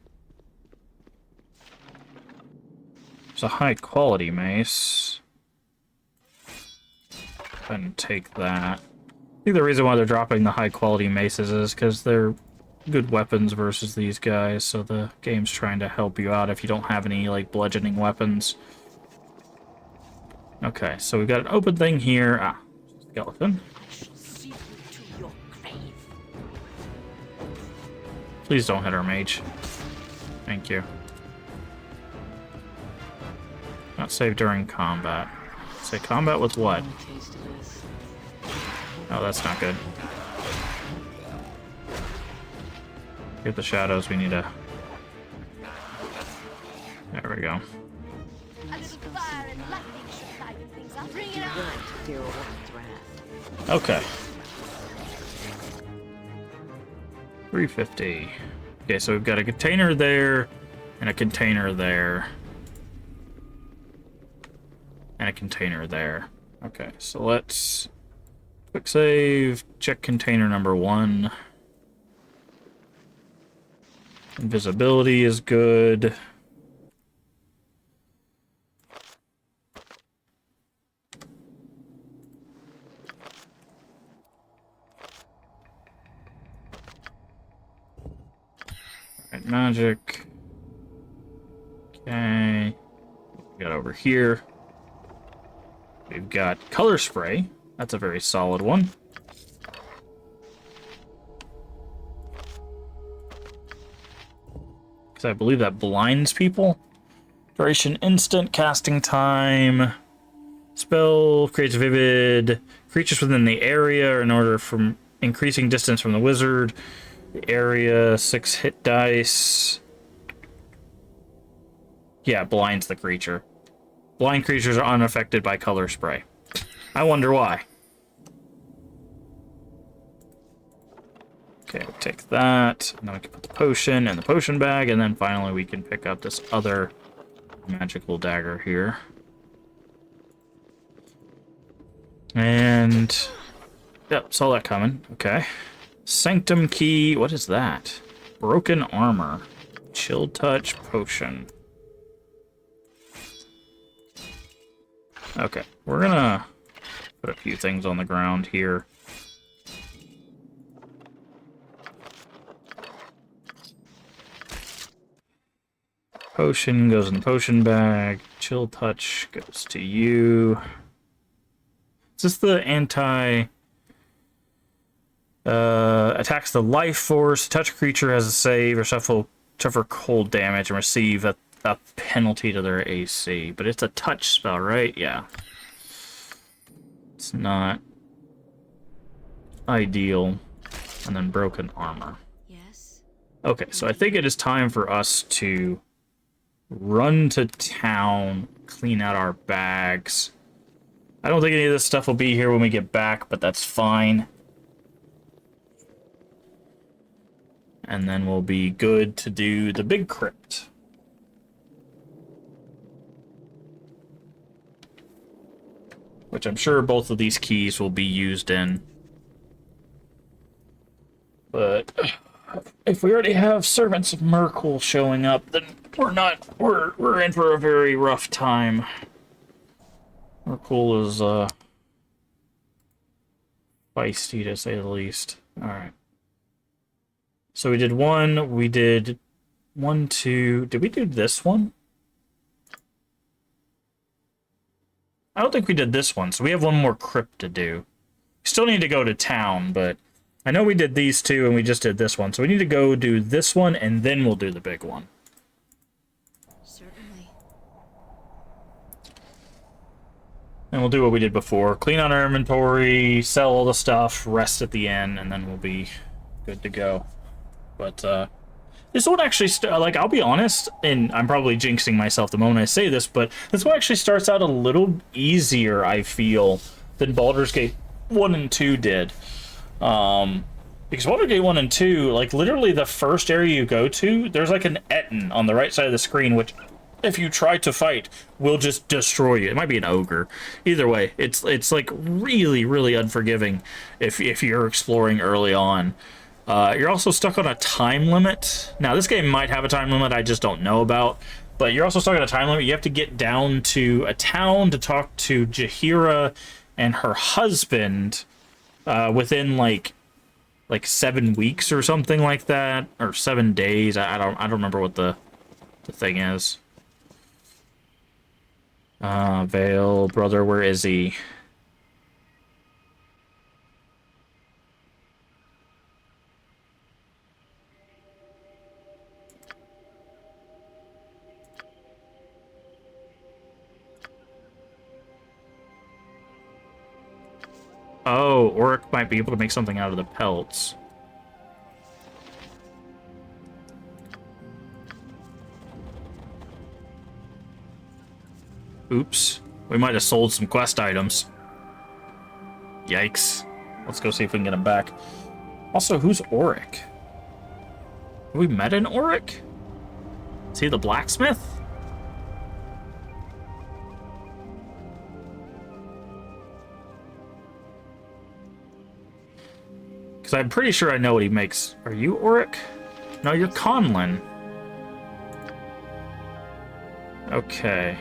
It's a high quality mace. Go ahead and take that. I think the reason why they're dropping the high quality maces is because they're good weapons versus these guys, so the game's trying to help you out if you don't have any like bludgeoning weapons. Okay, so we've got an open thing here. Ah, skeleton. Please don't hit our mage. Thank you. Not save during combat. Say combat with what? Oh, that's not good. Get the shadows, we need to... There we go. Bring it on! Okay. 350. Okay, so we've got a container there, and a container there. And a container there. Okay, so let's quick save, check container number 1. Invisibility is good. Alright, magic. Okay. We got over here. We've got color spray. That's a very solid one. Because I believe that blinds people. Duration instant, casting time. Spell creates vivid creatures within the area in order from increasing distance from the wizard. The area, 6 hit dice. Yeah, blinds the creature. Blind creatures are unaffected by color spray. I wonder why. Okay, we'll take that, and then we can put the potion in the potion bag, and then finally we can pick up this other magical dagger here. And... yep, saw that coming. Okay. Sanctum key, what is that? Broken armor. Chill touch potion. Okay, we're gonna put a few things on the ground here. Potion goes in the potion bag. Chill touch goes to you. Is this the anti... attacks the life force. Touch creature has a save or suffer cold damage and receive a penalty to their AC. But it's a touch spell, right? Yeah. It's not ideal. And then broken armor. Yes? Okay, so I think it is time for us to run to town, clean out our bags. I don't think any of this stuff will be here when we get back, but that's fine. And then we'll be good to do the big crypt. Which I'm sure both of these keys will be used in. But if we already have servants of Merkle showing up, then we're in for a very rough time. Merkle is feisty to say the least. Alright. So we did one, we did 1, 2... did we do this one? I don't think we did this one, so we have one more crypt to do. We still need to go to town, but I know we did these two and we just did this one, so we need to go do this one and then we'll do the big one. Certainly. And we'll do what we did before. Clean out our inventory, sell all the stuff, rest at the end, and then we'll be good to go. But, this one actually, like, I'll be honest, and I'm probably jinxing myself the moment I say this, but this one actually starts out a little easier, I feel, than Baldur's Gate 1 and 2 did. Because Baldur's Gate 1 and 2, like, literally the first area you go to, there's, like, an Ettin on the right side of the screen, which, if you try to fight, will just destroy you. It might be an ogre. Either way, it's like, really, really unforgiving if you're exploring early on. You're also stuck on a time limit. Now, this game might have a time limit I just don't know about, but you're also stuck on a time limit. You have to get down to a town to talk to Jaheira and her husband within like 7 weeks or something like that, or 7 days. I don't remember what the thing is. Vale, brother, where is he? Oh, Oric might be able to make something out of the pelts. Oops. We might have sold some quest items. Yikes. Let's go see if we can get him back. Also, who's Oric? Have we met an Oric? Is he the blacksmith? Because I'm pretty sure I know what he makes. Are you Oric? No, you're Conlin. Okay.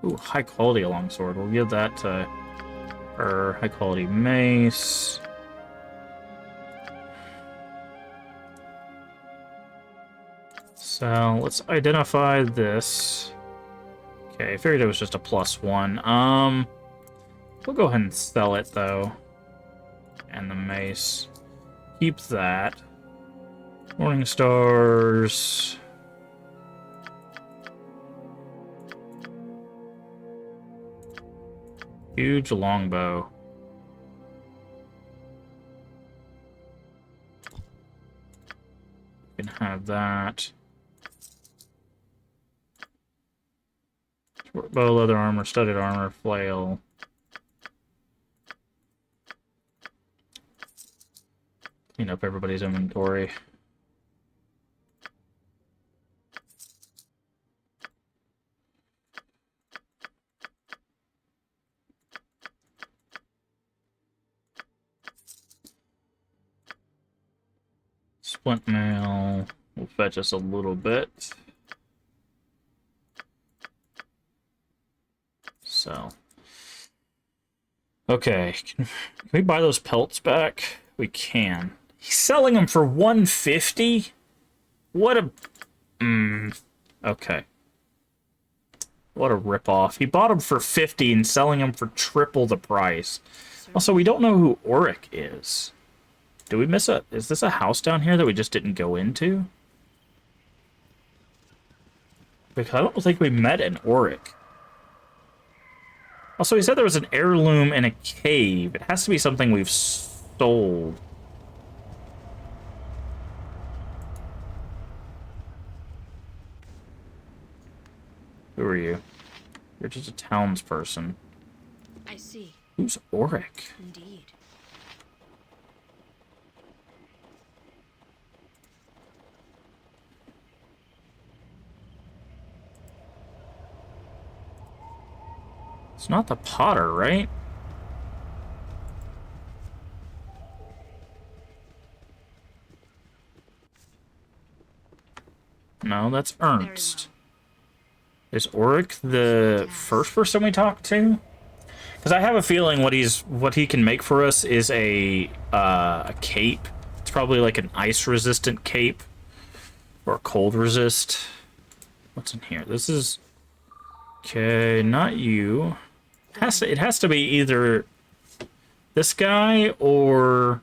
Ooh, high quality longsword. We'll give that to her. High quality mace. So let's identify this. Okay, I figured it was just a +1. We'll go ahead and sell it, though. And the mace. Keep that. Morning stars. Huge longbow. You can have that. Short bow, leather armor, studded armor, flail. Clean up everybody's inventory. Splint mail will fetch us a little bit. So. Okay. Can we buy those pelts back? We can. He's selling them for 150? What a... Okay. What a ripoff. He bought them for 50 and selling them for triple the price. Also, we don't know who Auric is. Do we miss a... Is this a house down here that we just didn't go into? Because I don't think we met an Auric. Also, he said there was an heirloom in a cave. It has to be something we've sold. Who are you? You're just a townsperson. I see. Who's Auric? Indeed. It's not the Potter, right? No, that's Ernst. Is Auric the first person we talked to? Because I have a feeling what he can make for us is a cape. It's probably like an ice resistant cape or cold resist. What's in here? This is okay. Not you. It has to be either this guy or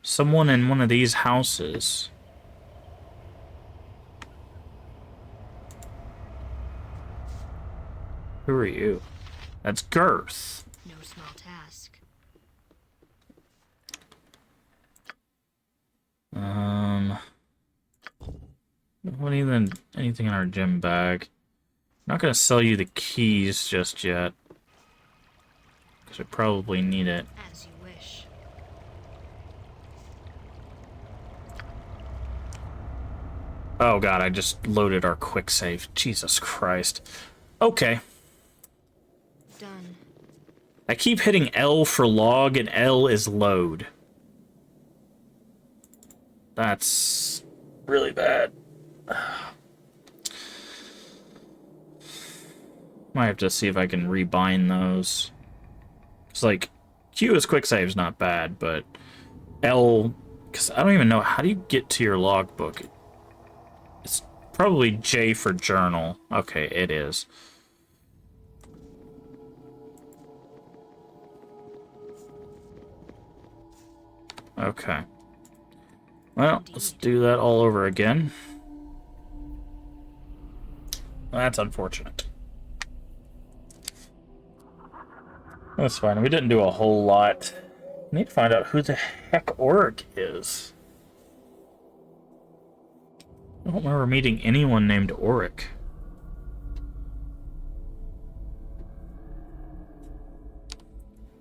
someone in one of these houses. Who are you? That's Girth. No small task. What even anything in our gym bag? I'm not gonna sell you the keys just yet. Because we probably need it. As you wish. Oh god, I just loaded our quick save. Jesus Christ. Okay. Done. I keep hitting L for log and L is load. That's really bad. Might have to see if I can rebind those. It's like, Q as quick save's not bad, but L, because I don't even know, how do you get to your logbook? It's probably J for journal. Okay, it is. Okay. Well, let's do that all over again. That's unfortunate. That's fine. We didn't do a whole lot. We need to find out who the heck Auric is. I don't remember meeting anyone named Auric.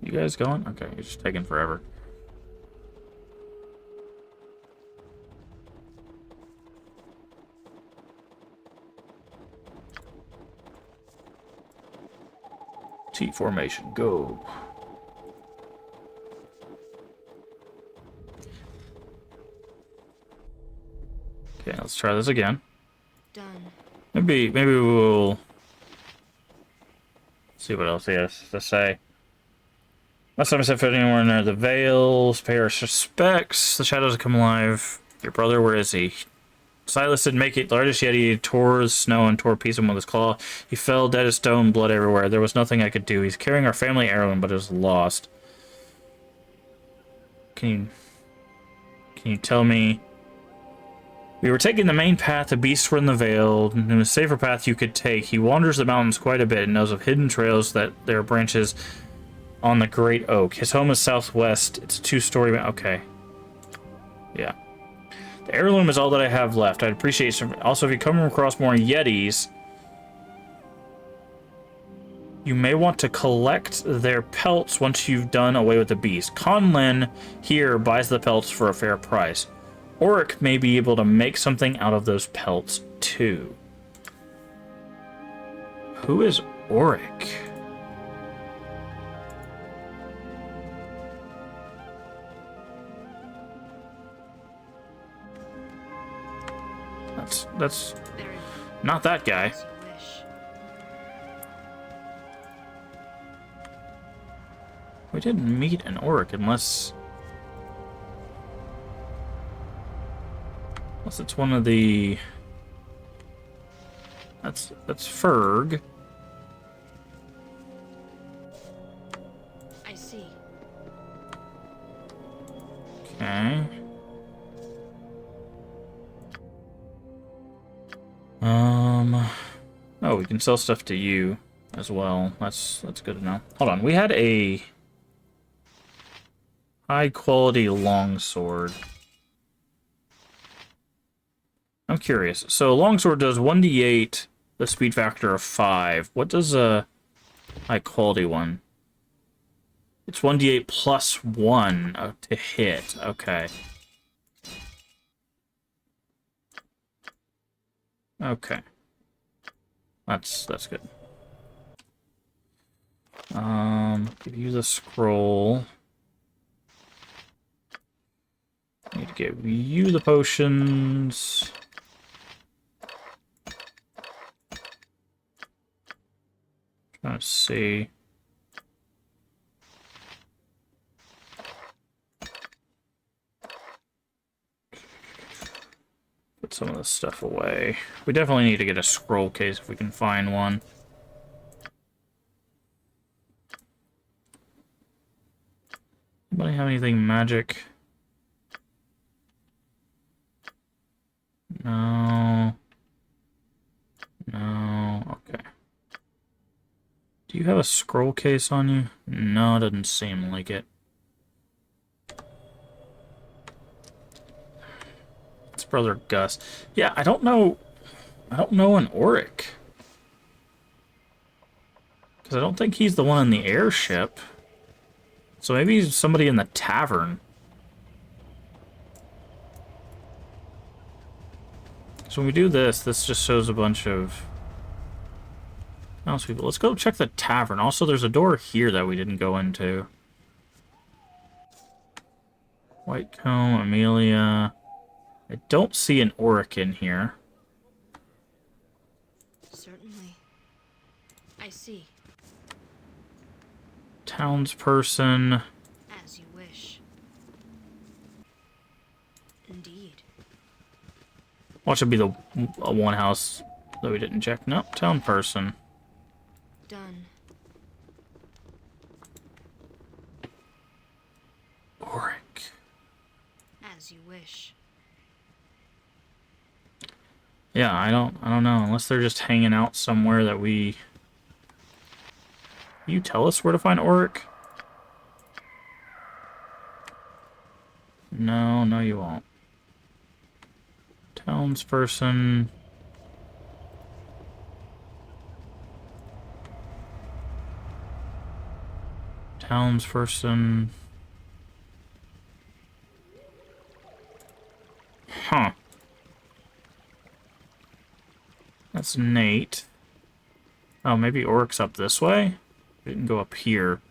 You guys going? Okay, you're just taking forever. T formation, go. Okay, let's try this again. Done. Maybe we'll see what else he has to say. Last time I said, if anywhere near the Vales, pay our respects. The shadows have come alive. Your brother, where is he? Silas didn't make it largest yet. He tore the snow and tore a piece of him with his claw. He fell dead as stone, blood everywhere. There was nothing I could do. He's carrying our family heirloom, but it was lost. Can you tell me? We were taking the main path. The beasts were in the Vale, and a safer path you could take. He wanders the mountains quite a bit and knows of hidden trails that there are branches on the Great Oak. His home is southwest. It's a two-story. Okay. Yeah. The heirloom is all that I have left. I'd appreciate some. Also, if you come across more Yetis, You may want to collect their pelts once you've done away with the beast. Conlin here buys the pelts for a fair price. Auric may be able to make something out of those pelts too. Who is Auric? That's not that guy. As you wish. We didn't meet an Auric unless it's one of the. That's Ferg. I see. Okay. Oh, we can sell stuff to you as well. That's good to know. Hold on, we had a high quality longsword. I'm curious. So longsword does 1d8, the speed factor of 5. What does a high quality one? It's 1d8 plus 1 to hit. Okay. Okay. That's good. Give you the scroll. Need to give you the potions. Trying to see. Put some of this stuff away. We definitely need to get a scroll case if we can find one. Anybody have anything magic? No. No. Okay. Do you have a scroll case on you? No, it doesn't seem like it. It's Brother Gus. Yeah, I don't know an Auric. Because I don't think he's the one in the airship. So maybe he's somebody in the tavern. So when we do this, this just shows a bunch of townspeople. Let's go check the tavern. Also, there's a door here that we didn't go into. Whitecomb, Amelia. I don't see an Auric in here. Certainly. I see. Townsperson. As you wish. Indeed. What should be the one house that we didn't check? Nope, townperson. Done. Auric. As you wish. Yeah, I don't know. Unless they're just hanging out somewhere that we... You tell us where to find Auric? No, you won't. Townsperson. Townsperson. Huh. That's Nate. Oh, maybe Auric's up this way? We can go up here.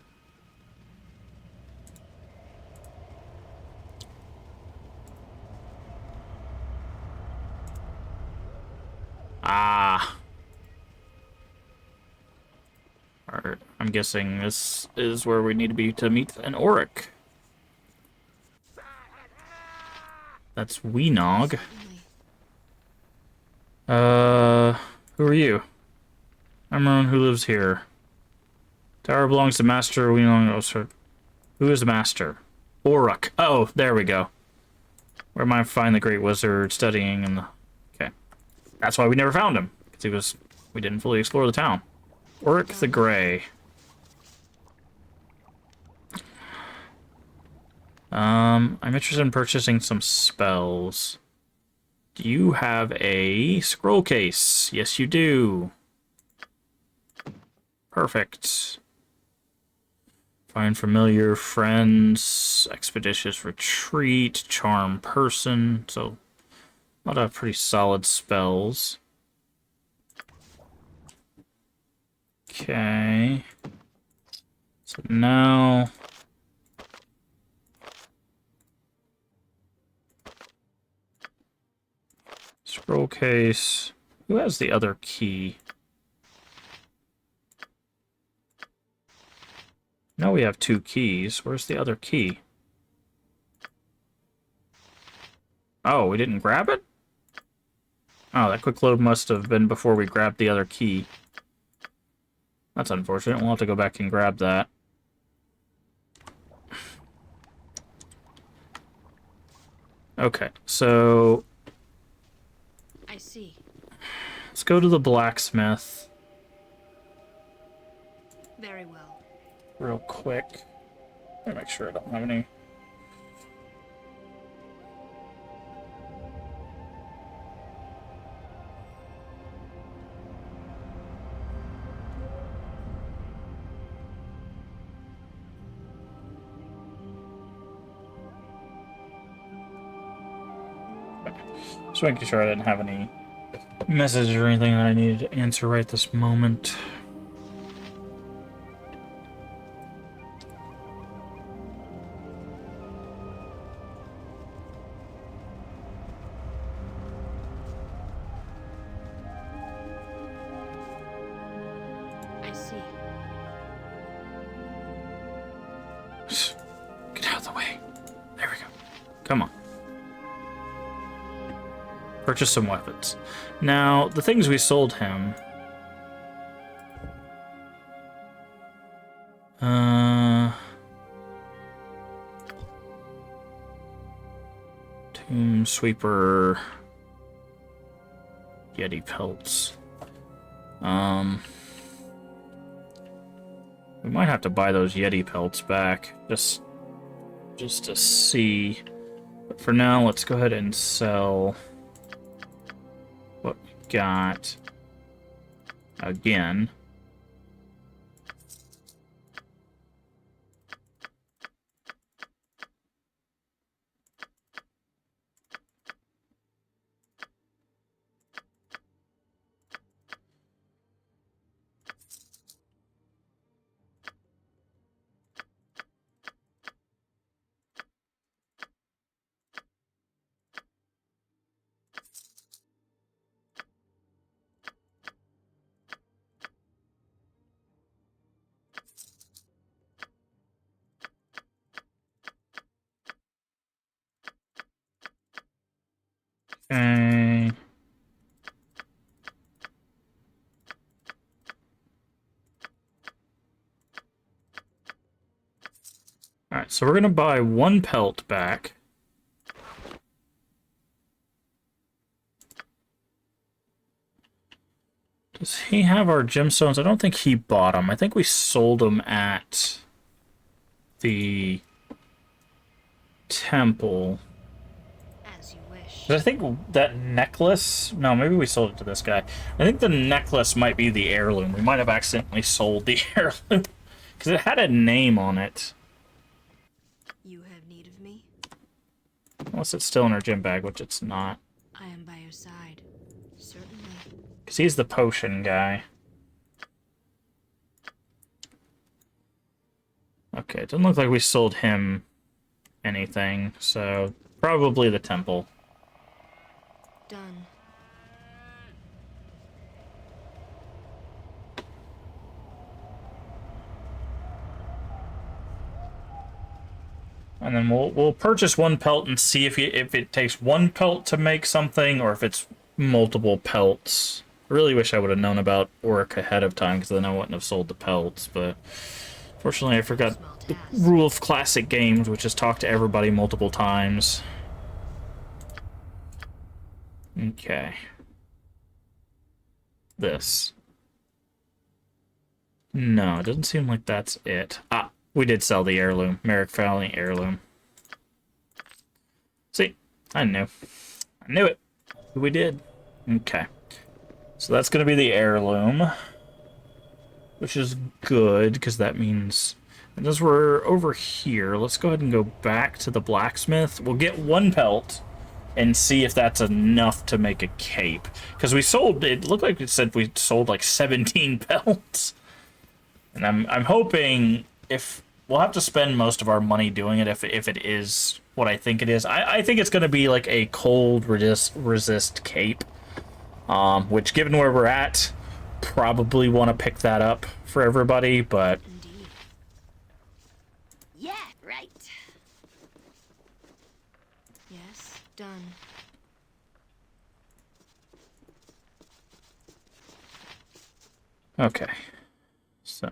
Ah. Alright, I'm guessing this is where we need to be to meet an Auric. That's Weenog. Who are you? I'm Rowan, who lives here. Tower belongs to Master Weenog. Oh, sorry. Who is the Master? Auric. Oh, there we go. Where might I find the Great Wizard studying in the... Okay. That's why we never found him. Because we didn't fully explore the town. Auric the Grey. I'm interested in purchasing some spells. Do you have a scroll case? Yes, you do. Perfect. Find familiar friends, expeditious retreat, charm person. So, a lot of pretty solid spells. Okay. So now... Scroll case. Who has the other key? Now we have 2 keys. Where's the other key? Oh, we didn't grab it? Oh, that quick load must have been before we grabbed the other key. That's unfortunate. We'll have to go back and grab that. Okay, so... I see. let's go to the blacksmith. Very well. Real quick. Let me make sure I don't have any... Just making sure I didn't have any messages or anything that I needed to answer right this moment. I see. Get out of the way. There we go. Come on. Purchase some weapons. Now, the things we sold him... Tomb Sweeper... Yeti pelts. We might have to buy those Yeti pelts back, just to see. But for now, let's go ahead and sell what we got again. Okay. Alright, so we're gonna buy one pelt back. Does he have our gemstones? I don't think he bought them. I think we sold them at the temple. As you wish. I think that necklace... No, maybe we sold it to this guy. I think the necklace might be the heirloom. We might have accidentally sold the heirloom. Because it had a name on it. You have need of me? Unless it's still in our gem bag, which it's not. I am by your side. Certainly. Because he's the potion guy. Okay, it doesn't look like we sold him anything, so probably the temple. Done. And then we'll purchase one pelt and see if it takes one pelt to make something or if it's multiple pelts. I really wish I would have known about Oric ahead of time, because then I wouldn't have sold the pelts, but fortunately I forgot the rule of classic games, which is talk to everybody multiple times. Okay. This. No, it doesn't seem like that's it. Ah, we did sell the heirloom. Merrick found the heirloom. See, I knew. I knew it. We did. Okay. So that's going to be the heirloom. which is good, because that means... And as we're over here, let's go ahead and go back to the blacksmith. We'll get 1 pelt and see if that's enough to make a cape. Because we sold... It looked like it said we sold like 17 pelts. And I'm hoping if... We'll have to spend most of our money doing it if it is what I think it is. I think it's going to be like a cold resist cape. Which, given where we're at, probably want to pick that up for everybody, but... Indeed. Yeah, right. Yes, done. Okay. So...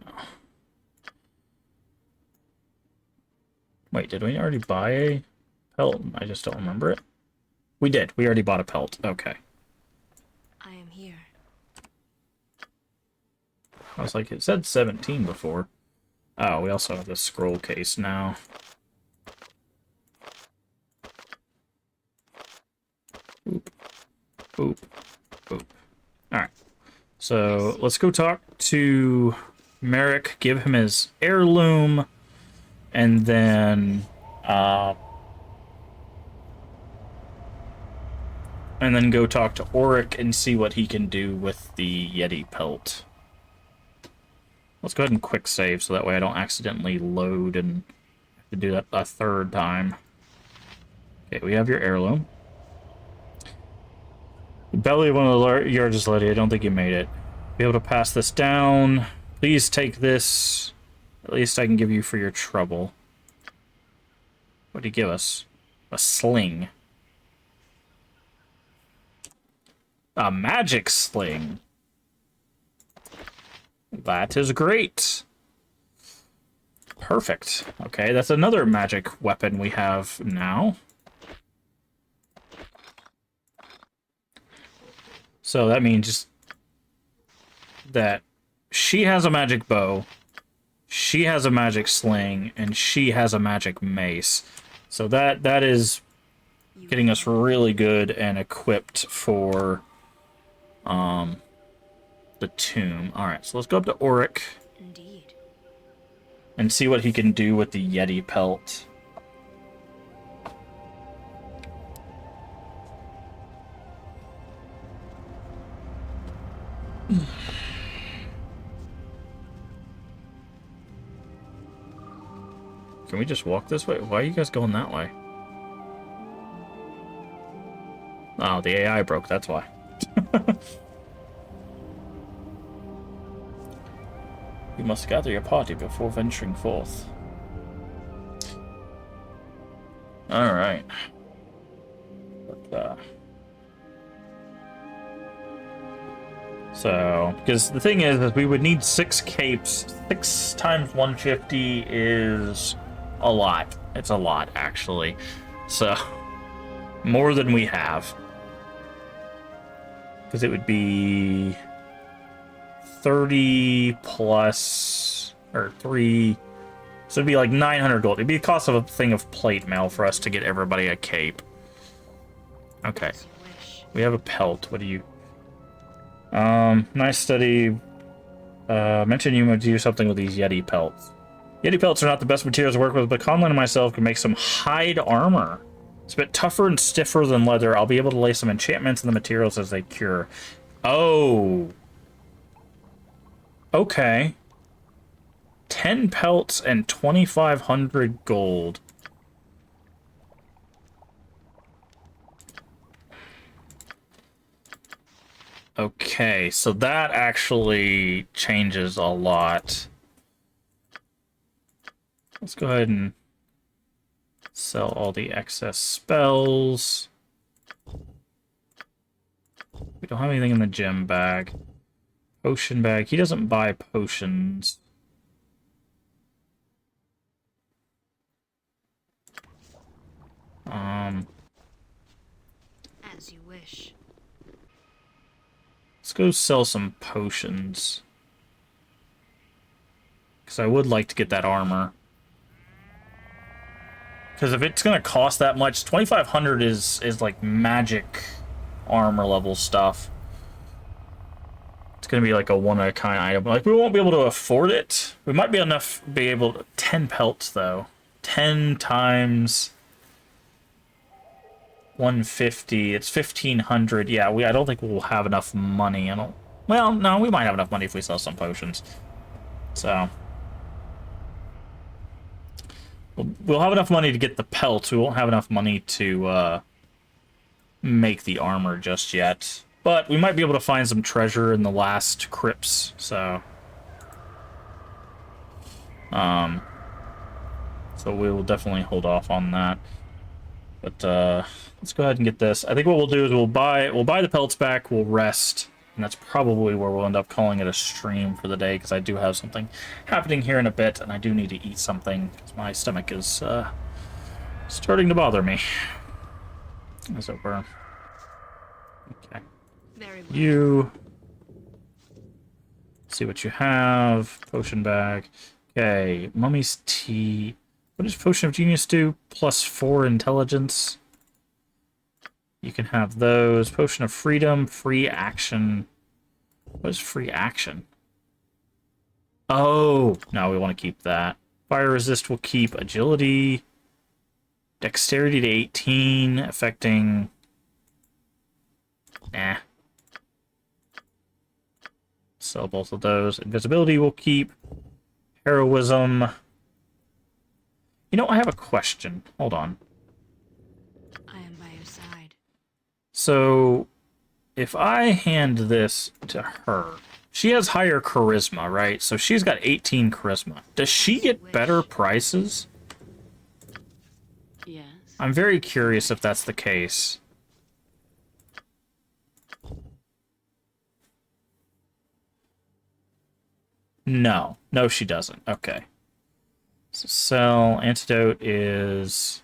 Wait, did we already buy a pelt? I just don't remember it. We did. We already bought a pelt. Okay. I am here. I was like, it said 17 before. Oh, we also have the scroll case now. Boop. Boop. Boop. Alright. So, let's go talk to Merrick, give him his heirloom, and then go talk to Auric and see what he can do with the Yeti pelt. Let's go ahead and quick save so that way I don't accidentally load and have to do that a 3rd time. Okay, we have your heirloom. The belly of one of the largest lady. I don't think you made it. Be able to pass this down. Please take this. At least I can give you for your trouble. What did he give us? A sling. A magic sling. That is great. Perfect. Okay, that's another magic weapon we have now. So that means that she has a magic bow, she has a magic sling, and she has a magic mace. So that is getting us really good and equipped for the tomb. Alright, so let's go up to Auric. Indeed. And see what he can do with the Yeti pelt. Can we just walk this way? Why are you guys going that way? Oh, the AI broke, that's why. You must gather your party before venturing forth. Alright. So, because the thing is we would need 6 capes. 6 times 150 is a lot. It's a lot, actually. So, more than we have. Because it would be 30 plus, or 3, so it'd be like 900 gold. It'd be the cost of a thing of plate mail for us to get everybody a cape. Okay. We have a pelt. What do you... nice study. Mentioned you would do something with these Yeti pelts. Yeti pelts are not the best materials to work with, but Conlon and myself can make some hide armor. It's a bit tougher and stiffer than leather. I'll be able to lay some enchantments in the materials as they cure. Oh. Okay. 10 pelts and 2,500 gold. Okay, so that actually changes a lot. Let's go ahead and sell all the excess spells. We don't have anything in the gem bag. Potion bag. He doesn't buy potions. As you wish. Let's go sell some potions. Because I would like to get that armor. Because if it's going to cost that much, 2,500 is like magic armor level stuff. It's going to be like a one-of-a-kind item. Like, we won't be able to afford it. We might be able to... 10 pelts, though. 10 times 150. It's 1,500. Yeah, I don't think we'll have enough money. Well, no, we might have enough money if we sell some potions. So... we'll have enough money to get the pelts. We won't have enough money to make the armor just yet. But we might be able to find some treasure in the last crypts, so... so we will definitely hold off on that. But, let's go ahead and get this. I think what we'll do is we'll buy the pelts back, we'll rest, and that's probably where we'll end up calling it a stream for the day, because I do have something happening here in a bit, and I do need to eat something, because my stomach is, starting to bother me. As it were. Okay. Very well. You... see what you have. Potion bag. Okay. Mummy's tea. What does Potion of Genius do? +4 intelligence. You can have those. Potion of Freedom. Free action. What is free action? Oh! No, we want to keep that. Fire resist will keep agility. Dexterity to 18. Affecting... nah. Sell both of those. Invisibility will keep. Heroism. You know, I have a question. Hold on. I am by your side. So, if I hand this to her, she has higher charisma, right? So she's got 18 charisma. Does she get better prices? Yes. I'm very curious if that's the case. No. No, she doesn't. Okay. So sell. Antidote is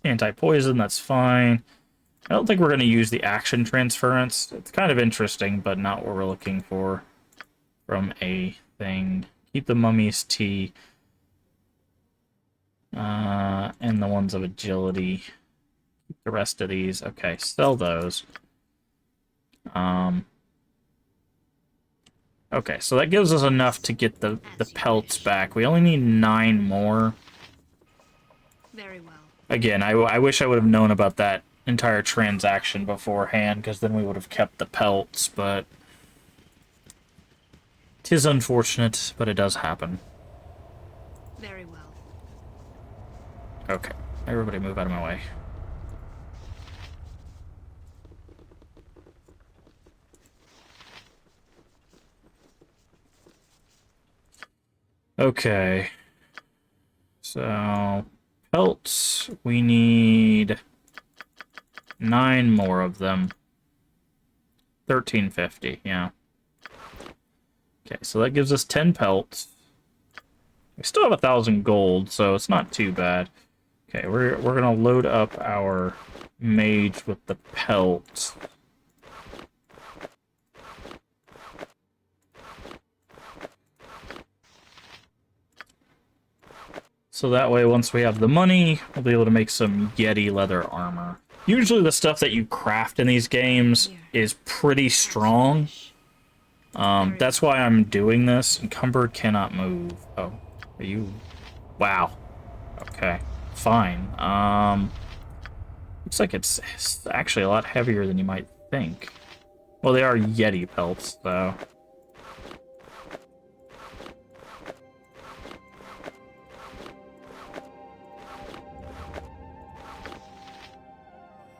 anti-poison. That's fine. I don't think we're going to use the action transference. It's kind of interesting, but not what we're looking for from a thing. Keep the mummy's tea. And the ones of agility. Keep the rest of these. Okay, sell those. Okay, so that gives us enough to get the pelts back. We only need 9 more. Very well. Again, I wish I would have known about that entire transaction beforehand, because then we would have kept the pelts, but... 'tis unfortunate, but it does happen. Very well. Okay, everybody move out of my way. Okay. So, pelts, we need 9 more of them. 1350, yeah. Okay, so that gives us 10 pelts. We still have 1,000 gold, so it's not too bad. Okay, we're gonna load up our mage with the pelt. So that way, once we have the money, we'll be able to make some Yeti leather armor. Usually the stuff that you craft in these games is pretty strong. That's why I'm doing this. Encumbered cannot move. Oh, are you... wow. Okay, fine. Looks like it's actually a lot heavier than you might think. Well, they are Yeti pelts, though.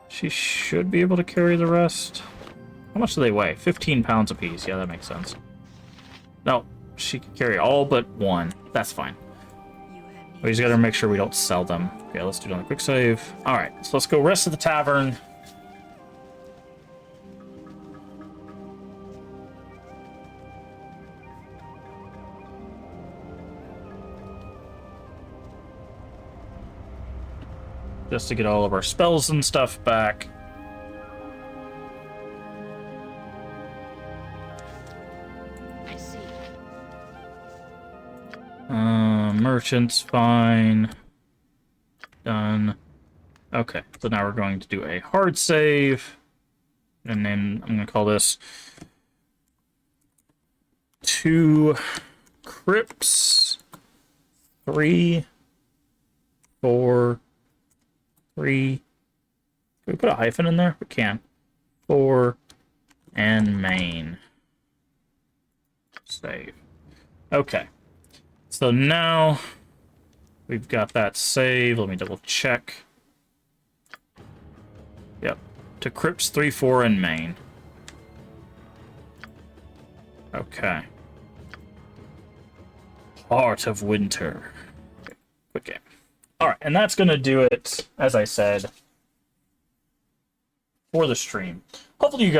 She should be able to carry the rest. How much do they weigh? 15 pounds apiece. Yeah, that makes sense. No, she can carry all but 1. That's fine. We just gotta make sure we don't sell them. Okay, let's do another quick save. Alright, so let's go rest at the tavern. Just to get all of our spells and stuff back. I see. Merchant's fine. Done. Okay, so now we're going to do a hard save. And then I'm going to call this 2 crypts, 3, 4, 3. Can we put a hyphen in there? We can. 4 and main. Save. Okay. So now we've got that saved. Let me double check. Yep. To crypts 3, 4, and main. Okay. Heart of Winter. Okay. Quick game. Alright, and that's going to do it, as I said, for the stream. Hopefully you guys